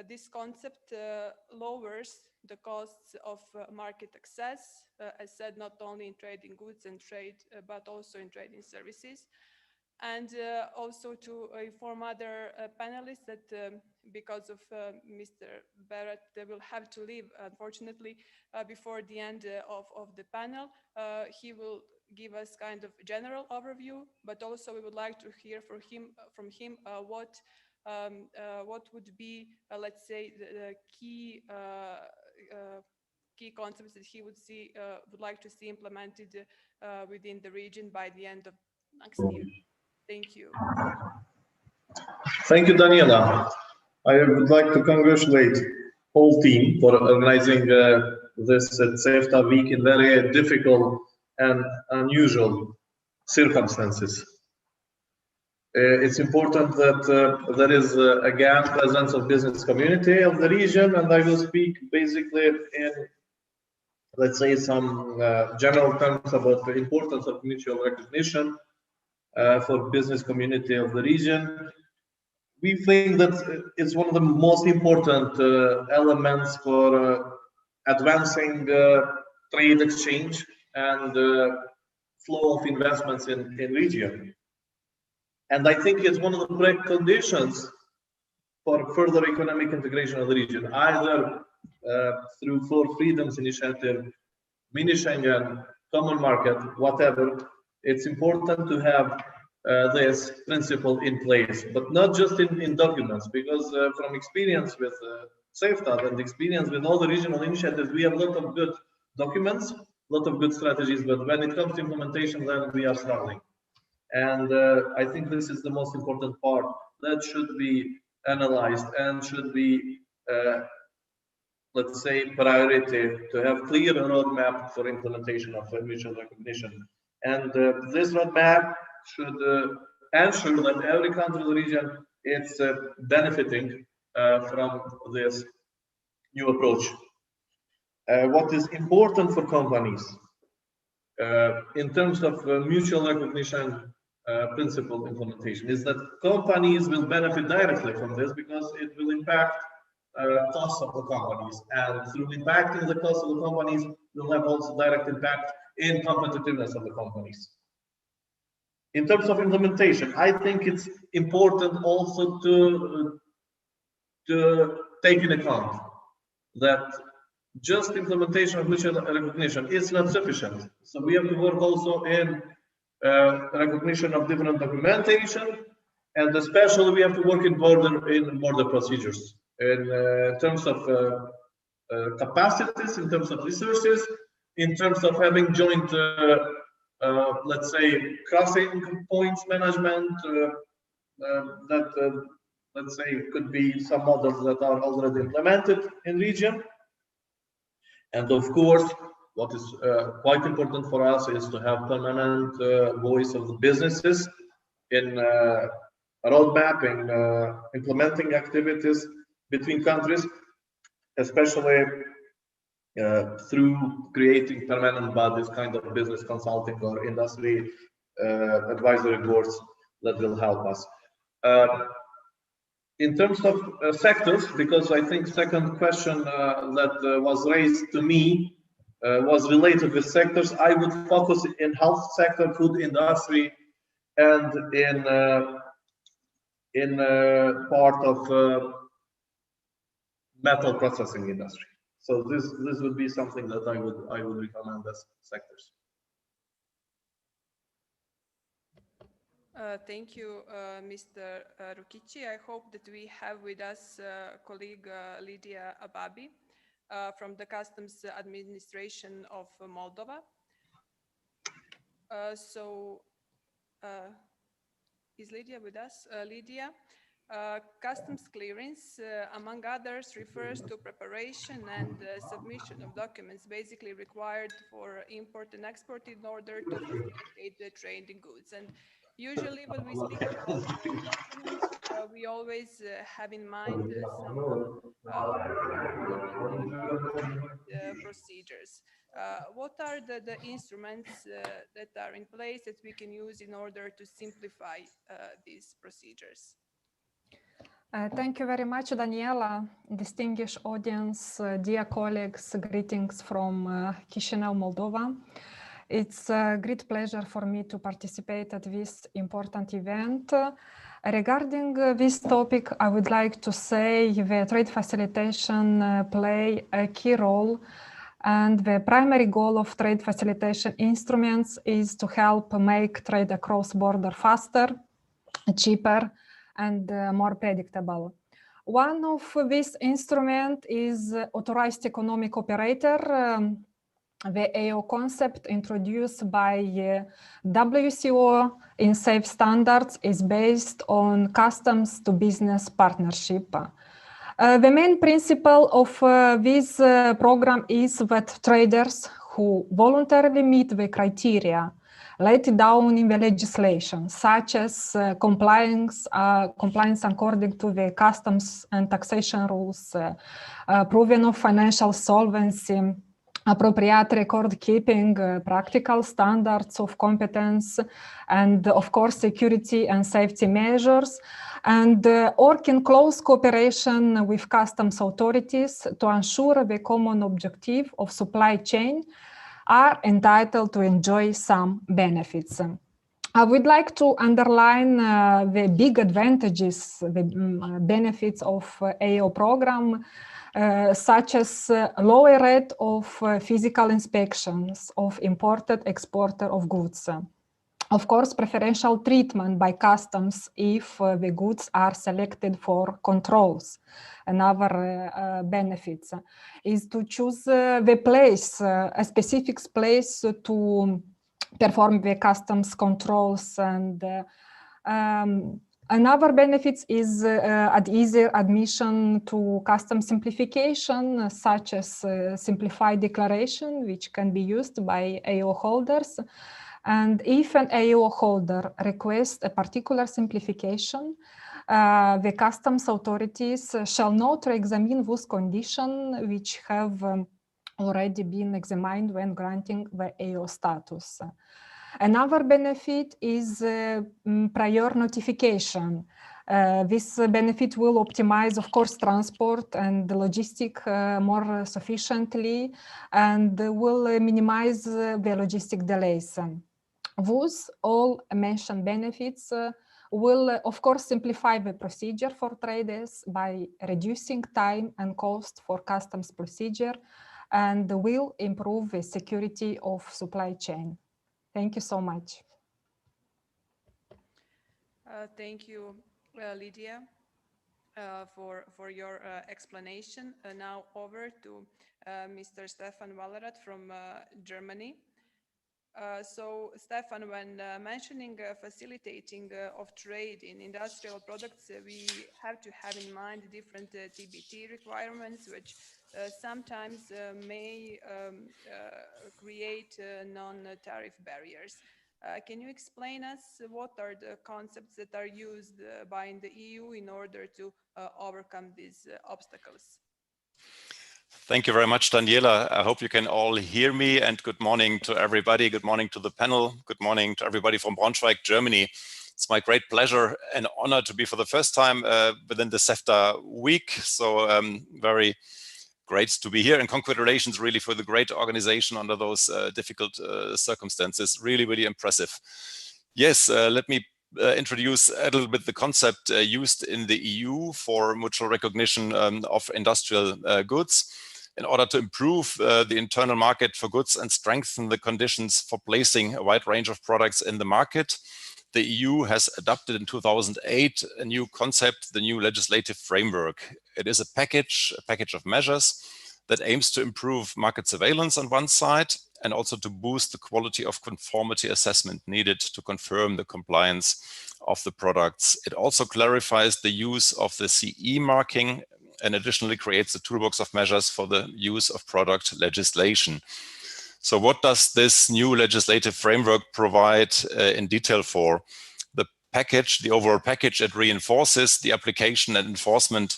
this concept lowers the costs of market access, as said, not only in trade in goods and trade, but also in trade in services. And also to inform other panelists that because of Mr. Berat, they will have to leave, unfortunately, before the end of the panel. He will give us kind of general overview, but also we would like to hear from him what would be, let's say, the key concepts that he would like to see implemented within the region by the end of next year. Thank you. Thank you, Daniela. I would like to congratulate whole team for organizing this CEFTA week in very difficult and unusual circumstances. It's important that there is again presence of business community of the region, and I will speak basically in, let's say, some general terms about the importance of mutual recognition for business community of the region. We think that it's one of the most important elements for advancing trade exchange and flow of investments in region. And I think it's one of the preconditions for further economic integration of the region, either through Four Freedoms Initiative, Mini Schengen, Common Market, whatever. It's important to have this principle in place, but not just in documents, because from experience with CEFTA and experience with all the regional initiatives, we have a lot of good documents, a lot of good strategies, but when it comes to implementation, then we are struggling. And I think this is the most important part that should be analyzed and should be, let's say, priority to have clear roadmap for implementation of mutual recognition. And this roadmap should ensure that every country in the region is benefiting from this new approach. What is important for companies in terms of mutual recognition principle implementation is that companies will benefit directly from this because it will impact costs of the companies, and through impacting the cost of the companies, will have also direct impact in competitiveness of the companies. In terms of implementation, I think it's important also to take into account that just implementation of mutual recognition is not sufficient. So we have to work also in recognition of different documentation, and especially we have to work in border procedures in terms of capacities, in terms of resources, in terms of having joint, let's say, crossing points management. That let's say could be some models that are already implemented in region. And of course, what is quite important for us is to have permanent voice of the businesses in road mapping, implementing activities between countries, especially through creating permanent bodies, kind of business consulting or industry advisory boards that will help us. In terms of sectors, because I think second question that was raised to me was related with sectors, I would focus in health sector, food industry, and in part of metal processing industry. So this would be something that I would recommend as sectors. Thank you, Mr. Rukici. I hope that we have with us colleague Lydia Ababi from the Customs Administration of Moldova. Is Lydia with us? Lydia, customs clearance, among others, refers to preparation and submission of documents basically required for import and export in order to facilitate the trade in goods. And usually when we speak about documents, we always have in mind some procedures. What are the instruments that are in place that we can use in order to simplify these procedures? Thank you very much, Daniela. Distinguished audience, dear colleagues, greetings from Chisinau, Moldova. It's a great pleasure for me to participate at this important event. Regarding this topic, I would like to say the trade facilitation play a key role, and the primary goal of trade facilitation instruments is to help make trade across border faster, cheaper, and more predictable. One of these instruments is authorized economic operator. The AO concept introduced by WCO in safe standards is based on customs to business partnership. The main principle of this program is that traders who voluntarily meet the criteria laid down in the legislation, such as compliance according to the customs and taxation rules, proven of financial solvency, appropriate record keeping, practical standards of competence, and of course security and safety measures, and work in close cooperation with customs authorities to ensure the common objective of supply chain, are entitled to enjoy some benefits. I would like to underline the big advantages, the benefits of AO program, such as lower rate of physical inspections of imported exporter of goods. Of course, preferential treatment by customs if the goods are selected for controls. Another benefit is to choose the place, a specific place to perform the customs controls. And another benefit is easier admission to customs simplification, such as simplified declaration, which can be used by AO holders. And if an AO holder requests a particular simplification, the customs authorities shall not re-examine those conditions which have already been examined when granting the AO status. Another benefit is prior notification. This benefit will optimize, of course, transport and the logistic more sufficiently, and will minimize the logistic delays. Those all mentioned benefits will, of course, simplify the procedure for traders by reducing time and cost for customs procedure, and will improve the security of supply chain. Thank you so much. Thank you, Lydia, for your explanation. Now over to Mr. Stefan Wallerat from Germany. So, Stefan, when mentioning facilitating of trade in industrial products, we have to have in mind different TBT requirements, which sometimes may create non-tariff barriers. Can you explain us what are the concepts that are used by the EU in order to overcome these obstacles? Thank you very much, Daniela. I hope you can all hear me, and good morning to everybody. Good morning to the panel. Good morning to everybody from Braunschweig, Germany. It's my great pleasure and honor to be for the first time within the CEFTA week. So very great to be here, and congratulations really for the great organization under those difficult circumstances. Really, really impressive. Yes, let me introduce a little bit the concept used in the EU for mutual recognition of industrial goods in order to improve the internal market for goods and strengthen the conditions for placing a wide range of products in the market. The EU has adopted in 2008 a new concept, the new legislative framework. It is a package of measures that aims to improve market surveillance on one side and also to boost the quality of conformity assessment needed to confirm the compliance of the products. It also clarifies the use of the CE marking and additionally creates a toolbox of measures for the use of product legislation. So what does this new legislative framework provide in detail for? The package, the overall package, it reinforces the application and enforcement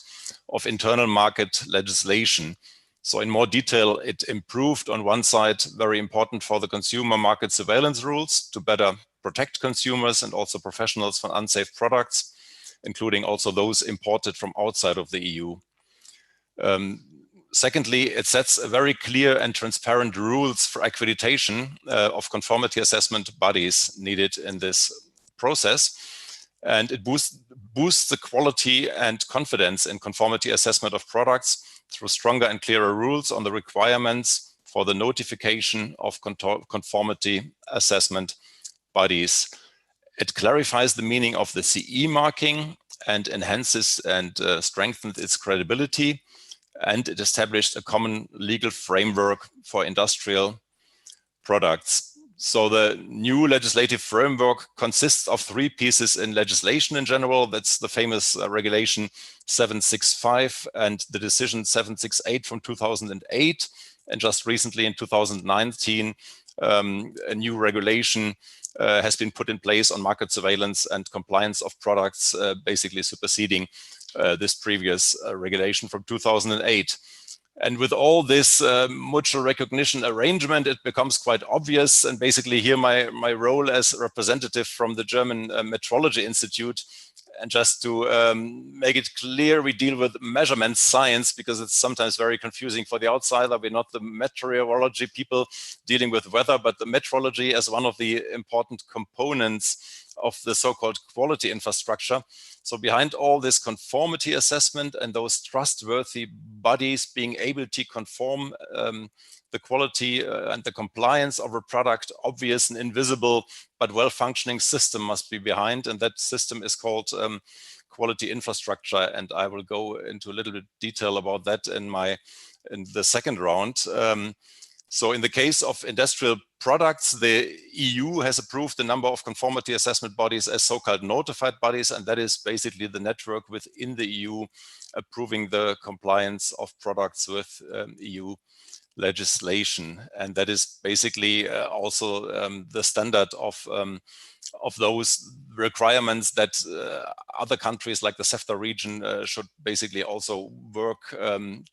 of internal market legislation. So in more detail, it improved on one side, very important for the consumer market surveillance rules to better protect consumers and also professionals from unsafe products, including also those imported from outside of the EU. Secondly, it sets a very clear and transparent rules for accreditation of conformity assessment bodies needed in this process. And it boosts the quality and confidence in conformity assessment of products through stronger and clearer rules on the requirements for the notification of conformity assessment bodies. It clarifies the meaning of the CE marking and enhances and strengthens its credibility. And it established a common legal framework for industrial products. So the new legislative framework consists of 3 pieces in legislation in general. That's the famous regulation 765 and the decision 768 from 2008. And just recently in 2019, a new regulation has been put in place on market surveillance and compliance of products, basically superseding this previous regulation from 2008. And with all this mutual recognition arrangement, it becomes quite obvious. And basically here my role as representative from the German Metrology Institute, and just to make it clear, we deal with measurement science because it's sometimes very confusing for the outsider. We're not the meteorology people dealing with weather, but the metrology as one of the important components of the so-called quality infrastructure. So behind all this conformity assessment and those trustworthy bodies being able to conform the quality and the compliance of a product, obvious and invisible, but well-functioning system must be behind. And that system is called quality infrastructure. And I will go into a little bit detail about that in the second round. So in the case of industrial products, the EU has approved a number of conformity assessment bodies as so-called notified bodies, and that is basically the network within the EU approving the compliance of products with EU legislation. And that is basically also the standard of those requirements that other countries like the CEFTA region should basically also work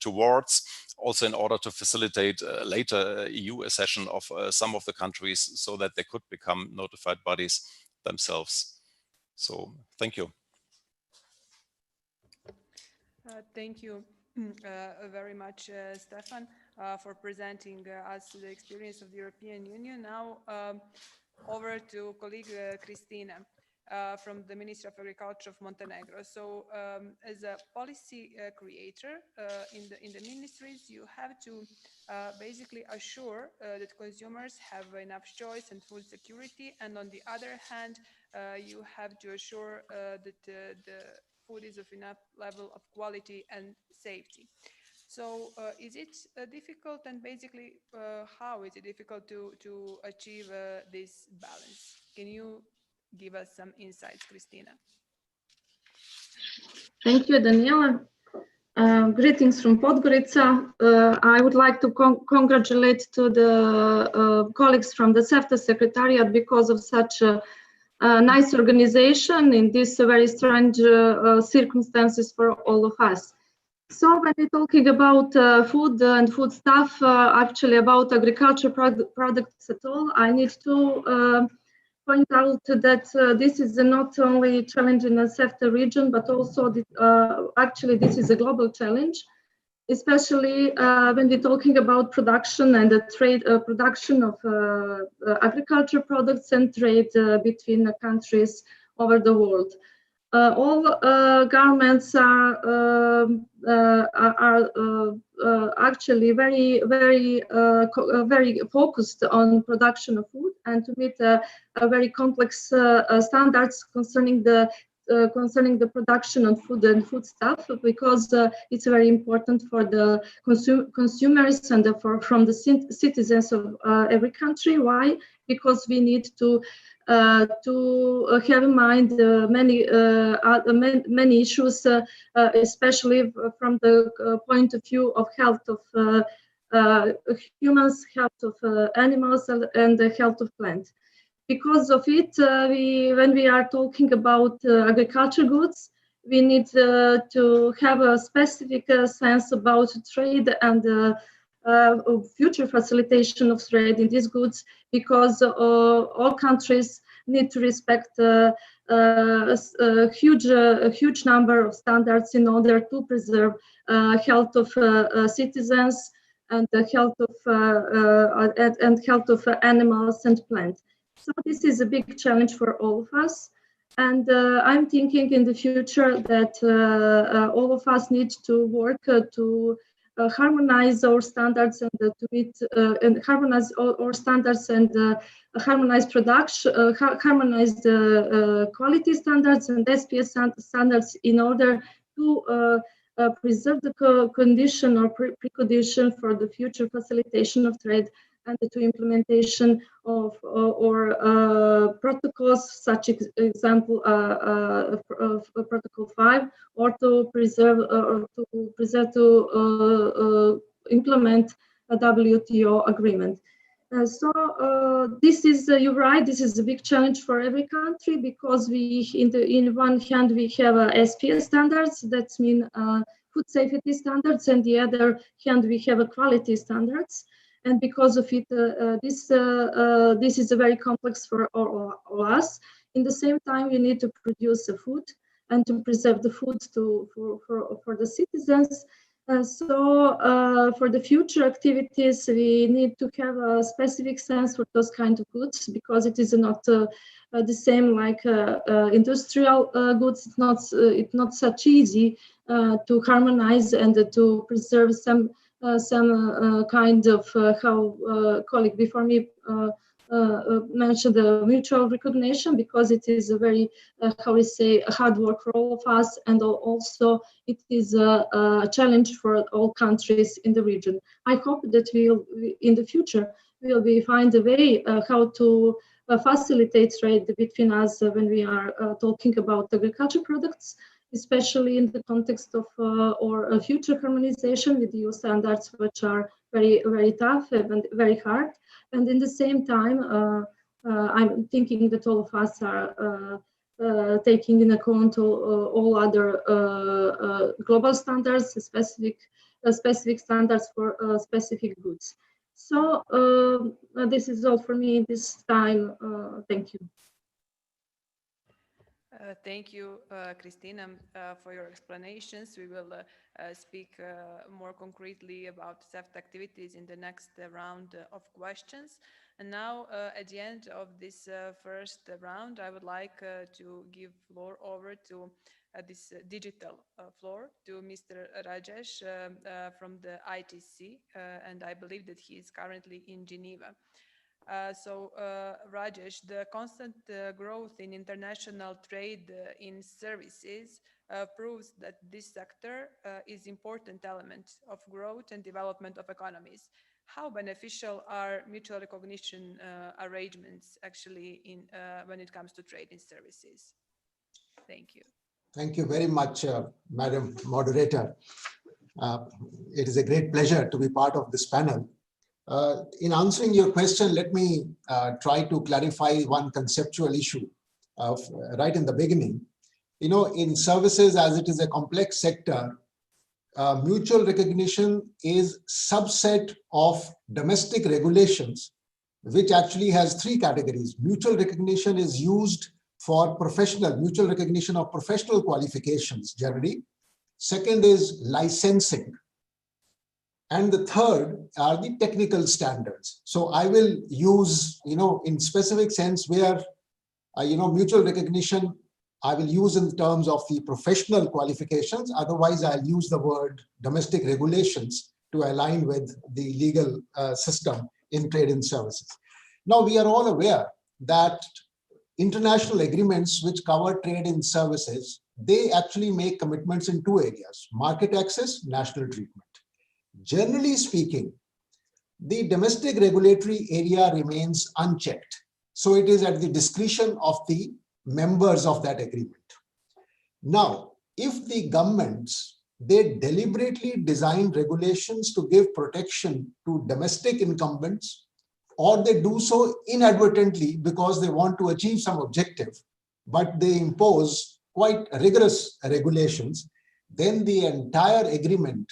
towards, also in order to facilitate later EU accession of some of the countries so that they could become notified bodies themselves. So thank you. Thank you very much, Stefan, for presenting us the experience of the European Union. Now over to colleague Christina from the Ministry of Agriculture of Montenegro. So as a policy creator in the ministries, you have to basically assure that consumers have enough choice and food security, and on the other hand, you have to assure that the food is of enough level of quality and safety. So is it difficult, and basically how is it difficult to achieve this balance? Can you give us some insights, Christina? Thank you, Daniela. Greetings from Podgorica. I would like to congratulate to the colleagues from the CEFTA Secretariat because of such a nice organization in these very strange circumstances for all of us. So when we're talking about food and food stuff, actually about agriculture products at all, I need to point out that this is not only challenge in the CEFTA region, but also actually this is a global challenge, especially when we're talking about production and the trade, production of agriculture products and trade between the countries over the world. All governments are actually very focused on production of food and to meet a very complex standards concerning the production of food and foodstuff, because it's very important for the consumers and from the citizens of every country. Why? Because we need to have in mind many issues, especially from the point of view of health of humans, health of animals, and the health of plants. Because of it, when we are talking about agriculture goods, we need to have a specific sense about trade and future facilitation of trade in these goods, because all countries need to respect a huge number of standards in order to preserve health of citizens and the health of animals and plants. So this is a big challenge for all of us. And I'm thinking in the future that all of us need to work to harmonize our standards and to meet and harmonize our standards and harmonize production, harmonize the quality standards and SPS standards in order to preserve the condition or precondition for the future facilitation of trade and to implementation of protocols, such example of Protocol 5, or to implement a WTO agreement. This is, you're right, this is a big challenge for every country, because in one hand we have SPS standards, that mean food safety standards, and the other hand we have quality standards. And because of it, this is a very complex for all us. In the same time, we need to produce the food and to preserve the food for the citizens. For the future activities, we need to have a specific sense for those kind of goods, because it is not the same like industrial goods. It's not such easy to harmonize and to preserve some kind of how colleague before me mentioned the mutual recognition, because it is a very how we say hard work for all of us, and also it is a challenge for all countries in the region. I hope that in the future we'll find a way how to facilitate trade between us when we are talking about agriculture products, especially in the context of our future harmonization with EU standards, which are very, very tough and very hard. And in the same time, I'm thinking that all of us are taking in account all other global standards, specific standards for specific goods. So this is all for me this time. Thank you. Thank you, Christina, for your explanations. We will speak more concretely about CEFTA activities in the next round of questions. And now, at the end of this first round, I would like to give floor over to this digital floor to Mr. Rajesh from the ITC, and I believe that he is currently in Geneva. Rajesh, the constant growth in international trade in services proves that this sector is an important element of growth and development of economies. How beneficial are mutual recognition arrangements actually when it comes to trade in services? Thank you. Thank you very much, Madam Moderator. It is a great pleasure to be part of this panel. In answering your question, let me try to clarify one conceptual issue right in the beginning. You know, in services, as it is a complex sector, mutual recognition is subset of domestic regulations, which actually has three categories. Mutual recognition is used for mutual recognition of professional qualifications generally. Second is licensing. And the third are the technical standards. So I will use, in specific sense where, mutual recognition, I will use in terms of the professional qualifications. Otherwise, I'll use the word domestic regulations to align with the legal system in trade and services. Now, we are all aware that international agreements which cover trade and services, they actually make commitments in two areas: market access, national treatment. Generally speaking, the domestic regulatory area remains unchecked. So it is at the discretion of the members of that agreement. Now, if the governments, they deliberately design regulations to give protection to domestic incumbents, or they do so inadvertently because they want to achieve some objective, but they impose quite rigorous regulations, then the entire agreement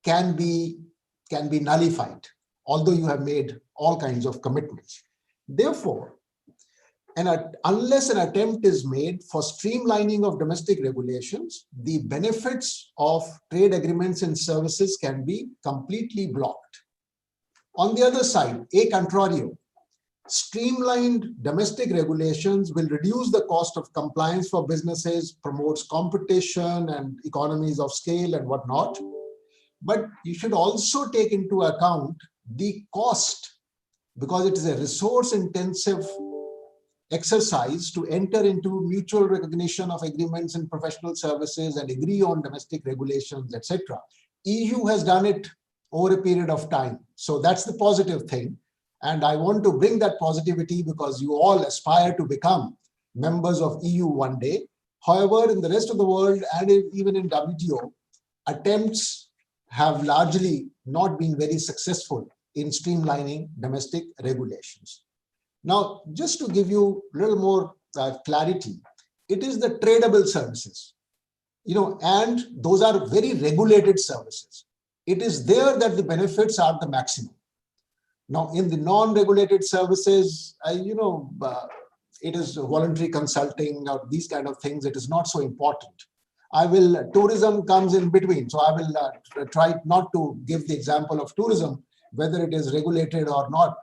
can be nullified, although you have made all kinds of commitments. Therefore, unless an attempt is made for streamlining of domestic regulations, the benefits of trade agreements and services can be completely blocked. On the other side, a contrario, streamlined domestic regulations will reduce the cost of compliance for businesses, promotes competition and economies of scale and whatnot. But you should also take into account the cost, because it is a resource-intensive exercise to enter into mutual recognition of agreements in professional services and agree on domestic regulations, etc. EU has done it over a period of time. So that's the positive thing. And I want to bring that positivity because you all aspire to become members of EU one day. However, in the rest of the world and even in WTO, attempts have largely not been very successful in streamlining domestic regulations. Now, just to give you a little more clarity, it is the tradable services, and those are very regulated services. It is there that the benefits are the maximum. Now, in the non-regulated services, it is voluntary consulting or these kind of things. It is not so important. Tourism comes in between. So I will try not to give the example of tourism, whether it is regulated or not.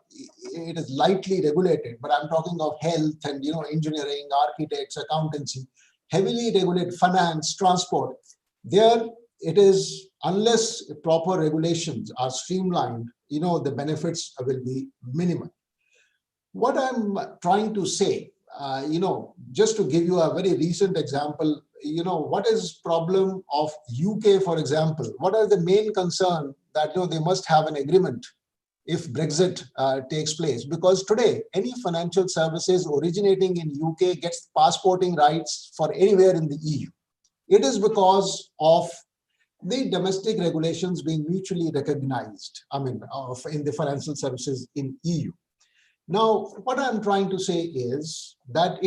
It is lightly regulated, but I'm talking of health and engineering, architects, accountancy, heavily regulated, finance, transport. There it is, unless proper regulations are streamlined, the benefits will be minimal. What I'm trying to say, just to give you a very recent example, what is problem of UK, for example? What are the main concern that they must have an agreement if Brexit takes place? Because today, any financial services originating in UK gets passporting rights for anywhere in the EU. It is because of the domestic regulations being mutually recognized, in the financial services in EU. Now, what I'm trying to say is that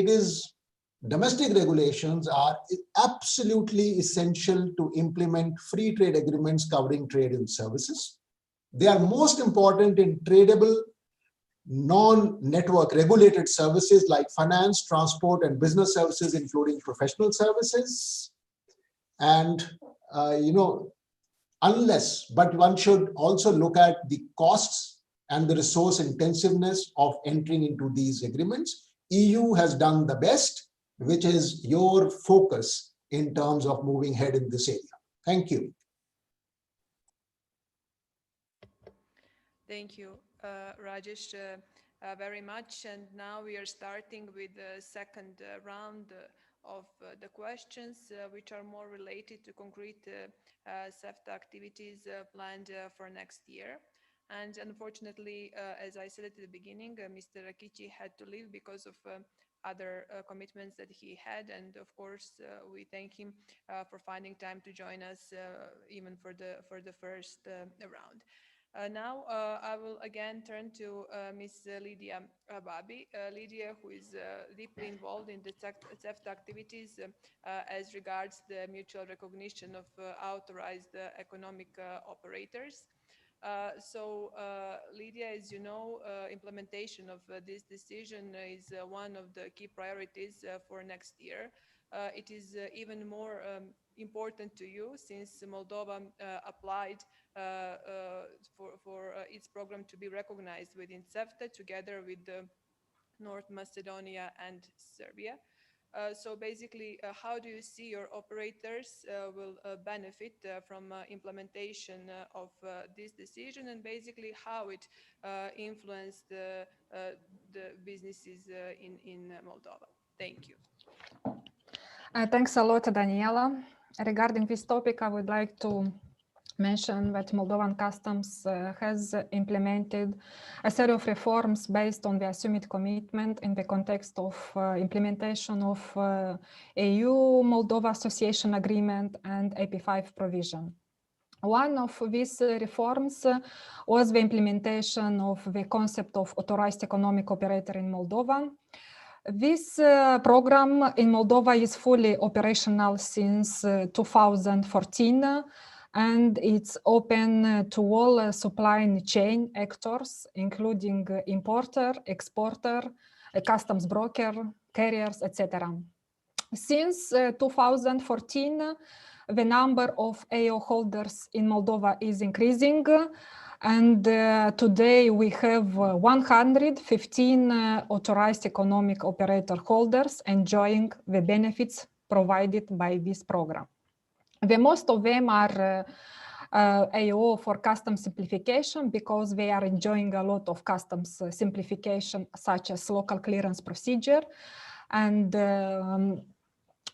domestic regulations are absolutely essential to implement free trade agreements covering trade and services. They are most important in tradable, non-network regulated services like finance, transport, and business services, including professional services. And, but one should also look at the costs and the resource intensiveness of entering into these agreements. EU has done the best, which is your focus in terms of moving ahead in this area. Thank you. Thank you, Rajesh, very much. And now we are starting with the second round of the questions, which are more related to concrete CEFTA activities planned for next year. And unfortunately, as I said at the beginning, Mr. Rakici had to leave because of other commitments that he had. And of course, we thank him for finding time to join us even for the first round. Now, I will again turn to Ms. Lydia Babi. Lydia, who is deeply involved in the CEFTA activities as regards the mutual recognition of authorized economic operators. Lydia, as you know, implementation of this decision is one of the key priorities for next year. It is even more important to you since Moldova applied for its program to be recognized within CEFTA together with North Macedonia and Serbia. So basically, how do you see your operators will benefit from implementation of this decision, and basically how it influenced the businesses in Moldova? Thank you. Thanks a lot, Daniela. Regarding this topic, I would like to mention that Moldovan Customs has implemented a set of reforms based on the assumed commitment in the context of implementation of EU-Moldova Association Agreement and AP5 provision. One of these reforms was the implementation of the concept of authorized economic operator in Moldova. This program in Moldova is fully operational since 2014, and it's open to all supply chain actors, including importer, exporter, customs broker, carriers, etc. Since 2014, the number of AO holders in Moldova is increasing, and today we have 115 authorized economic operator holders enjoying the benefits provided by this program. The most of them are AO for customs simplification because they are enjoying a lot of customs simplification, such as local clearance procedure, and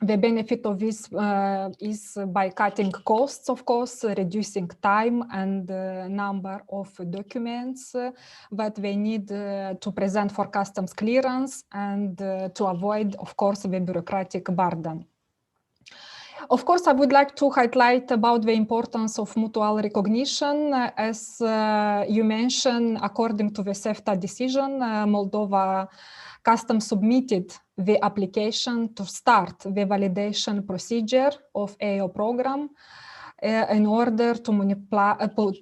The benefit of this is by cutting costs, of course, reducing time and number of documents that they need to present for customs clearance and to avoid, of course, the bureaucratic burden. Of course, I would like to highlight about the importance of mutual recognition. As you mentioned, according to the CEFTA decision, Moldova Customs submitted the application to start the validation procedure of AO program in order to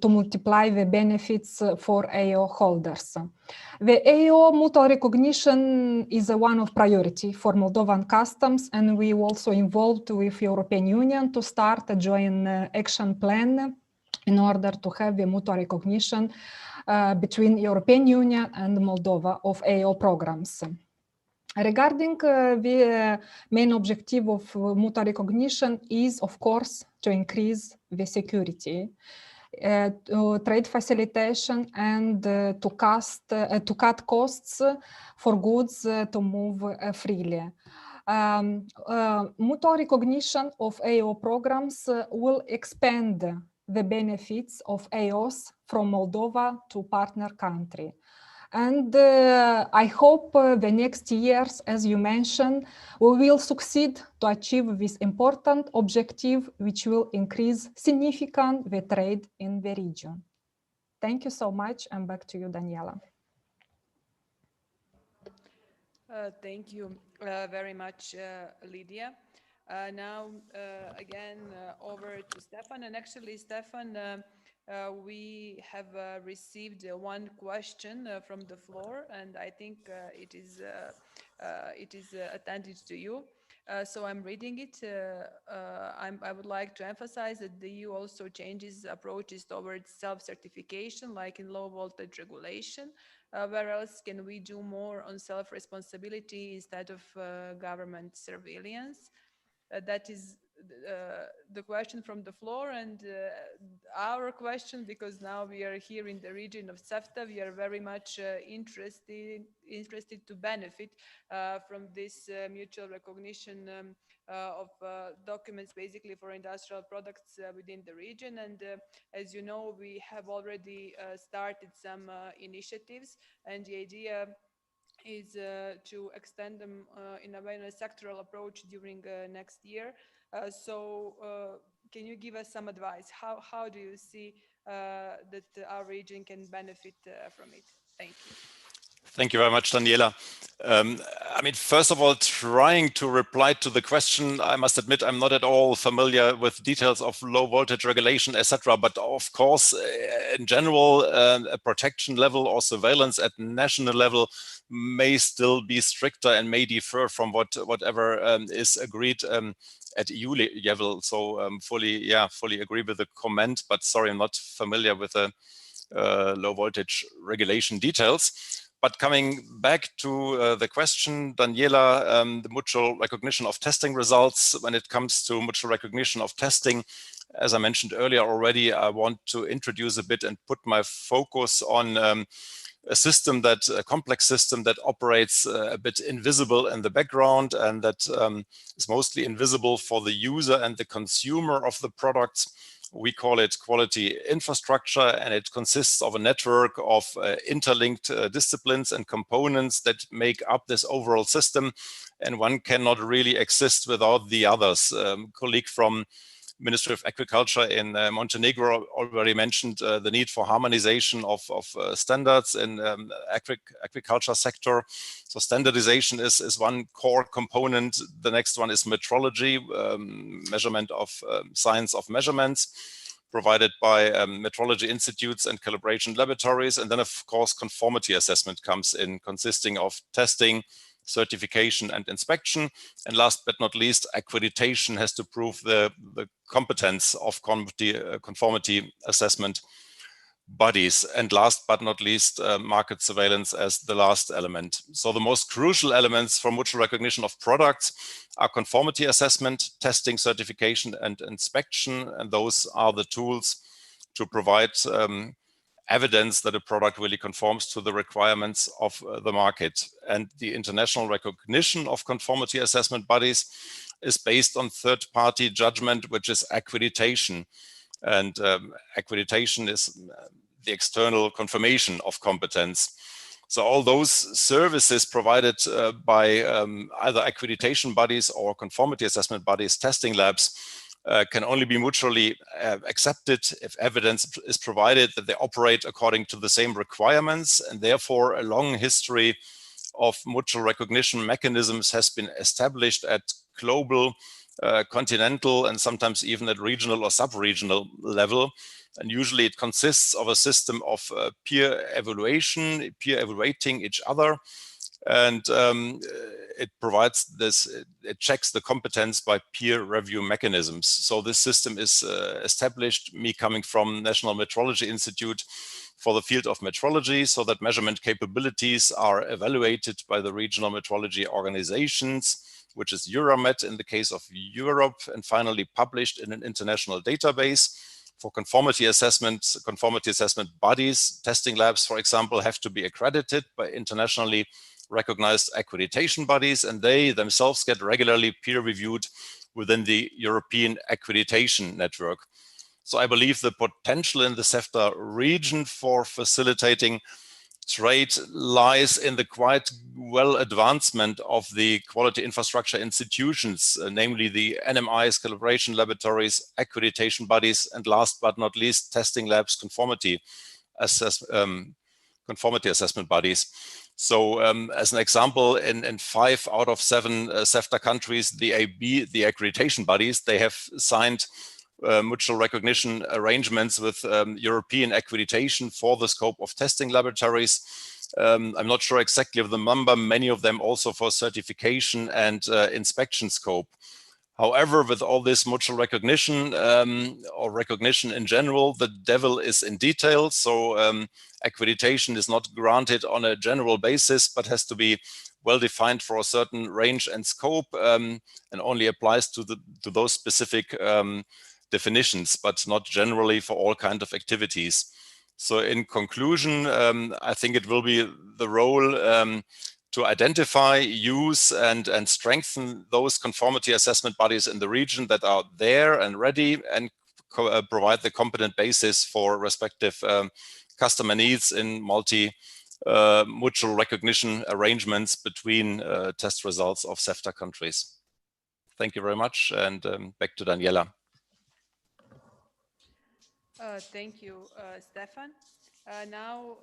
multiply the benefits for AO holders. The AO mutual recognition is one of priority for Moldovan customs, and we also involved with European Union to start a joint action plan in order to have the mutual recognition between European Union and Moldova of AO programs. Regarding the main objective of mutual recognition is, of course, to increase the security, trade facilitation, and to cut costs for goods to move freely. Mutual recognition of AO programs will expand the benefits of AOs from Moldova to partner country. And I hope the next years, as you mentioned, we will succeed to achieve this important objective, which will increase significantly the trade in the region. Thank you so much, and back to you, Daniela. Thank you very much, Lydia. Now, again, over to Stefan. And actually, Stefan, we have received one question from the floor, and I think it is attended to you. So I'm reading it. I would like to emphasize that the EU also changes approaches towards self-certification, like in low voltage regulation. Where else can we do more on self-responsibility instead of government surveillance? That is the question from the floor, and our question, because now we are here in the region of CEFTA, we are very much interested to benefit from this mutual recognition of documents, basically for industrial products within the region. And as you know, we have already started some initiatives, and the idea is to extend them in a very sectoral approach during next year. So can you give us some advice? How do you see that our region can benefit from it? Thank you. Thank you very much, Daniela. I mean, first of all, trying to reply to the question, I must admit I'm not at all familiar with details of low voltage regulation, etc. But of course, in general, a protection level or surveillance at national level may still be stricter and may differ from whatever is agreed at EU level. So fully agree with the comment, but sorry, I'm not familiar with the low voltage regulation details. But coming back to the question, Daniela, the mutual recognition of testing results, when it comes to mutual recognition of testing, as I mentioned earlier already, I want to introduce a bit and put my focus on a complex system that operates a bit invisible in the background and that is mostly invisible for the user and the consumer of the products. We call it quality infrastructure, and it consists of a network of interlinked disciplines and components that make up this overall system, and one cannot really exist without the others. Colleague from Ministry of Agriculture in Montenegro already mentioned the need for harmonization of standards in agriculture sector. So standardization is one core component. The next one is metrology, measurement of science of measurements provided by metrology institutes and calibration laboratories. And then, of course, conformity assessment comes in, consisting of testing, certification and inspection. And last but not least, accreditation has to prove the competence of conformity assessment bodies. And last but not least, market surveillance as the last element. So the most crucial elements for mutual recognition of products are conformity assessment, testing, certification and inspection. And those are the tools to provide evidence that a product really conforms to the requirements of the market. And the international recognition of conformity assessment bodies is based on third-party judgment, which is accreditation. And accreditation is the external confirmation of competence. So all those services provided by either accreditation bodies or conformity assessment bodies, testing labs, can only be mutually accepted if evidence is provided that they operate according to the same requirements, and therefore a long history of mutual recognition mechanisms has been established at global, continental, and sometimes even at regional or sub-regional level. And usually it consists of a system of peer evaluating each other. And it provides this, it checks the competence by peer review mechanisms. So this system is established, me coming from National Metrology Institute, for the field of metrology, so that measurement capabilities are evaluated by the regional metrology organizations, which is Euromet in the case of Europe, and finally published in an international database. For conformity assessment bodies, testing labs, for example, have to be accredited by internationally recognized accreditation bodies, and they themselves get regularly peer reviewed within the European accreditation network. So I believe the potential in the CEFTA region for facilitating trade lies in the quite well advancement of the quality infrastructure institutions, namely the NMIs, calibration laboratories, accreditation bodies, and last but not least, testing labs, conformity assessment bodies. So as an example, in 5 out of 7 CEFTA countries, the accreditation bodies, they have signed mutual recognition arrangements with European accreditation for the scope of testing laboratories. I'm not sure exactly of the number, many of them also for certification and inspection scope. However, with all this mutual recognition or recognition in general, the devil is in detail. So accreditation is not granted on a general basis, but has to be well defined for a certain range and scope, and only applies to those specific definitions, but not generally for all kinds of activities. So in conclusion, I think it will be the role to identify, use, and strengthen those conformity assessment bodies in the region that are there and ready, and provide the competent basis for respective customer needs in mutual recognition arrangements between test results of CEFTA countries. Thank you very much, and back to Daniela. Thank you, Stefan. Now,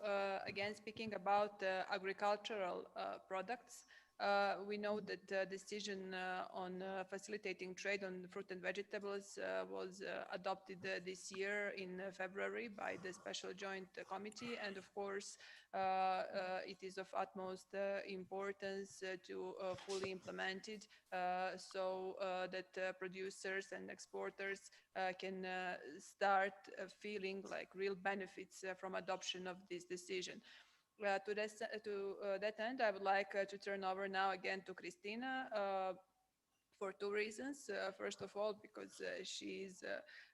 again, speaking about agricultural products, we know that the decision on facilitating trade on fruit and vegetables was adopted this year in February by the Special Joint Committee, and of course it is of utmost importance to fully implement it so that producers and exporters can start feeling like real benefits from adoption of this decision. To that end, I would like to turn over now again to Christina for 2 reasons. First of all, because she's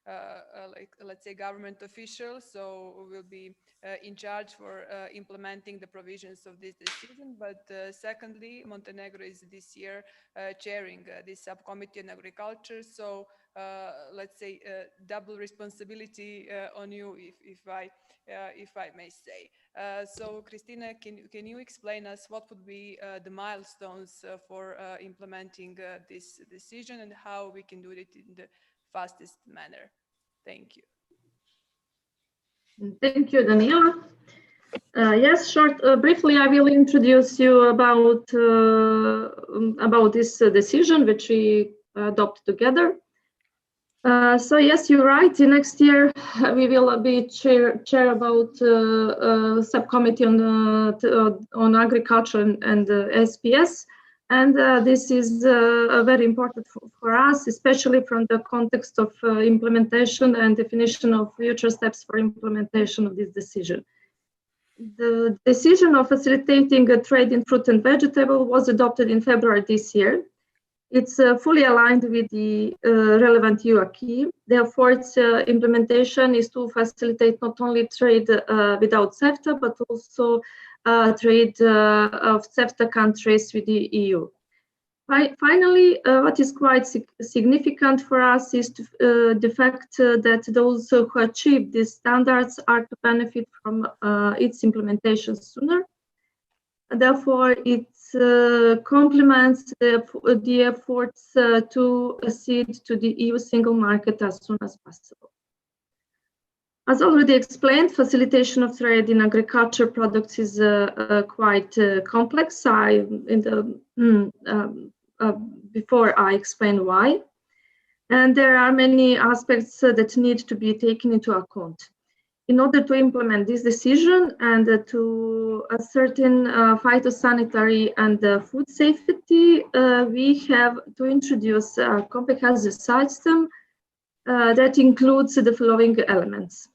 like, let's say, government official, so will be in charge for implementing the provisions of this decision. But secondly, Montenegro is this year chairing this subcommittee on agriculture, so let's say double responsibility on you, if I may say. So Christina, can you explain us what would be the milestones for implementing this decision, and how we can do it in the fastest manner? Thank you. Thank you, Daniela. Yes, briefly, I will introduce you about this decision which we adopted together. So yes, you're right. Next year we will be chair about subcommittee on agriculture and SPS, and this is very important for us, especially from the context of implementation and definition of future steps for implementation of this decision. The decision of facilitating a trade in fruit and vegetable was adopted in February this year. It's fully aligned with the relevant EU acquis. Therefore, its implementation is to facilitate not only trade without CEFTA, but also trade of CEFTA countries with the EU. Finally, what is quite significant for us is the fact that those who achieve these standards are to benefit from its implementation sooner. Therefore, it complements the efforts to accede to the EU single market as soon as possible. As already explained, facilitation of trade in agriculture products is quite complex. Before I explain why, and there are many aspects that need to be taken into account. In order to implement this decision and to a certain phytosanitary and food safety, we have to introduce a comprehensive system that includes the following elements.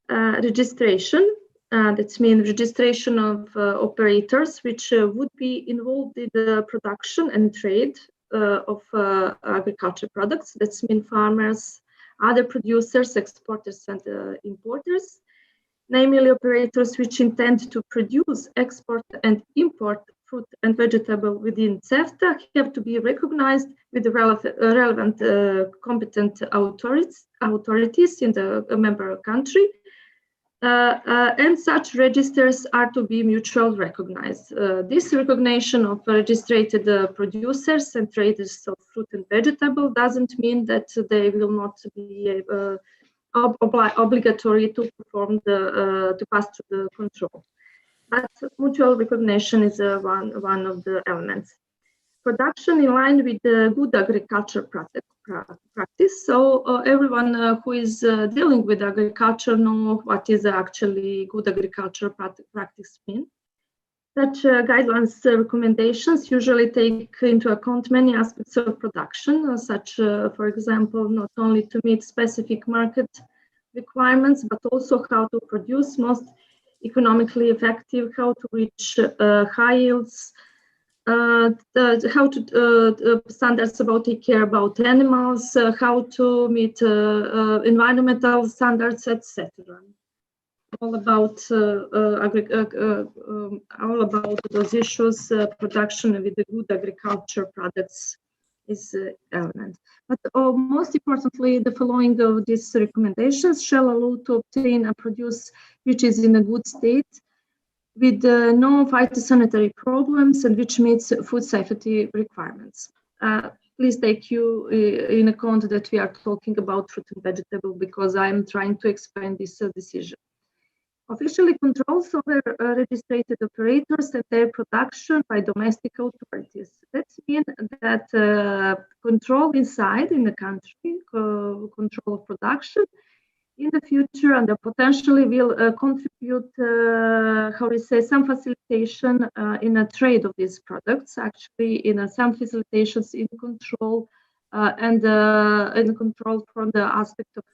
Registration, that means registration of operators which would be involved in the production and trade of agriculture products. That means farmers, other producers, exporters and importers, namely operators which intend to produce, export and import fruit and vegetable within CEFTA have to be recognized with the relevant competent authorities in the member country. And such registers are to be mutually recognized. This recognition of registered producers and traders of fruit and vegetable doesn't mean that they will not be obligatory to perform to pass through the control. But mutual recognition is one of the elements. Production in line with the good agriculture practice. So everyone who is dealing with agriculture know what is actually good agriculture practice mean. Such guidelines recommendations usually take into account many aspects of production, such, for example, not only to meet specific market requirements, but also how to produce most economically effective, how to reach high yields, how to standards about take care about animals, how to meet environmental standards, etc. All about those issues. Production with the good agriculture products is element. But most importantly, the following of these recommendations shall allow to obtain a produce which is in a good state, with no phytosanitary problems and which meets food safety requirements. Please take you in account that we are talking about fruit and vegetable because I'm trying to explain this decision. Officially controls over registered operators and their production by domestic authorities. That means that control inside in the country, control of production, in the future and potentially will contribute, some facilitation in a trade of these products, actually in some facilitations in control and in control from the aspect of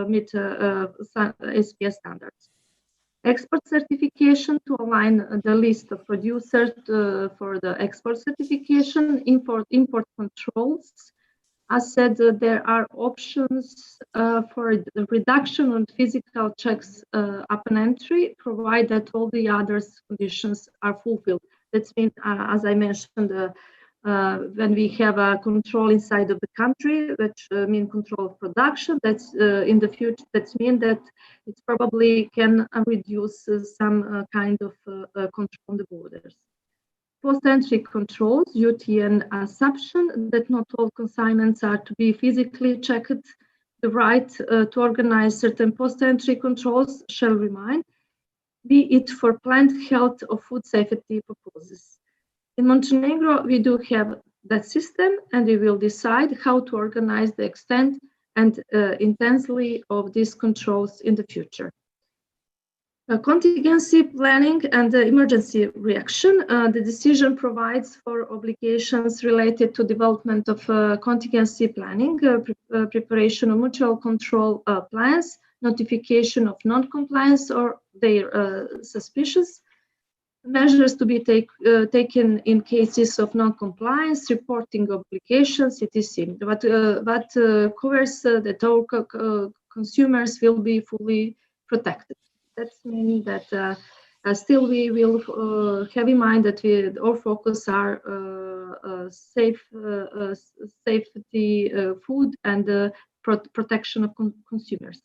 meet SPS standards. Export certification to align the list of producers for the export certification, import controls. As said, there are options for the reduction on physical checks upon entry, provided that all the other conditions are fulfilled. That means, as I mentioned, when we have a control inside of the country, which means control of production, that's in the future, that means that it probably can reduce some kind of control on the borders. Post-entry controls, duty and assumption that not all consignments are to be physically checked. The right to organize certain post-entry controls shall remain, be it for plant health or food safety purposes. In Montenegro, we do have that system, and we will decide how to organize the extent and intensity of these controls in the future. Contingency planning and emergency reaction. The decision provides for obligations related to development of contingency planning, preparation of mutual control plans, notification of non-compliance or their suspicious, measures to be taken in cases of non-compliance, reporting obligations, etc. But covers that all consumers will be fully protected. That means that Still, we will have in mind that our focus are safety, food, and protection of consumers.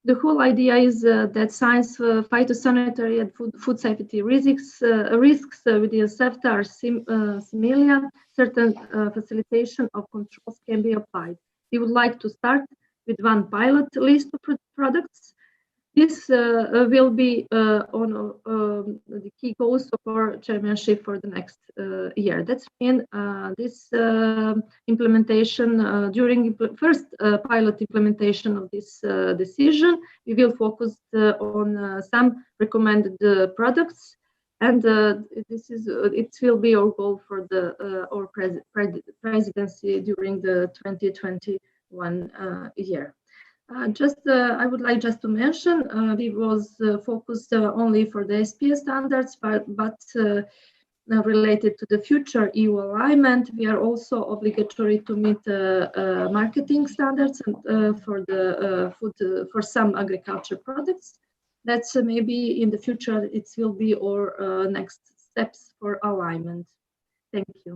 The whole idea is that science, phytosanitary and food safety risks within CEFTA are similar. Certain facilitation of controls can be applied. We would like to start with one pilot list of products. This will be on the key goals of our chairmanship for the next year. That's mean this implementation during first pilot implementation of this decision, we will focus on some recommended products, and it will be our goal for our presidency during the 2021 year. I would like just to mention, we was focused only for the SPS standards, but related to the future EU alignment, we are also obligatory to meet marketing standards and for the food for some agriculture products. That's maybe in the future it will be our next steps for alignment. Thank you.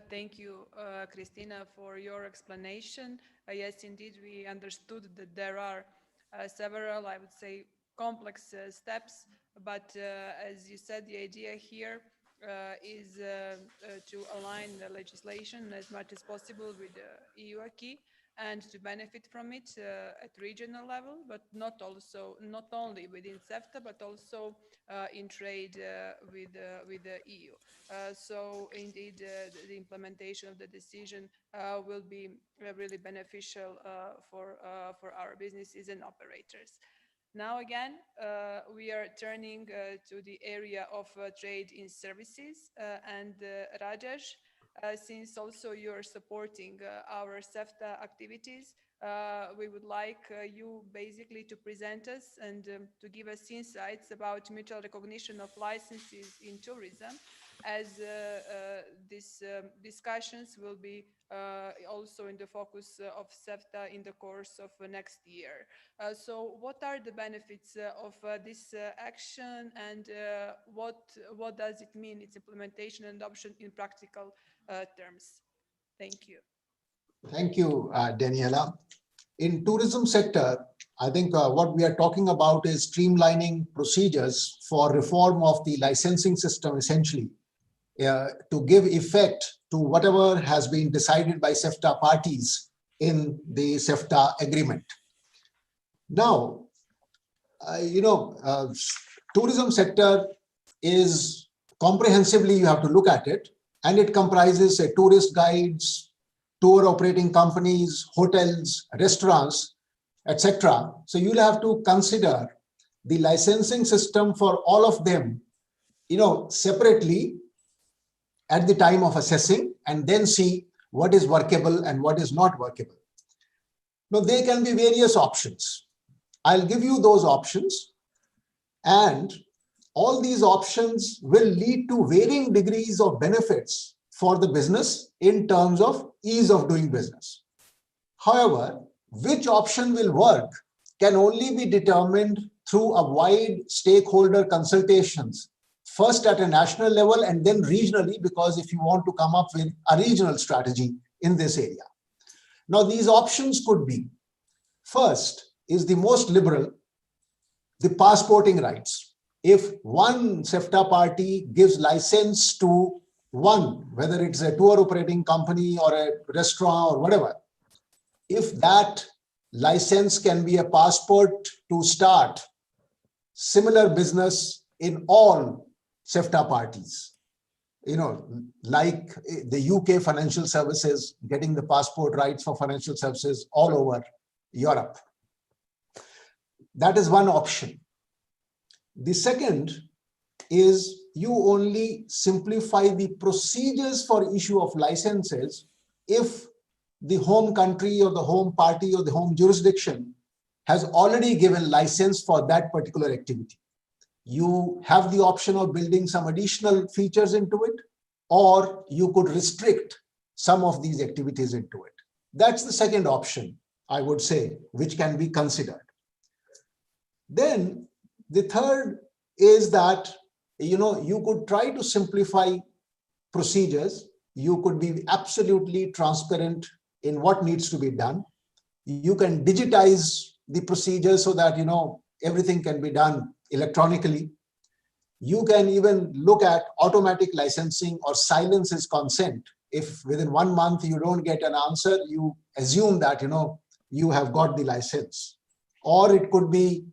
Thank you, Christina, for your explanation. Yes, indeed, we understood that there are several, I would say, complex steps, but as you said, the idea here is to align the legislation as much as possible with the EU acquis and to benefit from it at regional level, but not only within CEFTA, but also in trade with the EU. So indeed, the implementation of the decision will be really beneficial for our businesses and operators. Now again, we are turning to the area of trade in services, and Rajesh, since also you're supporting our CEFTA activities, we would like you basically to present us and to give us insights about mutual recognition of licenses in tourism, as these discussions will be also in the focus of CEFTA in the course of next year. So what are the benefits of this action, and what does it mean, its implementation and adoption in practical terms? Thank you. Thank you, Daniela. In tourism sector, I think what we are talking about is streamlining procedures for reform of the licensing system, essentially, to give effect to whatever has been decided by CEFTA parties in the CEFTA agreement. Now, tourism sector is comprehensively, you have to look at it, and it comprises tourist guides, tour operating companies, hotels, restaurants, etc. So you'll have to consider the licensing system for all of them, separately at the time of assessing, and then see what is workable and what is not workable. Now, there can be various options. I'll give you those options, and all these options will lead to varying degrees of benefits for the business in terms of ease of doing business. However, which option will work can only be determined through a wide stakeholder consultations, first at a national level and then regionally, because if you want to come up with a regional strategy in this area. Now, these options could be, first is the most liberal, the passporting rights. If one CEFTA party gives license to one, whether it's a tour operating company or a restaurant or whatever, if that license can be a passport to start similar business in all CEFTA parties, like the UK financial services getting the passport rights for financial services all over Europe. That is one option. The second is you only simplify the procedures for issue of licenses if the home country or the home party or the home jurisdiction has already given license for that particular activity. You have the option of building some additional features into it, or you could restrict some of these activities into it. That's the second option, I would say, which can be considered. Then the third is that, you could try to simplify procedures. You could be absolutely transparent in what needs to be done. You can digitize the procedures so that, everything can be done electronically. You can even look at automatic licensing or silence is consent. If within 1 month you don't get an answer, you assume that, you have got the license. Or it could be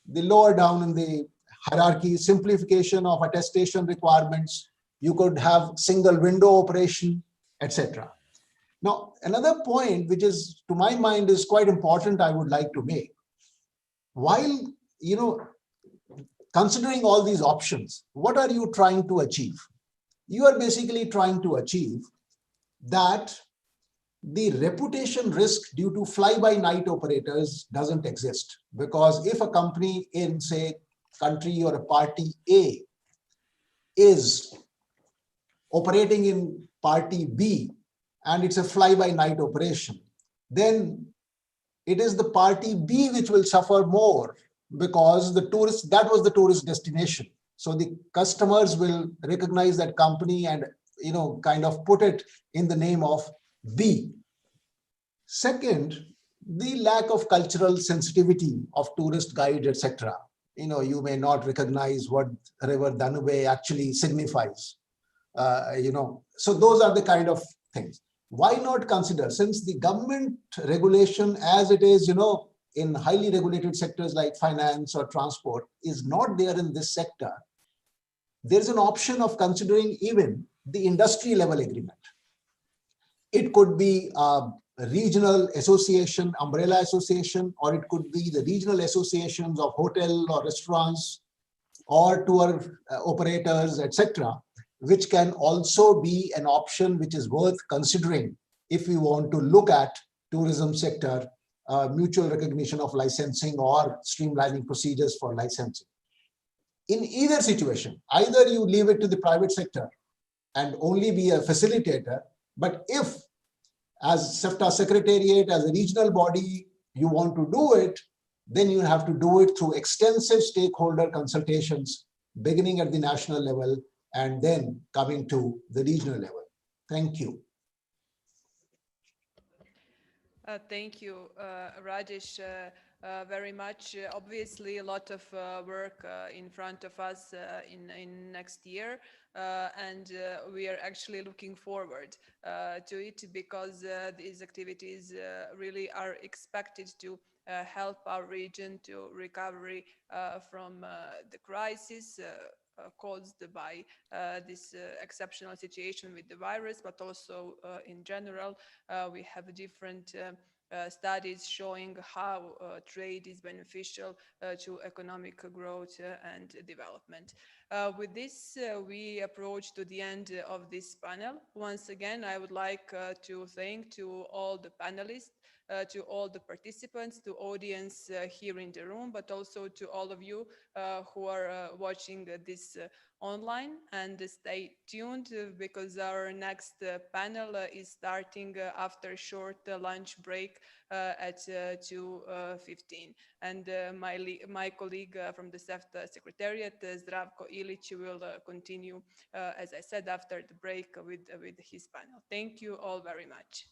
the lower down in the hierarchy, simplification of attestation requirements. You could have single window operation, etc. Now, another point, which is to my mind is quite important, I would like to make. While, considering all these options, what are you trying to achieve? You are basically trying to achieve that the reputation risk due to fly-by-night operators doesn't exist. Because if a company in, say, country or a party A is operating in party B and it's a fly-by-night operation, then it is the party B which will suffer more, because that was the tourist destination. So the customers will recognize that company and kind of put it in the name of B. Second, the lack of cultural sensitivity of tourist guides, etc. You may not recognize what River Danube actually signifies. So those are the kind of things. Why not consider, since the government regulation as it is, in highly regulated sectors like finance or transport is not there in this sector, there's an option of considering even the industry level agreement. It could be a regional association, umbrella association, or it could be the regional associations of hotel or restaurants or tour operators, etc., which can also be an option which is worth considering if we want to look at tourism sector, mutual recognition of licensing or streamlining procedures for licensing. In either situation, either you leave it to the private sector and only be a facilitator, but if as CEFTA Secretariat, as a regional body, you want to do it, then you have to do it through extensive stakeholder consultations, beginning at the national level and then coming to the regional level. Thank you. Thank you, Rajesh, very much. Obviously, a lot of work in front of us in next year, and we are actually looking forward to it, because these activities really are expected to help our region to recovery from the crisis caused by this exceptional situation with the virus, but also in general, we have different studies showing how trade is beneficial to economic growth and development. With this, we approach to the end of this panel. Once again, I would like to thank to all the panelists, to all the participants, to audience here in the room, but also to all of you who are watching this online, and stay tuned because our next panel is starting after a short lunch break at 2:15. And my colleague from the CEFTA Secretariat, Zdravko Ilic, will continue, as I said, after the break with his panel. Thank you all very much.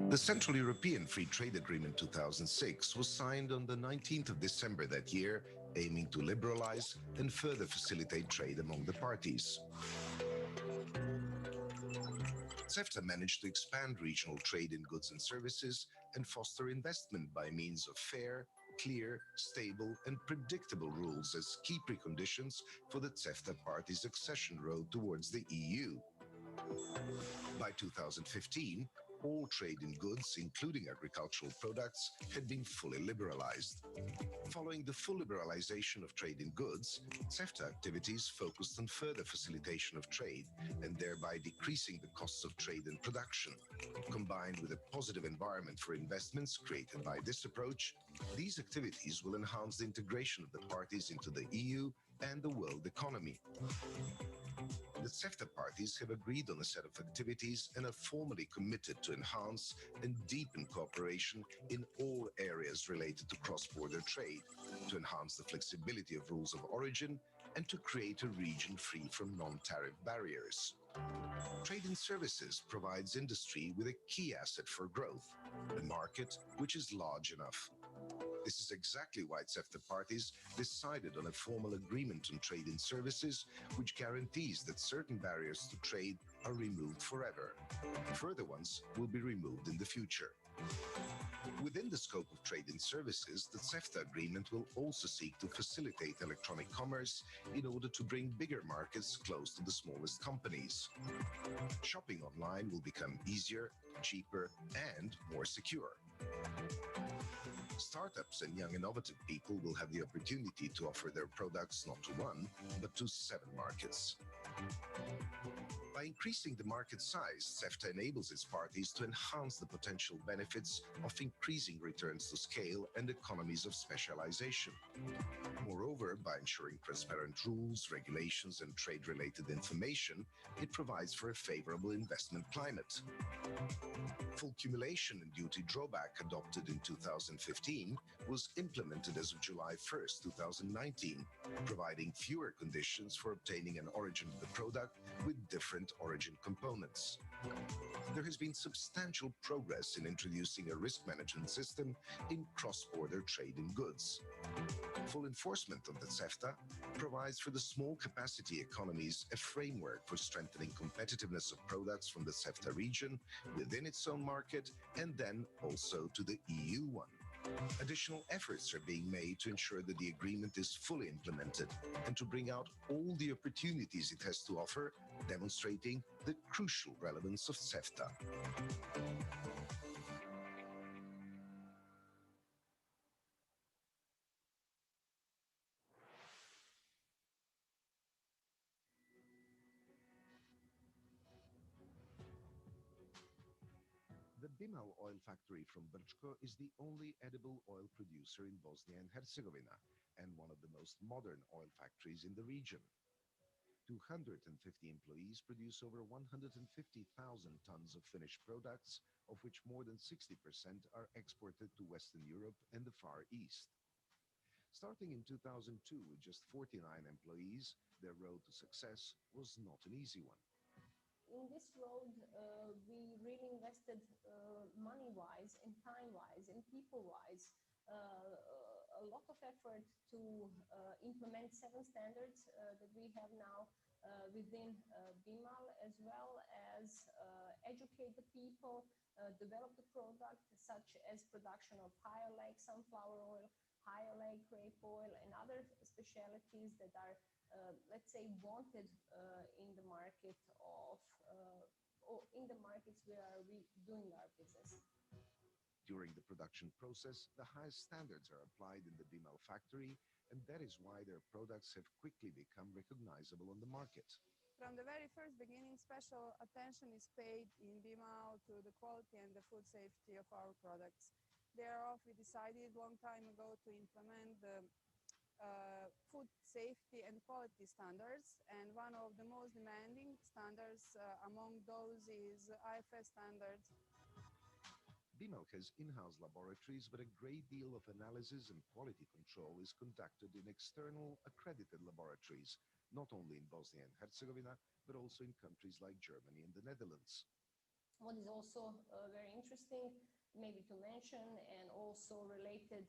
The Central European Free Trade Agreement 2006 was signed on the 19th of December that year, aiming to liberalize and further facilitate trade among the parties. CEFTA managed to expand regional trade in goods and services and foster investment by means of fair, clear, stable, and predictable rules as key preconditions for the CEFTA party's accession road towards the EU. By 2015, all trade in goods, including agricultural products, had been fully liberalized. Following the full liberalization of trade in goods, CEFTA activities focused on further facilitation of trade and thereby decreasing the costs of trade and production. Combined with a positive environment for investments created by this approach, these activities will enhance the integration of the parties into the EU and the world economy. The CEFTA parties have agreed on a set of activities and are formally committed to enhance and deepen cooperation in all areas related to cross-border trade, to enhance the flexibility of rules of origin, and to create a region free from non-tariff barriers. Trade in services provides industry with a key asset for growth, a market which is large enough. This is exactly why CEFTA parties decided on a formal agreement on trade in services, which guarantees that certain barriers to trade are removed forever. Further ones will be removed in the future. Within the scope of trade in services, the CEFTA agreement will also seek to facilitate electronic commerce in order to bring bigger markets close to the smallest companies. Shopping online will become easier, cheaper, and more secure. Startups and young innovative people will have the opportunity to offer their products not to one, but to 7 markets. By increasing the market size, CEFTA enables its parties to enhance the potential benefits of increasing returns to scale and economies of specialization. Moreover, by ensuring transparent rules, regulations, and trade-related information, it provides for a favorable investment climate. Full cumulation and duty drawback adopted in 2015 was implemented as of July 1st, 2019, providing fewer conditions for obtaining an origin of the product with different origin components. There has been substantial progress in introducing a risk management system in cross-border trade in goods. Full enforcement of the CEFTA provides for the small capacity economies a framework for strengthening competitiveness of products from the CEFTA region within its own market and then also to the EU one. Additional efforts are being made to ensure that the agreement is fully implemented and to bring out all the opportunities it has to offer, demonstrating the crucial relevance of CEFTA. The Bimal oil factory from Brčko is the only edible oil producer in Bosnia and Herzegovina and one of the most modern oil factories in the region. 250 employees produce over 150,000 tons of finished products, of which more than 60% are exported to Western Europe and the Far East. Starting in 2002 with just 49 employees, their road to success was not an easy one. In this road, we really invested money-wise and time-wise and people-wise a lot of effort to implement 7 standards that we have now within Bimal, as well as educate the people, develop the product, such as production of higher leg sunflower oil, higher leg grape oil, and other specialties that are let's say wanted in the market of or in the markets where we doing our business. During the production process, the highest standards are applied in the Bimal factory, and that is why their products have quickly become recognizable on the market. From the very first beginning, special attention is paid in Bimal to the quality and the food safety of our products. Thereof, we decided a long time ago to implement the food safety and quality standards, and one of the most demanding standards among those is IFS standards. Bimal has in-house laboratories, but a great deal of analysis and quality control is conducted in external accredited laboratories, not only in Bosnia and Herzegovina, but also in countries like Germany and the Netherlands. What is also very interesting maybe to mention, and also related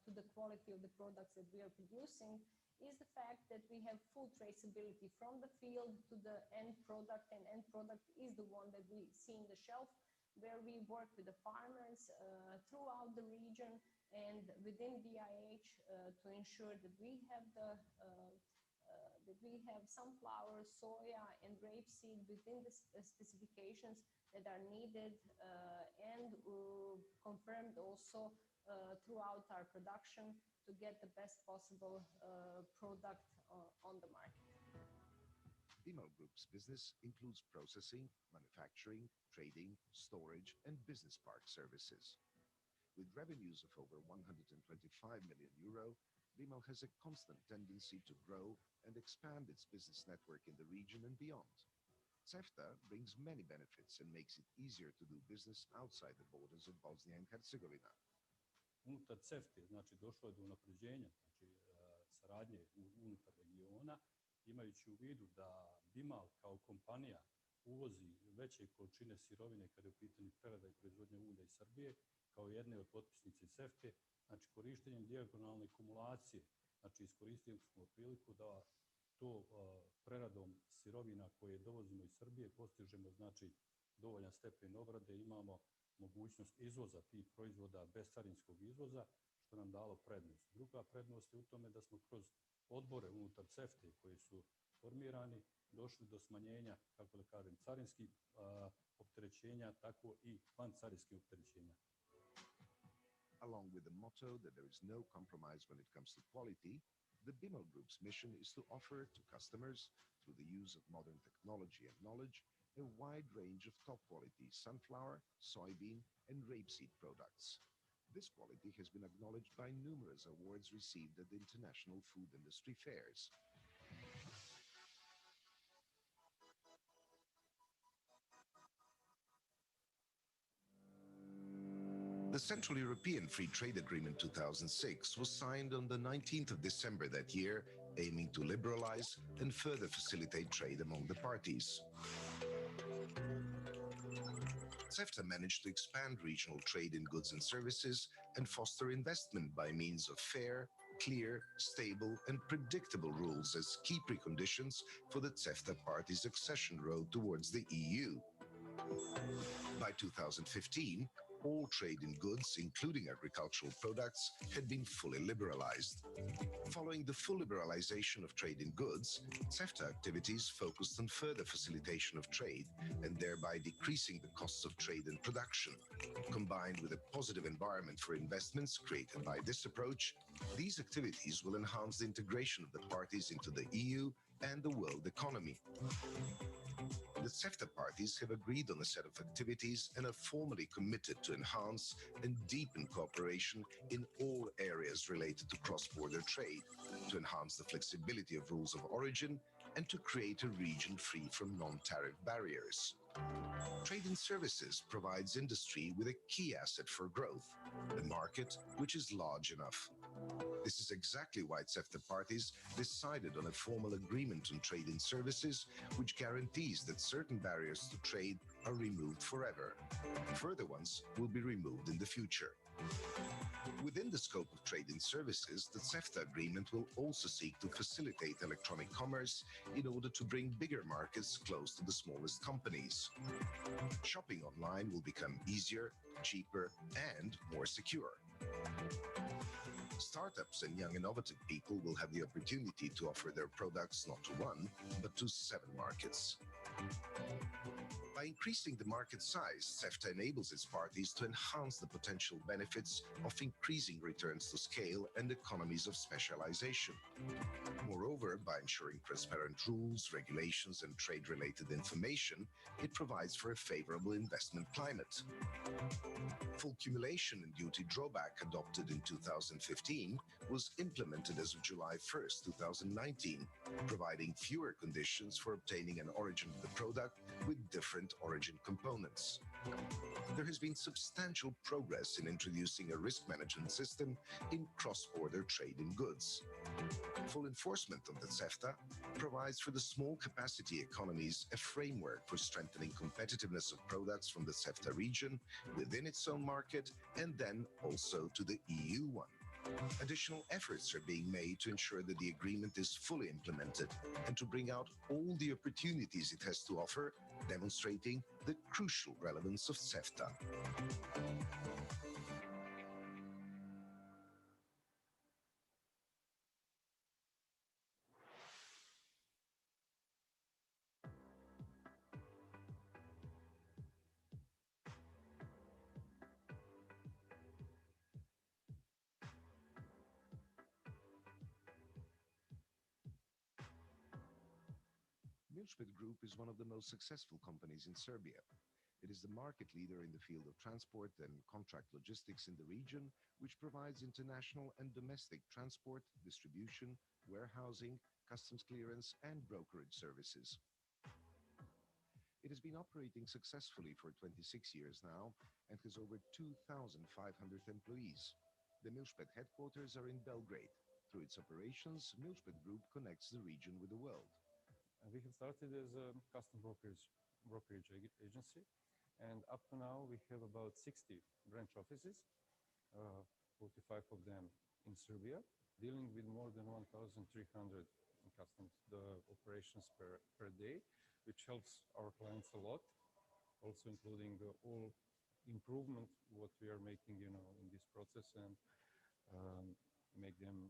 to the quality of the products that we are producing, is the fact that we have full traceability from the field to the end product, and end product is the one that we see in the shelf. where we work with the farmers throughout the region and within BIH to ensure that we have sunflower, soya, and rapeseed within the specifications that are needed and confirmed also throughout our production to get the best possible product on the market. Bimel Group's business includes processing, manufacturing, trading, storage, and business park services. With revenues of over 125 million euro, Bimel has a constant tendency to grow and expand its business network in the region and beyond. CEFTA brings many benefits and makes it easier to do business outside the borders of Bosnia and Herzegovina. Unutar CEFTA, znači došlo je do unapređenja saradnje unutar regiona, imajući u vidu da Bimal kao kompanija uvozi veće količine sirovine kada je u pitanju prerada i proizvodnja ulja iz Srbije, kao jedne od potpisnice CEFTA, znači korištenjem dijagonalne kumulacije, znači iskoristili smo priliku da to preradom sirovina koje dovozimo iz Srbije postižemo znači dovoljan stepen obrade, imamo mogućnost izvoza tih proizvoda bez carinskog izvoza, što nam dalo prednost. Druga prednost je u tome da smo kroz odbore unutar CEFTA koji su formirani došli do smanjenja, kako da kažem, carinskih opterećenja, tako i vancarinskih opterećenja. Along with the motto that there is no compromise when it comes to quality, the Bimel Group's mission is to offer to customers, through the use of modern technology and knowledge, a wide range of top-quality sunflower, soybean, and rapeseed products. This quality has been acknowledged by numerous awards received at the international food industry fairs. The Central European Free Trade Agreement 2006 was signed on the 19th of December that year, aiming to liberalize and further facilitate trade among the parties. CEFTA managed to expand regional trade in goods and services and foster investment by means of fair, clear, stable, and predictable rules as key preconditions for the CEFTA party's accession road towards the EU. By 2015, all trade in goods, including agricultural products, had been fully liberalized. Following the full liberalization of trade in goods, CEFTA activities focused on further facilitation of trade and thereby decreasing the costs of trade and production. Combined with a positive environment for investments created by this approach, these activities will enhance the integration of the parties into the EU and the world economy. The CEFTA parties have agreed on a set of activities and are formally committed to enhance and deepen cooperation in all areas related to cross-border trade, to enhance the flexibility of rules of origin, and to create a region free from non-tariff barriers. Trade in services provides industry with a key asset for growth, a market which is large enough. This is exactly why CEFTA parties decided on a formal agreement on trade in services, which guarantees that certain barriers to trade are removed forever. Further ones will be removed in the future. Within the scope of trade in services, the CEFTA agreement will also seek to facilitate electronic commerce in order to bring bigger markets close to the smallest companies. Shopping online will become easier, cheaper, and more secure. Startups and young innovative people will have the opportunity to offer their products not to one, but to 7 markets. By increasing the market size, CEFTA enables its parties to enhance the potential benefits of increasing returns to scale and economies of specialization. Moreover, by ensuring transparent rules, regulations, and trade-related information, it provides for a favorable investment climate. Full cumulation and duty drawback adopted in 2015 was implemented as of July 1st, 2019, providing fewer conditions for obtaining an origin of the product with different origin components. There has been substantial progress in introducing a risk management system in cross-border trade in goods. Full enforcement of the CEFTA provides for the small capacity economies a framework for strengthening competitiveness of products from the CEFTA region within its own market and then also to the EU one. Additional efforts are being made to ensure that the agreement is fully implemented and to bring out all the opportunities it has to offer, demonstrating the crucial relevance of CEFTA. Milchpet Group is one of the most successful companies in Serbia. It is the market leader in the field of transport and contract logistics in the region, which provides international and domestic transport, distribution, warehousing, customs clearance, and brokerage services. It has been operating successfully for 26 years now and has over 2,500 employees. The Milchpet headquarters are in Belgrade. Through its operations, Milchpet Group connects the region with the world. We have started as a custom brokerage agency, and up to now we have about 60 branch offices, 45 of them in Serbia, dealing with more than 1,300 customs operations per day, which helps our clients a lot, also including all improvement what we are making, in this process, and make them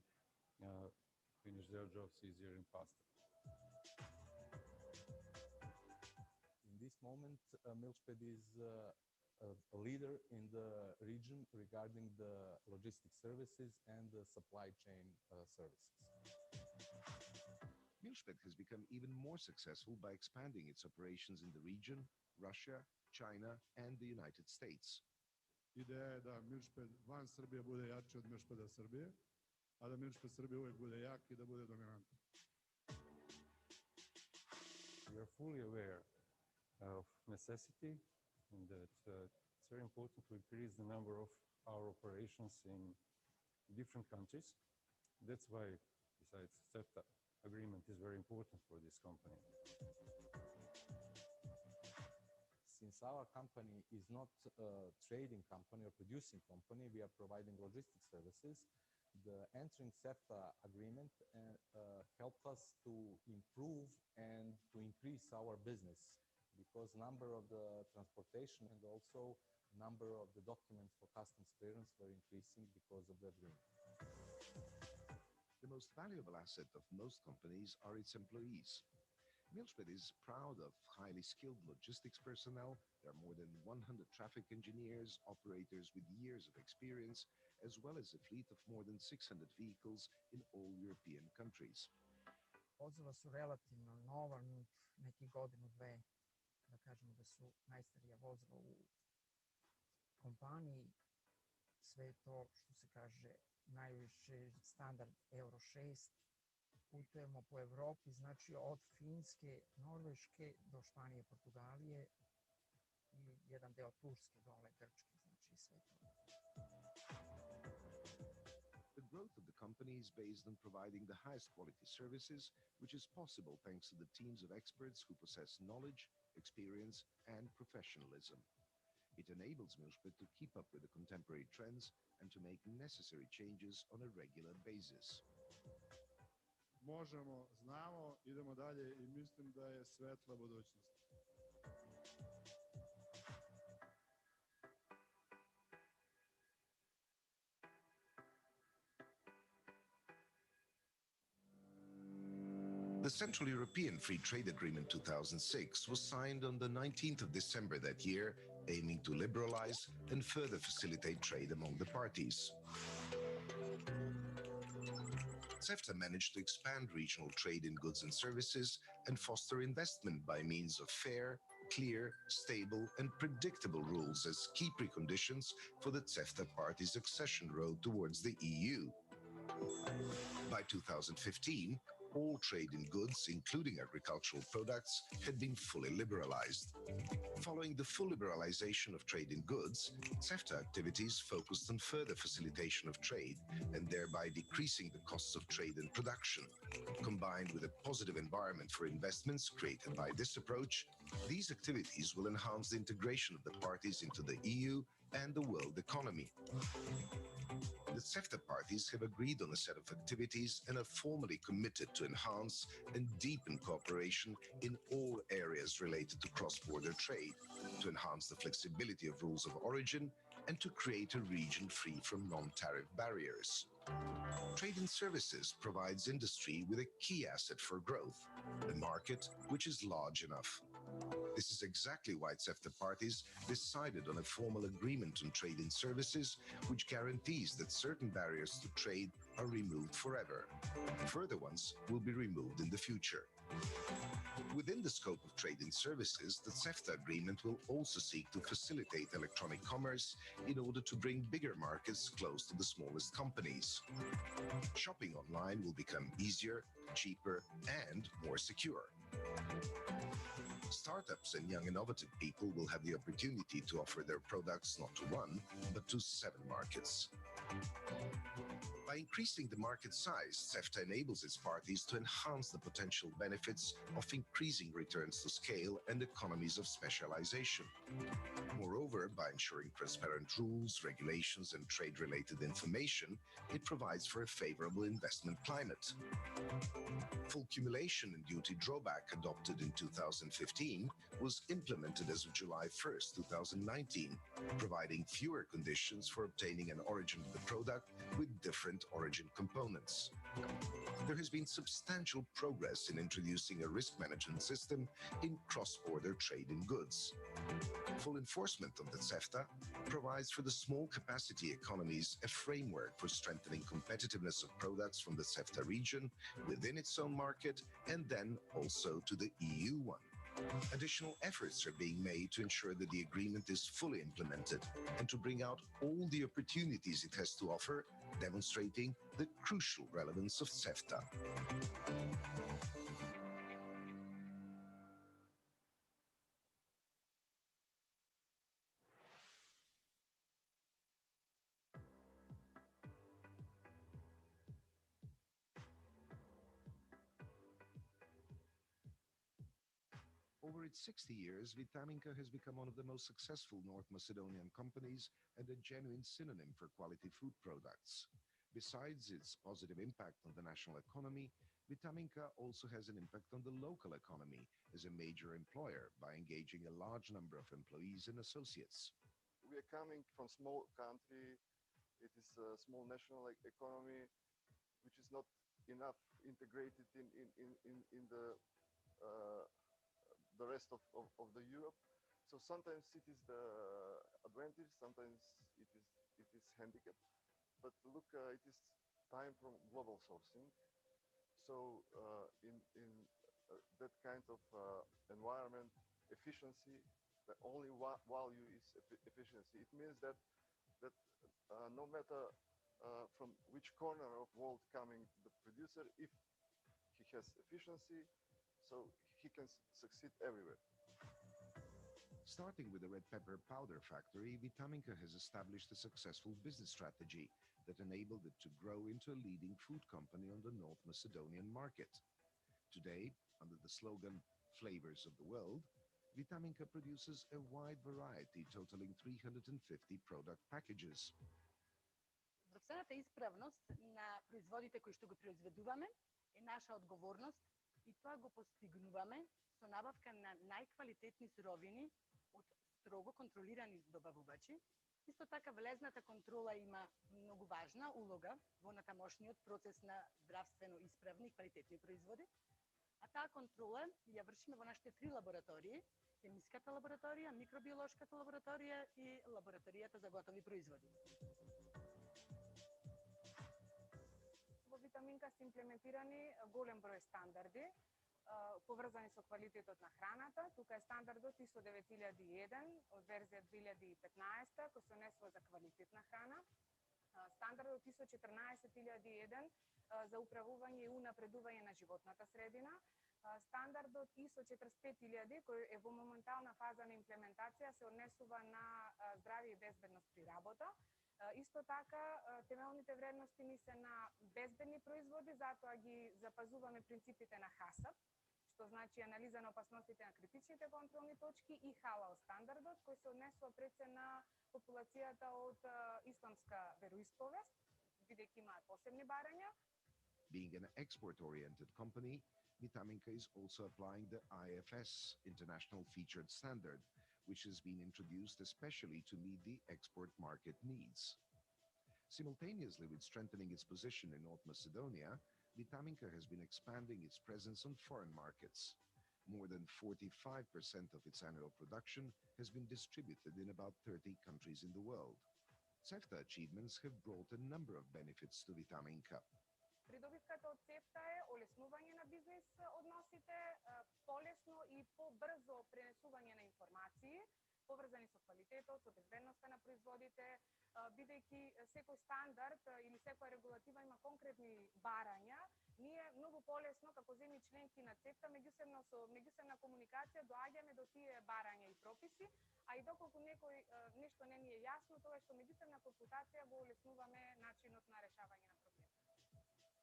finish their jobs easier and faster. In this moment, Milchpet is a leader in the region regarding the logistic services and the supply chain services. Milchpet has become even more successful by expanding its operations in the region, Russia, China, and the United States. Ideja je da Milchpet van Srbije bude jači od Milchpeta Srbije, a da Milchpet Srbije uvek bude jak i da bude dominantan. We are fully aware of necessity and that it's very important to increase the number of our operations in different countries. That's why, besides CEFTA agreement is very important for this company. Since our company is not a trading company or producing company, we are providing logistic services. The entering CEFTA agreement helped us to improve and to increase our business, because number of the transportation and also number of the documents for customs clearance were increasing because of the agreement. The most valuable asset of most companies are its employees. Milchpet is proud of highly skilled logistics personnel. There are more than 100 traffic engineers, operators with years of experience, as well as a fleet of more than 600 vehicles in all European countries. Vozila su relativno nova, nekih godinu, dve, da kažemo da su najstarija vozila u kompaniji. Sve to, što se kaže, najviše standard Euro 6. Putujemo po Evropi, znači od Finske, Norveške do Španije, Portugalije i jedan deo Turske, dole Grčke, znači sve to. The growth of the company is based on providing the highest quality services, which is possible thanks to the teams of experts who possess knowledge, experience, and professionalism. It enables Milchpet to keep up with the contemporary trends and to make necessary changes on a regular basis. Možemo, znamo, idemo dalje i mislim da je svetla budućnost. The Central European Free Trade Agreement 2006 was signed on the 19th of December that year, aiming to liberalize and further facilitate trade among the parties. CEFTA managed to expand regional trade in goods and services and foster investment by means of fair, clear, stable, and predictable rules as key preconditions for the CEFTA parties' accession road towards the EU. By 2015, all trade in goods, including agricultural products, had been fully liberalized. Following the full liberalization of trade in goods, CEFTA activities focused on further facilitation of trade and thereby decreasing the costs of trade and production. Combined with a positive environment for investments created by this approach, these activities will enhance the integration of the parties into the EU and the world economy. The CEFTA parties have agreed on a set of activities and are formally committed to enhance and deepen cooperation in all areas related to cross-border trade, to enhance the flexibility of rules of origin, and to create a region free from non-tariff barriers. Trade in services provides industry with a key asset for growth, the market, which is large enough. This is exactly why CEFTA parties decided on a formal agreement on trade in services, which guarantees that certain barriers to trade are removed forever. Further ones will be removed in the future. Within the scope of trade in services, the CEFTA agreement will also seek to facilitate electronic commerce in order to bring bigger markets close to the smallest companies. Shopping online will become easier, cheaper, and more secure. Startups and young innovative people will have the opportunity to offer their products not to one, but to 7 markets. By increasing the market size, CEFTA enables its parties to enhance the potential benefits of increasing returns to scale and economies of specialization. Moreover, by ensuring transparent rules, regulations, and trade-related information, it provides for a favorable investment climate. Full cumulation and duty drawback adopted in 2015 was implemented as of July 1st, 2019, providing fewer conditions for obtaining an origin of the product with different origin components. There has been substantial progress in introducing a risk management system in cross-border trade in goods. Full enforcement of the CEFTA provides for the small capacity economies a framework for strengthening competitiveness of products from the CEFTA region within its own market and then also to the EU one. Additional efforts are being made to ensure that the agreement is fully implemented and to bring out all the opportunities it has to offer, demonstrating the crucial relevance of CEFTA. Over its 60 years, Vitaminka has become one of the most successful North Macedonian companies and a genuine synonym for quality food products. Besides its positive impact on the national economy, Vitaminka also has an impact on the local economy as a major employer by engaging a large number of employees and associates. We are coming from a small country. It is a small national economy, which is not enough integrated in the rest of the Europe. So sometimes it is the advantage, sometimes it is handicap. But look, it is time from global sourcing. So in that kind of environment, efficiency, the only value is efficiency. It means that no matter from which corner of world coming the producer, if he has efficiency, so he can succeed everywhere. Starting with the red pepper powder factory, Vitaminka has established a successful business strategy that enabled it to grow into a leading food company on the North Macedonian market. Today, under the slogan "Flavors of the World," Vitaminka produces a wide variety totaling 350 product packages. Здравствената исправност на производите кои што го произведуваме е наша одговорност и тоа го постигнуваме со набавка на најквалитетни суровини од строго контролирани добавувачи. Исто така влезната контрола има многу важна улога во натамошниот процес на здравствено исправни и квалитетни производи. А таа контрола ја вршиме во нашите 3 лаборатории: хемиската лабораторија, микробиолошката лабораторија и лабораторијата за готови производи. Во Витаминка се имплементирани голем број стандарди поврзани со квалитетот на храната. Тука е стандардот ISO 9001 од верзија 2015 кој се однесува за квалитетна храна. Стандардот ISO 14001 за управување и унапредување на животната средина. Стандардот ISO 45000 кој е во моментална фаза на имплементација се однесува на здравје и безбедност при работа. Исто така, темелните вредности ни се на безбедни производи, затоа ги запазуваме принципите на ХАСАП, што значи анализа на опасностите на критичните контролни точки, и халал стандардот, кој се однесува пред се на популацијата од исламска вероисповест. бидејќи имаат посебни барања. Being an export-oriented company, Vitaminka is also applying the IFS, International Featured Standard, which has been introduced especially to meet the export market needs. Simultaneously with strengthening its position in North Macedonia, Vitaminka has been expanding its presence on foreign markets. More than 45% of its annual production has been distributed in about 30 countries in the world. CEFTA achievements have brought a number of benefits to Vitaminka. Придобивката од CEFTA е олеснување на бизнес односите, полесно и побрзо пренесување на информации, поврзани со квалитетот, со безбедноста на производите, бидејќи секој стандард или секоја регулатива има конкретни барања, ние многу полесно како земји членки на CEFTA меѓусебна комуникација доаѓаме до тие барања и прописи, а и доколку нешто не ни е јасно, тоа што меѓусебна консултација го олеснуваме начинот на решавање на проблеми.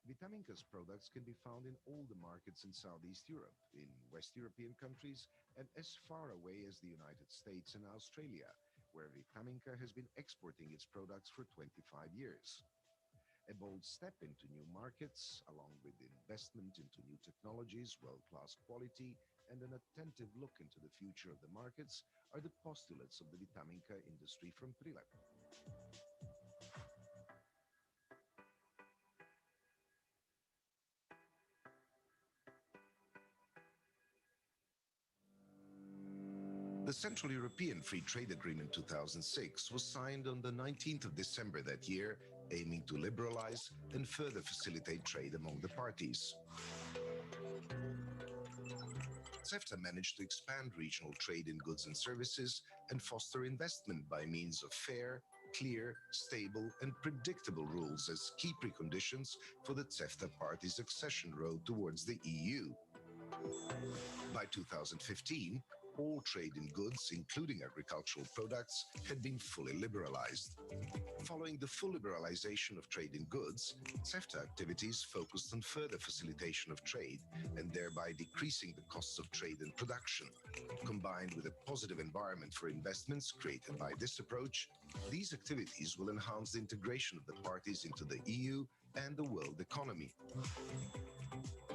Vitaminka's products can be found in all the markets in Southeast Europe, in West European countries, and as far away as the United States and Australia, where Vitaminka has been exporting its products for 25 years. A bold step into new markets, along with investment into new technologies, world-class quality, and an attentive look into the future of the markets, are the postulates of the Vitaminka industry from Prilep. The Central European Free Trade Agreement 2006 was signed on the 19th of December that year, aiming to liberalize and further facilitate trade among the parties. CEFTA managed to expand regional trade in goods and services and foster investment by means of fair, clear, stable, and predictable rules as key preconditions for the CEFTA parties' accession road towards the EU. By 2015, all trade in goods, including agricultural products, had been fully liberalized. Following the full liberalization of trade in goods, CEFTA activities focused on further facilitation of trade and thereby decreasing the costs of trade and production. Combined with a positive environment for investments created by this approach, these activities will enhance the integration of the parties into the EU and the world economy.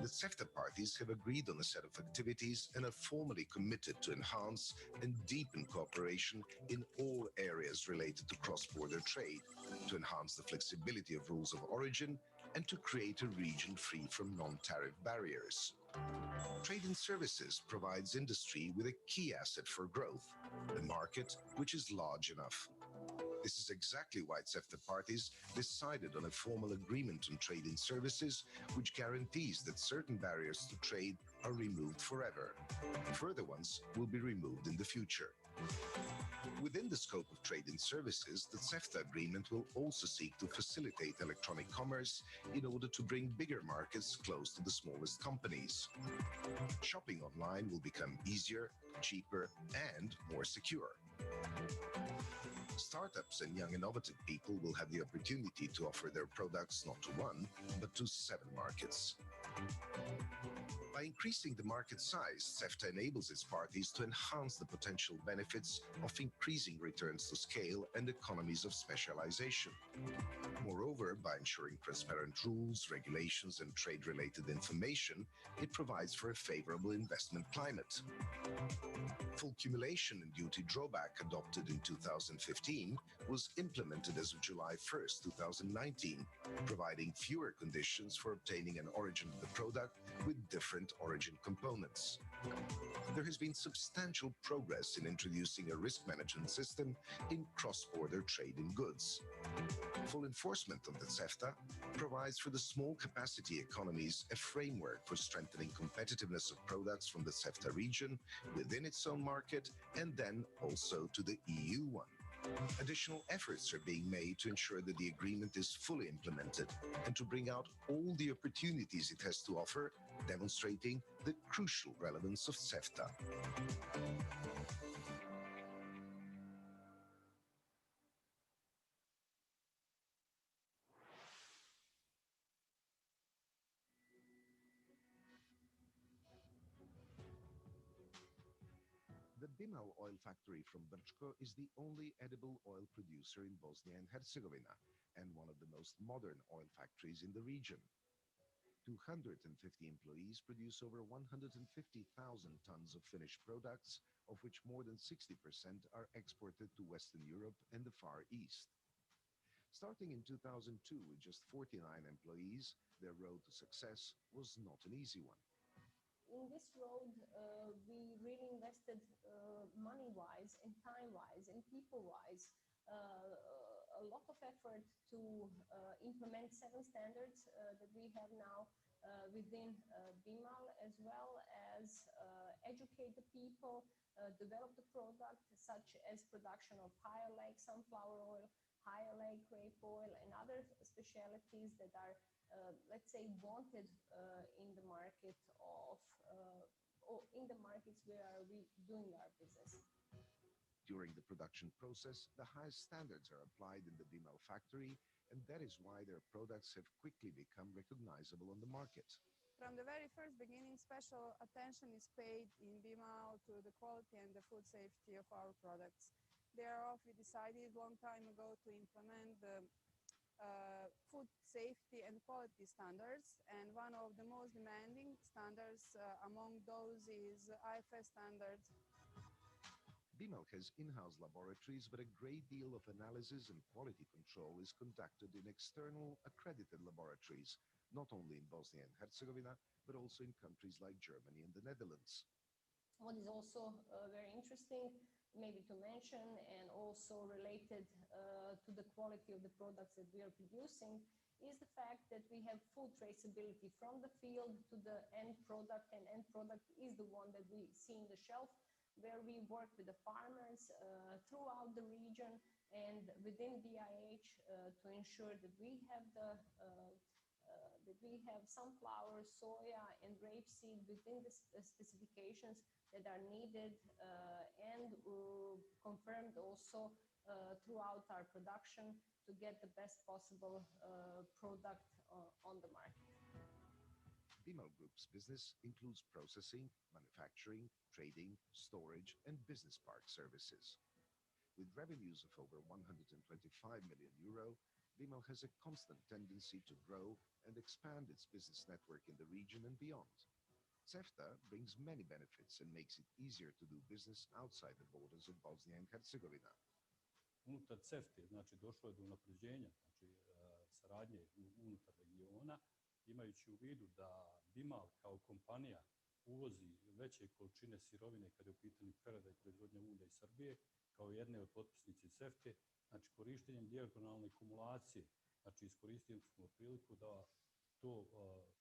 The CEFTA parties have agreed on a set of activities and are formally committed to enhance and deepen cooperation in all areas related to cross-border trade, to enhance the flexibility of rules of origin, and to create a region free from non-tariff barriers. Trade in services provides industry with a key asset for growth, a market which is large enough. This is exactly why CEFTA parties decided on a formal agreement on trade in services, which guarantees that certain barriers to trade are removed forever. Further ones will be removed in the future. Within the scope of trade in services, the CEFTA agreement will also seek to facilitate electronic commerce in order to bring bigger markets close to the smallest companies. Shopping online will become easier, cheaper, and more secure. Startups and young innovative people will have the opportunity to offer their products not to one, but to 7 markets. By increasing the market size, CEFTA enables its parties to enhance the potential benefits of increasing returns to scale and economies of specialization. Moreover, by ensuring transparent rules, regulations, and trade-related information, it provides for a favorable investment climate. Full cumulation and duty drawback adopted in 2015 was implemented as of July 1st, 2019, providing fewer conditions for obtaining an origin of the product with different origin components. There has been substantial progress in introducing a risk management system in cross-border trade in goods. Full enforcement of the CEFTA provides for the small capacity economies a framework for strengthening competitiveness of products from the CEFTA region within its own market and then also to the EU one. Additional efforts are being made to ensure that the agreement is fully implemented and to bring out all the opportunities it has to offer, demonstrating the crucial relevance of CEFTA. The Bimal oil factory from Brčko is the only edible oil producer in Bosnia and Herzegovina and one of the most modern oil factories in the region. 250 employees produce over 150,000 tons of finished products, of which more than 60% are exported to Western Europe and the Far East. Starting in 2002 with just 49 employees, their road to success was not an easy one. In this road, we really invested money-wise and time-wise and people-wise a lot of effort to implement 7 standards that we have now within BIMAL, as well as educate the people, develop the product, such as production of higher leg sunflower oil, higher leg grape oil, and other specialities that are, let's say, wanted in the market or in the markets where we doing our business. During the production process, the highest standards are applied in the BIMAL factory, and that is why their products have quickly become recognizable on the market. From the very first beginning, special attention is paid in BIMAL to the quality and the food safety of our products. Thereof, we decided a long time ago to implement the food safety and quality standards, and one of the most demanding standards among those is IFS standard. BIMAL has in-house laboratories, but a great deal of analysis and quality control is conducted in external accredited laboratories, not only in Bosnia and Herzegovina, but also in countries like Germany and the Netherlands. What is also very interesting, maybe to mention, and also related to the quality of the products that we are producing, is the fact that we have full traceability from the field to the end product, and end product is the one that we see in the shelf, where we work with the farmers throughout the region and within BIH to ensure that we have sunflower, soya, and rapeseed within the specifications that are needed and confirmed also throughout our production to get the best possible product on the market. BIMAL Group's business includes processing, manufacturing, trading, storage, and business park services. With revenues of over 125 million euro, BIMAL has a constant tendency to grow and expand its business network in the region and beyond. CEFTA brings many benefits and makes it easier to do business outside the borders of Bosnia and Herzegovina. Unutar CEFTA, znači došlo je do unapređenja, znači saradnje unutar regiona, imajući u vidu da BIMAL kao kompanija uvozi veće količine sirovine kada je u pitanju prerada i proizvodnja ulja iz Srbije, kao jedne od potpisnice CEFTA, znači korištenjem dijagonalne kumulacije, znači iskoristili smo priliku da to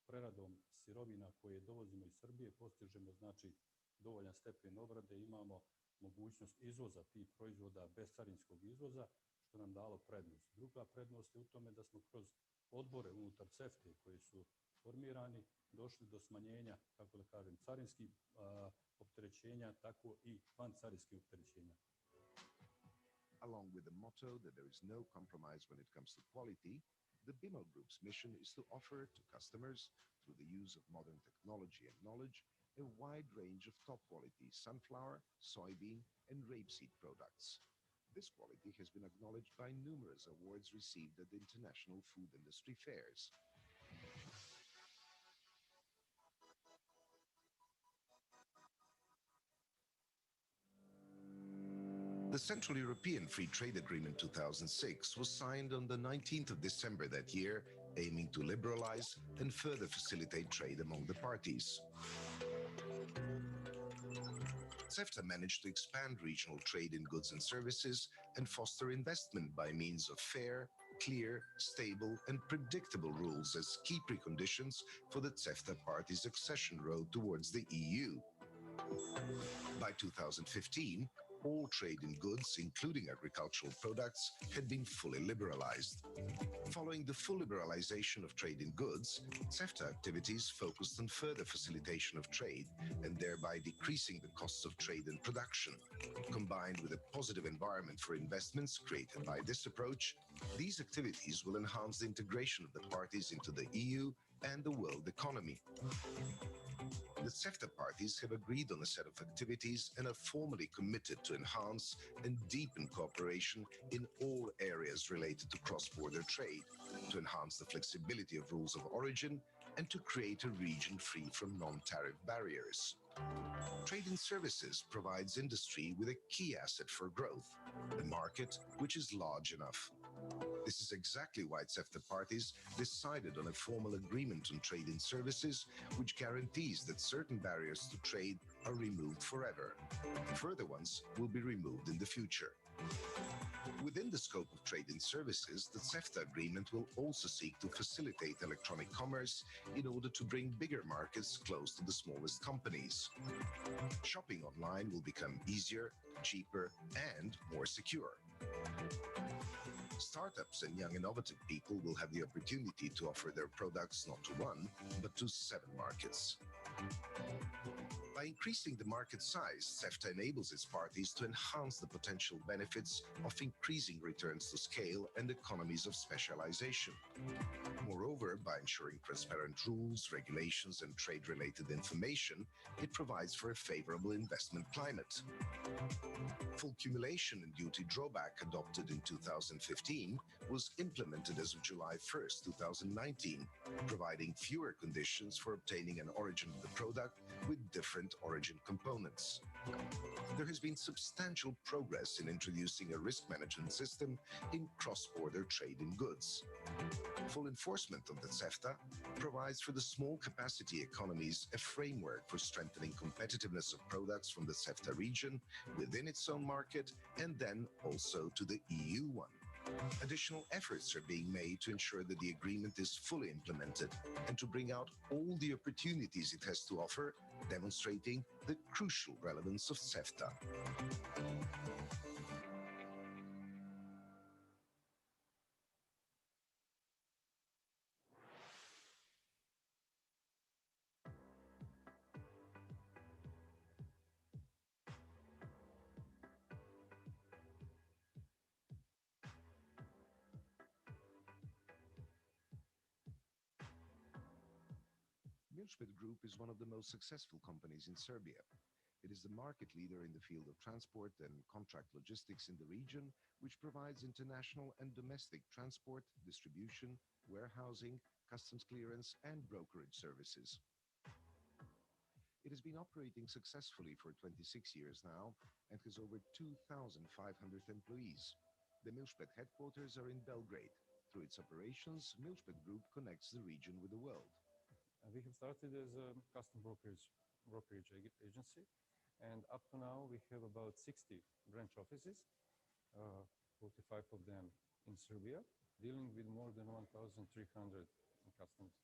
preradom sirovina koje dovozimo iz Srbije postižemo znači dovoljan stepen obrade, imamo mogućnost izvoza tih proizvoda bez carinskog izvoza, što nam dalo prednost. Druga prednost je u tome da smo kroz odbore unutar CEFTA koji su formirani došli do smanjenja, kako da kažem, carinskih opterećenja, tako i vancarinskih opterećenja. Along with the motto that there is no compromise when it comes to quality, the BIMAL Group's mission is to offer to customers, through the use of modern technology and knowledge, a wide range of top-quality sunflower, soybean, and rapeseed products. This quality has been acknowledged by numerous awards received at international food industry fairs. The Central European Free Trade Agreement 2006 was signed on the 19th of December that year, aiming to liberalize and further facilitate trade among the parties. CEFTA managed to expand regional trade in goods and services and foster investment by means of fair, clear, stable, and predictable rules as key preconditions for the CEFTA party's accession road towards the EU. By 2015, all trade in goods, including agricultural products, had been fully liberalized. Following the full liberalization of trade in goods, CEFTA activities focused on further facilitation of trade and thereby decreasing the costs of trade and production. Combined with a positive environment for investments created by this approach, these activities will enhance the integration of the parties into the EU and the world economy. The CEFTA parties have agreed on a set of activities and are formally committed to enhance and deepen cooperation in all areas related to cross-border trade, to enhance the flexibility of rules of origin, and to create a region free from non-tariff barriers. Trade in services provides industry with a key asset for growth, a market which is large enough. This is exactly why CEFTA parties decided on a formal agreement on trade in services, which guarantees that certain barriers to trade are removed forever. Further ones will be removed in the future. Within the scope of trade in services, the CEFTA agreement will also seek to facilitate electronic commerce in order to bring bigger markets close to the smallest companies. Shopping online will become easier, cheaper, and more secure. Startups and young innovative people will have the opportunity to offer their products not to one, but to 7 markets. By increasing the market size, CEFTA enables its parties to enhance the potential benefits of increasing returns to scale and economies of specialization. Moreover, by ensuring transparent rules, regulations, and trade-related information, it provides for a favorable investment climate. Full cumulation and duty drawback adopted in 2015 was implemented as of July 1st, 2019, providing fewer conditions for obtaining an origin of the product with different origin components. There has been substantial progress in introducing a risk management system in cross-border trade in goods. Full enforcement of the CEFTA provides for the small capacity economies a framework for strengthening competitiveness of products from the CEFTA region within its own market and then also to the EU one. Additional efforts are being made to ensure that the agreement is fully implemented and to bring out all the opportunities it has to offer, demonstrating the crucial relevance of CEFTA. Milchpet Group is one of the most successful companies in Serbia. It is the market leader in the field of transport and contract logistics in the region, which provides international and domestic transport, distribution, warehousing, customs clearance, and brokerage services. It has been operating successfully for 26 years now and has over 2,500 employees. The Milchpet headquarters are in Belgrade. Through its operations, Milchpet Group connects the region with the world. We have started as a custom brokerage agency, and up to now we have about 60 branch offices, 45 of them in Serbia, dealing with more than 1,300 customs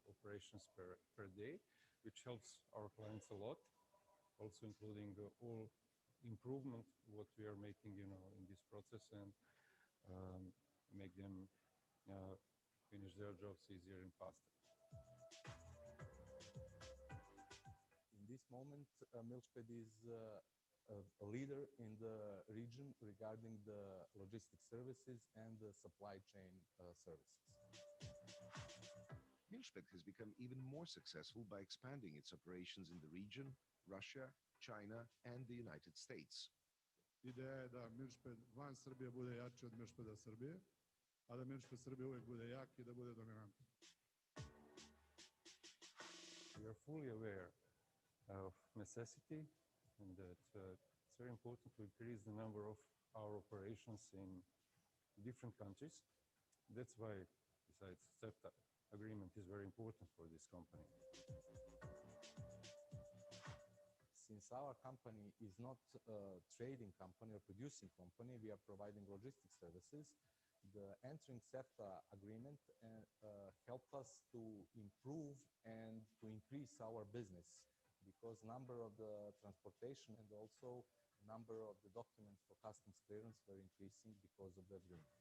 operations per day, which helps our clients a lot, also including all improvement what we are making, in this process, and make them finish their jobs easier and faster. In this moment, Milchpet is a leader in the region regarding the logistic services and the supply chain services. Milchpet has become even more successful by expanding its operations in the region, Russia, China, and the United States. Ideja je da Milchpet van Srbije bude jači od Milchpeta Srbije, a da Milchpet Srbije uvek bude jak i da bude dominantan. We are fully aware of necessity and that it's very important to increase the number of our operations in different countries. That's why, besides CEFTA agreement is very important for this company. Since our company is not a trading company or producing company, we are providing logistic services. The entering CEFTA agreement helped us to improve and to increase our business, because number of the transportation and also number of the documents for customs clearance were increasing because of the agreement.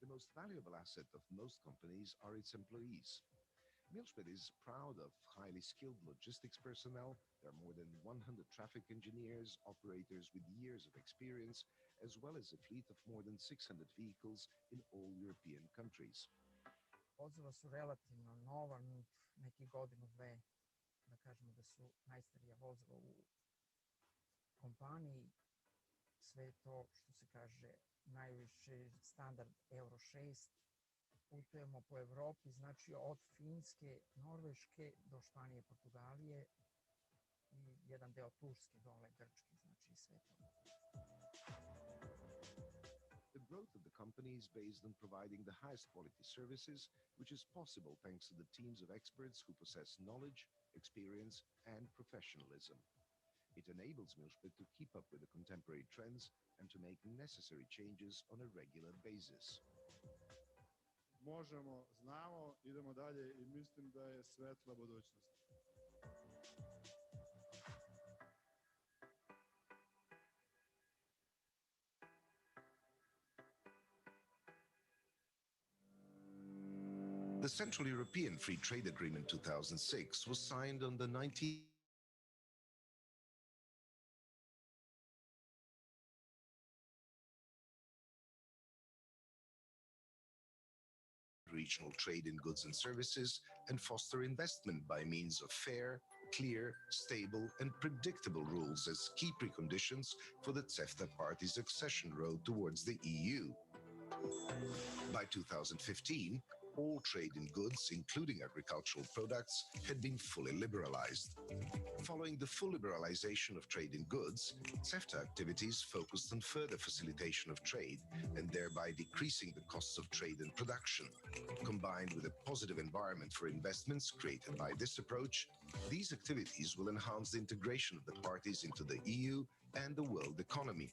The most valuable asset of most companies are its employees. Milchpet is proud of highly skilled logistics personnel. There are more than 100 traffic engineers, operators with years of experience, as well as a fleet of more than 600 vehicles in all European countries. Vozila su relativno nova, neki godinu, dve, da kažemo da su najstarija vozila u kompaniji. Sve to, što se kaže, najviši standard Euro 6. Putujemo po Evropi, znači od Finske, Norveške do Španije, Portugalije i jedan deo Turske dole, Grčke, znači sve to. The growth of the company is based on providing the highest quality services, which is possible thanks to the teams of experts who possess knowledge, experience, and professionalism. It enables Milchbit to keep up with the contemporary trends and to make necessary changes on a regular basis. Možemo, znamo, idemo dalje i mislim da je svetla budućnost. The Central European Free Trade Agreement 2006 was signed on the 19th regional trade in goods and services and foster investment by means of fair, clear, stable, and predictable rules as key preconditions for the CEFTA party's accession road towards the EU. By 2015, all trade in goods, including agricultural products, had been fully liberalized. Following the full liberalization of trade in goods, CEFTA activities focused on further facilitation of trade and thereby decreasing the costs of trade and production. Combined with a positive environment for investments created by this approach, these activities will enhance the integration of the parties into the EU and the world economy.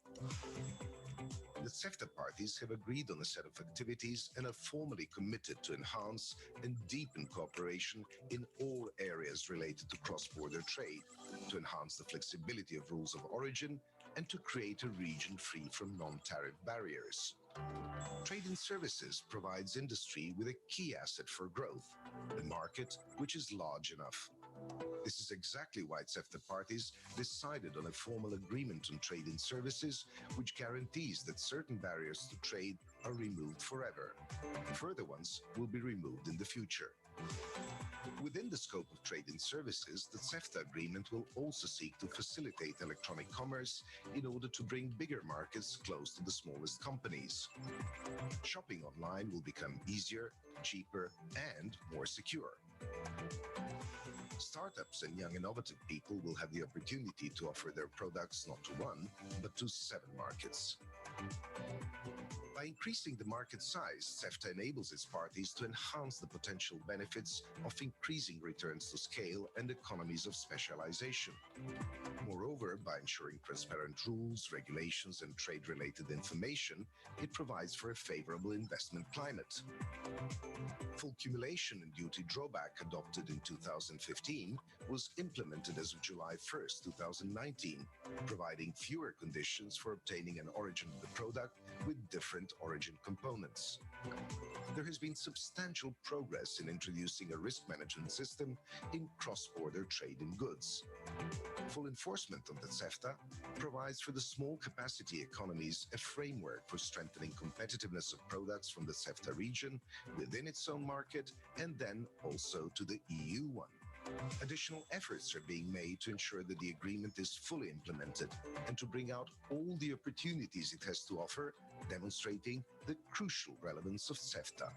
The CEFTA parties have agreed on a set of activities and are formally committed to enhance and deepen cooperation in all areas related to cross-border trade, to enhance the flexibility of rules of origin, and to create a region free from non-tariff barriers. Trade in services provides industry with a key asset for growth, the market, which is large enough. This is exactly why CEFTA parties decided on a formal agreement on trade in services, which guarantees that certain barriers to trade are removed forever. Further ones will be removed in the future. Within the scope of trade in services, the CEFTA agreement will also seek to facilitate electronic commerce in order to bring bigger markets close to the smallest companies. Shopping online will become easier, cheaper, and more secure. Startups and young innovative people will have the opportunity to offer their products not to one, but to 7 markets. By increasing the market size, CEFTA enables its parties to enhance the potential benefits of increasing returns to scale and economies of specialization. Moreover, by ensuring transparent rules, regulations, and trade-related information, it provides for a favorable investment climate. Full cumulation and duty drawback adopted in 2015 was implemented as of July 1st, 2019, providing fewer conditions for obtaining an origin of the product with different origin components. There has been substantial progress in introducing a risk management system in cross-border trade in goods. Full enforcement of the CEFTA provides for the small capacity economies a framework for strengthening competitiveness of products from the CEFTA region within its own market and then also to the EU one. Additional efforts are being made to ensure that the agreement is fully implemented and to bring out all the opportunities it has to offer, demonstrating the crucial relevance of CEFTA.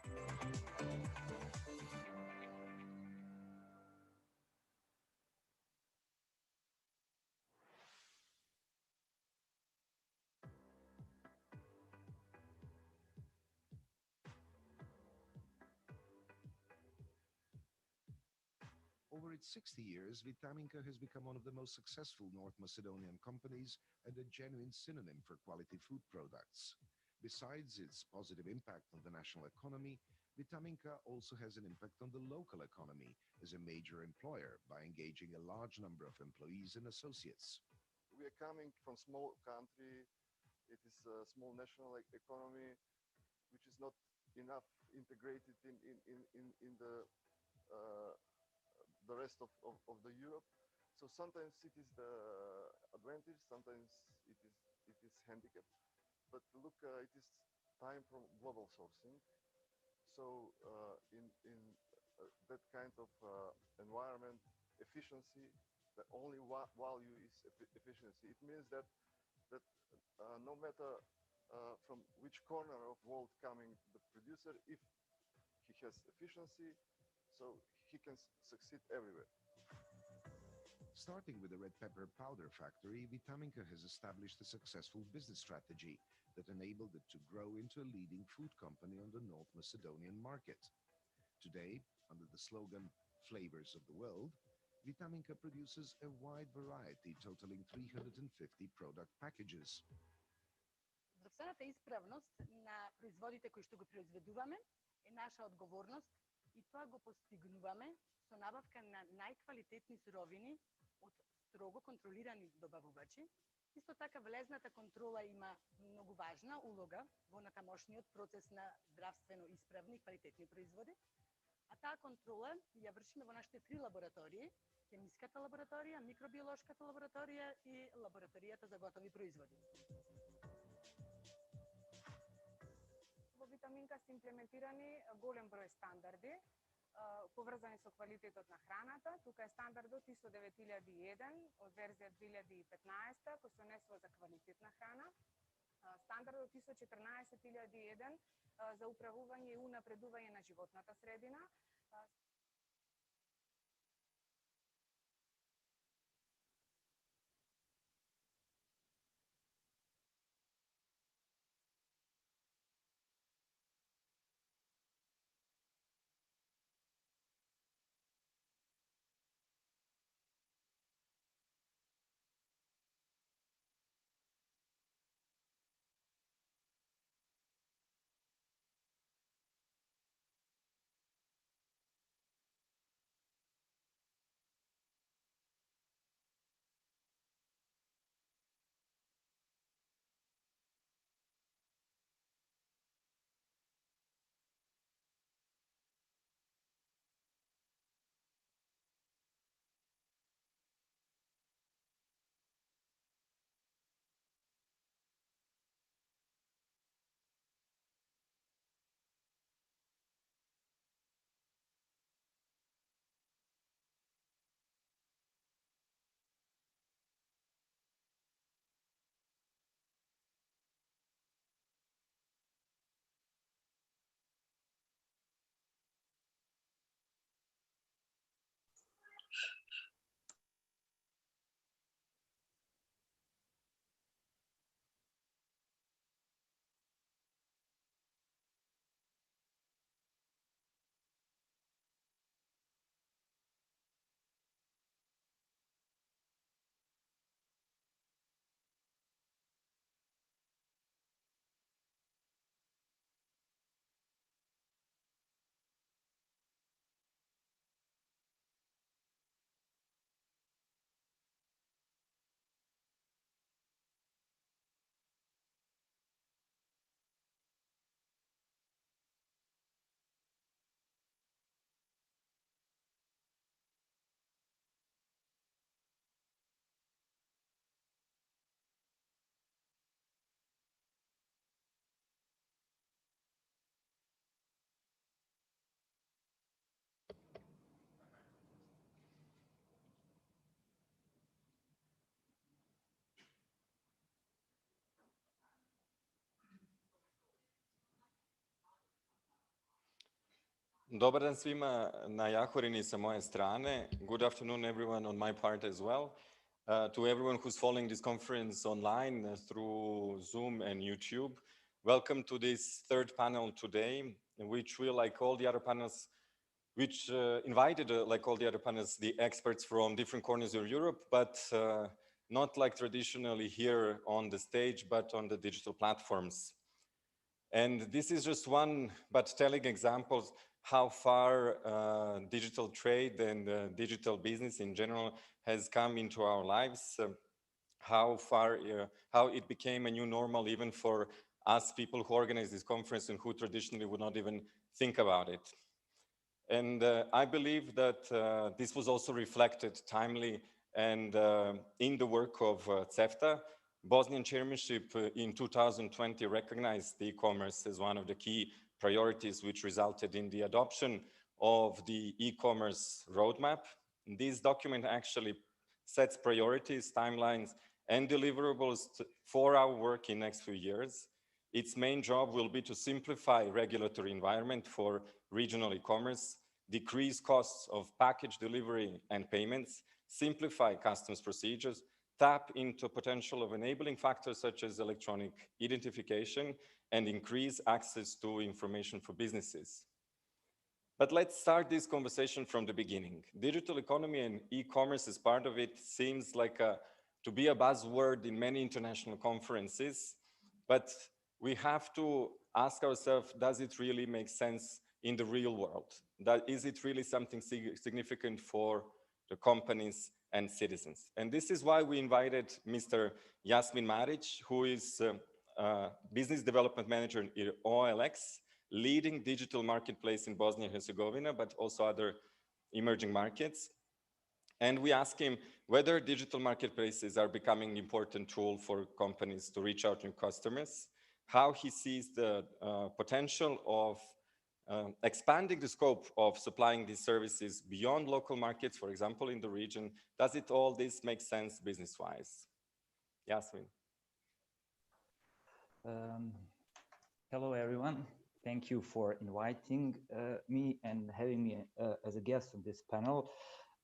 Over its 60 years, Vitaminka has become one of the most successful North Macedonian companies and a genuine synonym for quality food products. Besides its positive impact on the national economy, Vitaminka also has an impact on the local economy as a major employer by engaging a large number of employees and associates. We are coming from small country. It is a small national economy, which is not enough integrated in the rest of the Europe. So sometimes it is the advantage, sometimes it is handicap. But look, it is time for global sourcing. So that kind of environment, efficiency, the only value is efficiency. It means that no matter from which corner of world coming the producer, if he has efficiency, so he can succeed everywhere. Starting with the red pepper powder factory, Vitaminka has established a successful business strategy that enabled it to grow into a leading food company on the North Macedonian market. Today, under the slogan Flavors of the World, Vitaminka produces a wide variety totaling 350 product packages. Здравствената исправност на производите кои што го произведуваме е наша одговорност и тоа го постигнуваме со набавка на најквалитетни суровини од строго контролирани добавувачи. Исто така влезната контрола има многу важна улога во натамошниот процес на здравствено исправни и квалитетни производи. А таа контрола ја вршиме во нашите три лаборатории: хемиската лабораторија, микробиолошката лабораторија и лабораторијата за готови производи. Во Витаминка се имплементирани голем број стандарди поврзани со квалитетот на храната. Тука е стандардот ISO 9001 од верзија 2015 кој се однесува за квалитетна храна. Стандардот ISO 14001 за управување и унапредување на животната средина. Dobar dan svima na Jahorini sa moje strane. Good afternoon everyone on my part as well. To everyone who's following this conference online through Zoom and YouTube, welcome to this third panel today, in which we, like all the other panels, which invited, like all the other panels, the experts from different corners of Europe, but not like traditionally here on the stage, but on the digital platforms. And this is just one, but telling examples how far digital trade and digital business in general has come into our lives, how it became a new normal even for us people who organize this conference and who traditionally would not even think about it. And I believe that this was also reflected timely and in the work of CEFTA. Bosnian chairmanship in 2020 recognized the e-commerce as one of the key priorities which resulted in the adoption of the e-commerce roadmap. This document actually sets priorities, timelines, and deliverables for our work in next few years. Its main job will be to simplify regulatory environment for regional e-commerce, decrease costs of package delivery and payments, simplify customs procedures, tap into potential of enabling factors such as electronic identification, and increase access to information for businesses. But let's start this conversation from the beginning. Digital economy and e-commerce as part of it seems like to be a buzzword in many international conferences, but we have to ask ourselves, does it really make sense in the real world? Is it really something significant for the companies and citizens? And this is why we invited Mr. Jasmin Maric, who is Business Development Manager in OLX, leading digital marketplace in Bosnia and Herzegovina, but also other emerging markets. And we asked him whether digital marketplaces are becoming an important tool for companies to reach out to customers, how he sees the potential of expanding the scope of supplying these services beyond local markets, for example, in the region. Does it all this make sense business-wise? Jasmin. Hello, everyone. Thank you for inviting me and having me as a guest on this panel.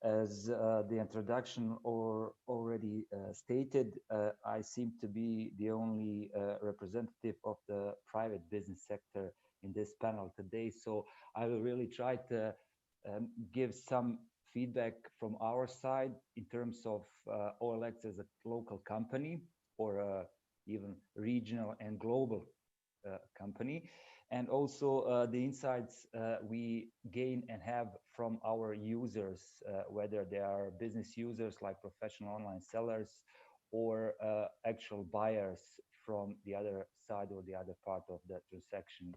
As the introduction already stated, I seem to be the only representative of the private business sector in this panel today. So I will really try to give some feedback from our side in terms of OLX as a local company or even regional and global company, and also the insights we gain and have from our users, whether they are business users like professional online sellers or actual buyers from the other side or the other part of the transactions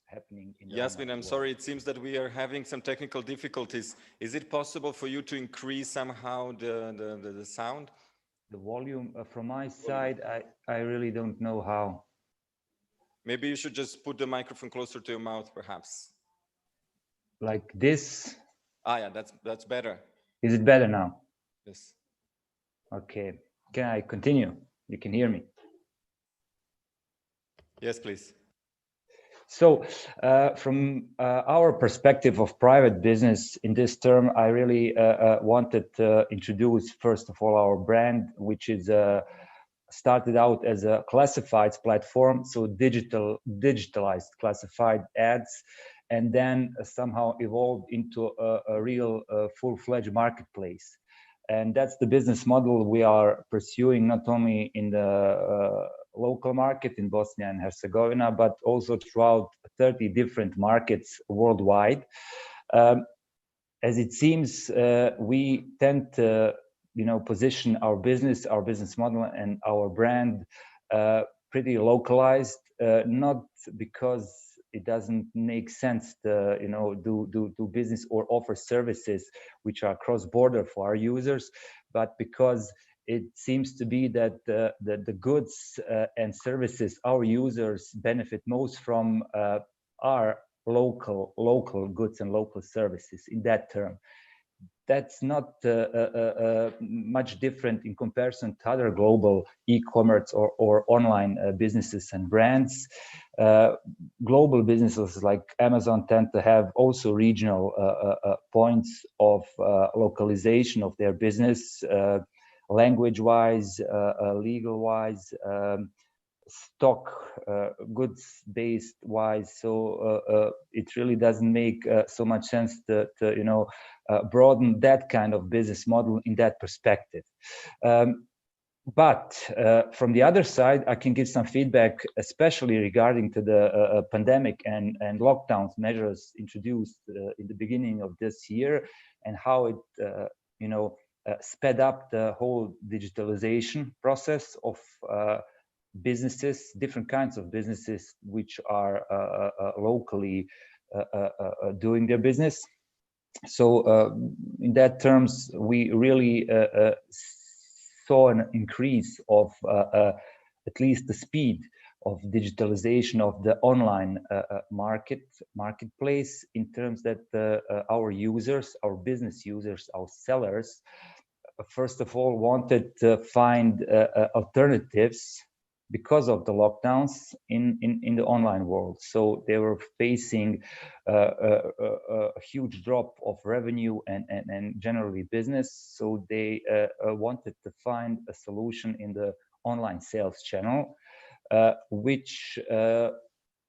happening in the Jasmin, I'm sorry, it seems that we are having some technical difficulties. Is it possible for you to increase somehow the sound? The volume from my side, I really don't know how. Maybe you should just put the microphone closer to your mouth, perhaps. Like this? Ah, yeah, that's better. Is it better now? Yes. Okay. Can I continue? You can hear me? Yes, please. So from our perspective of private business in this term, I really wanted to introduce, first of all, our brand, which is started out as a classifieds platform, so digitalized classified ads, and then somehow evolved into a real full-fledged marketplace. And that's the business model we are pursuing, not only in the local market in Bosnia and Herzegovina, but also throughout 30 different markets worldwide. As it seems, we tend to position our business model and our brand pretty localized, not because it doesn't make sense to do business or offer services which are cross-border for our users, but because it seems to be that the goods and services our users benefit most from are local goods and local services in that term. That's not much different in comparison to other global e-commerce or online businesses and brands. Global businesses like Amazon tend to have also regional points of localization of their business, language-wise, legal-wise, stock goods-based wise. So it really doesn't make so much sense to broaden that kind of business model in that perspective. But from the other side, I can give some feedback, especially regarding to the pandemic and lockdowns measures introduced in the beginning of this year, and how it sped up the whole digitalization process of businesses, different kinds of businesses which are locally doing their business. So in that terms, we really saw an increase of at least the speed of digitalization of the online marketplace, in terms that our users, our business users, our sellers, first of all wanted to find alternatives because of the lockdowns in the online world. So they were facing a huge drop of revenue and generally business. So they wanted to find a solution in the online sales channel, which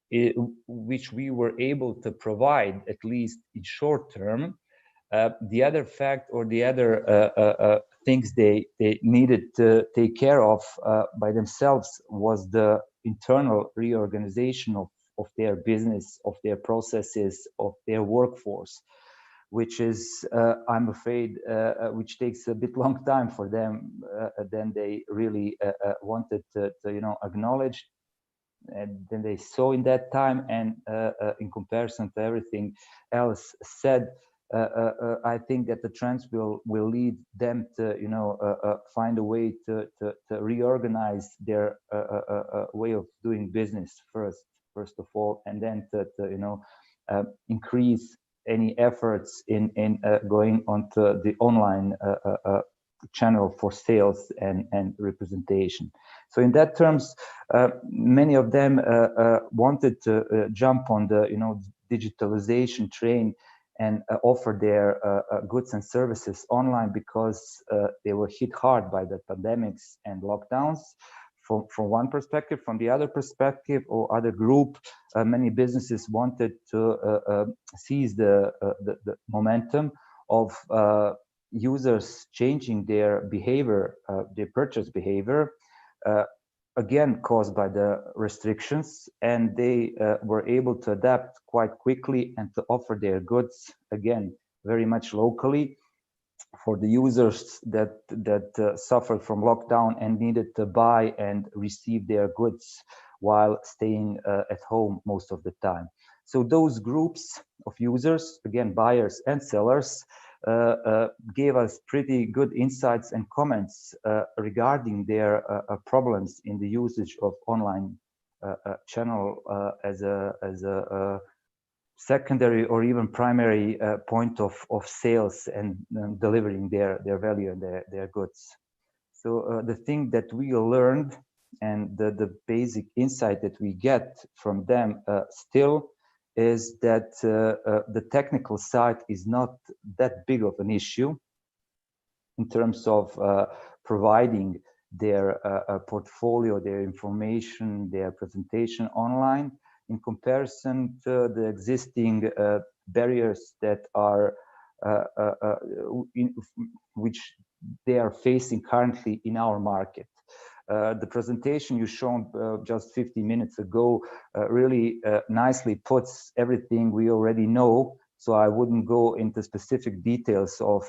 we were able to provide, at least in short term. The other fact, or the other things they needed to take care of by themselves, was the internal reorganization of their business, of their processes, of their workforce, which is, I'm afraid, which takes a bit long time for them than they really wanted to acknowledge, and then they saw in that time. And in comparison to everything else said, I think that the trends will lead them to find a way to reorganize their way of doing business first of all, and then to increase any efforts in going onto the online channel for sales and representation. So in that terms, many of them wanted to jump on the digitalization train and offer their goods and services online, because they were hit hard by the pandemics and lockdowns. From one perspective, from the other perspective or other group, many businesses wanted to seize the momentum of users changing their behavior, their purchase behavior, again caused by the restrictions, and they were able to adapt quite quickly and to offer their goods again very much locally for the users that suffered from lockdown and needed to buy and receive their goods while staying at home most of the time. So those groups of users, again buyers and sellers, gave us pretty good insights and comments regarding their problems in the usage of online channel as a secondary or even primary point of sales and delivering their value and their goods. So the thing that we learned and the basic insight that we get from them still is that the technical side is not that big of an issue in terms of providing their portfolio, their information, their presentation online, in comparison to the existing barriers that are which they are facing currently in our market. The presentation you shown just 50 minutes ago really nicely puts everything we already know, so I wouldn't go into specific details of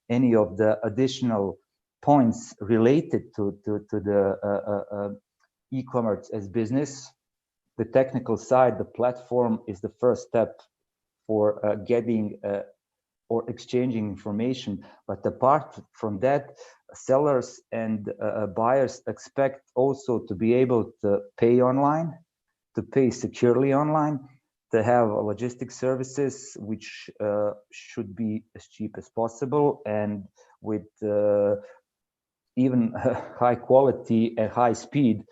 any of the additional points related to the e-commerce as business. The technical side, the platform, is the first step for getting or exchanging information. But apart from that, sellers and buyers expect also to be able to pay online, to pay securely online, to have logistics services which should be as cheap as possible and with even high quality and high speed,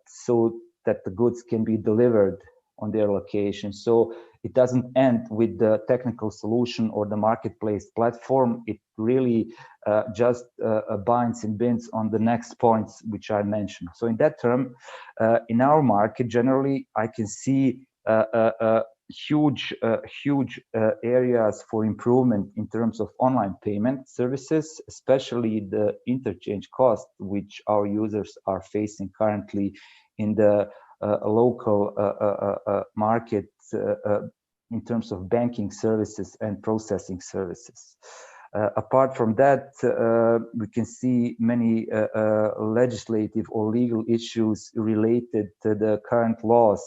so that the goods can be delivered on their location. So it doesn't end with the technical solution or the marketplace platform. It really just binds and binds on the next points which I mentioned. So in that term, in our market, generally, I can see huge areas for improvement in terms of online payment services, especially the interchange cost, which our users are facing currently in the local market in terms of banking services and processing services. Apart from that, we can see many legislative or legal issues related to the current laws,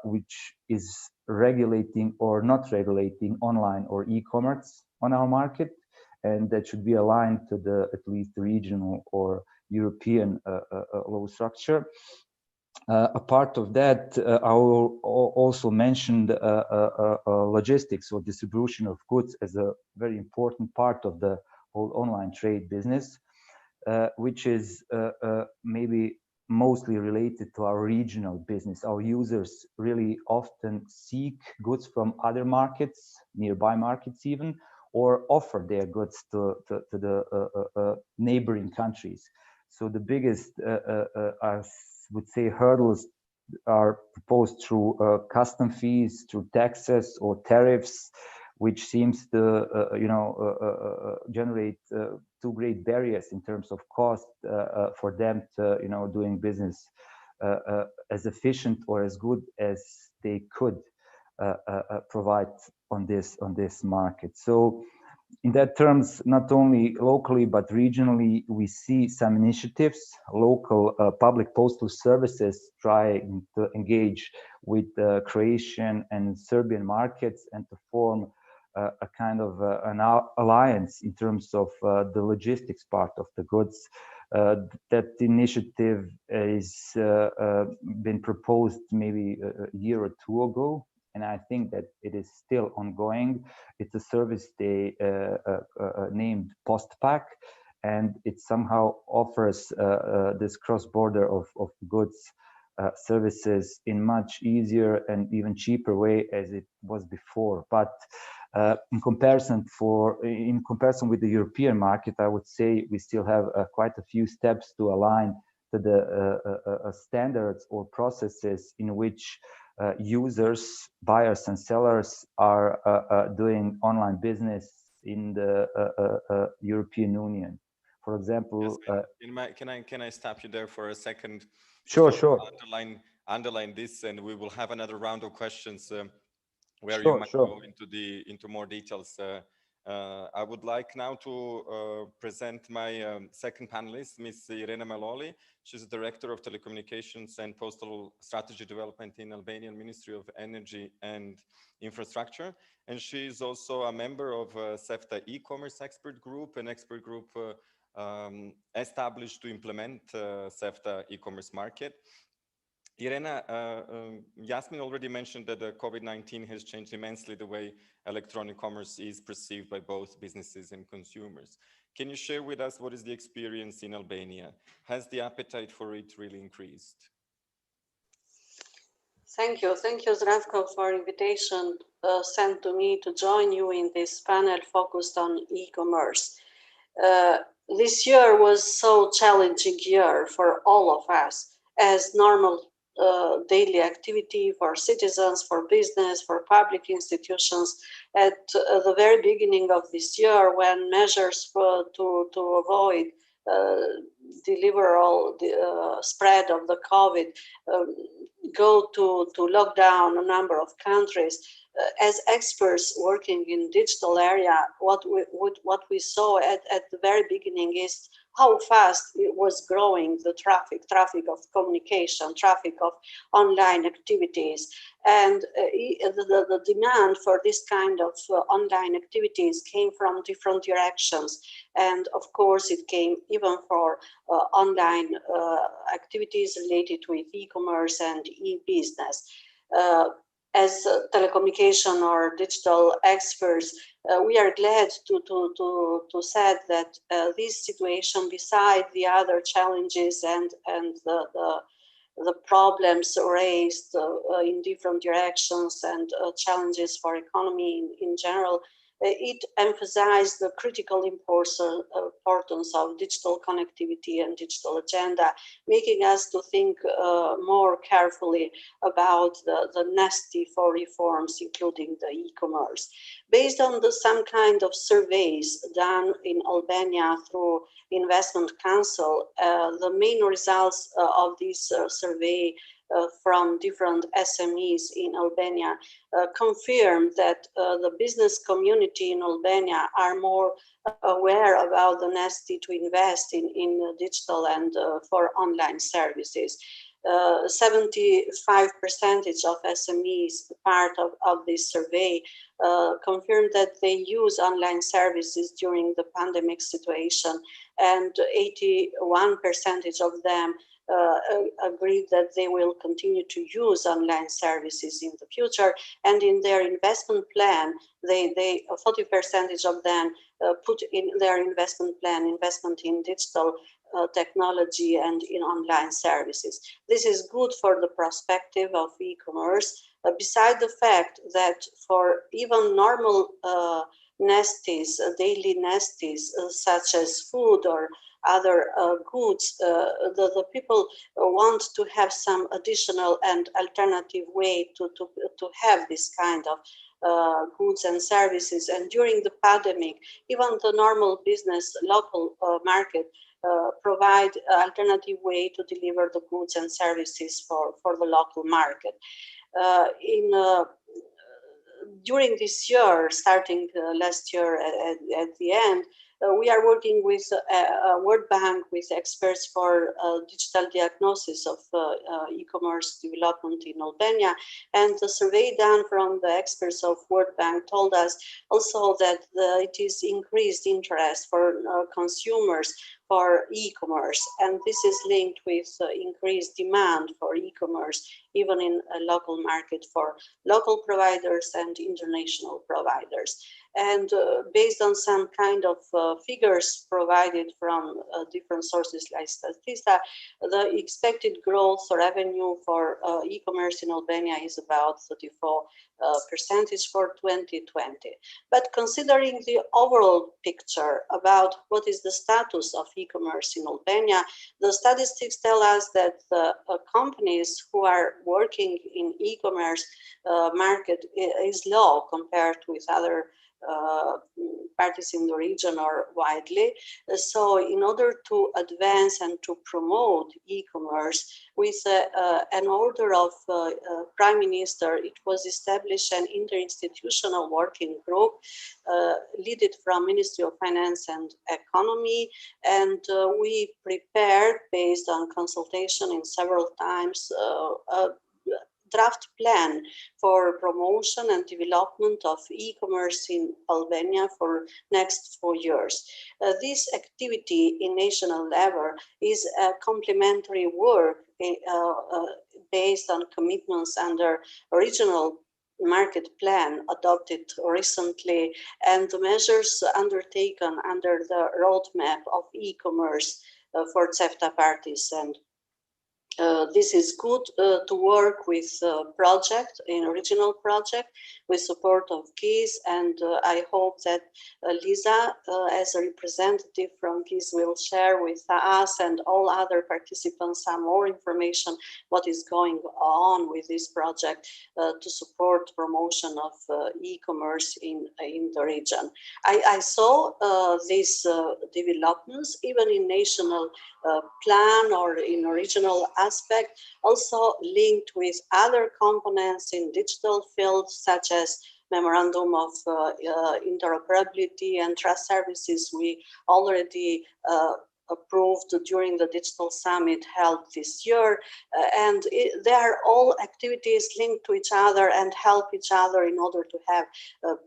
which is regulating or not regulating online or e-commerce on our market, and that should be aligned to the at least regional or European law structure. A part of that, I will also mentioned logistics or distribution of goods as a very important part of the whole online trade business, which is maybe mostly related to our regional business. Our users really often seek goods from other markets, nearby markets even, or offer their goods to the neighboring countries. So the biggest, I would say, hurdles are proposed through custom fees, through taxes or tariffs, which seems to generate too great barriers in terms of cost for them to doing business as efficient or as good as they could provide on this market. So in that terms, not only locally but regionally, we see some initiatives. Local public postal services trying to engage with Croatian and Serbian markets and to form a kind of an alliance in terms of the logistics part of the goods. That initiative is been proposed maybe a year or two ago, and I think that it is still ongoing. It's a service they named Postpack, and it somehow offers this cross-border of goods services in much easier and even cheaper way as it was before. But in comparison with the European market, I would say we still have quite a few steps to align to the standards or processes in which users, buyers and sellers are doing online business in the European Union. For example, can I stop you there for a second? Sure, sure. Underline this, and we will have another round of questions where sure, you might sure. go into more details. I would like now to present my second panelist, Ms. Irena Maloli. She's the Director of Telecommunications and Postal Strategy Development in Albanian Ministry of Energy and Infrastructure. And she is also a member of CEFTA e-commerce expert group, an expert group established to implement CEFTA e-commerce market. Irena, Yasmin already mentioned that the COVID-19 has changed immensely the way electronic commerce is perceived by both businesses and consumers. Can you share with us what is the experience in Albania? Has the appetite for it really increased? Thank you, Zdravko, for invitation sent to me to join you in this panel focused on e-commerce. This year was so challenging year for all of us, as normal daily activity for citizens, for business, for public institutions. At the very beginning of this year, when measures to avoid spread of the COVID go to lockdown a number of countries, as experts working in digital area, what we saw at the very beginning is how fast it was growing the traffic of communication, traffic of online activities. And the demand for this kind of online activities came from different directions. And of course, it came even for online activities related with e-commerce and e-business. As telecommunication or digital experts, we are glad to say that this situation, beside the other challenges and the problems raised in different directions and challenges for economy in general, it emphasized the critical importance of digital connectivity and digital agenda, making us to think more carefully about the necessity for reforms, including the e-commerce. Based on some kind of surveys done in Albania through Investment Council, the main results of this survey from different SMEs in Albania confirm that the business community in Albania are more aware about the necessity to invest in digital and for online services. 75% of SMEs part of this survey confirmed that they use online services during the pandemic situation, and 81% of them agreed that they will continue to use online services in the future. And in their investment plan, 40% of them put in their investment plan investment in digital technology and in online services. This is good for the perspective of e-commerce, beside the fact that for even normal daily necessities such as food or other goods, the people want to have some additional and alternative way to have this kind of goods and services. And during the pandemic, even the normal business, local market provide alternative way to deliver the goods and services for the local market. During this year, starting last year at the end, we are working with World Bank, with experts for digital diagnosis of e-commerce development in Albania. And the survey done from the experts of World Bank told us also that it is increased interest for consumers for e-commerce, and this is linked with increased demand for e-commerce, even in a local market for local providers and international providers. And based on some kind of figures provided from different sources like Statista, the expected growth revenue for e-commerce in Albania is about 34% for 2020. But considering the overall picture about what is the status of e-commerce in Albania, the statistics tell us that companies who are working in e-commerce market is low compared with other parties in the region or widely. So in order to advance and to promote e-commerce, with an order of Prime Minister, it was established an interinstitutional working group led from Ministry of Finance and Economy, and we prepared, based on consultation in several times, draft plan for promotion and development of e-commerce in Albania for next 4 years. This activity in national level is a complementary work based on commitments under regional market plan adopted recently and the measures undertaken under the roadmap of e-commerce for CEFTA parties. And this is good to work with project, in original project, with support of GIS, and I hope that Lisa, as a representative from GIS, will share with us and all other participants some more information what is going on with this project to support promotion of e-commerce in the region. I saw these developments even in national plan or in regional aspect, also linked with other components in digital fields such as memorandum of interoperability and trust services we already approved during the digital summit held this year. And they are all activities linked to each other and help each other in order to have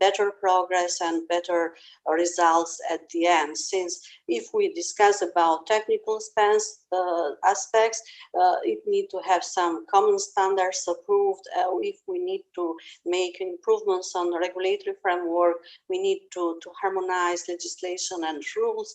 better progress and better results at the end. Since if we discuss about technical aspects, it need to have some common standards approved. If we need to make improvements on the regulatory framework, we need to harmonize legislation and rules.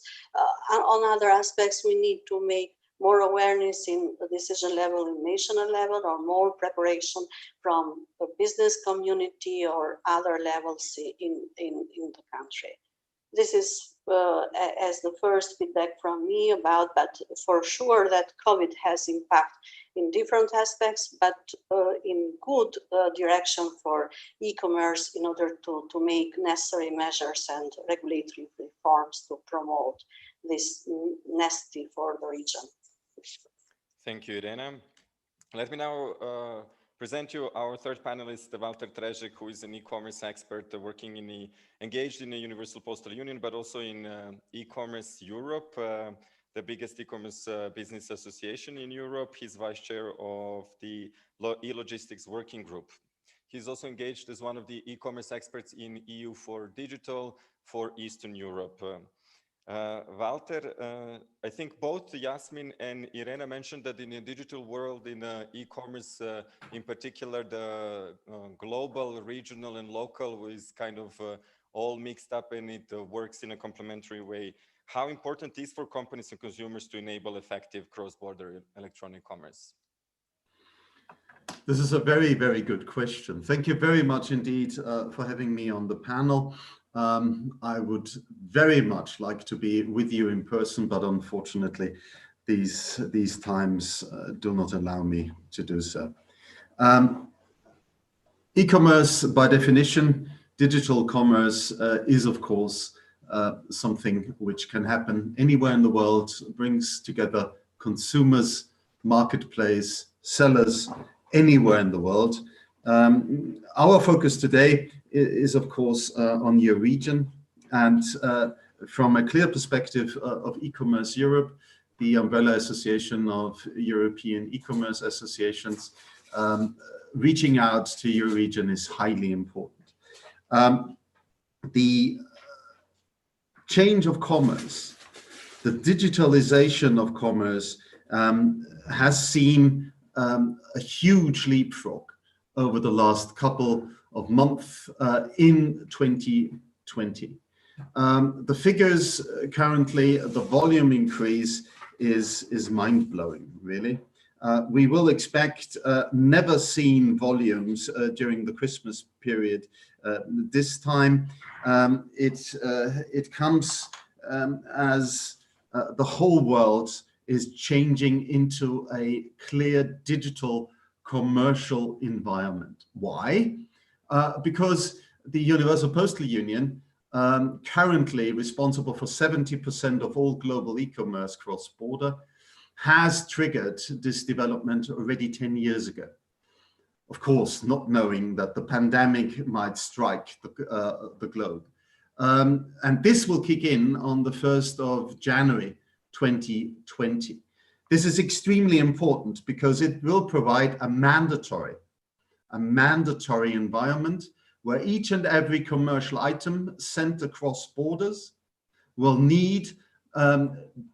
On other aspects, we need to make more awareness in the decision level, in national level, or more preparation from the business community or other levels in the country. This is as the first feedback from me about, but for sure that COVID has impact in different aspects, but in good direction for e-commerce in order to make necessary measures and regulatory reforms to promote this necessity for the region. Thank you, Irena. Let me now present you our third panelist, Walter Trezek, who is an e-commerce expert engaged in the Universal Postal Union, but also in e-commerce Europe. the biggest e-commerce business association in Europe. He's vice chair of the e-logistics working group. He's also engaged as one of the e-commerce experts in EU for Digital for Eastern Europe. Walter, I think both Yasmin and Irena mentioned that in a digital world, in e-commerce in particular, the global, regional, and local is kind of all mixed up, and it works in a complementary way. How important is for companies and consumers to enable effective cross-border electronic commerce? This is a very, very good question. Thank you very much indeed for having me on the panel. I would very much like to be with you in person, but unfortunately, these times do not allow me to do so. E-commerce, by definition, digital commerce is, of course, something which can happen anywhere in the world, brings together consumers, marketplace, sellers, anywhere in the world. Our focus today is, of course, on your region, and from a clear perspective of e-commerce Europe, the umbrella association of European e-commerce associations, reaching out to your region is highly important. The change of commerce, the digitalization of commerce has seen a huge leapfrog over the last couple of months in 2020. The figures currently, the volume increase is mind-blowing, really. We will expect never seen volumes during the Christmas period. This time it comes as the whole world is changing into a clear digital commercial environment. Why? Because the Universal Postal Union, currently responsible for 70% of all global e-commerce cross-border, has triggered this development already 10 years ago. Of course, not knowing that the pandemic might strike the globe. And this will kick in on the 1st of January 2020. This is extremely important because it will provide a mandatory environment where each and every commercial item sent across borders will need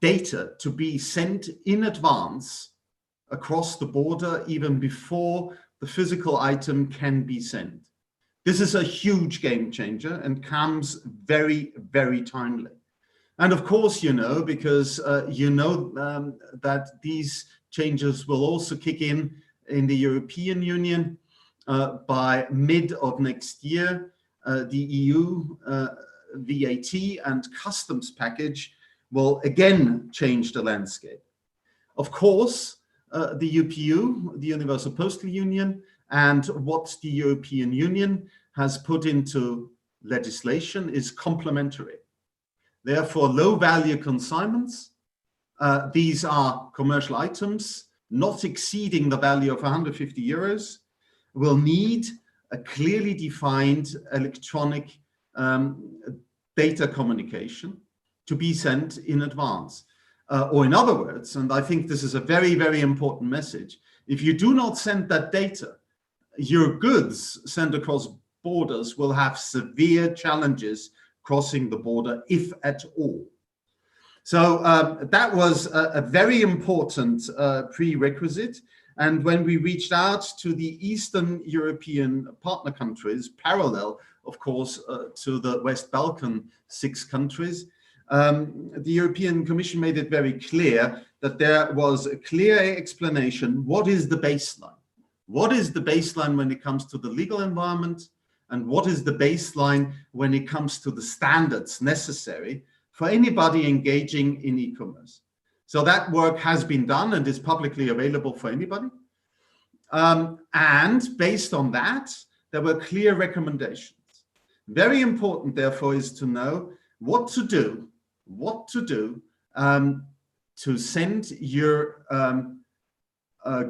data to be sent in advance across the border even before the physical item can be sent. This is a huge game changer and comes very, very timely. And of course, you know, because that these changes will also kick in the European Union by mid of next year. The EU VAT and customs package will again change the landscape. Of course, the UPU, the Universal Postal Union, and what the European Union has put into legislation is complementary. Therefore, low-value consignments, these are commercial items not exceeding the value of 150 euros, will need a clearly defined electronic data communication to be sent in advance. Or in other words, and I think this is a very, very important message, if you do not send that data, your goods sent across borders will have severe challenges crossing the border, if at all. So that was a very important prerequisite. And when we reached out to the Eastern European partner countries, parallel, of course, to the West Balkan 6 countries, the European Commission made it very clear that there was a clear explanation. What is the baseline? What is the baseline when it comes to the legal environment? And what is the baseline when it comes to the standards necessary for anybody engaging in e-commerce? So that work has been done and is publicly available for anybody. And based on that, there were clear recommendations. Very important, therefore, is to know what to do to send your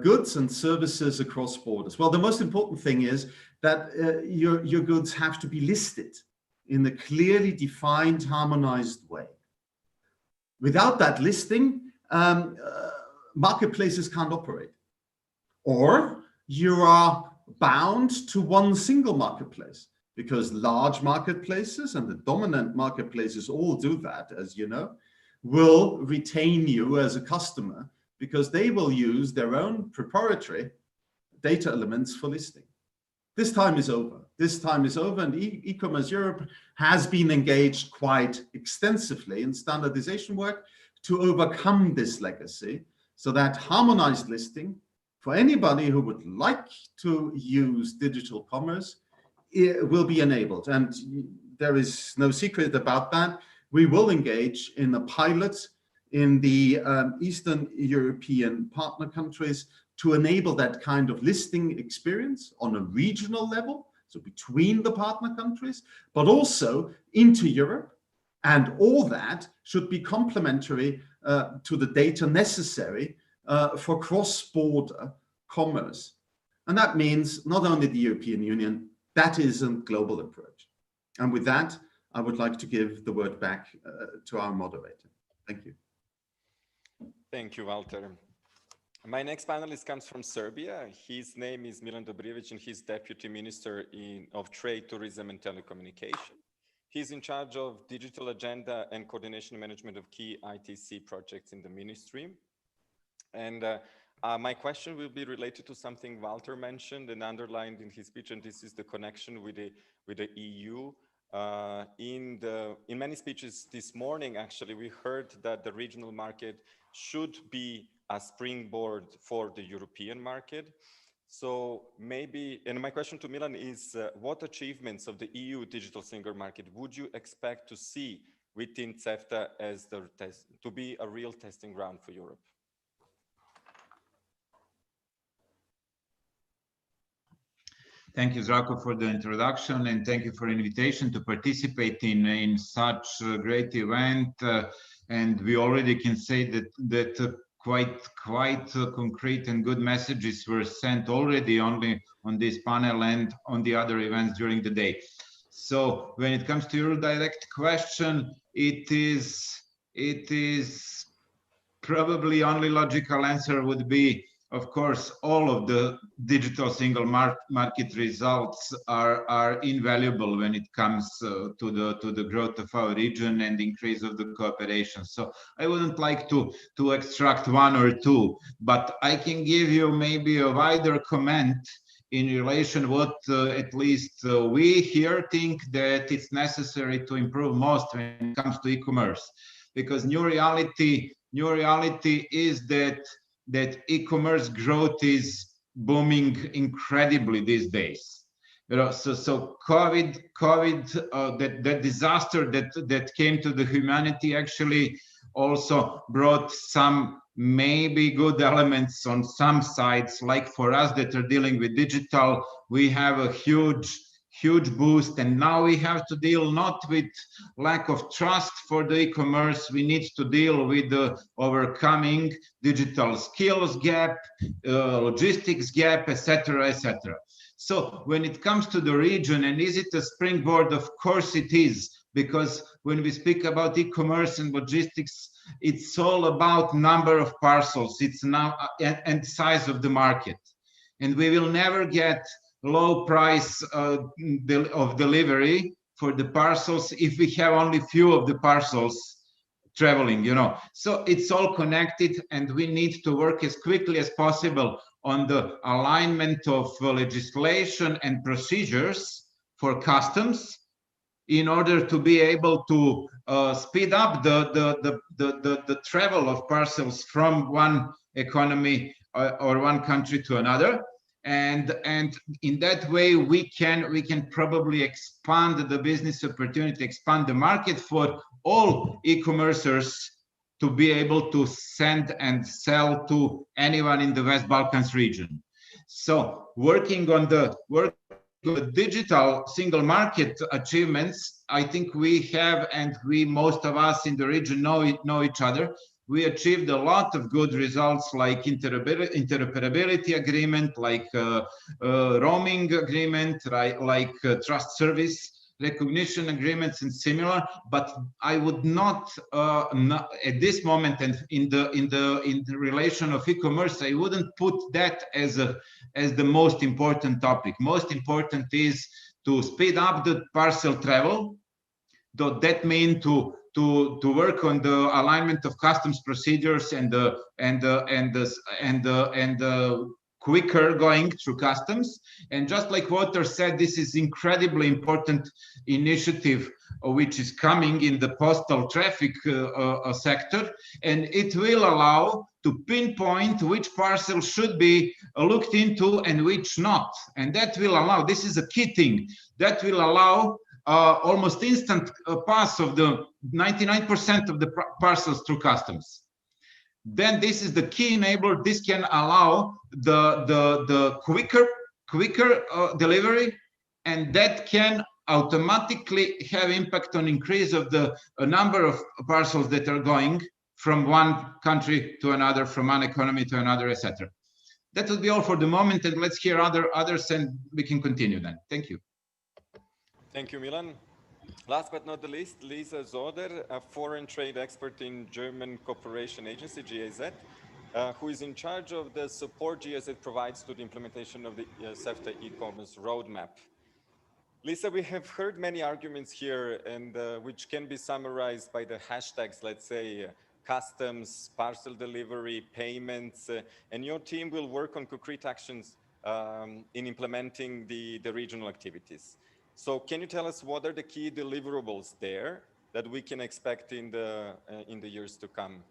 goods and services across borders. Well, the most important thing is that your goods have to be listed in a clearly defined, harmonized way. Without that listing, marketplaces can't operate. Or you are bound to one single marketplace, because large marketplaces, and the dominant marketplaces all do that, as you know, will retain you as a customer because they will use their own proprietary data elements for listing. This time is over. This time is over, and e-commerce Europe has been engaged quite extensively in standardization work to overcome this legacy, so that harmonized listing for anybody who would like to use digital commerce, it will be enabled. And there is no secret about that. We will engage in a pilot in the Eastern European partner countries to enable that kind of listing experience on a regional level, so between the partner countries, but also into Europe. And all that should be complementary to the data necessary for cross-border commerce. And that means not only the European Union, that is a global approach. And with that, I would like to give the word back to our moderator. Thank you. Thank you, Walter. My next panelist comes from Serbia. His name is Milan Dobrijevic, and he's Deputy Minister of Trade, Tourism and Telecommunication. He's in charge of digital agenda and coordination management of key ITC projects in the ministry. And my question will be related to something Walter mentioned and underlined in his speech, and this is the connection with the EU. In many speeches this morning, actually, we heard that the regional market should be a springboard for the European market. So maybe, and my question to Milan is, what achievements of the EU digital single market would you expect to see within CEFTA as to be a real testing ground for Europe? Thank you, Zdravko, for the introduction, and thank you for the invitation to participate in such a great event. And we already can say that quite concrete and good messages were sent already only on this panel and on the other events during the day. So when it comes to your direct question, it is probably only logical answer would be, of course, all of the digital single market results are invaluable when it comes to the growth of our region and increase of the cooperation. So I wouldn't like to extract one or two, but I can give you maybe a wider comment in relation what at least we here think that it's necessary to improve most when it comes to e-commerce, because new reality is that e-commerce growth is booming incredibly these days. You know, so COVID, that disaster that came to the humanity actually also brought some maybe good elements on some sides. Like for us that are dealing with digital, we have a huge boost, and now we have to deal not with lack of trust for the e-commerce. We need to deal with the overcoming digital skills gap, logistics gap, etc., etc. So when it comes to the region, and is it a springboard? Of course it is, because when we speak about e-commerce and logistics, it's all about number of parcels. It's now and size of the market, and we will never get low price of delivery for the parcels if we have only few of the parcels traveling, you know. So it's all connected, and we need to work as quickly as possible on the alignment of legislation and procedures for customs in order to be able to speed up the travel of parcels from one economy or one country to another. And in that way we can probably expand the business opportunity, expand the market for all e-commercers to be able to send and sell to anyone in the West Balkans region. So working on the digital single market achievements, I think we have, and most of us in the region know each other. We achieved a lot of good results, like interoperability agreement, like roaming agreement, right, like trust service recognition agreements and similar, but I would not, at this moment and in the relation of e-commerce, I wouldn't put that as the most important topic. Most important is to speed up the parcel travel. That means to work on the alignment of customs procedures and the quicker going through customs. And just like Walter said, this is incredibly important initiative which is coming in the postal traffic sector, and it will allow to pinpoint which parcel should be looked into and which not. And that will allow, this is a key thing, that will allow almost instant pass of the 99% of the parcels through customs. Then this is the key enabler. This can allow the quicker delivery, and that can automatically have impact on increase of the number of parcels that are going from one country to another, from one economy to another, etc. That would be all for the moment, and let's hear others, and we can continue then. Thank you. Thank you, Milan. Last but not the least, Lisa Zoder, a foreign trade expert in German Cooperation Agency, GIZ, who is in charge of the support GIZ provides to the implementation of the CEFTA e-commerce roadmap. Lisa, we have heard many arguments here, and which can be summarized by the hashtags, let's say, customs, parcel delivery, payments, and your team will work on concrete actions in implementing the regional activities. So can you tell us what are the key deliverables there that we can expect in the years to come?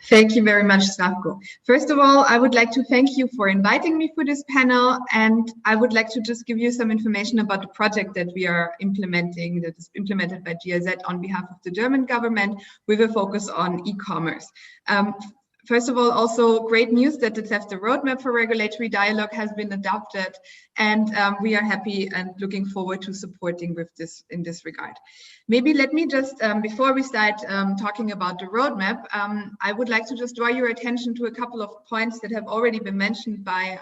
Thank you very much, Slavko. First of all, I would like to thank you for inviting me for this panel, and I would like to just give you some information about the project that we are implementing, that is implemented by GIZ on behalf of the German government with a focus on e-commerce. First of all, also great news that the CEFTA roadmap for regulatory dialogue has been adopted, and we are happy and looking forward to supporting with this in this regard. Maybe let me just, before we start talking about the roadmap, I would like to just draw your attention to a couple of points that have already been mentioned by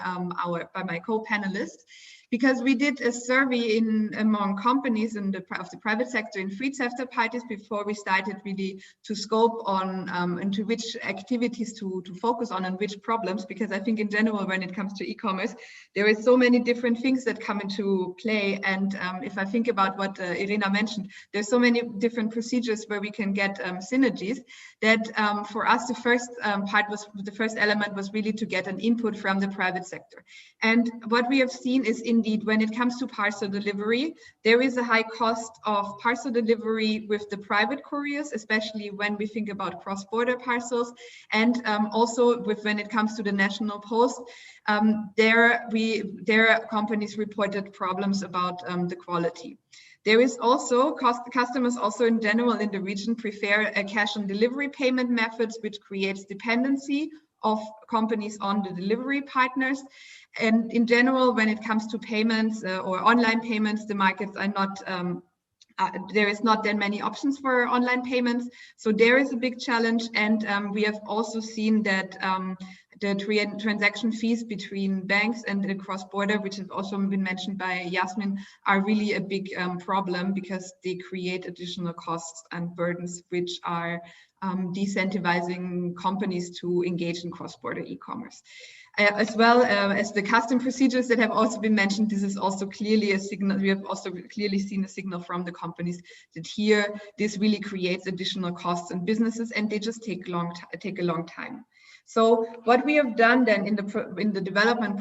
my co-panelists. Because we did a survey among companies of the private sector in free CEFTA parties before we started really to scope on into which activities to focus on and which problems, because I think in general when it comes to e-commerce there is so many different things that come into play, and if I think about what Irina mentioned, there's so many different procedures where we can get synergies that for us the first element was really to get an input from the private sector. And what we have seen is indeed when it comes to parcel delivery, there is a high cost of parcel delivery with the private couriers, especially when we think about cross-border parcels, and also when it comes to the national post, their companies reported problems about the quality. There is also customers also in general in the region prefer a cash on delivery payment methods, which creates dependency of companies on the delivery partners. And in general, when it comes to payments or online payments, the markets are not, there is not that many options for online payments. So there is a big challenge. And we have also seen that the transaction fees between banks and the cross-border, which has also been mentioned by Yasmin, are really a big problem because they create additional costs and burdens, which are decentivizing companies to engage in cross-border e-commerce. As well as the custom procedures that have also been mentioned, this is also clearly a signal. We have also clearly seen a signal from the companies that here this really creates additional costs and businesses, and they just take a long time. So what we have done then in the development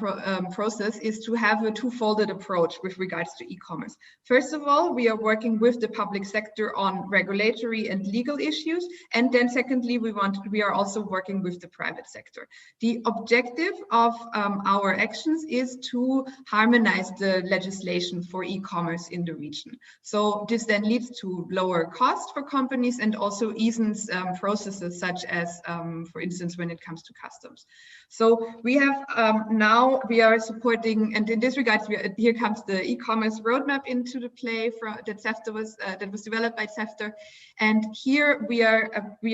process is to have a two-folded approach with regards to e-commerce. First of all, we are working with the public sector on regulatory and legal issues, and then secondly, we are also working with the private sector. The objective of our actions is to harmonize the legislation for e-commerce in the region. So this then leads to lower costs for companies and also eases processes such as, for instance, when it comes comes to customs. So we have now we are supporting, and in this regard, here comes the e-commerce roadmap into the play that was developed by CEFTA, and here we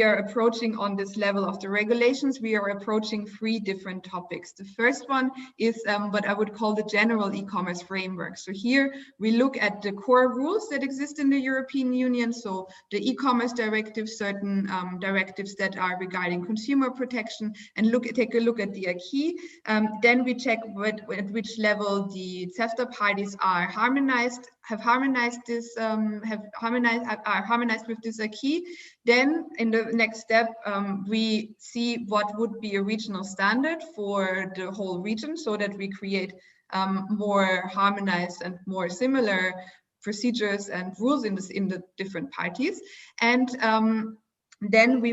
are approaching on this level of the regulations. We are approaching 3 different topics. The first one is what I would call the general e-commerce framework. So here we look at the core rules that exist in the European Union. So the e-commerce directive, certain directives that are regarding consumer protection, and take a look at the acquis. Then we check at which level the CEFTA parties are harmonized, are harmonized with this acquis. Then in the next step, we see what would be a regional standard for the whole region, so that we create more harmonized and more similar procedures and rules in the different parties. And then we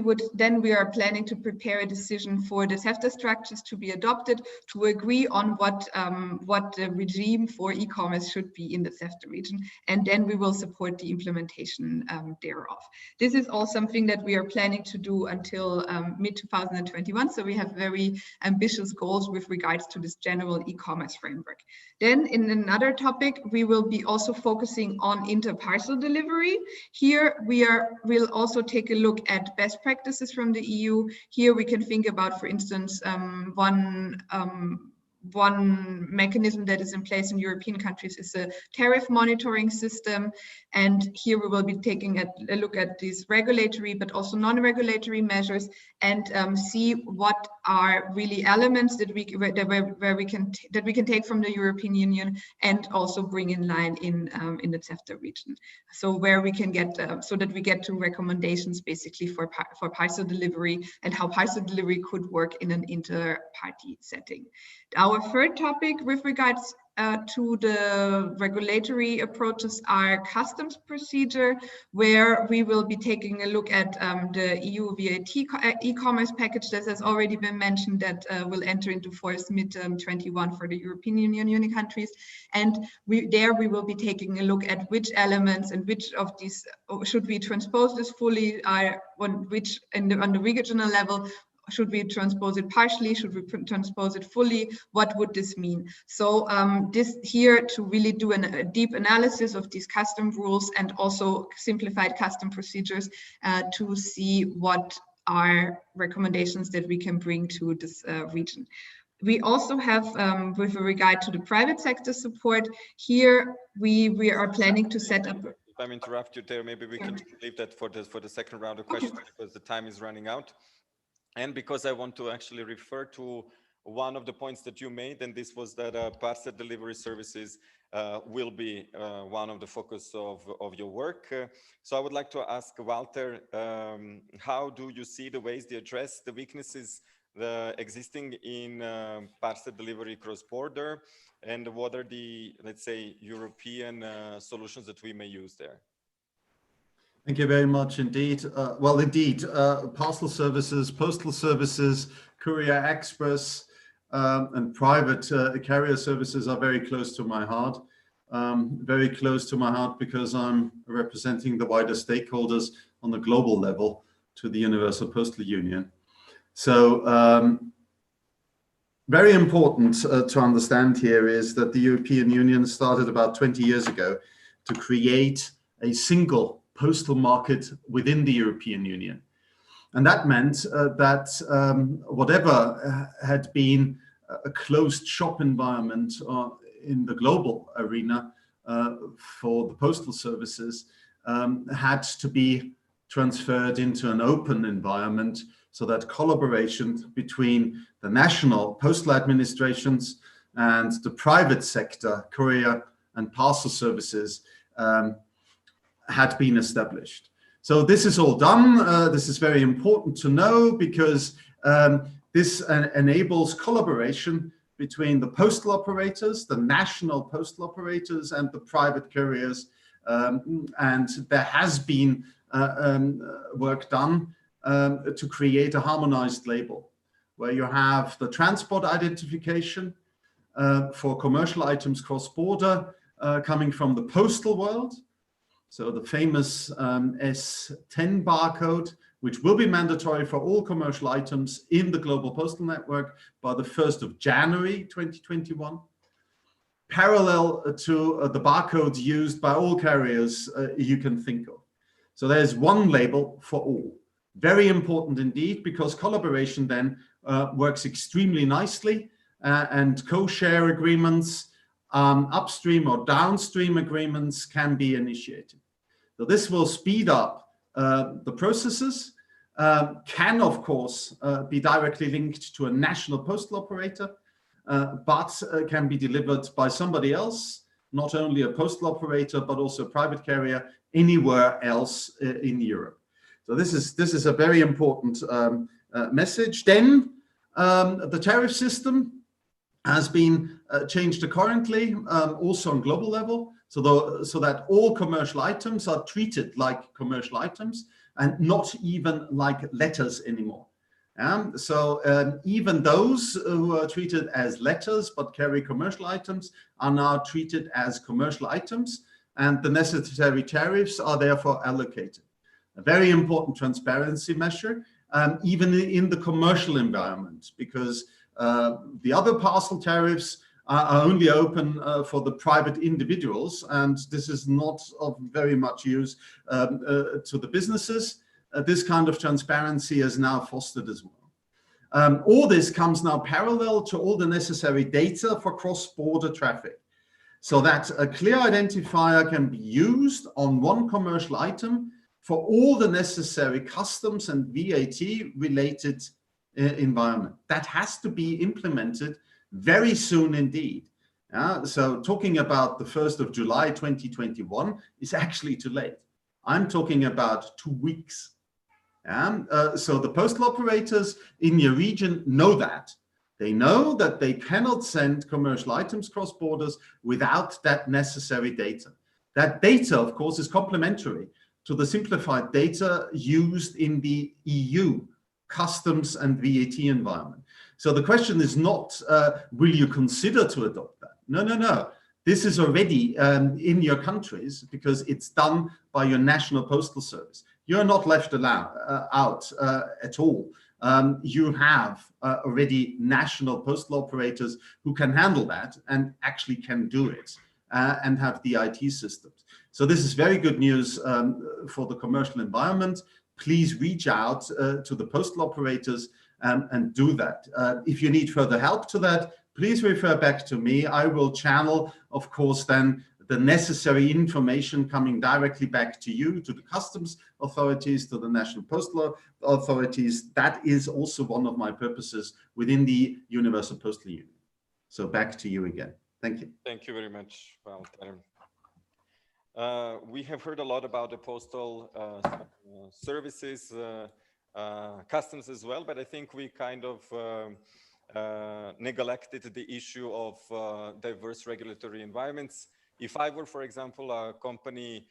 are planning to prepare a decision for the CEFTA structures to be adopted, to agree on what the regime for e-commerce should be in the CEFTA region, and then we will support the implementation thereof. This is all something that we are planning to do until mid-2021, so we have very ambitious goals with regards to this general e-commerce framework. Then in another topic, we will be also focusing on inter-parcel delivery. Here we'll also take a look at best practices from the EU. Here we can think about, for instance, one mechanism that is in place in European countries is a tariff monitoring system. And here we will be taking a look at these regulatory but also non-regulatory measures, and see what are really elements that we can take from the European Union and also bring in line in the CEFTA region. So where we can get so that we get to recommendations basically for parcel delivery and how parcel delivery could work in an inter-party setting. Our third topic with regards to the regulatory approaches are customs procedure, where we will be taking a look at the EU VAT e-commerce package that has already been mentioned, that will enter into force mid-21 for the European Union countries. And we will be taking a look at which elements and which of these should we transpose this fully, on the regional level. Should we transpose it partially? Should we transpose it fully? What would this mean? So this here to really do a deep analysis of these custom rules and also simplified custom procedures to see what are recommendations that we can bring to this region. We also have, with regard to the private sector support, here we are planning to set up. If I interrupt you there, maybe we can leave that for the second round of questions, because the time is running out. And because I want to actually refer to one of the points that you made, and this was that parcel delivery services will be one of the focus of your work. So I would like to ask Walter, how do you see the ways to address the weaknesses existing in parcel delivery cross-border, and what are the, let's say, European solutions that we may use there? Thank you very much indeed. Parcel services, postal services, courier express, and private carrier services are very close to my heart. Very close to my heart because I'm representing the wider stakeholders on the global level to the Universal Postal Union. So very important to understand here is that the European Union started about 20 years ago to create a single postal market within the European Union. And that meant that whatever had been a closed shop environment in the global arena for the postal services had to be transferred into an open environment, so that collaboration between the national postal administrations and the private sector, courier and parcel services, had been established. So this is all done. This is very important to know because this enables collaboration between the postal operators, the national postal operators, and the private couriers. And there has been work done to create a harmonized label where you have the transport identification for commercial items cross-border coming from the postal world. So the famous S10 barcode, which will be mandatory for all commercial items in the global postal network by the 1st of January 2021, parallel to the barcodes used by all carriers you can think of. So there's one label for all. Very important indeed, because collaboration then works extremely nicely, and co-share agreements, upstream or downstream agreements can be initiated. So this will speed up the processes, can of course be directly linked to a national postal operator, but can be delivered by somebody else, not only a postal operator, but also a private carrier anywhere else in Europe. So this is a very important message. Then the tariff system has been changed currently, also on global level, so that all commercial items are treated like commercial items and not even like letters anymore. So even those who are treated as letters but carry commercial items are now treated as commercial items, and the necessary tariffs are therefore allocated. A very important transparency measure, even in the commercial environment, because the other parcel tariffs are only open for the private individuals, and this is not of very much use to the businesses. This kind of transparency is now fostered as well. All this comes now parallel to all the necessary data for cross-border traffic, so that a clear identifier can be used on one commercial item for all the necessary customs and VAT related environment. That has to be implemented very soon indeed. So talking about the 1st of July 2021 is actually too late. I'm talking about 2 weeks. So the postal operators in your region know that. They know that they cannot send commercial items cross borders without that necessary data. That data, of course, is complementary to the simplified data used in the EU customs and VAT environment. So the question is not, will you consider to adopt that? No, no, no. This is already in your countries because it's done by your national postal service. You're not left out at all. You have already national postal operators who can handle that and actually can do it and have the IT systems. So this is very good news for the commercial environment. Please reach out to the postal operators and do that. If you need further help to that, please refer back to me. I will channel, of course, then the necessary information coming directly back to you, to the customs authorities, to the national postal authorities. That is also one of my purposes within the Universal Postal Union. So back to you again. Thank you. Thank you very much, Walter. We have heard a lot about the postal services, customs as well, but I think we kind of neglected the issue of diverse regulatory environments. If I were, for example, a company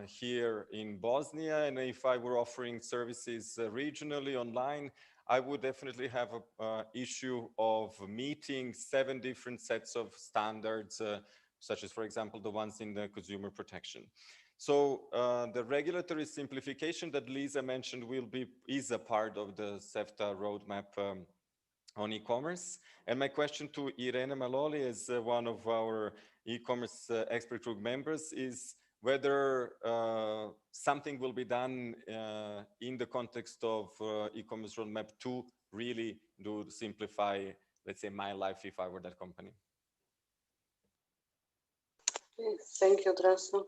here in Bosnia, and if I were offering services regionally online, I would definitely have an issue of meeting 7 different sets of standards, such as, for example, the ones in the consumer protection. So the regulatory simplification that Lisa mentioned is a part of the CEFTA roadmap on e-commerce. And my question to Irene Maloli, as one of our e-commerce expert group members, is whether something will be done in the context of e-commerce roadmap to really do simplify, let's say, my life if I were that company. Thank you, Draso.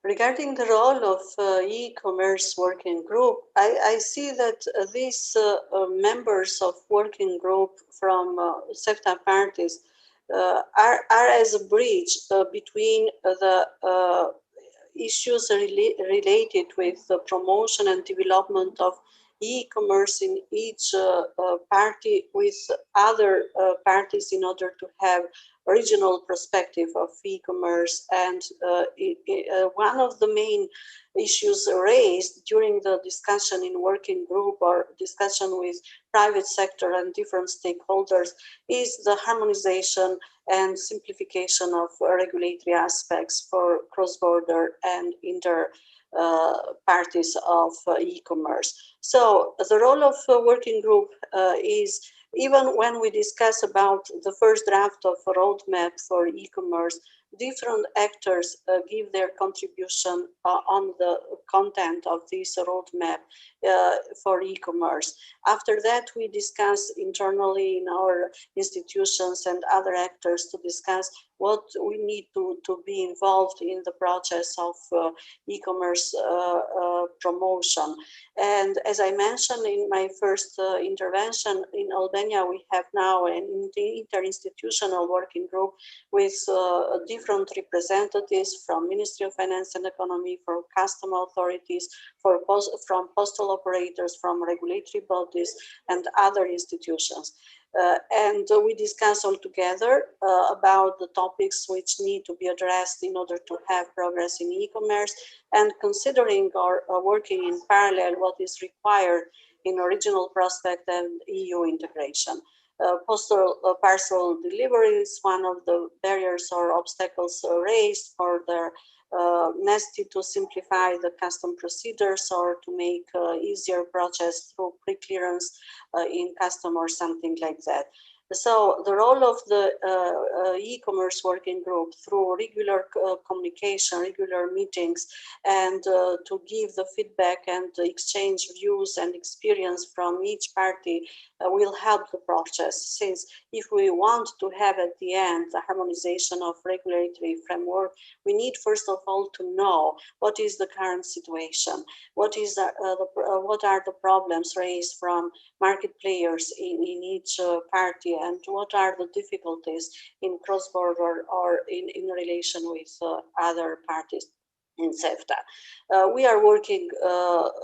Regarding the role of e-commerce working group, I see that these members of working group from CEFTA parties are as a bridge between the issues related with the promotion and development of e-commerce in each party with other parties in order to have regional perspective of e-commerce. And one of the main issues raised during the discussion in working group or discussion with private sector and different stakeholders is the harmonization and simplification of regulatory aspects for cross-border and parties of e-commerce. So the role of working group is, even when we discuss about the first draft of a roadmap for e-commerce, different actors give their contribution on the content of this roadmap for e-commerce. After that, we discuss internally in our institutions and other actors to discuss what we need to be involved in the process of e-commerce promotion. And as I mentioned in my first intervention, in Albania, we have now an interinstitutional working group with different representatives from Ministry of Finance and Economy, from custom authorities, from postal operators, from regulatory bodies, and other institutions. And we discuss all together about the topics which need to be addressed in order to have progress in e-commerce, and considering or working in parallel what is required in a regional prospect and EU integration. Postal parcel delivery is one of the barriers or obstacles raised for the necessity to simplify the custom procedures or to make easier process through pre-clearance in custom or something like that. So the role of the e-commerce working group through regular communication, regular meetings, and to give the feedback and exchange views and experience from each party will help the process, since if we want to have at the end the harmonization of regulatory framework, we need first of all to know what is the current situation, what are the problems raised from market players in each party, and what are the difficulties in cross-border or in relation with other parties in CEFTA. We are working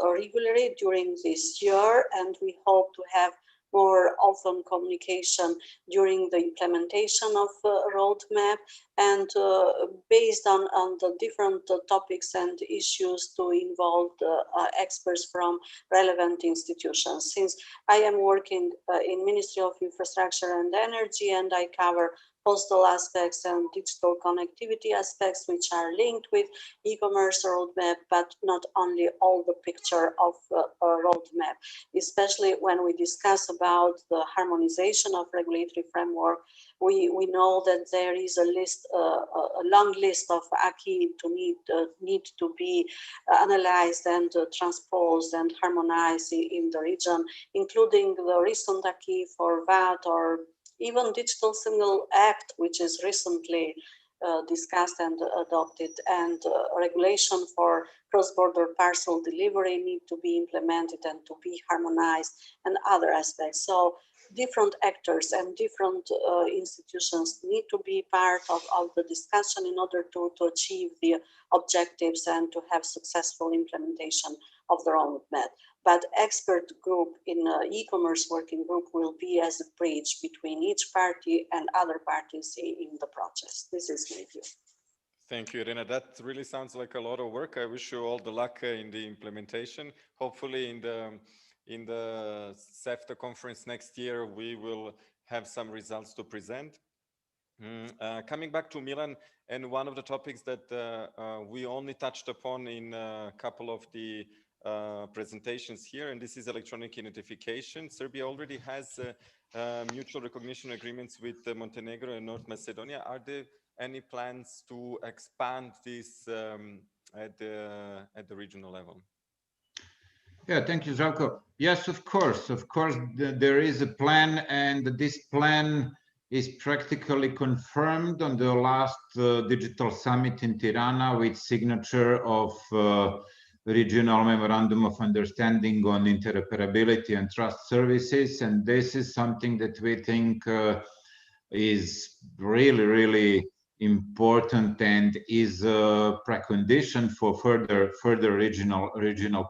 regularly during this year, and we hope to have more often communication during the implementation of roadmap, and based on the different topics and issues to involve the experts from relevant institutions. Since I am working in Ministry of Infrastructure and Energy, and I cover postal aspects and digital connectivity aspects, which are linked with e-commerce roadmap, but not only all the picture of a roadmap, especially when we discuss about the harmonization of regulatory framework. We know that there is a list, a long list of acquis to need to be analyzed and transposed and harmonized in the region, including the recent acquis for VAT, or even Digital Single Act, which is recently discussed and adopted, and regulation for cross-border parcel delivery need to be implemented and to be harmonized, and other aspects. So different actors and different institutions need to be part of the discussion in order to achieve the objectives and to have successful implementation of the roadmap. But expert group in e-commerce working group will be as a bridge between each party and other parties in the process. This is my view. Thank you, Irena. That really sounds like a lot of work. I wish you all the luck in the implementation. Hopefully in the CEFTA conference next year, we will have some results to present. Coming back to Milan, and one of the topics that we only touched upon in a couple of the presentations here, and this is electronic identification. Serbia already has mutual recognition agreements with Montenegro and North Macedonia. Are there any plans to expand this at the regional level? Yeah, thank you, Žarko. Yes, of course, there is a plan, and this plan is practically confirmed on the last digital summit in Tirana with signature of regional memorandum of understanding on interoperability and trust services. And this is something that we think is really important and is a precondition for further regional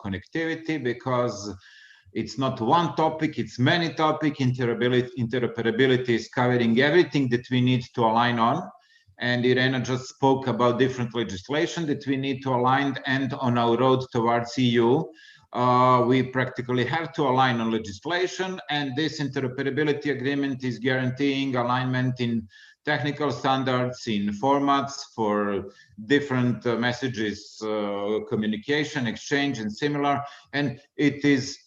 connectivity, because it's not one topic, it's many topics. Interoperability is covering everything that we need to align on. And Irena just spoke about different legislation that we need to align, and on our road towards EU, we practically have to align on legislation, and this interoperability agreement is guaranteeing alignment in technical standards, in formats for different messages, communication, exchange, and similar. And it is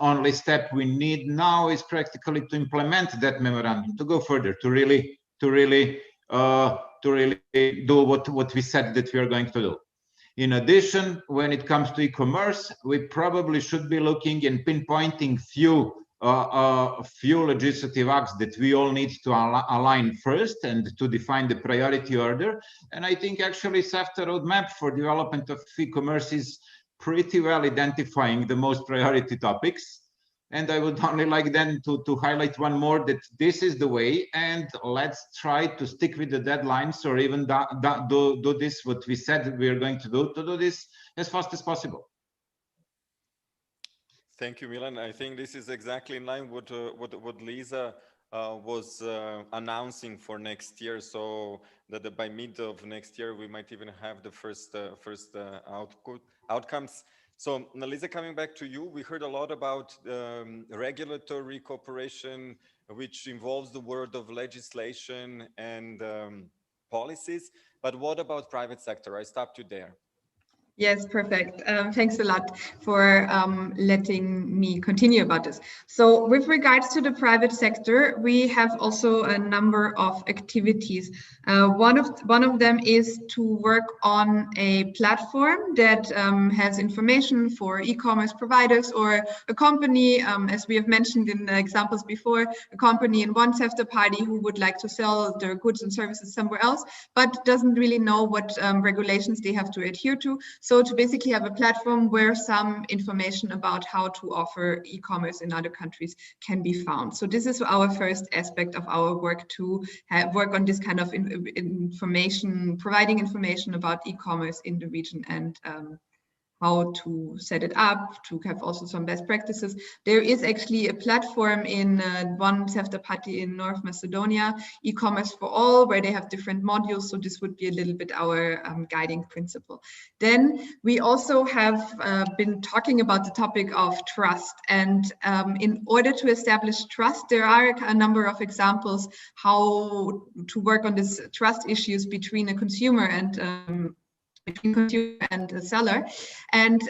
only step we need now is practically to implement that memorandum, to go further, to really do what we said that we are going to do. In addition, when it comes to e-commerce, we probably should be looking and pinpointing few legislative acts that we all need to align first and to define the priority order. And I think actually CEFTA roadmap for development of e-commerce is pretty well identifying the most priority topics. And I would only like then to highlight one more, that this is the way, and let's try to stick with the deadlines, or even do this what we said we are going to do this as fast as possible. Thank you, Milan. I think this is exactly in line with what Lisa was announcing for next year. So that by mid of next year, we might even have the first outcomes. So Lisa, coming back to you, we heard a lot about regulatory cooperation, which involves the word of legislation and policies. But what about private sector? I stopped you there. Yes, perfect. Thanks a lot for letting me continue about this. So with regards to the private sector, we have also a number of activities. One of them is to work on a platform that has information for e-commerce providers, or a company, as we have mentioned in the examples before, a company in one CEFTA party who would like to sell their goods and services somewhere else, but doesn't really know what regulations they have to adhere to. So to basically have a platform where some information about how to offer e-commerce in other countries can be found. So this is our first aspect of our work, to work on this kind of information, providing information about e-commerce in the region, and how to set it up, to have also some best practices. There is actually a platform in one CEFTA party in North Macedonia, e-commerce for all, where they have different modules. So this would be a little bit our guiding principle. Then we also have been talking about the topic of trust. And in order to establish trust, there are a number of examples how to work on this trust issues between a consumer and between consumer and a seller. And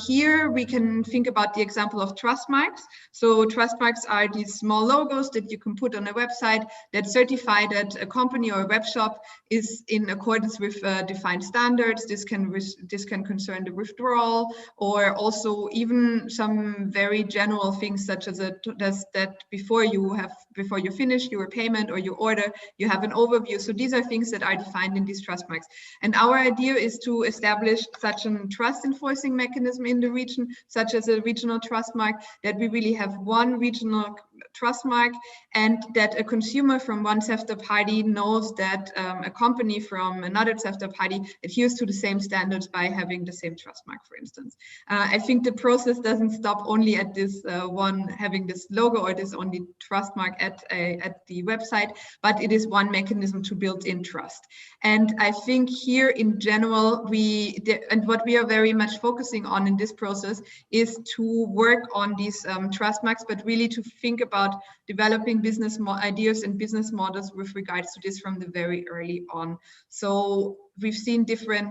here we can think about the example of trust marks. So trust marks are these small logos that you can put on a website that certify that a company or a web shop is in accordance with defined standards. This can concern the withdrawal, or also even some very general things, such as that before you finish your payment or your order, you have an overview. So these are things that are defined in these trust marks. And our idea is to establish such a trust enforcing mechanism in the region, such as a regional trust mark, that we really have one regional trust mark, and that a consumer from one CEFTA party knows that a company from another CEFTA party adheres to the same standards by having the same trust mark, for instance. I think the process doesn't stop only at this one having this logo or this only trust mark at the website, but it is one mechanism to build in trust. And I think here in general, what we are very much focusing on in this process is to work on these trust marks, but really to think about developing business ideas and business models with regards to this from the very early on. So we've seen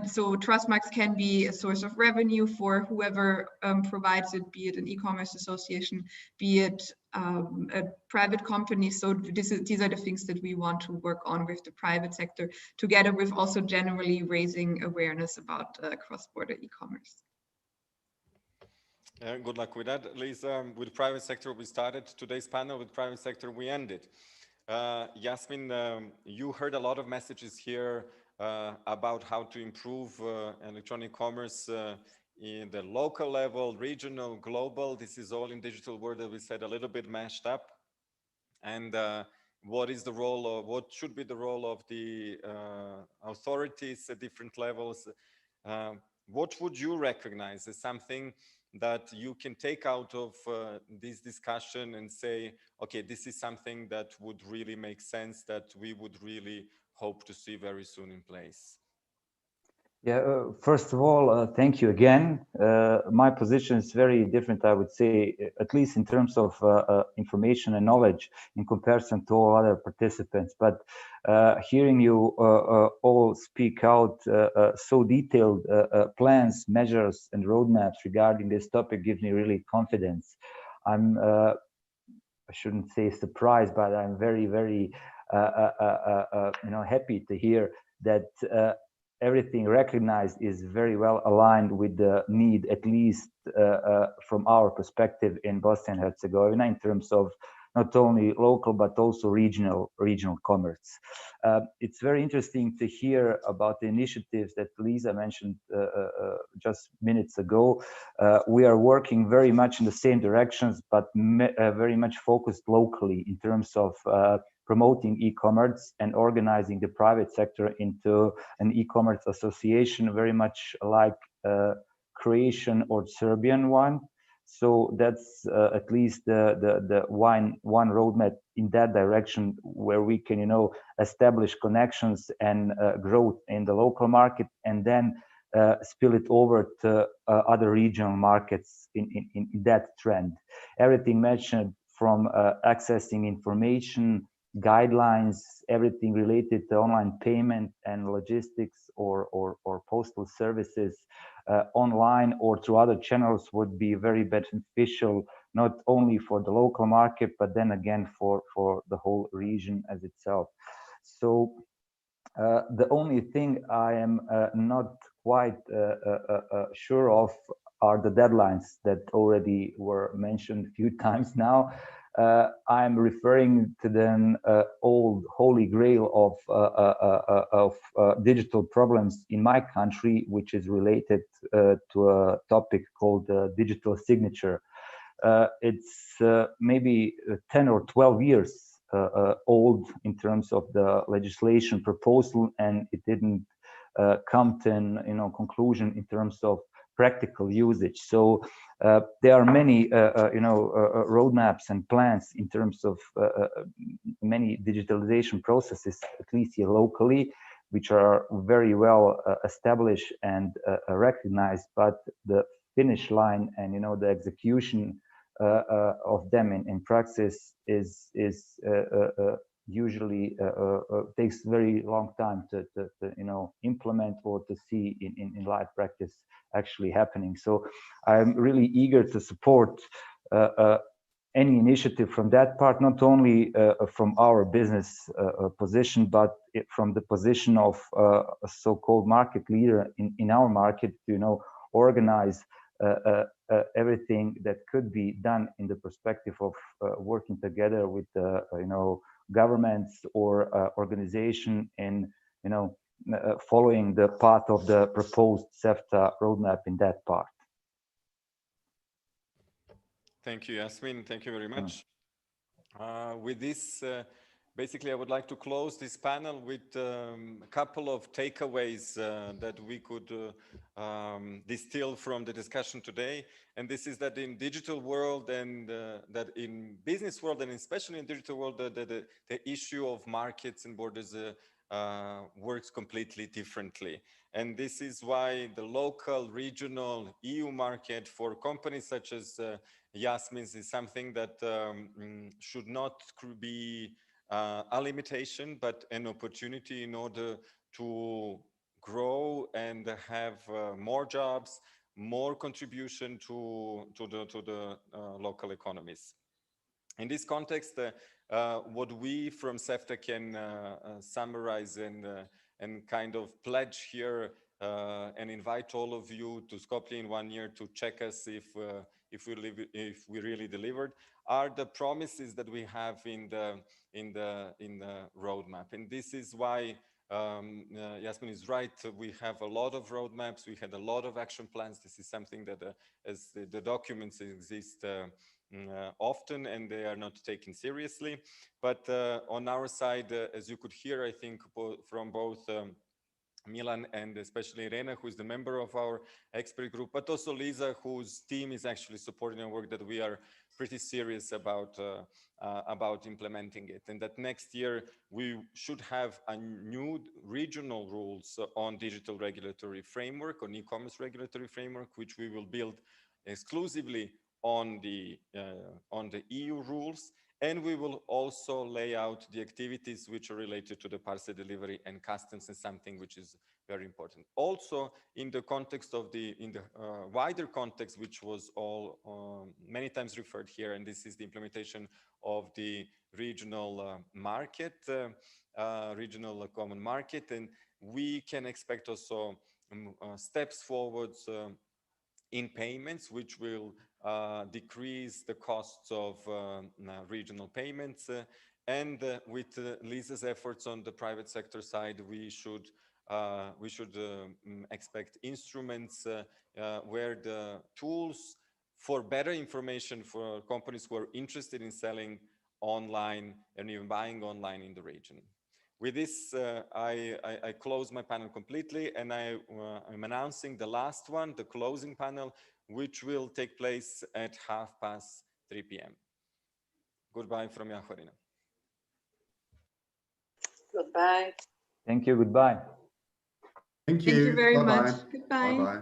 so trust marks can be a source of revenue for whoever provides it, be it an e-commerce association, be it a private company. So these are the things that we want to work on with the private sector, together with also generally raising awareness about cross-border e-commerce. Good luck with that, Lisa. With private sector, we started today's panel. With private sector, we ended. Yasmin, you heard a lot of messages here about how to improve electronic commerce in the local level, regional, global. This is all in digital world that we said a little bit mashed up. And what should be the role of the authorities at different levels? What would you recognize as something that you can take out of this discussion and say, okay, this is something that would really make sense, that we would really hope to see very soon in place? Yeah, first of all, thank you again. My position is very different, I would say, at least in terms of information and knowledge in comparison to all other participants. But hearing you all speak out so detailed plans, measures, and roadmaps regarding this topic gives me really confidence. I shouldn't say surprised, but I'm very, very, happy to hear that everything recognized is very well aligned with the need, at least from our perspective in Bosnia and Herzegovina, in terms of not only local but also regional commerce. It's very interesting to hear about the initiatives that Lisa mentioned just minutes ago. We are working very much in the same directions, but very much focused locally in terms of promoting e-commerce and organizing the private sector into an e-commerce association, very much like Croatian or Serbian one. So that's at least the one roadmap in that direction, where we can, establish connections and growth in the local market, and then spill it over to other regional markets in that trend. Everything mentioned, from accessing information, guidelines, everything related to online payment and logistics or postal services online or through other channels would be very beneficial, not only for the local market, but then again for the whole region as itself. So the only thing I am not quite sure of are the deadlines that already were mentioned a few times now. I'm referring to the old holy grail of digital problems in my country, which is related to a topic called digital signature. It's maybe 10 or 12 years old in terms of the legislation proposal, and it didn't come to an conclusion in terms of practical usage. So there are many roadmaps and plans in terms of many digitalization processes, at least here locally, which are very well established and recognized, but the finish line and the execution of them in practice is usually takes very long time to implement or to see in live practice actually happening. So I'm really eager to support any initiative from that part, not only from our business position, but from the position of a so-called market leader in our market to organize everything that could be done in the perspective of working together with governments or organization in following the path of the proposed CEFTA roadmap in that part. Thank you, Yasmin. Thank you very much. With this, basically, I would like to close this panel with a couple of takeaways that we could distill from the discussion today. And this is that in digital world and that in business world, and especially in digital world, the issue of markets and borders works completely differently. And this is why the local, regional, EU market for companies such as Yasmin's is something that should not be a limitation, but an opportunity in order to grow and have more jobs, more contribution to the local economies. In this context, what we from CEFTA can summarize and kind of pledge here and invite all of you to Skopje in 1 year to check us if we really delivered, are the promises that we have in the roadmap. And this is why Yasmin is right. We have a lot of roadmaps. We had a lot of action plans. This is something that as the documents exist often and they are not taken seriously. But on our side, as you could hear, I think from both Milan and especially Irena, who is the member of our expert group, but also Lisa, whose team is actually supporting our work, that we are pretty serious about implementing it. And that next year we should have a new regional rules on digital regulatory framework, on e-commerce regulatory framework, which we will build exclusively on the EU rules. And we will also lay out the activities which are related to the parcel delivery and customs, and something which is very important. Also, in the context of wider context, which was all many times referred here, and this is the implementation of the regional market, regional common market, and we can expect also steps forwards in payments, which will decrease the costs of regional payments. And with Lisa's efforts on the private sector side, we should expect instruments where the tools for better information for companies who are interested in selling online and even buying online in the region. With this, I close my panel completely, and I'm announcing the last one, the closing panel, which will take place at 3:30 p.m. Goodbye from Jahorina. Goodbye. Thank you. Goodbye. Thank you. Thank you very Bye-bye. much. Goodbye. Bye-bye.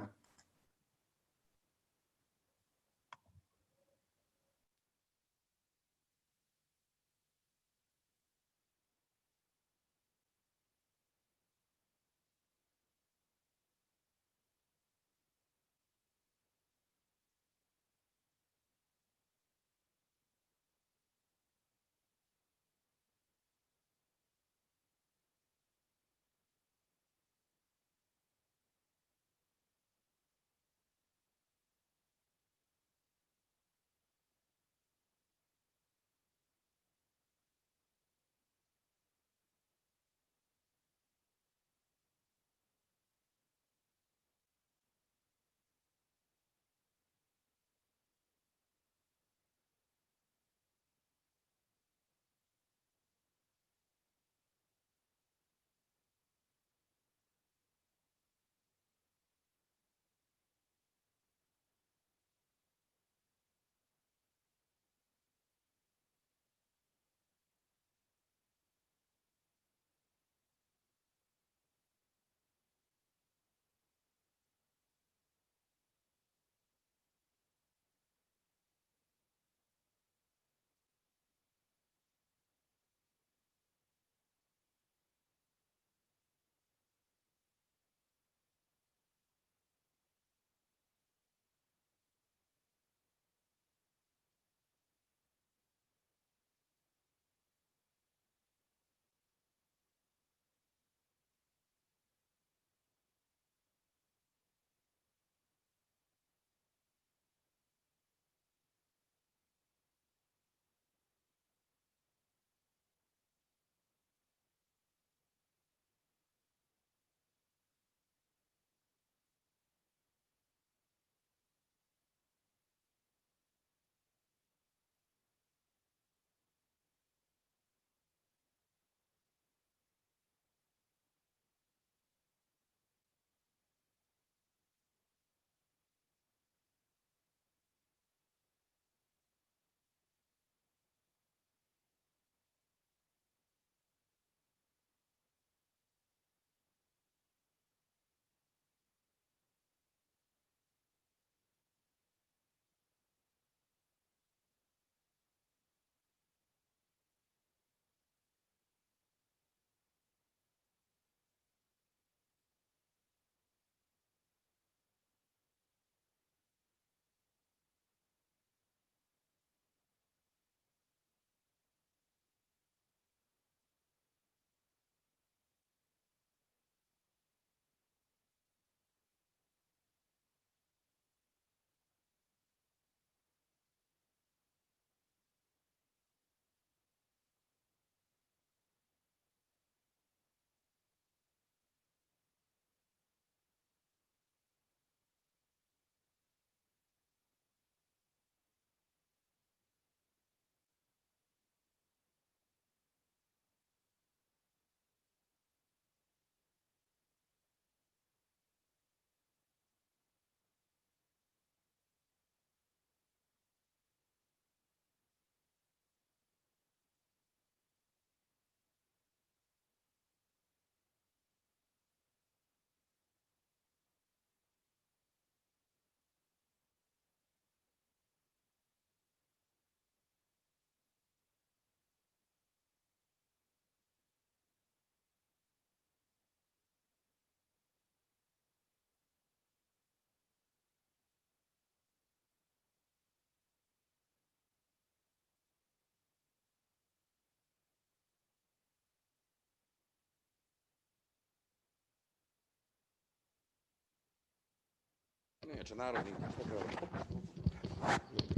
Neće narodni,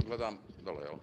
gledam dole, jel?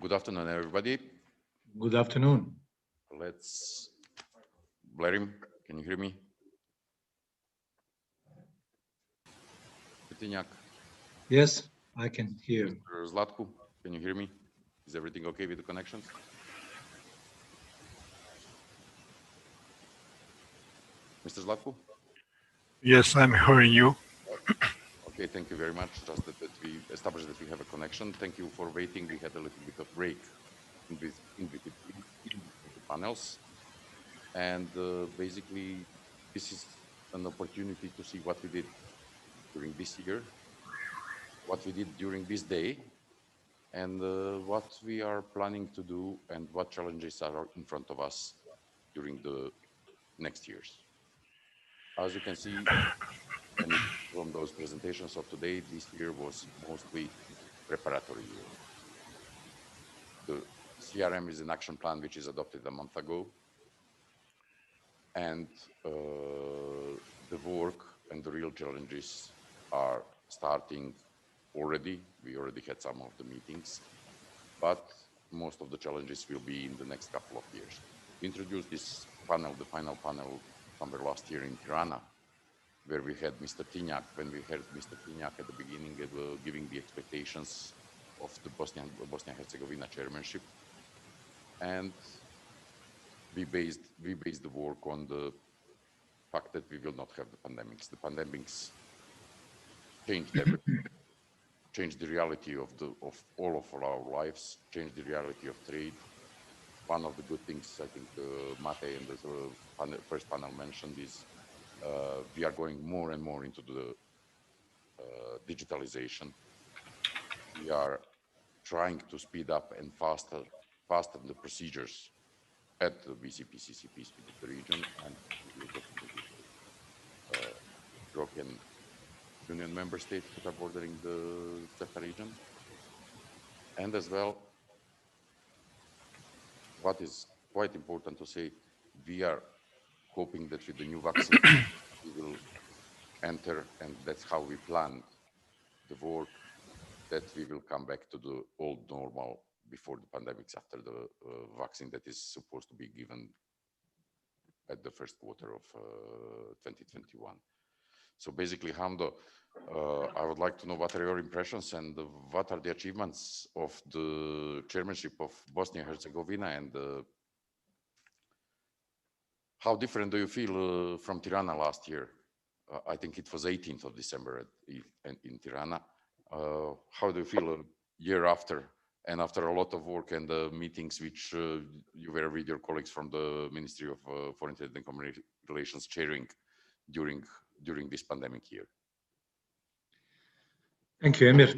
Good afternoon, everybody. Good afternoon. Let's Blarim, can you hear me? Petinjak. Yes, I can hear. Mr. Zlatko, can you hear me? Is everything okay with the connections? Mr. Zlatko? Yes, I'm hearing you. Okay, thank you very much. Just that we established that we have a connection. Thank you for waiting. We had a little bit of break in between the panels. And basically, this is an opportunity to see what we did during this year, what we did during this day, and what we are planning to do and what challenges are in front of us during the next years. As you can see, and from those presentations of today, this year was mostly preparatory year. The CRM is an action plan which is adopted a month ago, and the work and the real challenges are starting already. We already had some of the meetings, but most of the challenges will be in the next couple of years. We introduced this panel, the final panel, somewhere last year in Tirana, where we had Mr. Tinjak, when we heard Mr. Tinjak at the beginning giving the expectations of the Bosnia-Herzegovina chairmanship. And we based the work on the fact that we will not have the pandemics. The pandemics changed everything, changed the reality of all of our lives, changed the reality of trade. One of the good things I think Mate and the first panel mentioned is we are going more and more into the digitalization. We are trying to speed up and fasten the procedures at the BCP, CCPs within the region and European Union member states that are bordering the CEFTA region. And as well, what is quite important to say, we are hoping that with the new vaccine, we will enter, and that's how we planned the work, that we will come back to the old normal before the pandemics, after the vaccine that is supposed to be given at the first quarter of 2021. So basically, Hamdo, I would like to know what are your impressions and what are the achievements of the chairmanship of Bosnia-Herzegovina, and how different do you feel from Tirana last year? I think it was 18th of December in Tirana. How do you feel a year after, and after a lot of work and meetings which you were with your colleagues from the Ministry of Foreign Trade and Community Relations chairing during this pandemic year? Thank you, Emir.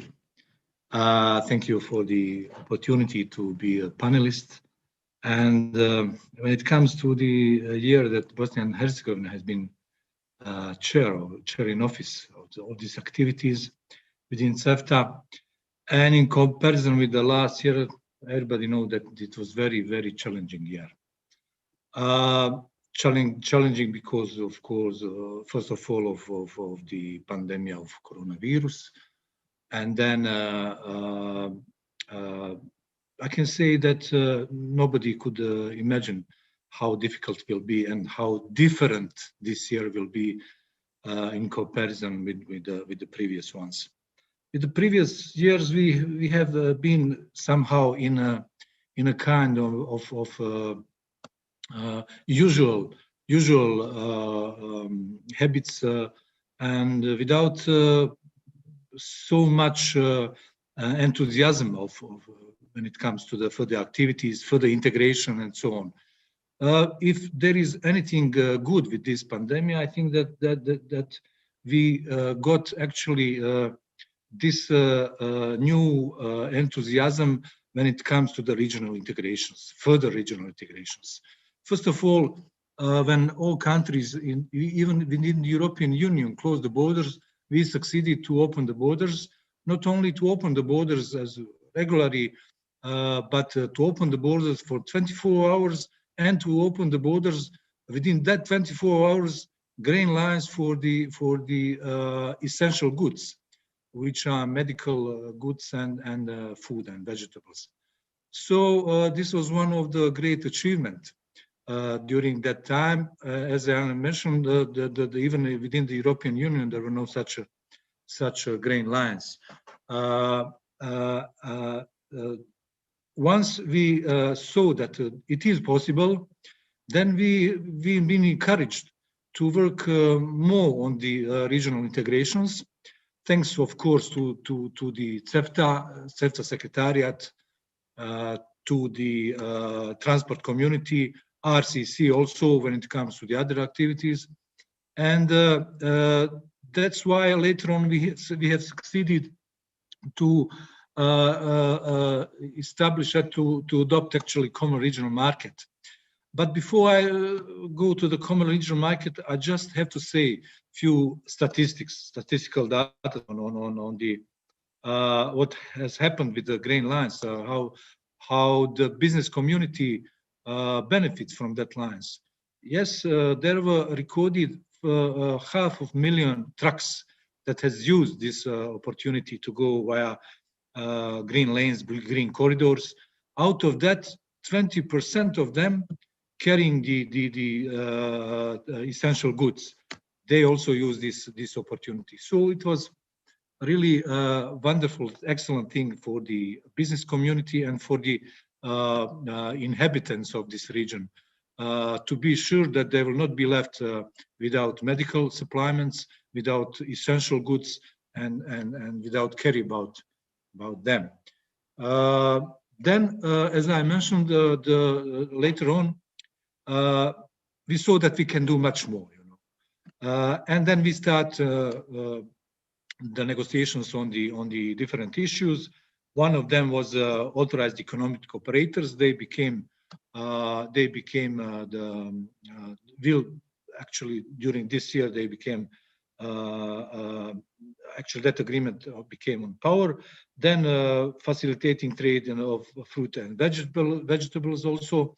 Thank you for the opportunity to be a panelist. And when it comes to the year that Bosnia and Herzegovina has been chair in office of all these activities within CEFTA, and in comparison with the last year, everybody knows that it was very, very challenging year. Challenging because, of course, first of all, of the pandemic of coronavirus. And then I can say that nobody could imagine how difficult it will be and how different this year will be in comparison with the previous ones. In the previous years, we have been somehow in a kind of usual habits and without so much enthusiasm of when it comes to the further activities, further integration, and so on. If there is anything good with this pandemic, I think that we got actually this new enthusiasm when it comes to the regional integrations, further regional integrations. First of all, when all countries, even within the European Union, closed the borders, we succeeded to open the borders, not only to open the borders as regularly, but to open the borders for 24 hours and to open the borders within that 24 hours, green lines for the essential goods, which are medical goods and food and vegetables. So this was one of the great achievements during that time. As I mentioned, even within the European Union, there were no such grain lines. Once we saw that it is possible, then we've been encouraged to work more on the regional integrations, thanks, of course, to the CEFTA Secretariat, to the transport community, RCC also when it comes to the other activities. And that's why later on we have succeeded to establish that, to adopt actually common regional market. But before I go to the common regional market, I just have to say few statistical data on the what has happened with the grain lines, how the business community benefits from that lines. Yes, there were recorded 500,000 trucks that has used this opportunity to go via green lanes, green corridors. Out of that, 20% of them carrying the essential goods. They also use this opportunity. So it was really wonderful, excellent thing for the business community and for the inhabitants of this region, to be sure that they will not be left without medical supplements, without essential goods, and without care about them. Then, as I mentioned later on, we saw that we can do much more, and then we start the negotiations on the different issues. One of them was authorized economic operators. They became actually during this year they became actually that agreement became on power. Then facilitating trade of fruit and vegetables also.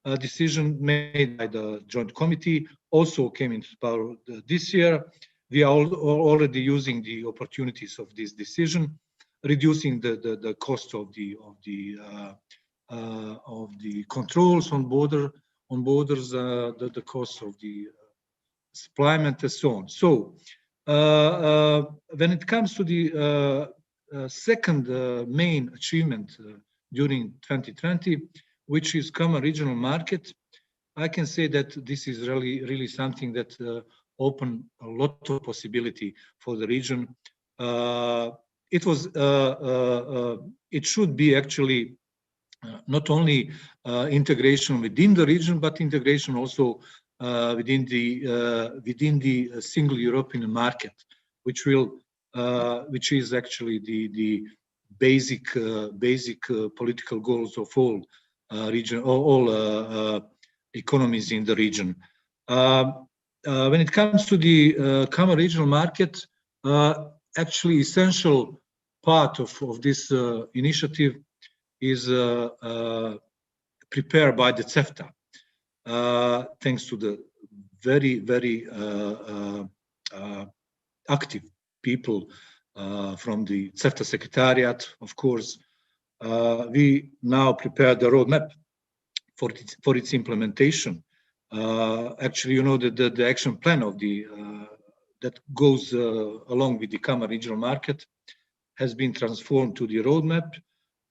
A decision made by the joint committee also came into power this year. We are already using the opportunities of this decision, reducing the cost of the controls on borders, the cost of the supplement and so on. So when it comes to the second main achievement during 2020, which is common regional market, I can say that this is really something that opened a lot of possibility for the region. It should be actually not only integration within the region, but integration also within the single European market, which is actually the basic political goals of all economies in the region. When it comes to the common regional market, actually essential part of this initiative is prepared by the CEFTA, thanks to the very active people from the CEFTA Secretariat, of course. We now prepare the roadmap for its implementation. Actually, you know, the action plan of that goes along with the common regional market has been transformed to the roadmap.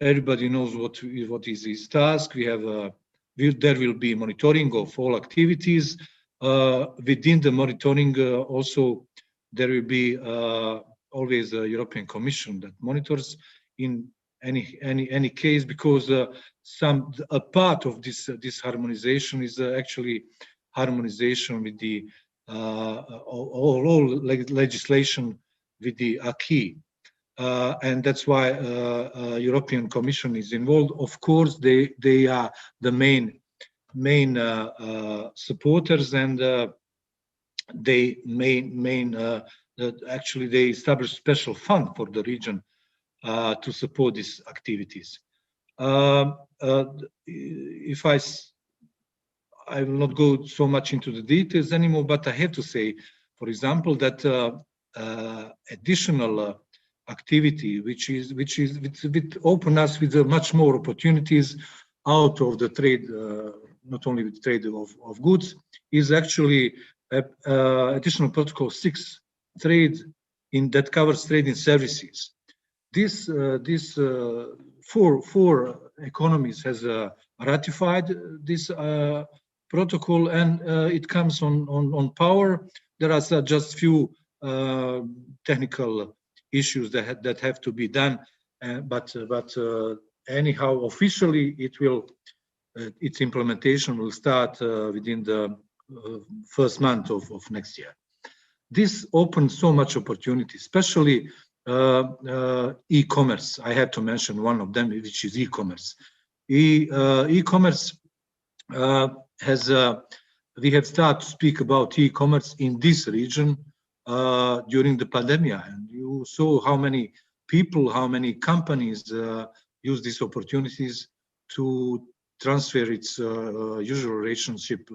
Everybody knows what is his task. There will be monitoring of all activities. Within the monitoring, also there will be always a European Commission that monitors in any case, because a part of this harmonization is actually harmonization with the all legislation with the acquis, and that's why European Commission is involved. Of course, they are the main supporters, and actually they establish special fund for the region to support these activities. If I will not go so much into the details anymore, but I have to say, for example, that additional activity, which open us with much more opportunities out of the trade, not only with trade of goods, is actually additional protocol 6 trade in that covers trade in services. This four economies has ratified this protocol, and it comes on power. There are just few technical issues that have to be done, but anyhow, officially, its implementation will start within the first month of next year. This opens so much opportunity, especially e-commerce. I had to mention one of them, which is e-commerce. E-commerce we have started to speak about e-commerce in this region during the pandemic, and you saw how many people, how many companies use these opportunities to transfer its usual relationship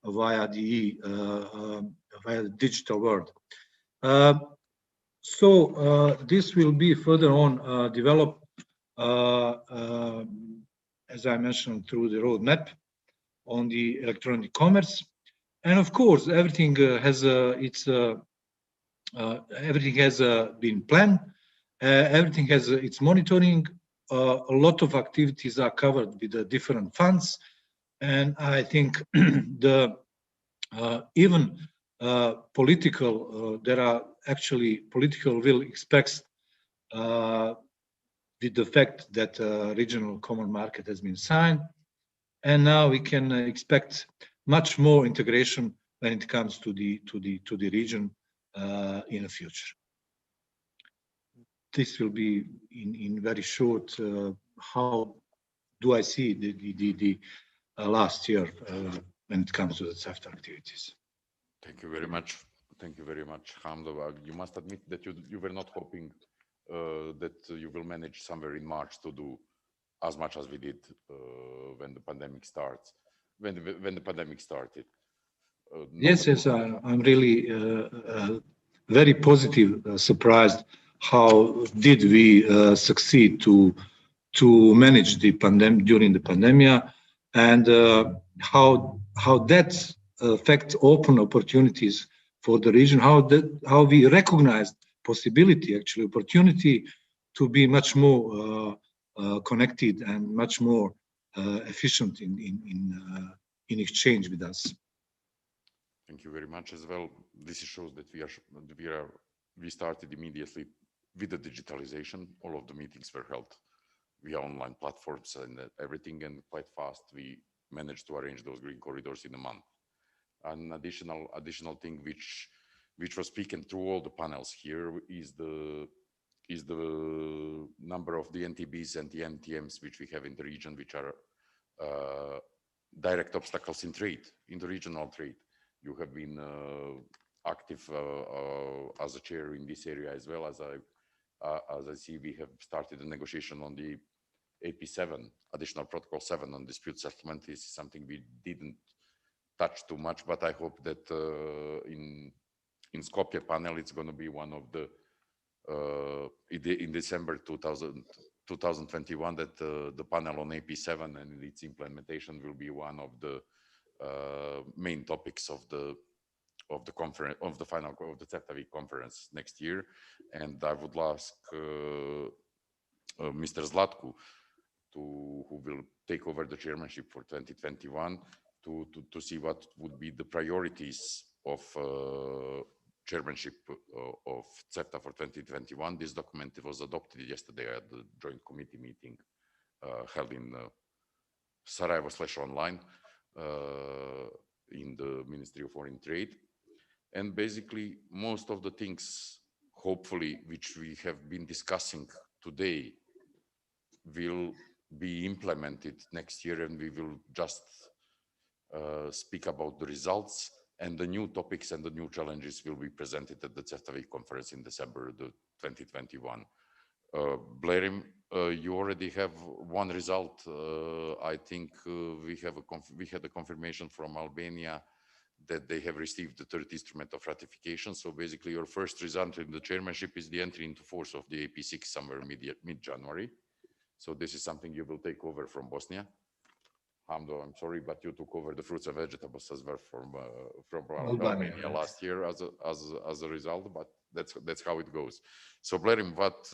via the digital world. This will be further on developed, as I mentioned, through the roadmap on the electronic commerce. And of course, everything has been planned. Everything has its monitoring. A lot of activities are covered with the different funds, and I think even political, there are actually political will expects with the fact that regional common market has been signed, and now we can expect much more integration when it comes to the region in the future. This will be in very short how do I see the last year when it comes to the CEFTA activities. Thank you very much. Thank you very much, Hamdo. You must admit that you were not hoping that you will manage somewhere in March to do as much as we did when the pandemic starts. When the pandemic started. Yes, I'm really very positive, surprised how did we succeed to manage the pandemic during the pandemic, and how that affects open opportunities for the region, how we recognize possibility, actually opportunity to be much more connected and much more efficient in exchange with us. Thank you very much as well. This shows that we started immediately with the digitalization. All of the meetings were held via online platforms and everything, and quite fast we managed to arrange those green corridors in a month. An additional thing which was speaking through all the panels here is the number of the NTBs and the NTMs which we have in the region, which are direct obstacles in trade, in the regional trade. You have been active as a chair in this area as well. As I see, we have started a negotiation on the AP7, additional protocol 7 on dispute settlement. This is something we didn't touch too much, but I hope that in Skopje panel, it's going to be one of the, in December 2021, that the panel on AP7 and its implementation will be one of the main topics of the conference, of the CEFTA week conference next year. And I would ask Mr. Zlatku, who will take over the chairmanship for 2021, to see what would be the priorities of chairmanship of CEFTA for 2021. This document was adopted yesterday at the joint committee meeting held in Sarajevo/online in the Ministry of Foreign Trade. And basically, most of the things, hopefully, which we have been discussing today will be implemented next year, and we will just speak about the results, and the new topics and the new challenges will be presented at the CEFTA week conference in December 2021. Blerim, you already have one result. I think we had a confirmation from Albania that they have received the third instrument of ratification. So basically your first result in the chairmanship is the entry into force of the AP6 somewhere mid-January. So this is something you will take over from Bosnia. Hamdo, I'm sorry, but you took over the fruits and vegetables as well from Albania last year as a result, but that's how it goes. So Blerim, what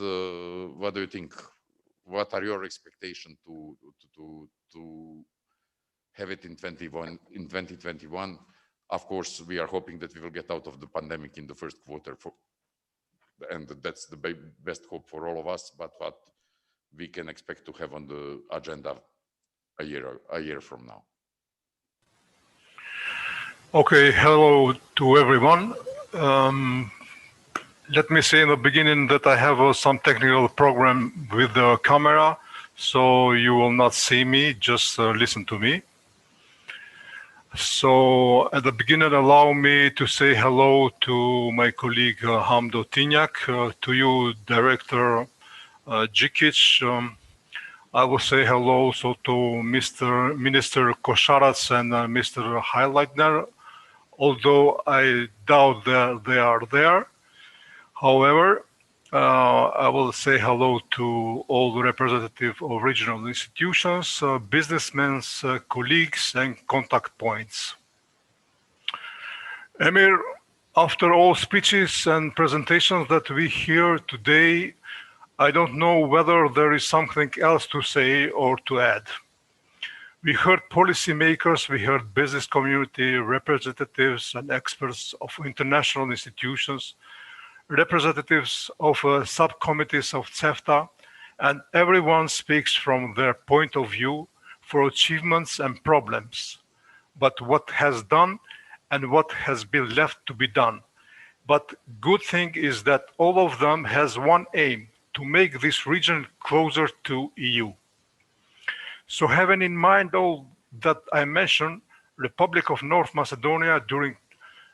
do you think? What are your expectations to have it in 2021? Of course, we are hoping that we will get out of the pandemic in the first quarter, and that's the best hope for all of us. But what we can expect to have on the agenda a year from now. Okay, hello to everyone. Let me say in the beginning that I have some technical problem with the camera, so you will not see me, just listen to me. So at the beginning, allow me to say hello to my colleague Hamdo Tinjak, to you, Director Džikić. I will say hello also to Minister Košarac and Mr. Highlightner, although I doubt that they are there. However, I will say hello to all the representatives of regional institutions, businessmen, colleagues, and contact points. Emir, after all speeches and presentations that we hear today, I don't know whether there is something else to say or to add. We heard policymakers, we heard business community representatives and experts of international institutions, representatives of subcommittees of CEFTA, and everyone speaks from their point of view for achievements and problems, but what has done and what has been left to be done. But good thing is that all of them has one aim, to make this region closer to EU. So having in mind all that I mentioned, Republic of North Macedonia during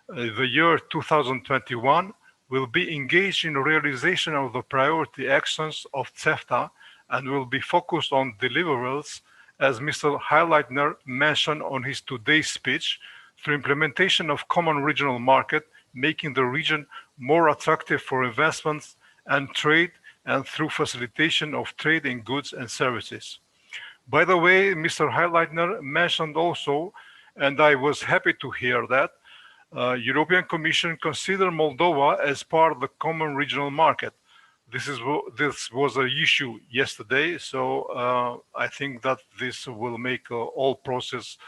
the year 2021 will be engaged in realization of the priority actions of CEFTA and will be focused on deliverables, as Mr. Highlightner mentioned on his today's speech, through implementation of common regional market, making the region more attractive for investments and trade, and through facilitation of trade in goods and services. By the way, Mr. Highlightner mentioned also, and I was happy to hear that, European Commission consider Moldova as part of the common regional market. This was an issue yesterday, so I think that this will make all process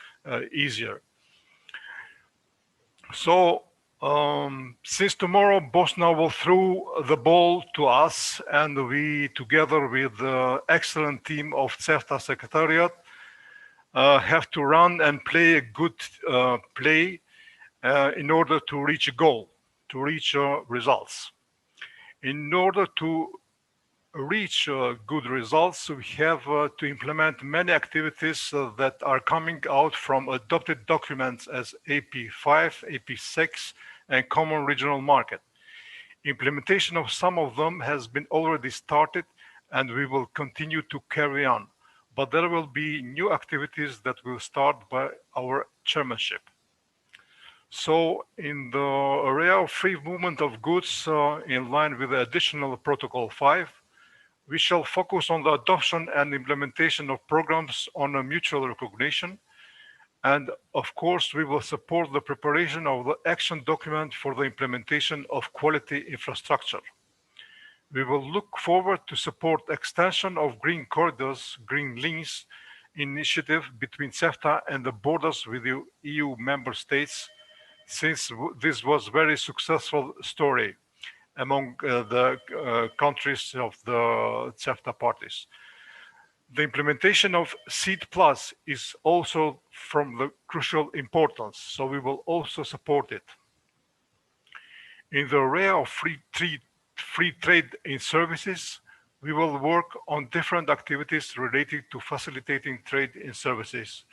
easier. So since tomorrow Bosnia will throw the ball to us, and we, together with the excellent team of CEFTA Secretariat, have to run and play a good play in order to reach a goal, to reach results. In order to reach good results, we have to implement many activities that are coming out from adopted documents as AP5, AP6, and Common Regional Market. Implementation of some of them has been already started, and we will continue to carry on. But there will be new activities that will start by our chairmanship. So in the area of free movement of goods, in line with the additional Protocol 5, we shall focus on the adoption and implementation of programs on a mutual recognition. And of course, we will support the preparation of the action document for the implementation of quality infrastructure. We will look forward to support extension of green corridors, green links initiative between CEFTA and the borders with the EU member states, since this was very successful story among the countries of the CEFTA parties. The implementation of SEED Plus is also from the crucial importance, so we will also support it. In the area of free trade in services, we will work on different activities related to facilitating trade in services.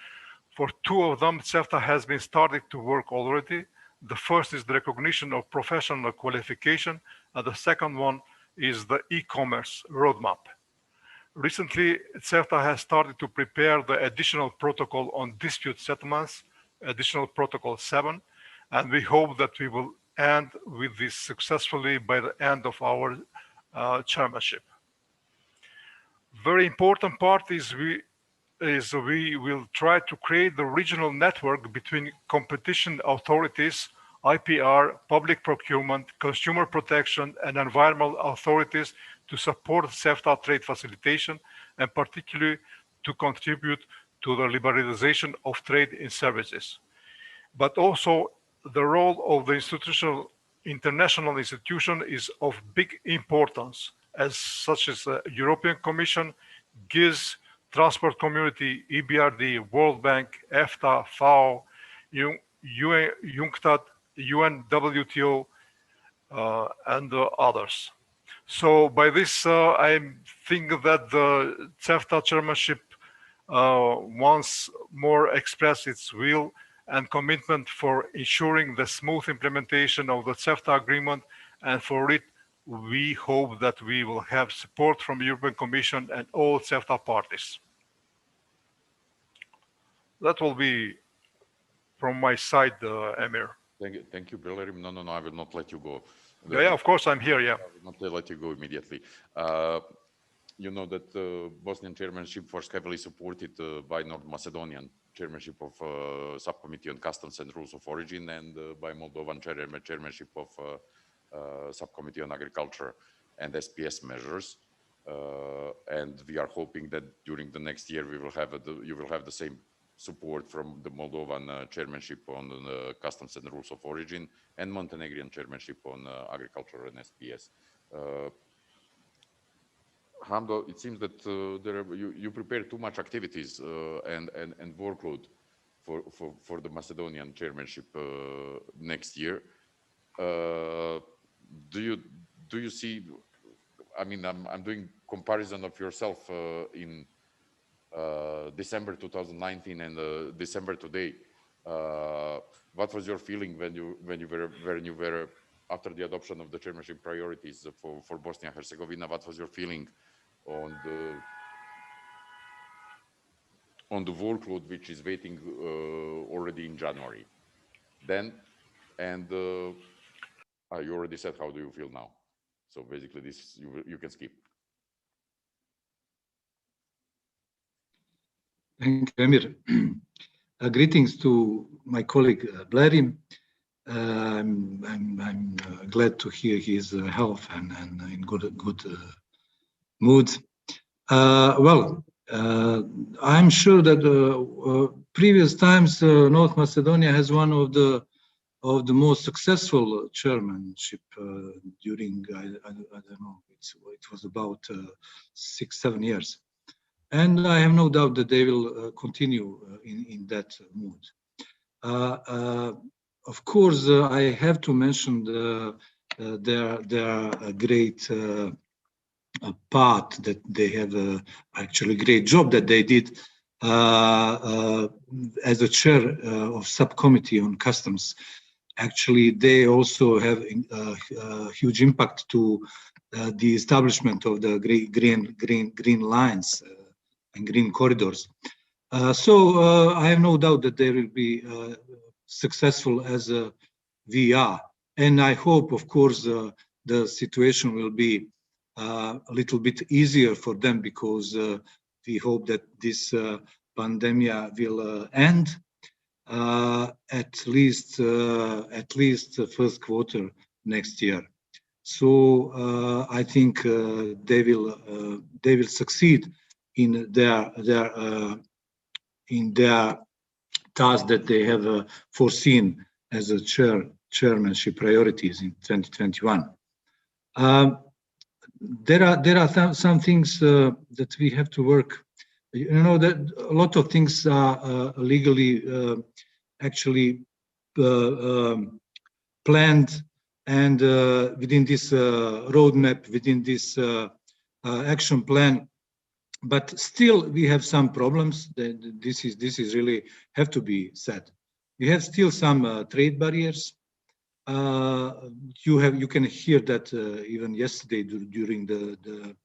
For two of them, CEFTA has been started to work already. The first is the recognition of professional qualification, and the second one is the e-commerce roadmap. Recently, CEFTA has started to prepare the additional protocol on dispute settlements, additional protocol 7, And we hope that we will end with this successfully by the end of our chairmanship. Very important part is we will try to create the regional network between competition authorities, IPR, public procurement, consumer protection, and environmental authorities to support CEFTA trade facilitation, and particularly to contribute to the liberalization of trade in services. But also the role of the international institution is of big importance, as such as the European Commission, GIZ, Transport Community, EBRD, World Bank, EFTA, FAO, UNCTAD, UN, WTO, and others. So by this, I think that the CEFTA chairmanship once more express its will and commitment for ensuring the smooth implementation of the CEFTA agreement, and for it, we hope that we will have support from the European Commission and all CEFTA parties. That will be from my side, Emir. Thank you, Bellerim. No, I will not let you go. Yeah, of course, I'm here, yeah. I will not let you go immediately. You know that Bosnian chairmanship was heavily supported by North Macedonian chairmanship of Subcommittee on Customs and Rules of Origin, and by Moldovan chairmanship of Subcommittee on Agriculture and SPS measures. And we are hoping that during the next year you will have the same support from the Moldovan chairmanship on the Customs and Rules of Origin, and Montenegrin chairmanship on Agriculture and SPS. Hamdo, it seems that you prepare too much activities and workload for the Macedonian chairmanship next year. Do you see? I mean, I'm doing comparison of yourself in December 2019 and December today. What was your feeling when you were after the adoption of the chairmanship priorities for Bosnia and Herzegovina? What was your feeling on the workload which is waiting already in January? Then, and you already said how do you feel now? So basically, this you can skip. Thank you, Emir. Greetings to my colleague Blerim. I'm glad to hear his health and in good mood. Well, I'm sure that previous times North Macedonia has one of the most successful chairmanship during I don't know, it was about 6-7 years. And I have no doubt that they will continue in that mood. Of course, I have to mention their great part that they have actually great job that they did as a chair of subcommittee on customs. Actually, they also have a huge impact to the establishment of the green lines and green corridors. So I have no doubt that they will be successful as we are. And I hope, of course, the situation will be a little bit easier for them, because we hope that this pandemic will end at least the first quarter next year. So I think they will succeed in their task that they have foreseen as a chairmanship priorities in 2021. There are some things that we have to work. You know that a lot of things are legally actually planned, and within this roadmap, within this action plan. But still, we have some problems. This is really have to be said. We have still some trade barriers. You can hear that even yesterday during the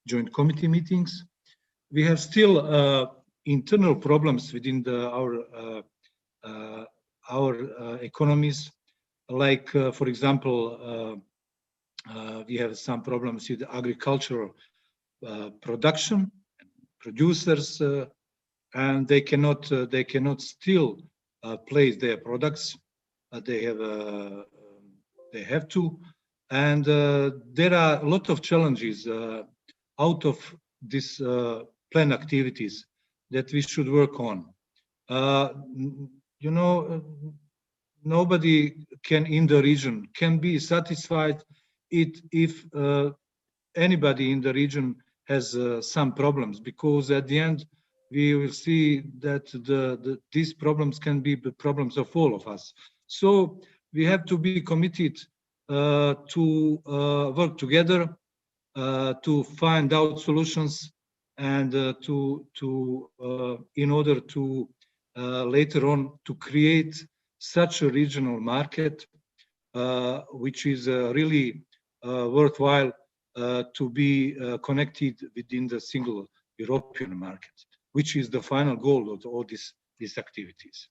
joint committee meetings. We have still internal problems within our economies. like, for example, we have some problems with agricultural production, producers, and they cannot still place their products. They have to, and there are a lot of challenges out of this plan activities that we should work on. You know, nobody can in the region can be satisfied if anybody in the region has some problems, because at the end we will see that these problems can be the problems of all of us. So we have to be committed to work together to find out solutions, and in order to later on to create such a regional market which is really worthwhile to be connected within the single European market, which is the final goal of all these activities.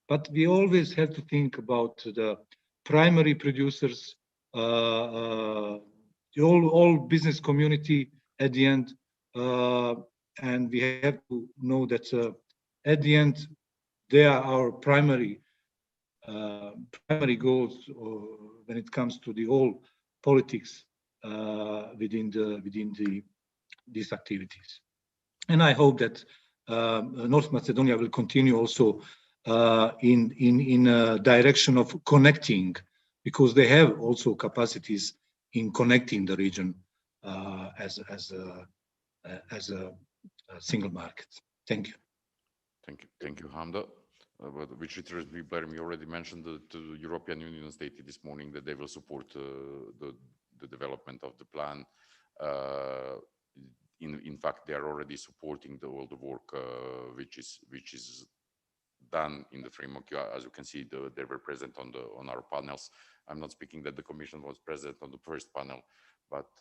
But we always have to think about the primary producers, all business community at the end, and we have to know that at the end they are our primary goals when it comes to the whole politics within these activities. And I hope that North Macedonia will continue also in a direction of connecting, because they have also capacities in connecting the region as a single market. Thank you. Thank you, Hamda. Which returns me, Blair, you already mentioned the European Union stated this morning that they will support the development of the plan. In fact, they are already supporting all the work which is done in the framework. As you can see, they were present on our panels. I'm not speaking that the Commission was present on the first panel, but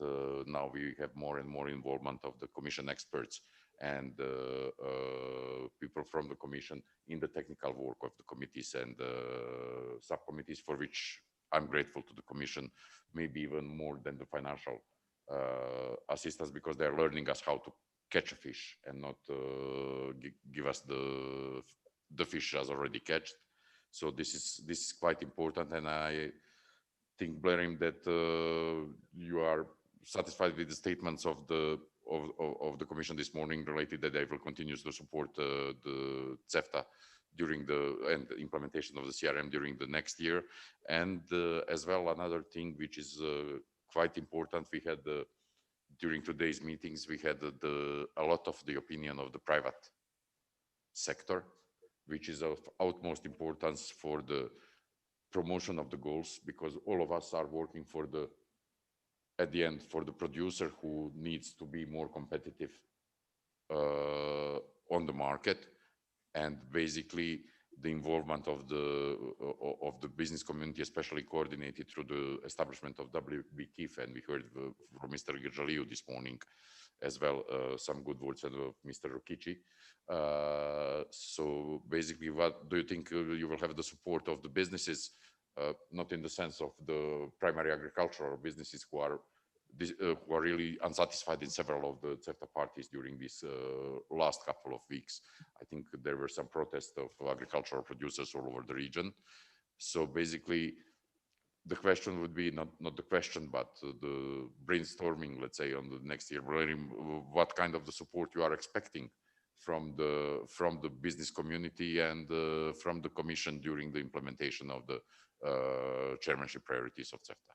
now we have more and more involvement of the Commission experts and people from the Commission in the technical work of the committees and subcommittees, for which I'm grateful to the Commission, maybe even more than the financial assistance, because they're learning us how to catch a fish and not give us the fish as already catched. So this is quite important, and I think, Blair, that you are satisfied with the statements of the Commission this morning related that they will continue to support the CEFTA during the implementation of the CRM during the next year. And as well, another thing which is quite important, we had during today's meetings, we had a lot of the opinion of the private sector, which is of utmost importance for the promotion of the goals, because all of us are working for at the end, for the producer who needs to be more competitive on the market. And basically the involvement of the business community, especially coordinated through the establishment of WBKIF, and we heard from Mr. Gergeliu this morning as well some good words of Mr. Rokici. So basically, what do you think you will have the support of the businesses, not in the sense of the primary agricultural businesses who are really unsatisfied in several of the CEFTA parties during this last couple of weeks. I think there were some protests of agricultural producers all over the region. So basically, the question would be not the question, but the brainstorming, let's say, on the next year. What kind of the support you are expecting from the business community and from the Commission during the implementation of the chairmanship priorities of CEFTA?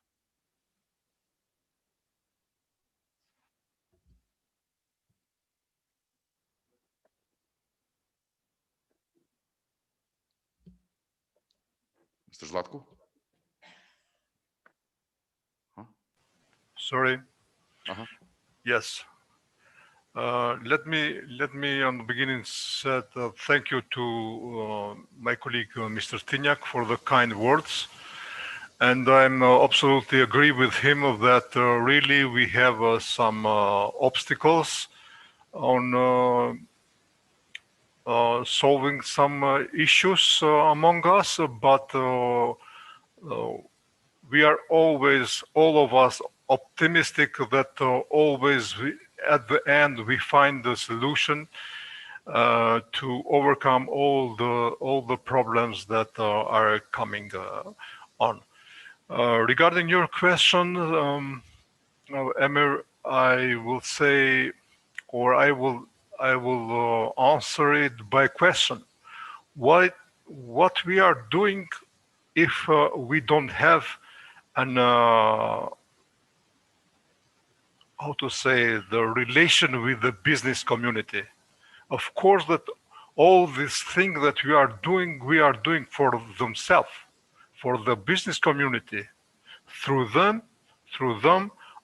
Mr. Zlatko? Huh? Sorry. Yes. Let me on the beginning said thank you to my colleague Mr. Tinjak for the kind words, and I'm absolutely agree with him that really we have some obstacles on solving some issues among us, but we are always, all of us, optimistic that at the end we find the solution to overcome all the problems that are coming on. Regarding your question, Emir, I will say, or I will answer it by question. What we are doing if we don't have an how to say, the relation with the business community? Of course, that all these things that we are doing for themselves, for the business community. Through them,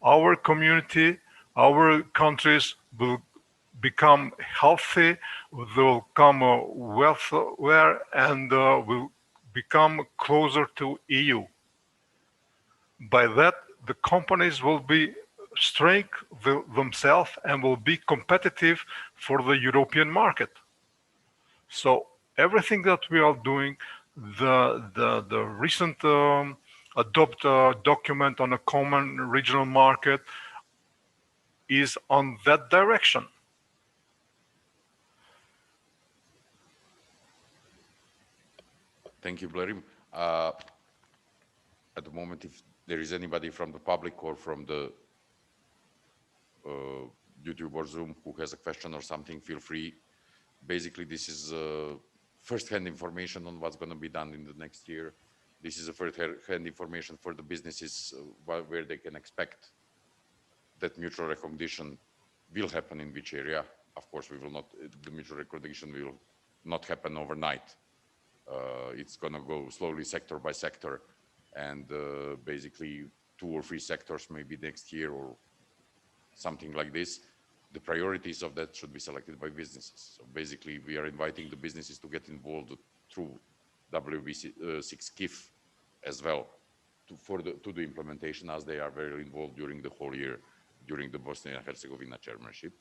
our community, our countries will become healthy, will become wealthier, and will become closer to EU. By that, the companies will be strength themselves and will be competitive for the European market. So everything that we are doing, the recent adopt document on a common regional market is on that direction. Thank you, Blerim. At the moment, if there is anybody from the public or from the YouTube or Zoom who has a question or something, feel free. Basically, this is first-hand information on what's going to be done in the next year. This is a first-hand information for the businesses where they can expect that mutual recognition will happen in which area. Of course, the mutual recognition will not happen overnight. It's going to go slowly, sector by sector, and basically 2 or 3 sectors maybe next year or something like this. The priorities of that should be selected by businesses. So basically, we are inviting the businesses to get involved through WB6 KIF as well to the implementation, as they are very involved during the whole year, during the Bosnia and Herzegovina chairmanship.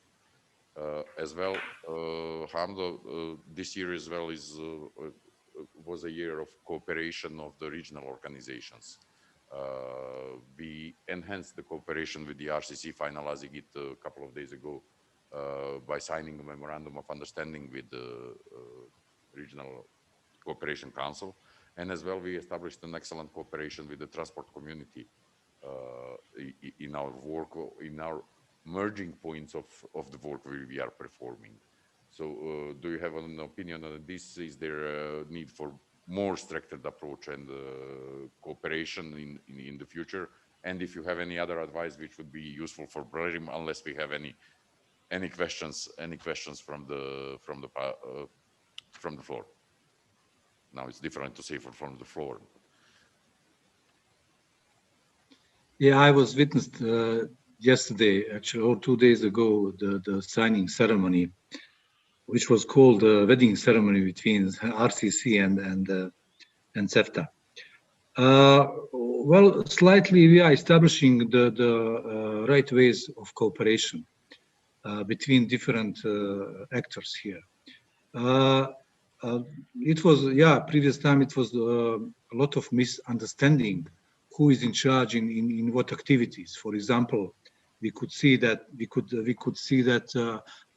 As well, Hamdo, this year as well was a year of cooperation of the regional organizations. We enhanced the cooperation with the RCC, finalizing it a couple of days ago by signing a memorandum of understanding with the Regional Cooperation Council. And as well, we established an excellent cooperation with the transport community in our work, in our merging points of the work we are performing. So do you have an opinion on this? Is there a need for more structured approach and cooperation in the future? And if you have any other advice which would be useful for Blerim, unless we have any questions from the floor. Now it's different to say from the floor. Yeah, I was witnessed yesterday, actually, or 2 days ago, the signing ceremony, which was called the wedding ceremony between RCC and CEFTA. Well, slightly we are establishing the right ways of cooperation between different actors here. It was, previous time it was a lot of misunderstanding who is in charge in what activities. For example, we could see that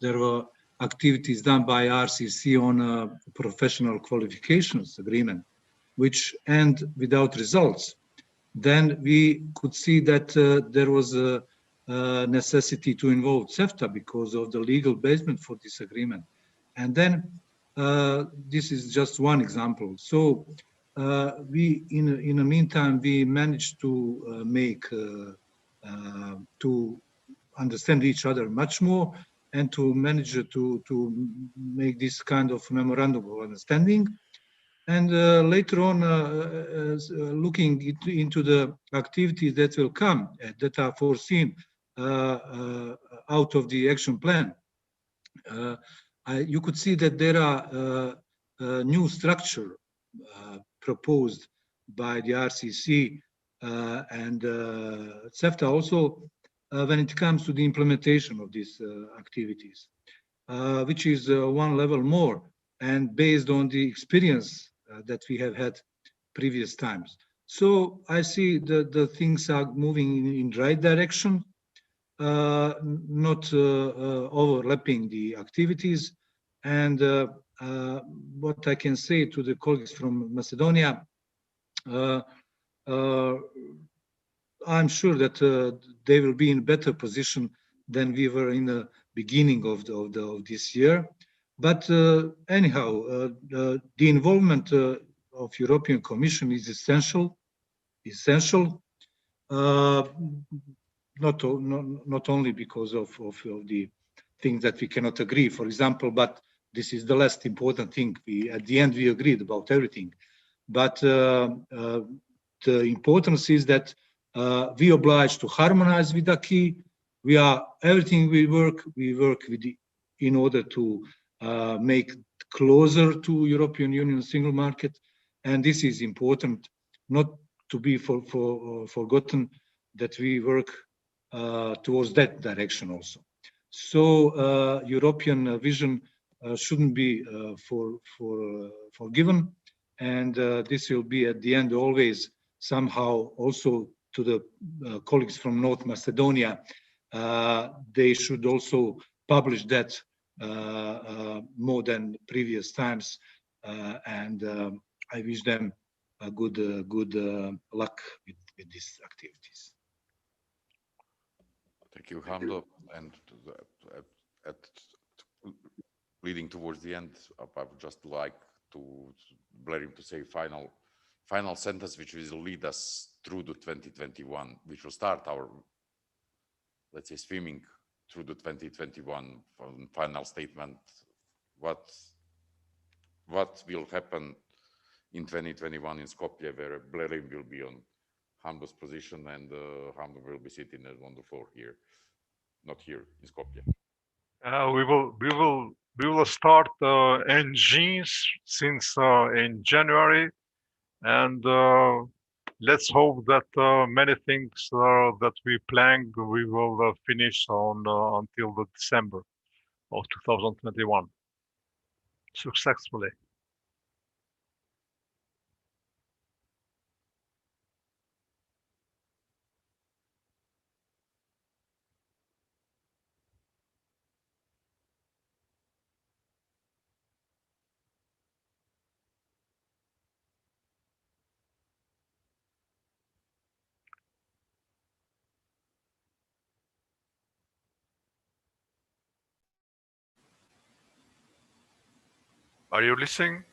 there were activities done by RCC on a professional qualifications agreement, which end without results. Then we could see that there was a necessity to involve CEFTA because of the legal basement for this agreement. And then this is just one example. So we, in the meantime, we managed to to understand each other much more and to manage to make this kind of memorandum of understanding. And later on, looking into the activities that will come, that are foreseen out of the action plan, you could see that there are a new structure proposed by the RCC and CEFTA also when it comes to the implementation of these activities, which is one level more and based on the experience that we have had previous times. So I see the things are moving in right direction, not overlapping the activities. And what I can say to the colleagues from Macedonia, I'm sure that they will be in better position than we were in the beginning of this year. But anyhow, the involvement of European Commission is essential. Not only because of the things that we cannot agree, for example, but this is the last important thing. At the end, we agreed about everything. But the importance is that we obliged to harmonize with the key. Everything we work with in order to make closer to European Union single market. And this is important, not to be forgotten that we work towards that direction also. So European vision shouldn't be forgiven, and this will be at the end always somehow also to the colleagues from North Macedonia. They should also publish that more than previous times, and I wish them a good luck with these activities. Thank you, Hamdo. And leading towards the end, I would just like to Blerim to say final sentence, which will lead us through the 2021, which will start our, let's say, swimming through the 2021 final statement. What will happen in 2021 in Skopje, where Blerim will be on Hamdo's position, and Hamdo will be sitting on the floor here, not here in Skopje. We will start engines since in January, and let's hope that many things that we planned we will finish on until the December of 2021 successfully. Are you listening?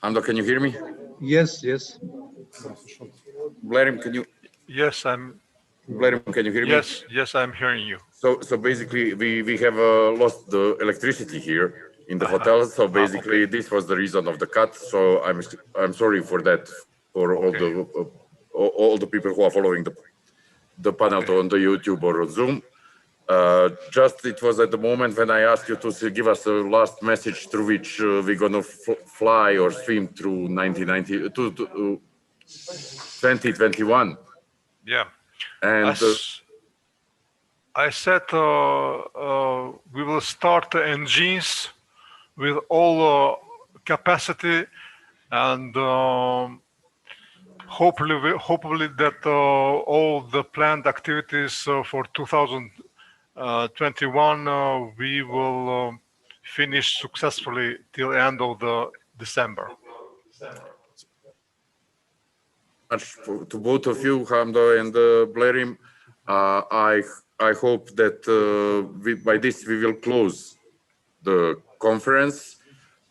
Hamdo, can you hear me? Yes. Blerim, can you? Yes, Blerim, can you hear me? Yes, I'm hearing you. So basically, we have lost the electricity here in the hotel. So basically, this was the reason of the cut. So I'm sorry for that for all the people who are following the panel on the YouTube or on Zoom. Just it was at the moment when I asked you to give us a last message through which we're gonna fly or swim through 2021. Yeah. And I said we will start the engines with all capacity, and hopefully that all the planned activities for 2021 we will finish successfully till end of the December. To both of you, Hamdo and Blerim, I hope that by this we will close the conference.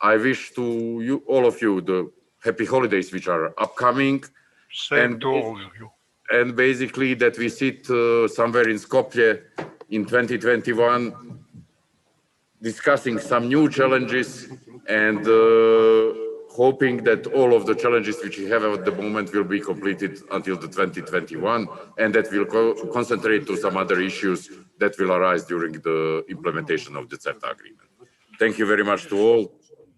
I wish to you, all of you, the happy holidays which are upcoming. Same to all of you. And basically that we sit somewhere in Skopje in 2021 discussing some new challenges and hoping that all of the challenges which we have at the moment will be completed until the 2021 and that we'll concentrate to some other issues that will arise during the implementation of the CEFTA agreement. Thank you very much to all.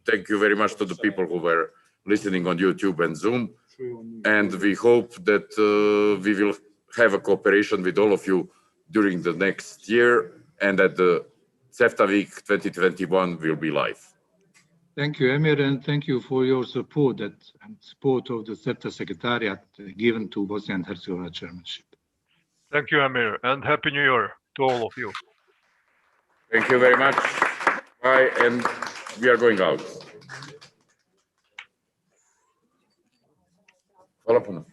Thank you very much to the people who were listening on YouTube and Zoom. And we hope that we will have a cooperation with all of you during the next year and that the CEFTA Week 2021 will be live. Thank you, Emir, and thank you for your support and support of the CEFTA Secretariat given to Bosnia and Herzegovina chairmanship. Thank you, Emir, and Happy New Year to all of you. Thank you very much. Bye, and we are going out. Hvala puno.